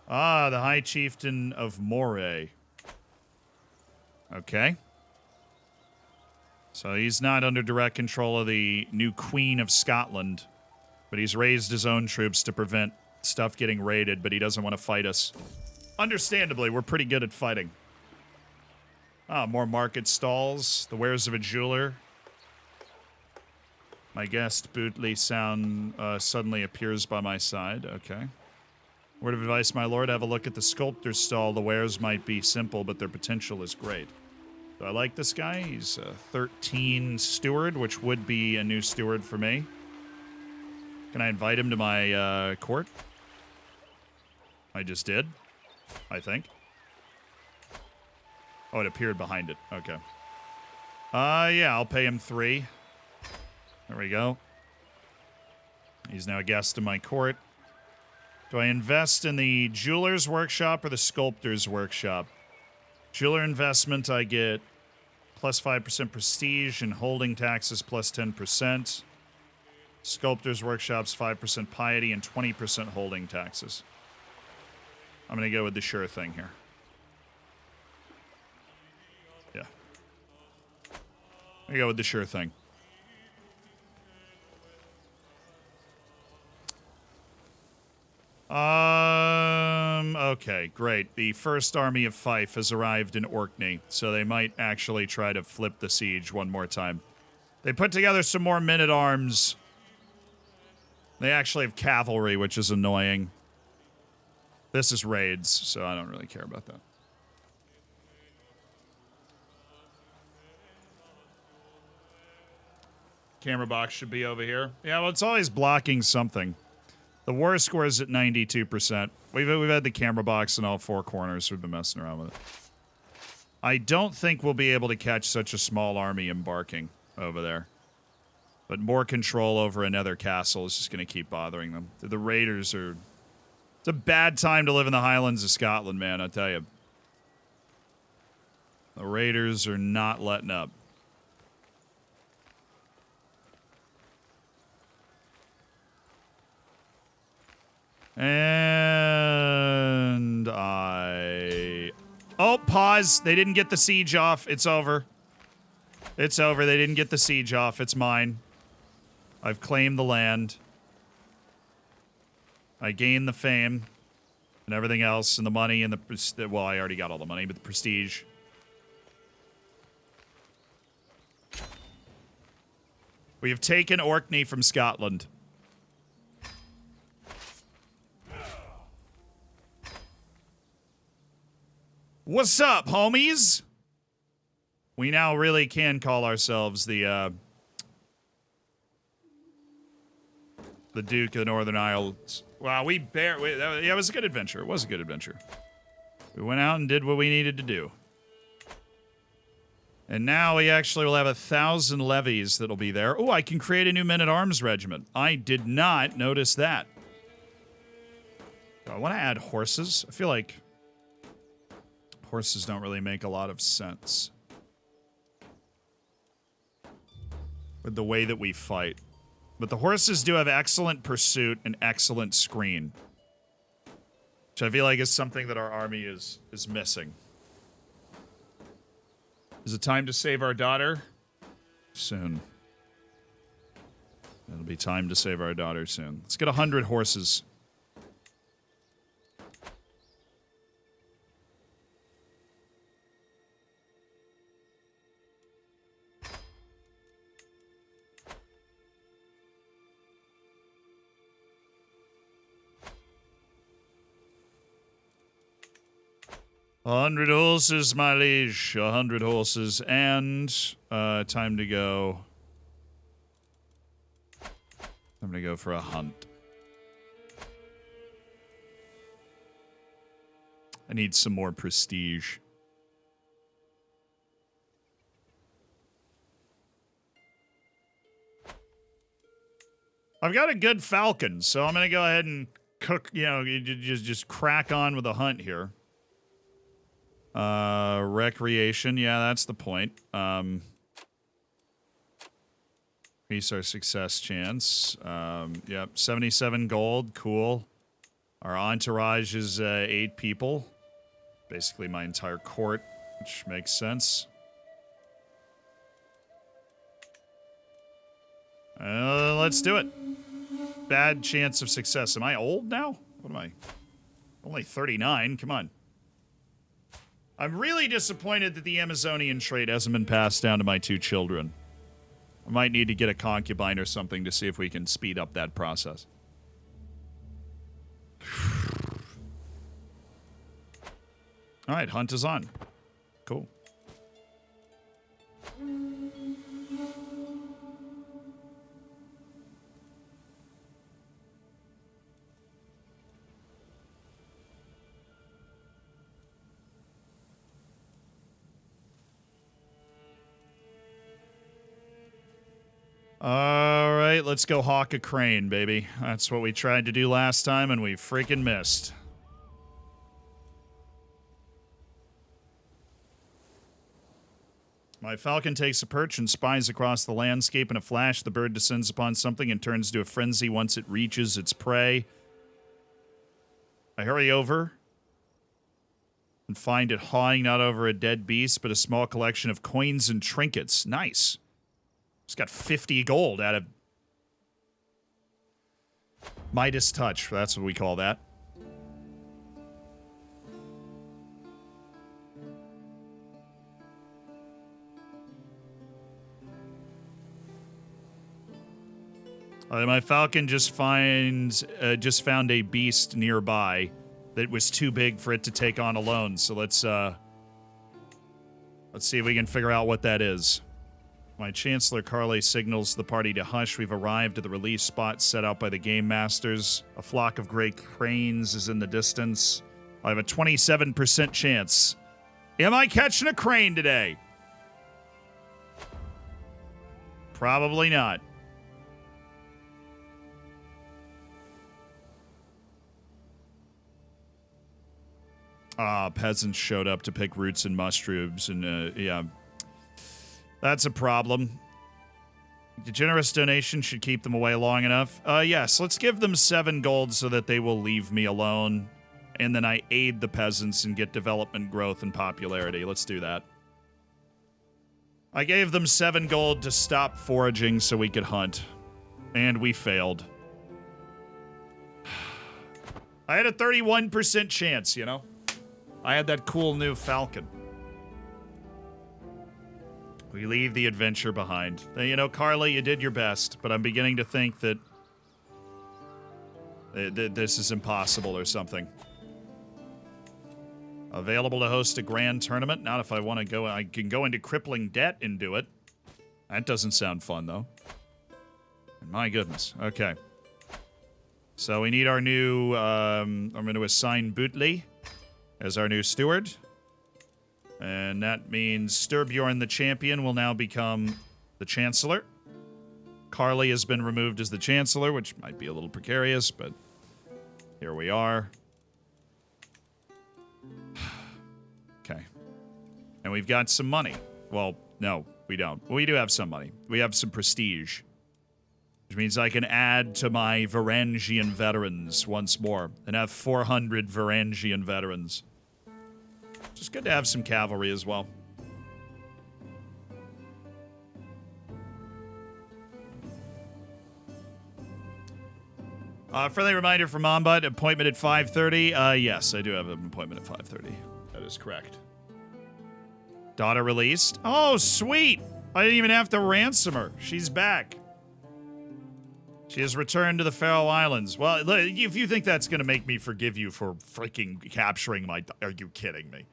Ah, the High Chieftain of Moray. Okay. So he's not under direct control of the new Queen of Scotland, but he's raised his own troops to prevent stuff getting raided, but he doesn't want to fight us. Understandably, we're pretty good at fighting. Ah, more market stalls. The wares of a jeweler. My guest, Bootley Sound, suddenly appears by my side. Okay. Word of advice, my lord, have a look at the sculptor's stall. The wares might be simple, but their potential is great. So I like this guy. He's a 13 steward, which would be a new steward for me. Can I invite him to my court? I just did, I think. Oh, it appeared behind it. Okay. Yeah, I'll pay him 3. There we go. He's now a guest in my court. Do I invest in the jeweler's workshop or the sculptor's workshop? Jeweler investment, I get plus 5% prestige and holding taxes plus 10%. Sculptor's workshop's 5% piety and 20% holding taxes. I'm going to go with the sure thing here. Yeah. I'm going to go with the sure thing. Okay, great. The first army of Fife has arrived in Orkney, so they might actually try to flip the siege one more time. They put together some more men-at-arms. They actually have cavalry, which is annoying. This is raids, so I don't really care about that. Camera box should be over here. Yeah, well, it's always blocking something. The war score is at 92%. We've had the camera box in all 4 corners. We've been messing around with it. I don't think we'll be able to catch such a small army embarking over there. But more control over another castle is just going to keep bothering them. The raiders are... It's a bad time to live in the Highlands of Scotland, man, I tell you. The raiders are not letting up. And Oh, pause. They didn't get the siege off. It's over. It's over. They didn't get the siege off. It's mine. I've claimed the land. I gained the fame and everything else and the money and the... Well, I already got all the money, but the prestige. We have taken Orkney from Scotland. What's up, homies? We now really can call ourselves the Duke of the Northern Isles. Wow, yeah, it was a good adventure. It was a good adventure. We went out and did what we needed to do. And now we actually will have 1,000 levies that'll be there. Oh, I can create a new men-at-arms regiment. I did not notice that. I want to add horses. I feel like horses don't really make a lot of sense with the way that we fight. But the horses do have excellent pursuit and excellent screen, which I feel like is something that our army is missing. Is it time to save our daughter? Soon. It'll be time to save our daughter soon. Let's get 100 horses. "100 horses, my liege. 100 horses. And time to go. I'm going to go for a hunt. I need some more prestige. I've got a good falcon, so I'm going to go ahead and cook, just crack on with a hunt here. Recreation, yeah, that's the point. Increase our success chance. Yep, 77 gold, cool. Our entourage is 8 people. Basically my entire court, which makes sense. Let's do it. Bad chance of success. Am I old now? What am I? Only 39, come on. I'm really disappointed that the Amazonian trait hasn't been passed down to my 2 children. I might need to get a concubine or something to see if we can speed up that process. All right, hunt is on. Cool. All right, let's go hawk a crane, baby. That's what we tried to do last time, and we freaking missed. My falcon takes a perch and spies across the landscape. In a flash, the bird descends upon something and turns to a frenzy once it reaches its prey. I hurry over and find it hawing not over a dead beast, but a small collection of coins and trinkets. Nice. It's got 50 gold out of Midas Touch. That's what we call that. My falcon just found a beast nearby that was too big for it to take on alone. So let's see if we can figure out what that is. My Chancellor Carly signals the party to hush. We've arrived at the release spot set out by the Game Masters. A flock of gray cranes is in the distance. I have a 27% chance. Am I catching a crane today? Probably not. Peasants showed up to pick roots and mushrooms, and yeah. That's a problem. The generous donation should keep them away long enough. Yes, let's give them 7 gold so that they will leave me alone. And then I aid the peasants and get development, growth, and popularity. Let's do that. I gave them 7 gold to stop foraging so we could hunt. And we failed. I had a 31% chance, you know? I had that cool new falcon. We leave the adventure behind. You know, Carly, you did your best, but I'm beginning to think that this is impossible or something. Available to host a grand tournament. Not if I want to go. I can go into crippling debt and do it. That doesn't sound fun, though. My goodness. Okay. So we need our new... I'm going to assign Bootley as our new steward. And that means Sturbjorn the champion will now become the Chancellor. Carly has been removed as the Chancellor, which might be a little precarious, but here we are. Okay. And we've got some money. Well, no, we don't. We do have some money. We have some prestige. Which means I can add to my Varangian veterans once more and have 400 Varangian veterans. Just good to have some cavalry as well. Friendly reminder from Mombud, appointment at 5:30. Yes, I do have an appointment at 5:30. That is correct. Daughter released. Oh, sweet. I didn't even have to ransom her. She's back. She has returned to the Faroe Islands. Well, if you think that's going to make me forgive you for freaking capturing my... Are you kidding me?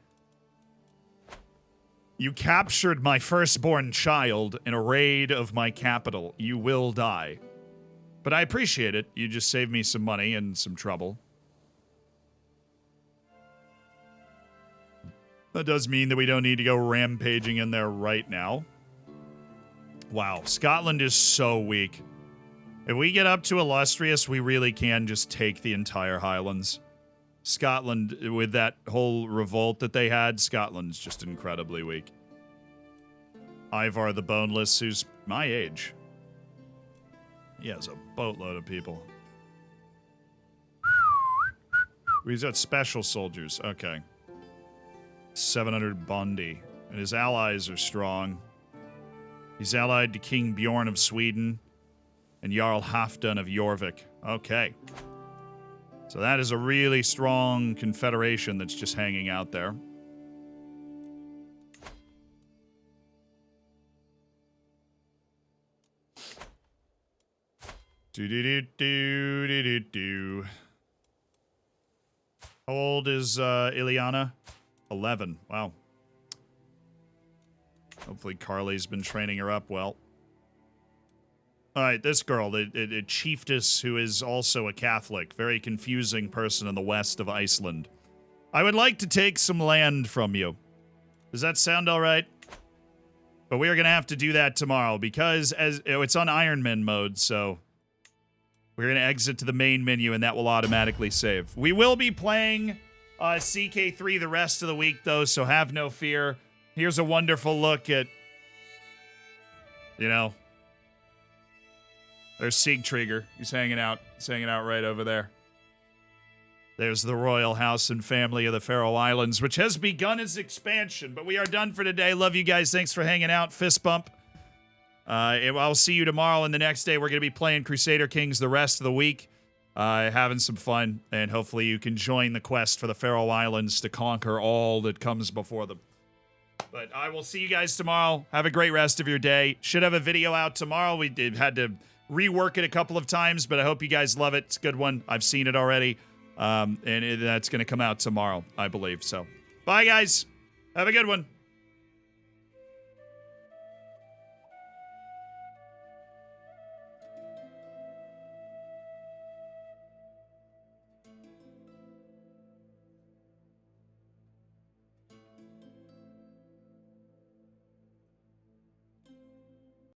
You captured my firstborn child in a raid of my capital. You will die. But I appreciate it. You just saved me some money and some trouble. That does mean that we don't need to go rampaging in there right now. Wow, Scotland is so weak. If we get up to Illustrious, we really can just take the entire Highlands. Scotland, with that whole revolt that they had, Scotland's just incredibly weak. Ivar the Boneless, who's my age. He has a boatload of people. He's got special soldiers. Okay. 700 Bondi. And his allies are strong. He's allied to King Bjorn of Sweden and Jarl Halfdan of Jorvik. Okay. So that is a really strong confederation that's just hanging out there. Do-do-do-do-do-do-do. How old is Ileana? 11. Wow. Hopefully Carly's been training her up well. Alright, this girl, the chiefess who is also a Catholic. Very confusing person in the west of Iceland. I would like to take some land from you. Does that sound alright? But we are going to have to do that tomorrow because it's on Ironman mode, so... We're going to exit to the main menu and that will automatically save. We will be playing CK3 the rest of the week, though, so have no fear. Here's a wonderful look at, you know, there's Sigtrygr. He's hanging out. He's hanging out right over there. There's the royal house and family of the Faroe Islands, which has begun its expansion. But we are done for today. Love you guys. Thanks for hanging out. Fist bump. I'll see you tomorrow and the next day. We're going to be playing Crusader Kings the rest of the week. Having some fun. And hopefully you can join the quest for the Faroe Islands to conquer all that comes before them. But I will see you guys tomorrow. Have a great rest of your day. Should have a video out tomorrow. We had to rework it a couple of times, but I hope you guys love it. It's a good one. I've seen it already. And that's going to come out tomorrow, I believe. So, bye, guys. Have a good one.